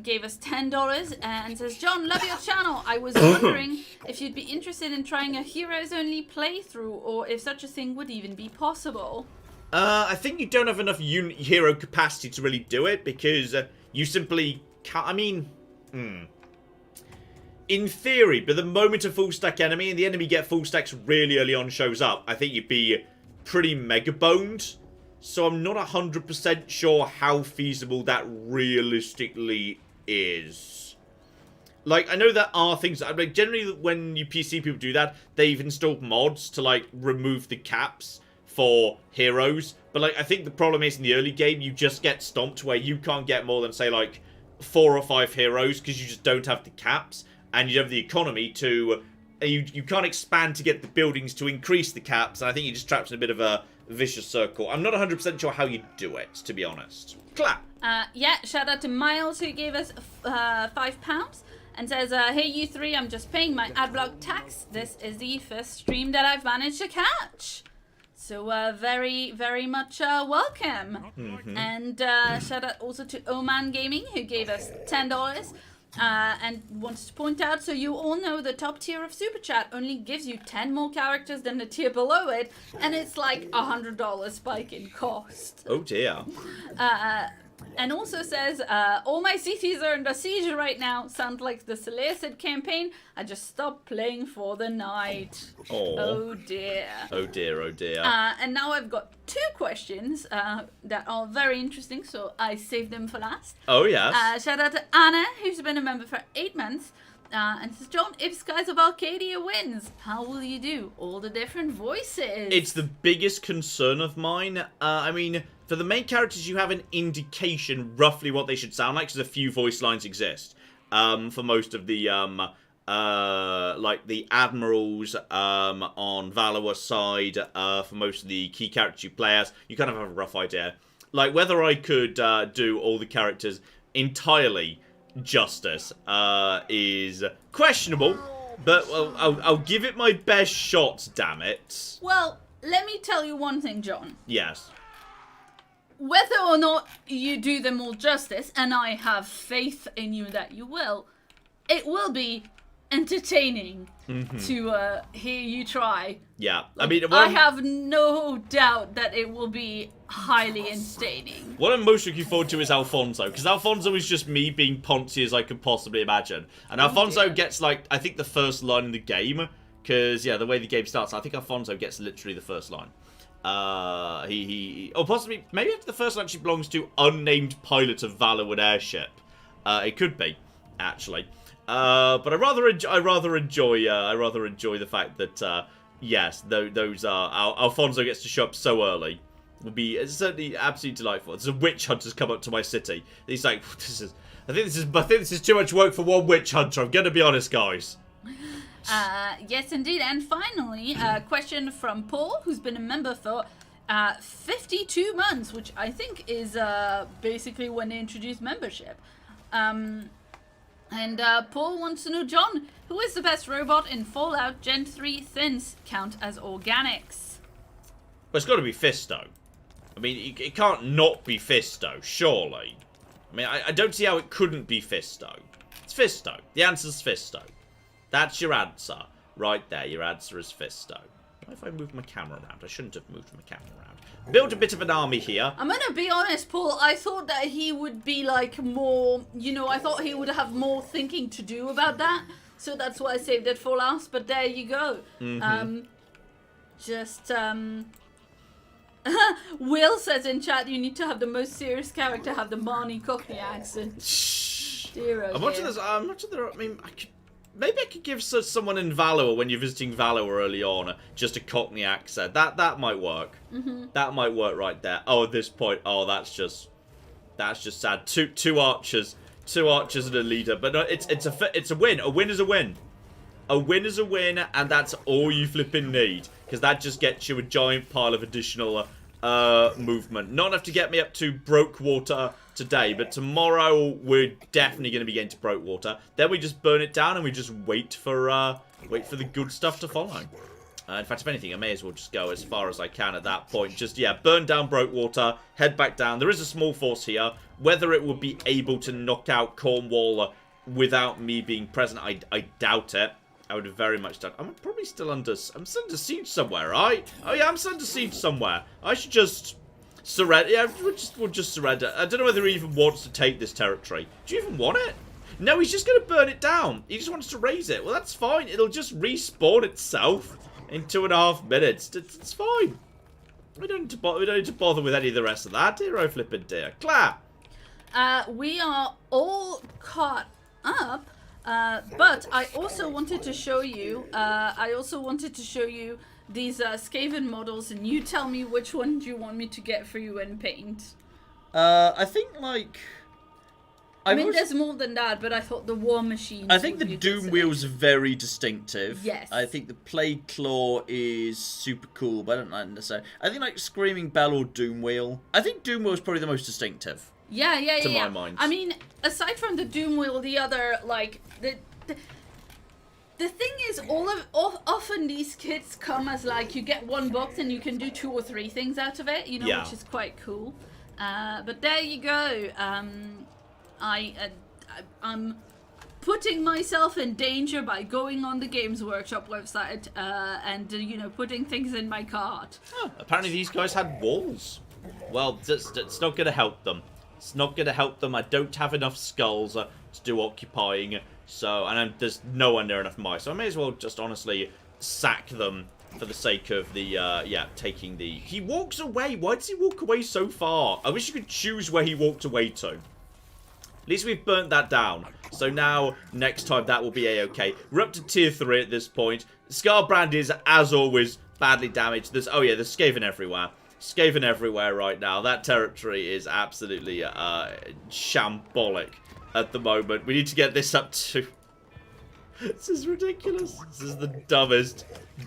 gave us $10 and says, John, love your channel. I was wondering if you'd be interested in trying a heroes-only playthrough, or if such a thing would even be possible. I think you don't have enough hero capacity to really do it, because you simply can't. I mean, in theory, but the moment a full stack enemy, and the enemy get full stacks really early on, shows up, I think you'd be pretty mega boned. So I'm not 100% sure how feasible that realistically is. Like, I know there are things, like, generally when you PC people do that, they've installed mods to, like, remove the caps for heroes. But, like, I think the problem is in the early game, you just get stomped where you can't get more than, say, like, 4 or 5 heroes because you just don't have the caps. And you don't have the economy to... You can't expand to get the buildings to increase the caps. And I think you're just trapped in a bit of a vicious circle. I'm not 100% sure how you do it, to be honest. Clap. Yeah, shout out to Miles, who gave us £5 and says, hey, you three, I'm just paying my adblock tax. This is the first stream that I've managed to catch. So, very, very much welcome. And shout out also to Oman Gaming, who gave us $10. And wants to point out, so you all know the top tier of Super Chat only gives you 10 more characters than the tier below it, and it's like $100 spike in cost. Oh dear. And also says, all my cities are under siege right now. Sounds like the Seleucid campaign. I just stopped playing for the night. Aww. Oh dear. Oh dear, oh dear. And now I've got 2 questions that are very interesting, so I saved them for last. Oh yes. Shout out to Anna, who's been a member for 8 months. And says, John, if Skies of Arcadia wins, how will you do? All the different voices. It's the biggest concern of mine. I mean, for the main characters, you have an indication roughly what they should sound like, because a few voice lines exist. For most of the, like the admirals on Valor side, for most of the key characters you play as, you kind of have a rough idea. Like, whether I could do all the characters entirely justice is questionable, but I'll give it my best shot, damn it. Well, let me tell you one thing, John. Yes. Whether or not you do them all justice, and I have faith in you that you will, it will be entertaining to hear you try. Yeah, Like, I mean, I have no doubt that it will be highly entertaining. What I'm most looking forward to is Alfonso, because Alfonso is just me being poncy as I could possibly imagine. And Alfonso gets, like, I think the first line in the game, because, yeah, the way the game starts, I think Alfonso gets literally the first line. Or possibly, maybe the first line actually belongs to unnamed pilot of Valorwood airship. It could be, actually. But I rather enjoy the fact that yes, those are Alfonso gets to show up so early. Would be certainly absolutely delightful. There's a witch hunter's come up to my city. He's like, I think this is too much work for one witch hunter. I'm gonna be honest, guys. Yes, indeed. And finally, a question from Paul, who's been a member for 52 months, which I think is basically when they introduced membership. And Paul wants to know, John, who is the best robot in Fallout Gen 3 Thins count as organics? Well, it's got to be Fisto. I mean, it can't not be Fisto, surely. I mean, I don't see how it couldn't be Fisto. It's Fisto. The answer's Fisto. That's your answer. Right there, your answer is Fisto. Why if I moved my camera around? I shouldn't have moved my camera around. Build a bit of an army here. I'm gonna be honest, Paul, I thought that he would be like more, you know, I thought he would have more thinking to do about that. So that's why I saved it for last, but there you go. Will says in chat, you need to have the most serious character have the Marnie Cockney accent. Dear, oh I'm watching this. I'm watching the. I mean, maybe I could give someone in Valor when you're visiting Valor early on just a Cockney accent. That might work. That might work right there. Oh, at this point, oh, that's just sad. Two archers and a leader. But no, it's a win. A win is a win. A win is a win, and that's all you flipping need, because that just gets you a giant pile of additional movement. Not enough to get me up to Brokewater today, but tomorrow we're definitely going to be getting to Brokewater. Then we just burn it down and we just wait for the good stuff to follow. In fact, if anything, I may as well just go as far as I can at that point. Just, yeah, burn down Brokewater, head back down. There is a small force here. Whether it would be able to knock out Cornwall without me being present, I doubt it. I would very much doubt. I'm probably still under... I'm still under siege somewhere, right? Oh, yeah, I'm still under siege somewhere. I should just... surrender. Yeah, we'll just surrender. I don't know whether he even wants to take this territory. Do you even want it? No, he's just going to burn it down. He just wants to raise it. Well, that's fine. It'll just respawn itself in 2.5 minutes. It's fine. We don't need to bother with any of the rest of that. Dear, oh flippin' dear. Claire. We are all caught up, but I also wanted to show you. These Skaven models, and you tell me which one do you want me to get for you and paint. I think, like... I mean, there's more than that, but I thought the War Machine... I think the Doom Wheel's very distinctive. Yes. I think the Plague Claw is super cool, but I don't like necessarily. I think, like, Screaming Bell or Doom Wheel. I think Doom Wheel's probably the most distinctive. Yeah. To my mind. I mean, aside from the Doom Wheel, the other, like... The thing is, often these kits come as, like, you get one box and you can do 2 or 3 things out of it, you know, which is quite cool. But there you go. I'm putting myself in danger by going on the Games Workshop website and, you know, putting things in my cart. Oh, apparently these guys had walls. Well, it's not going to help them. It's not going to help them. I don't have enough skulls to do occupying. So, and there's nowhere near enough mice. So I may as well just honestly sack them for the sake of the, yeah, taking the... He walks away. Why does he walk away so far? I wish you could choose where he walked away to. At least we've burnt that down. So now, next time, that will be a-okay. We're up to tier 3 at this point. Scarbrand is, as always, badly damaged. There's, oh yeah, there's Skaven everywhere. Skaven everywhere right now. That territory is absolutely shambolic at the moment. We need to get this up to... This is ridiculous. This is the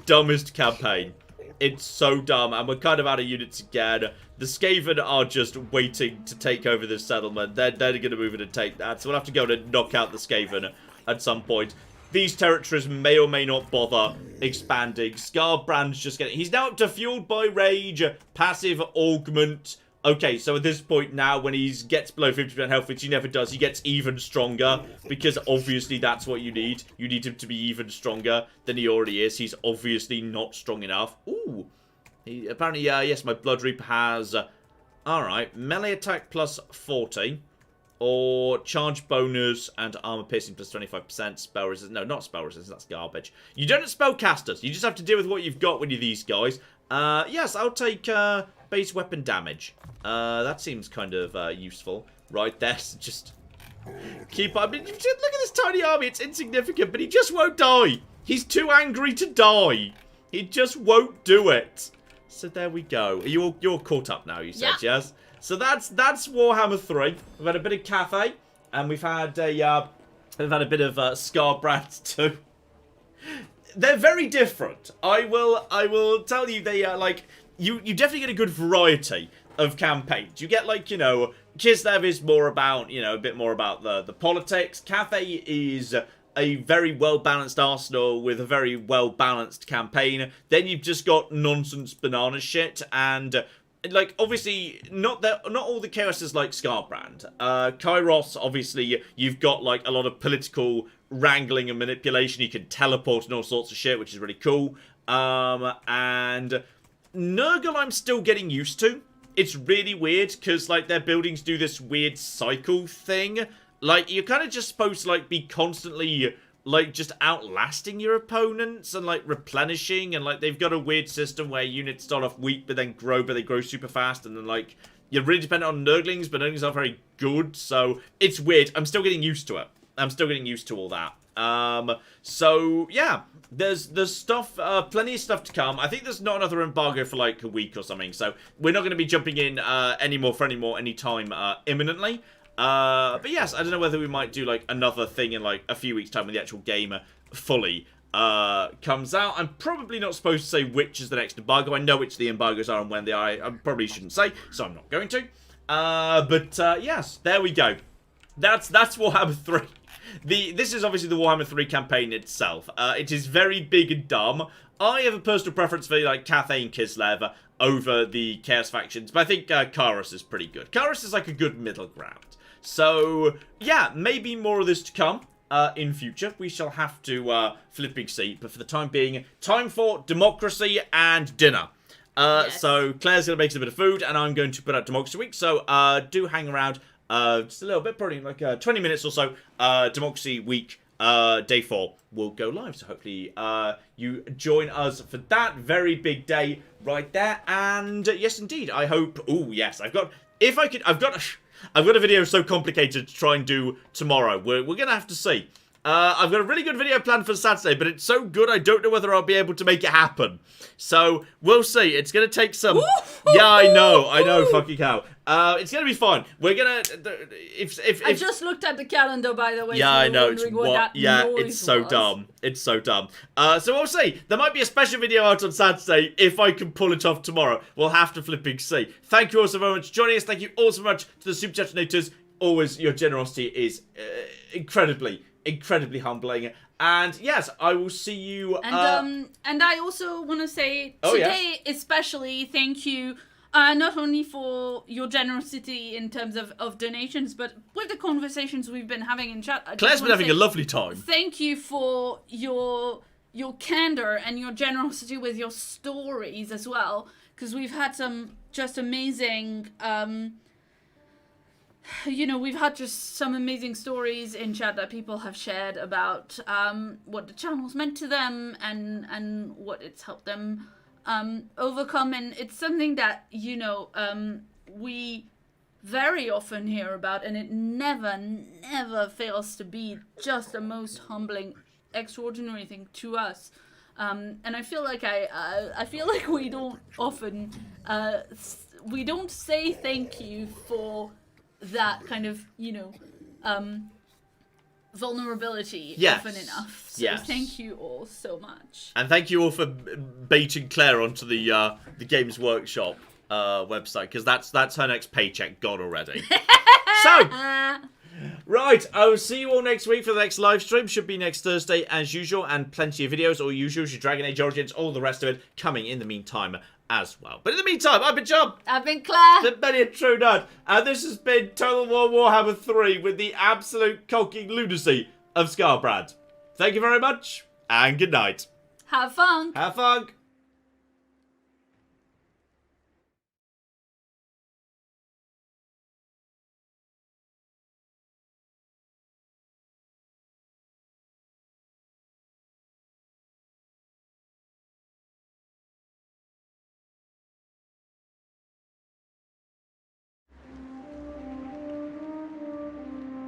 dumbest campaign. It's so dumb, and we're kind of out of units again. The Skaven are just waiting to take over this settlement. They're going to move in and take that, so we'll have to go and knock out the Skaven at some point. These territories may or may not bother expanding. Scarbrand's just getting... He's now up to Fueled by Rage, Passive Augment. Okay, so at this point now, when he gets below 50% health, which he never does, he gets even stronger, because obviously that's what you need. You need him to be even stronger than he already is. He's obviously not strong enough. Ooh. Apparently, yes, my Blood Reaper has... Alright, melee attack plus 40, or charge bonus and armor piercing plus 25%, spell resistance. No, not spell resistance, that's garbage. You don't spell casters. You just have to deal with what you've got when you're these guys. Yes, I'll take base weapon damage. That seems kind of useful. Right, there's just... Keep up. I mean, look at this tiny army. It's insignificant, but he just won't die. He's too angry to die. He just won't do it. So there we go. You're caught up now, you said, yes? So that's Warhammer 3. We've had a bit of Cathay, and we've had a bit of Scarbrand too. They're very different. I will tell you, they are like... You definitely get a good variety of campaigns. You get, like, you know, Kislev is more about, you know, a bit more about the politics. Cathay is a very well-balanced arsenal with a very well-balanced campaign. Then you've just got nonsense banana shit, and... Like, obviously, not all the chaos is like Scarbrand. Kairos, obviously, you've got, like, a lot of political wrangling and manipulation. You can teleport and all sorts of shit, which is really cool. And Nurgle I'm still getting used to. It's really weird, because, like, their buildings do this weird cycle thing. Like, you're kind of just supposed to, like, be constantly... like, just outlasting your opponents and, like, replenishing. And, like, they've got a weird system where units start off weak but then grow, but they grow super fast. And then, like, you're really dependent on Nurglings, but Nurglings aren't very good. So, it's weird. I'm still getting used to it. I'm still getting used to all that. So, yeah. There's stuff, plenty of stuff to come. I think there's not another embargo for, like, a week or something. So, we're not going to be jumping in anymore anytime imminently. But yes, I don't know whether we might do, like, another thing in, like, a few weeks' time when the actual game fully comes out. I'm probably not supposed to say which is the next embargo. I know which the embargoes are and when they are. I probably shouldn't say, so I'm not going to. But yes, there we go. That's Warhammer 3. This is obviously the Warhammer 3 campaign itself. It is very big and dumb. I have a personal preference for like Cathay and Kislev over the Chaos factions, but I think Karos is pretty good. Karos is like a good middle ground. So, yeah, maybe more of this to come in future. We shall have to flipping see, but for the time being, time for democracy and dinner. Yes. So Claire's going to make us a bit of food, and I'm going to put out Democracy Week, so do hang around just a little bit, probably like 20 minutes or so. Democracy Week day 4 will go live, so hopefully you join us for that very big day right there. And yes, indeed, I hope. Oh yes, I've got a video so complicated to try and do tomorrow. We're gonna have to see. I've got a really good video planned for Saturday, but it's so good I don't know whether I'll be able to make it happen. So, we'll see. It's going to take some... Yeah, I know, fucking hell. It's going to be fun. We're going to... If I just looked at the calendar, by the way. Yeah, I know. It's so dumb. It's so dumb. So we'll see. There might be a special video out on Saturday if I can pull it off tomorrow. We'll have to flipping see. Thank you all so very much for joining us. Thank you all so much to the Super Chat donators. Always, your generosity is incredibly humbling. And yes, I will see you. And I also want to say today, especially, thank you. Not only for your generosity in terms of donations, but with the conversations we've been having in chat. Claire's been having a lovely time. Thank you for your candor and your generosity with your stories as well, because we've had some just amazing. We've had just some amazing stories in chat that people have shared about what the channel's meant to them and what it's helped them overcome. And it's something that, we very often hear about, and it never fails to be just the most humbling, extraordinary thing to us. And I feel like I feel like we don't often, we don't say thank you for that kind of, vulnerability often enough. So thank you all so much. And thank you all for baiting Claire onto the Games Workshop website, because that's her next paycheck gone already. So, right, I will see you all next week for the next live stream. Should be next Thursday as usual, and plenty of videos, all usual, your Dragon Age Origins, all the rest of it coming in the meantime as well. But in the meantime, I've been John. I've been Claire. The Many a True Nerd. And this has been Total War Warhammer 3 with the absolute cocking lunacy of Scarbrand. Thank you very much, and good night. Have fun. Have fun.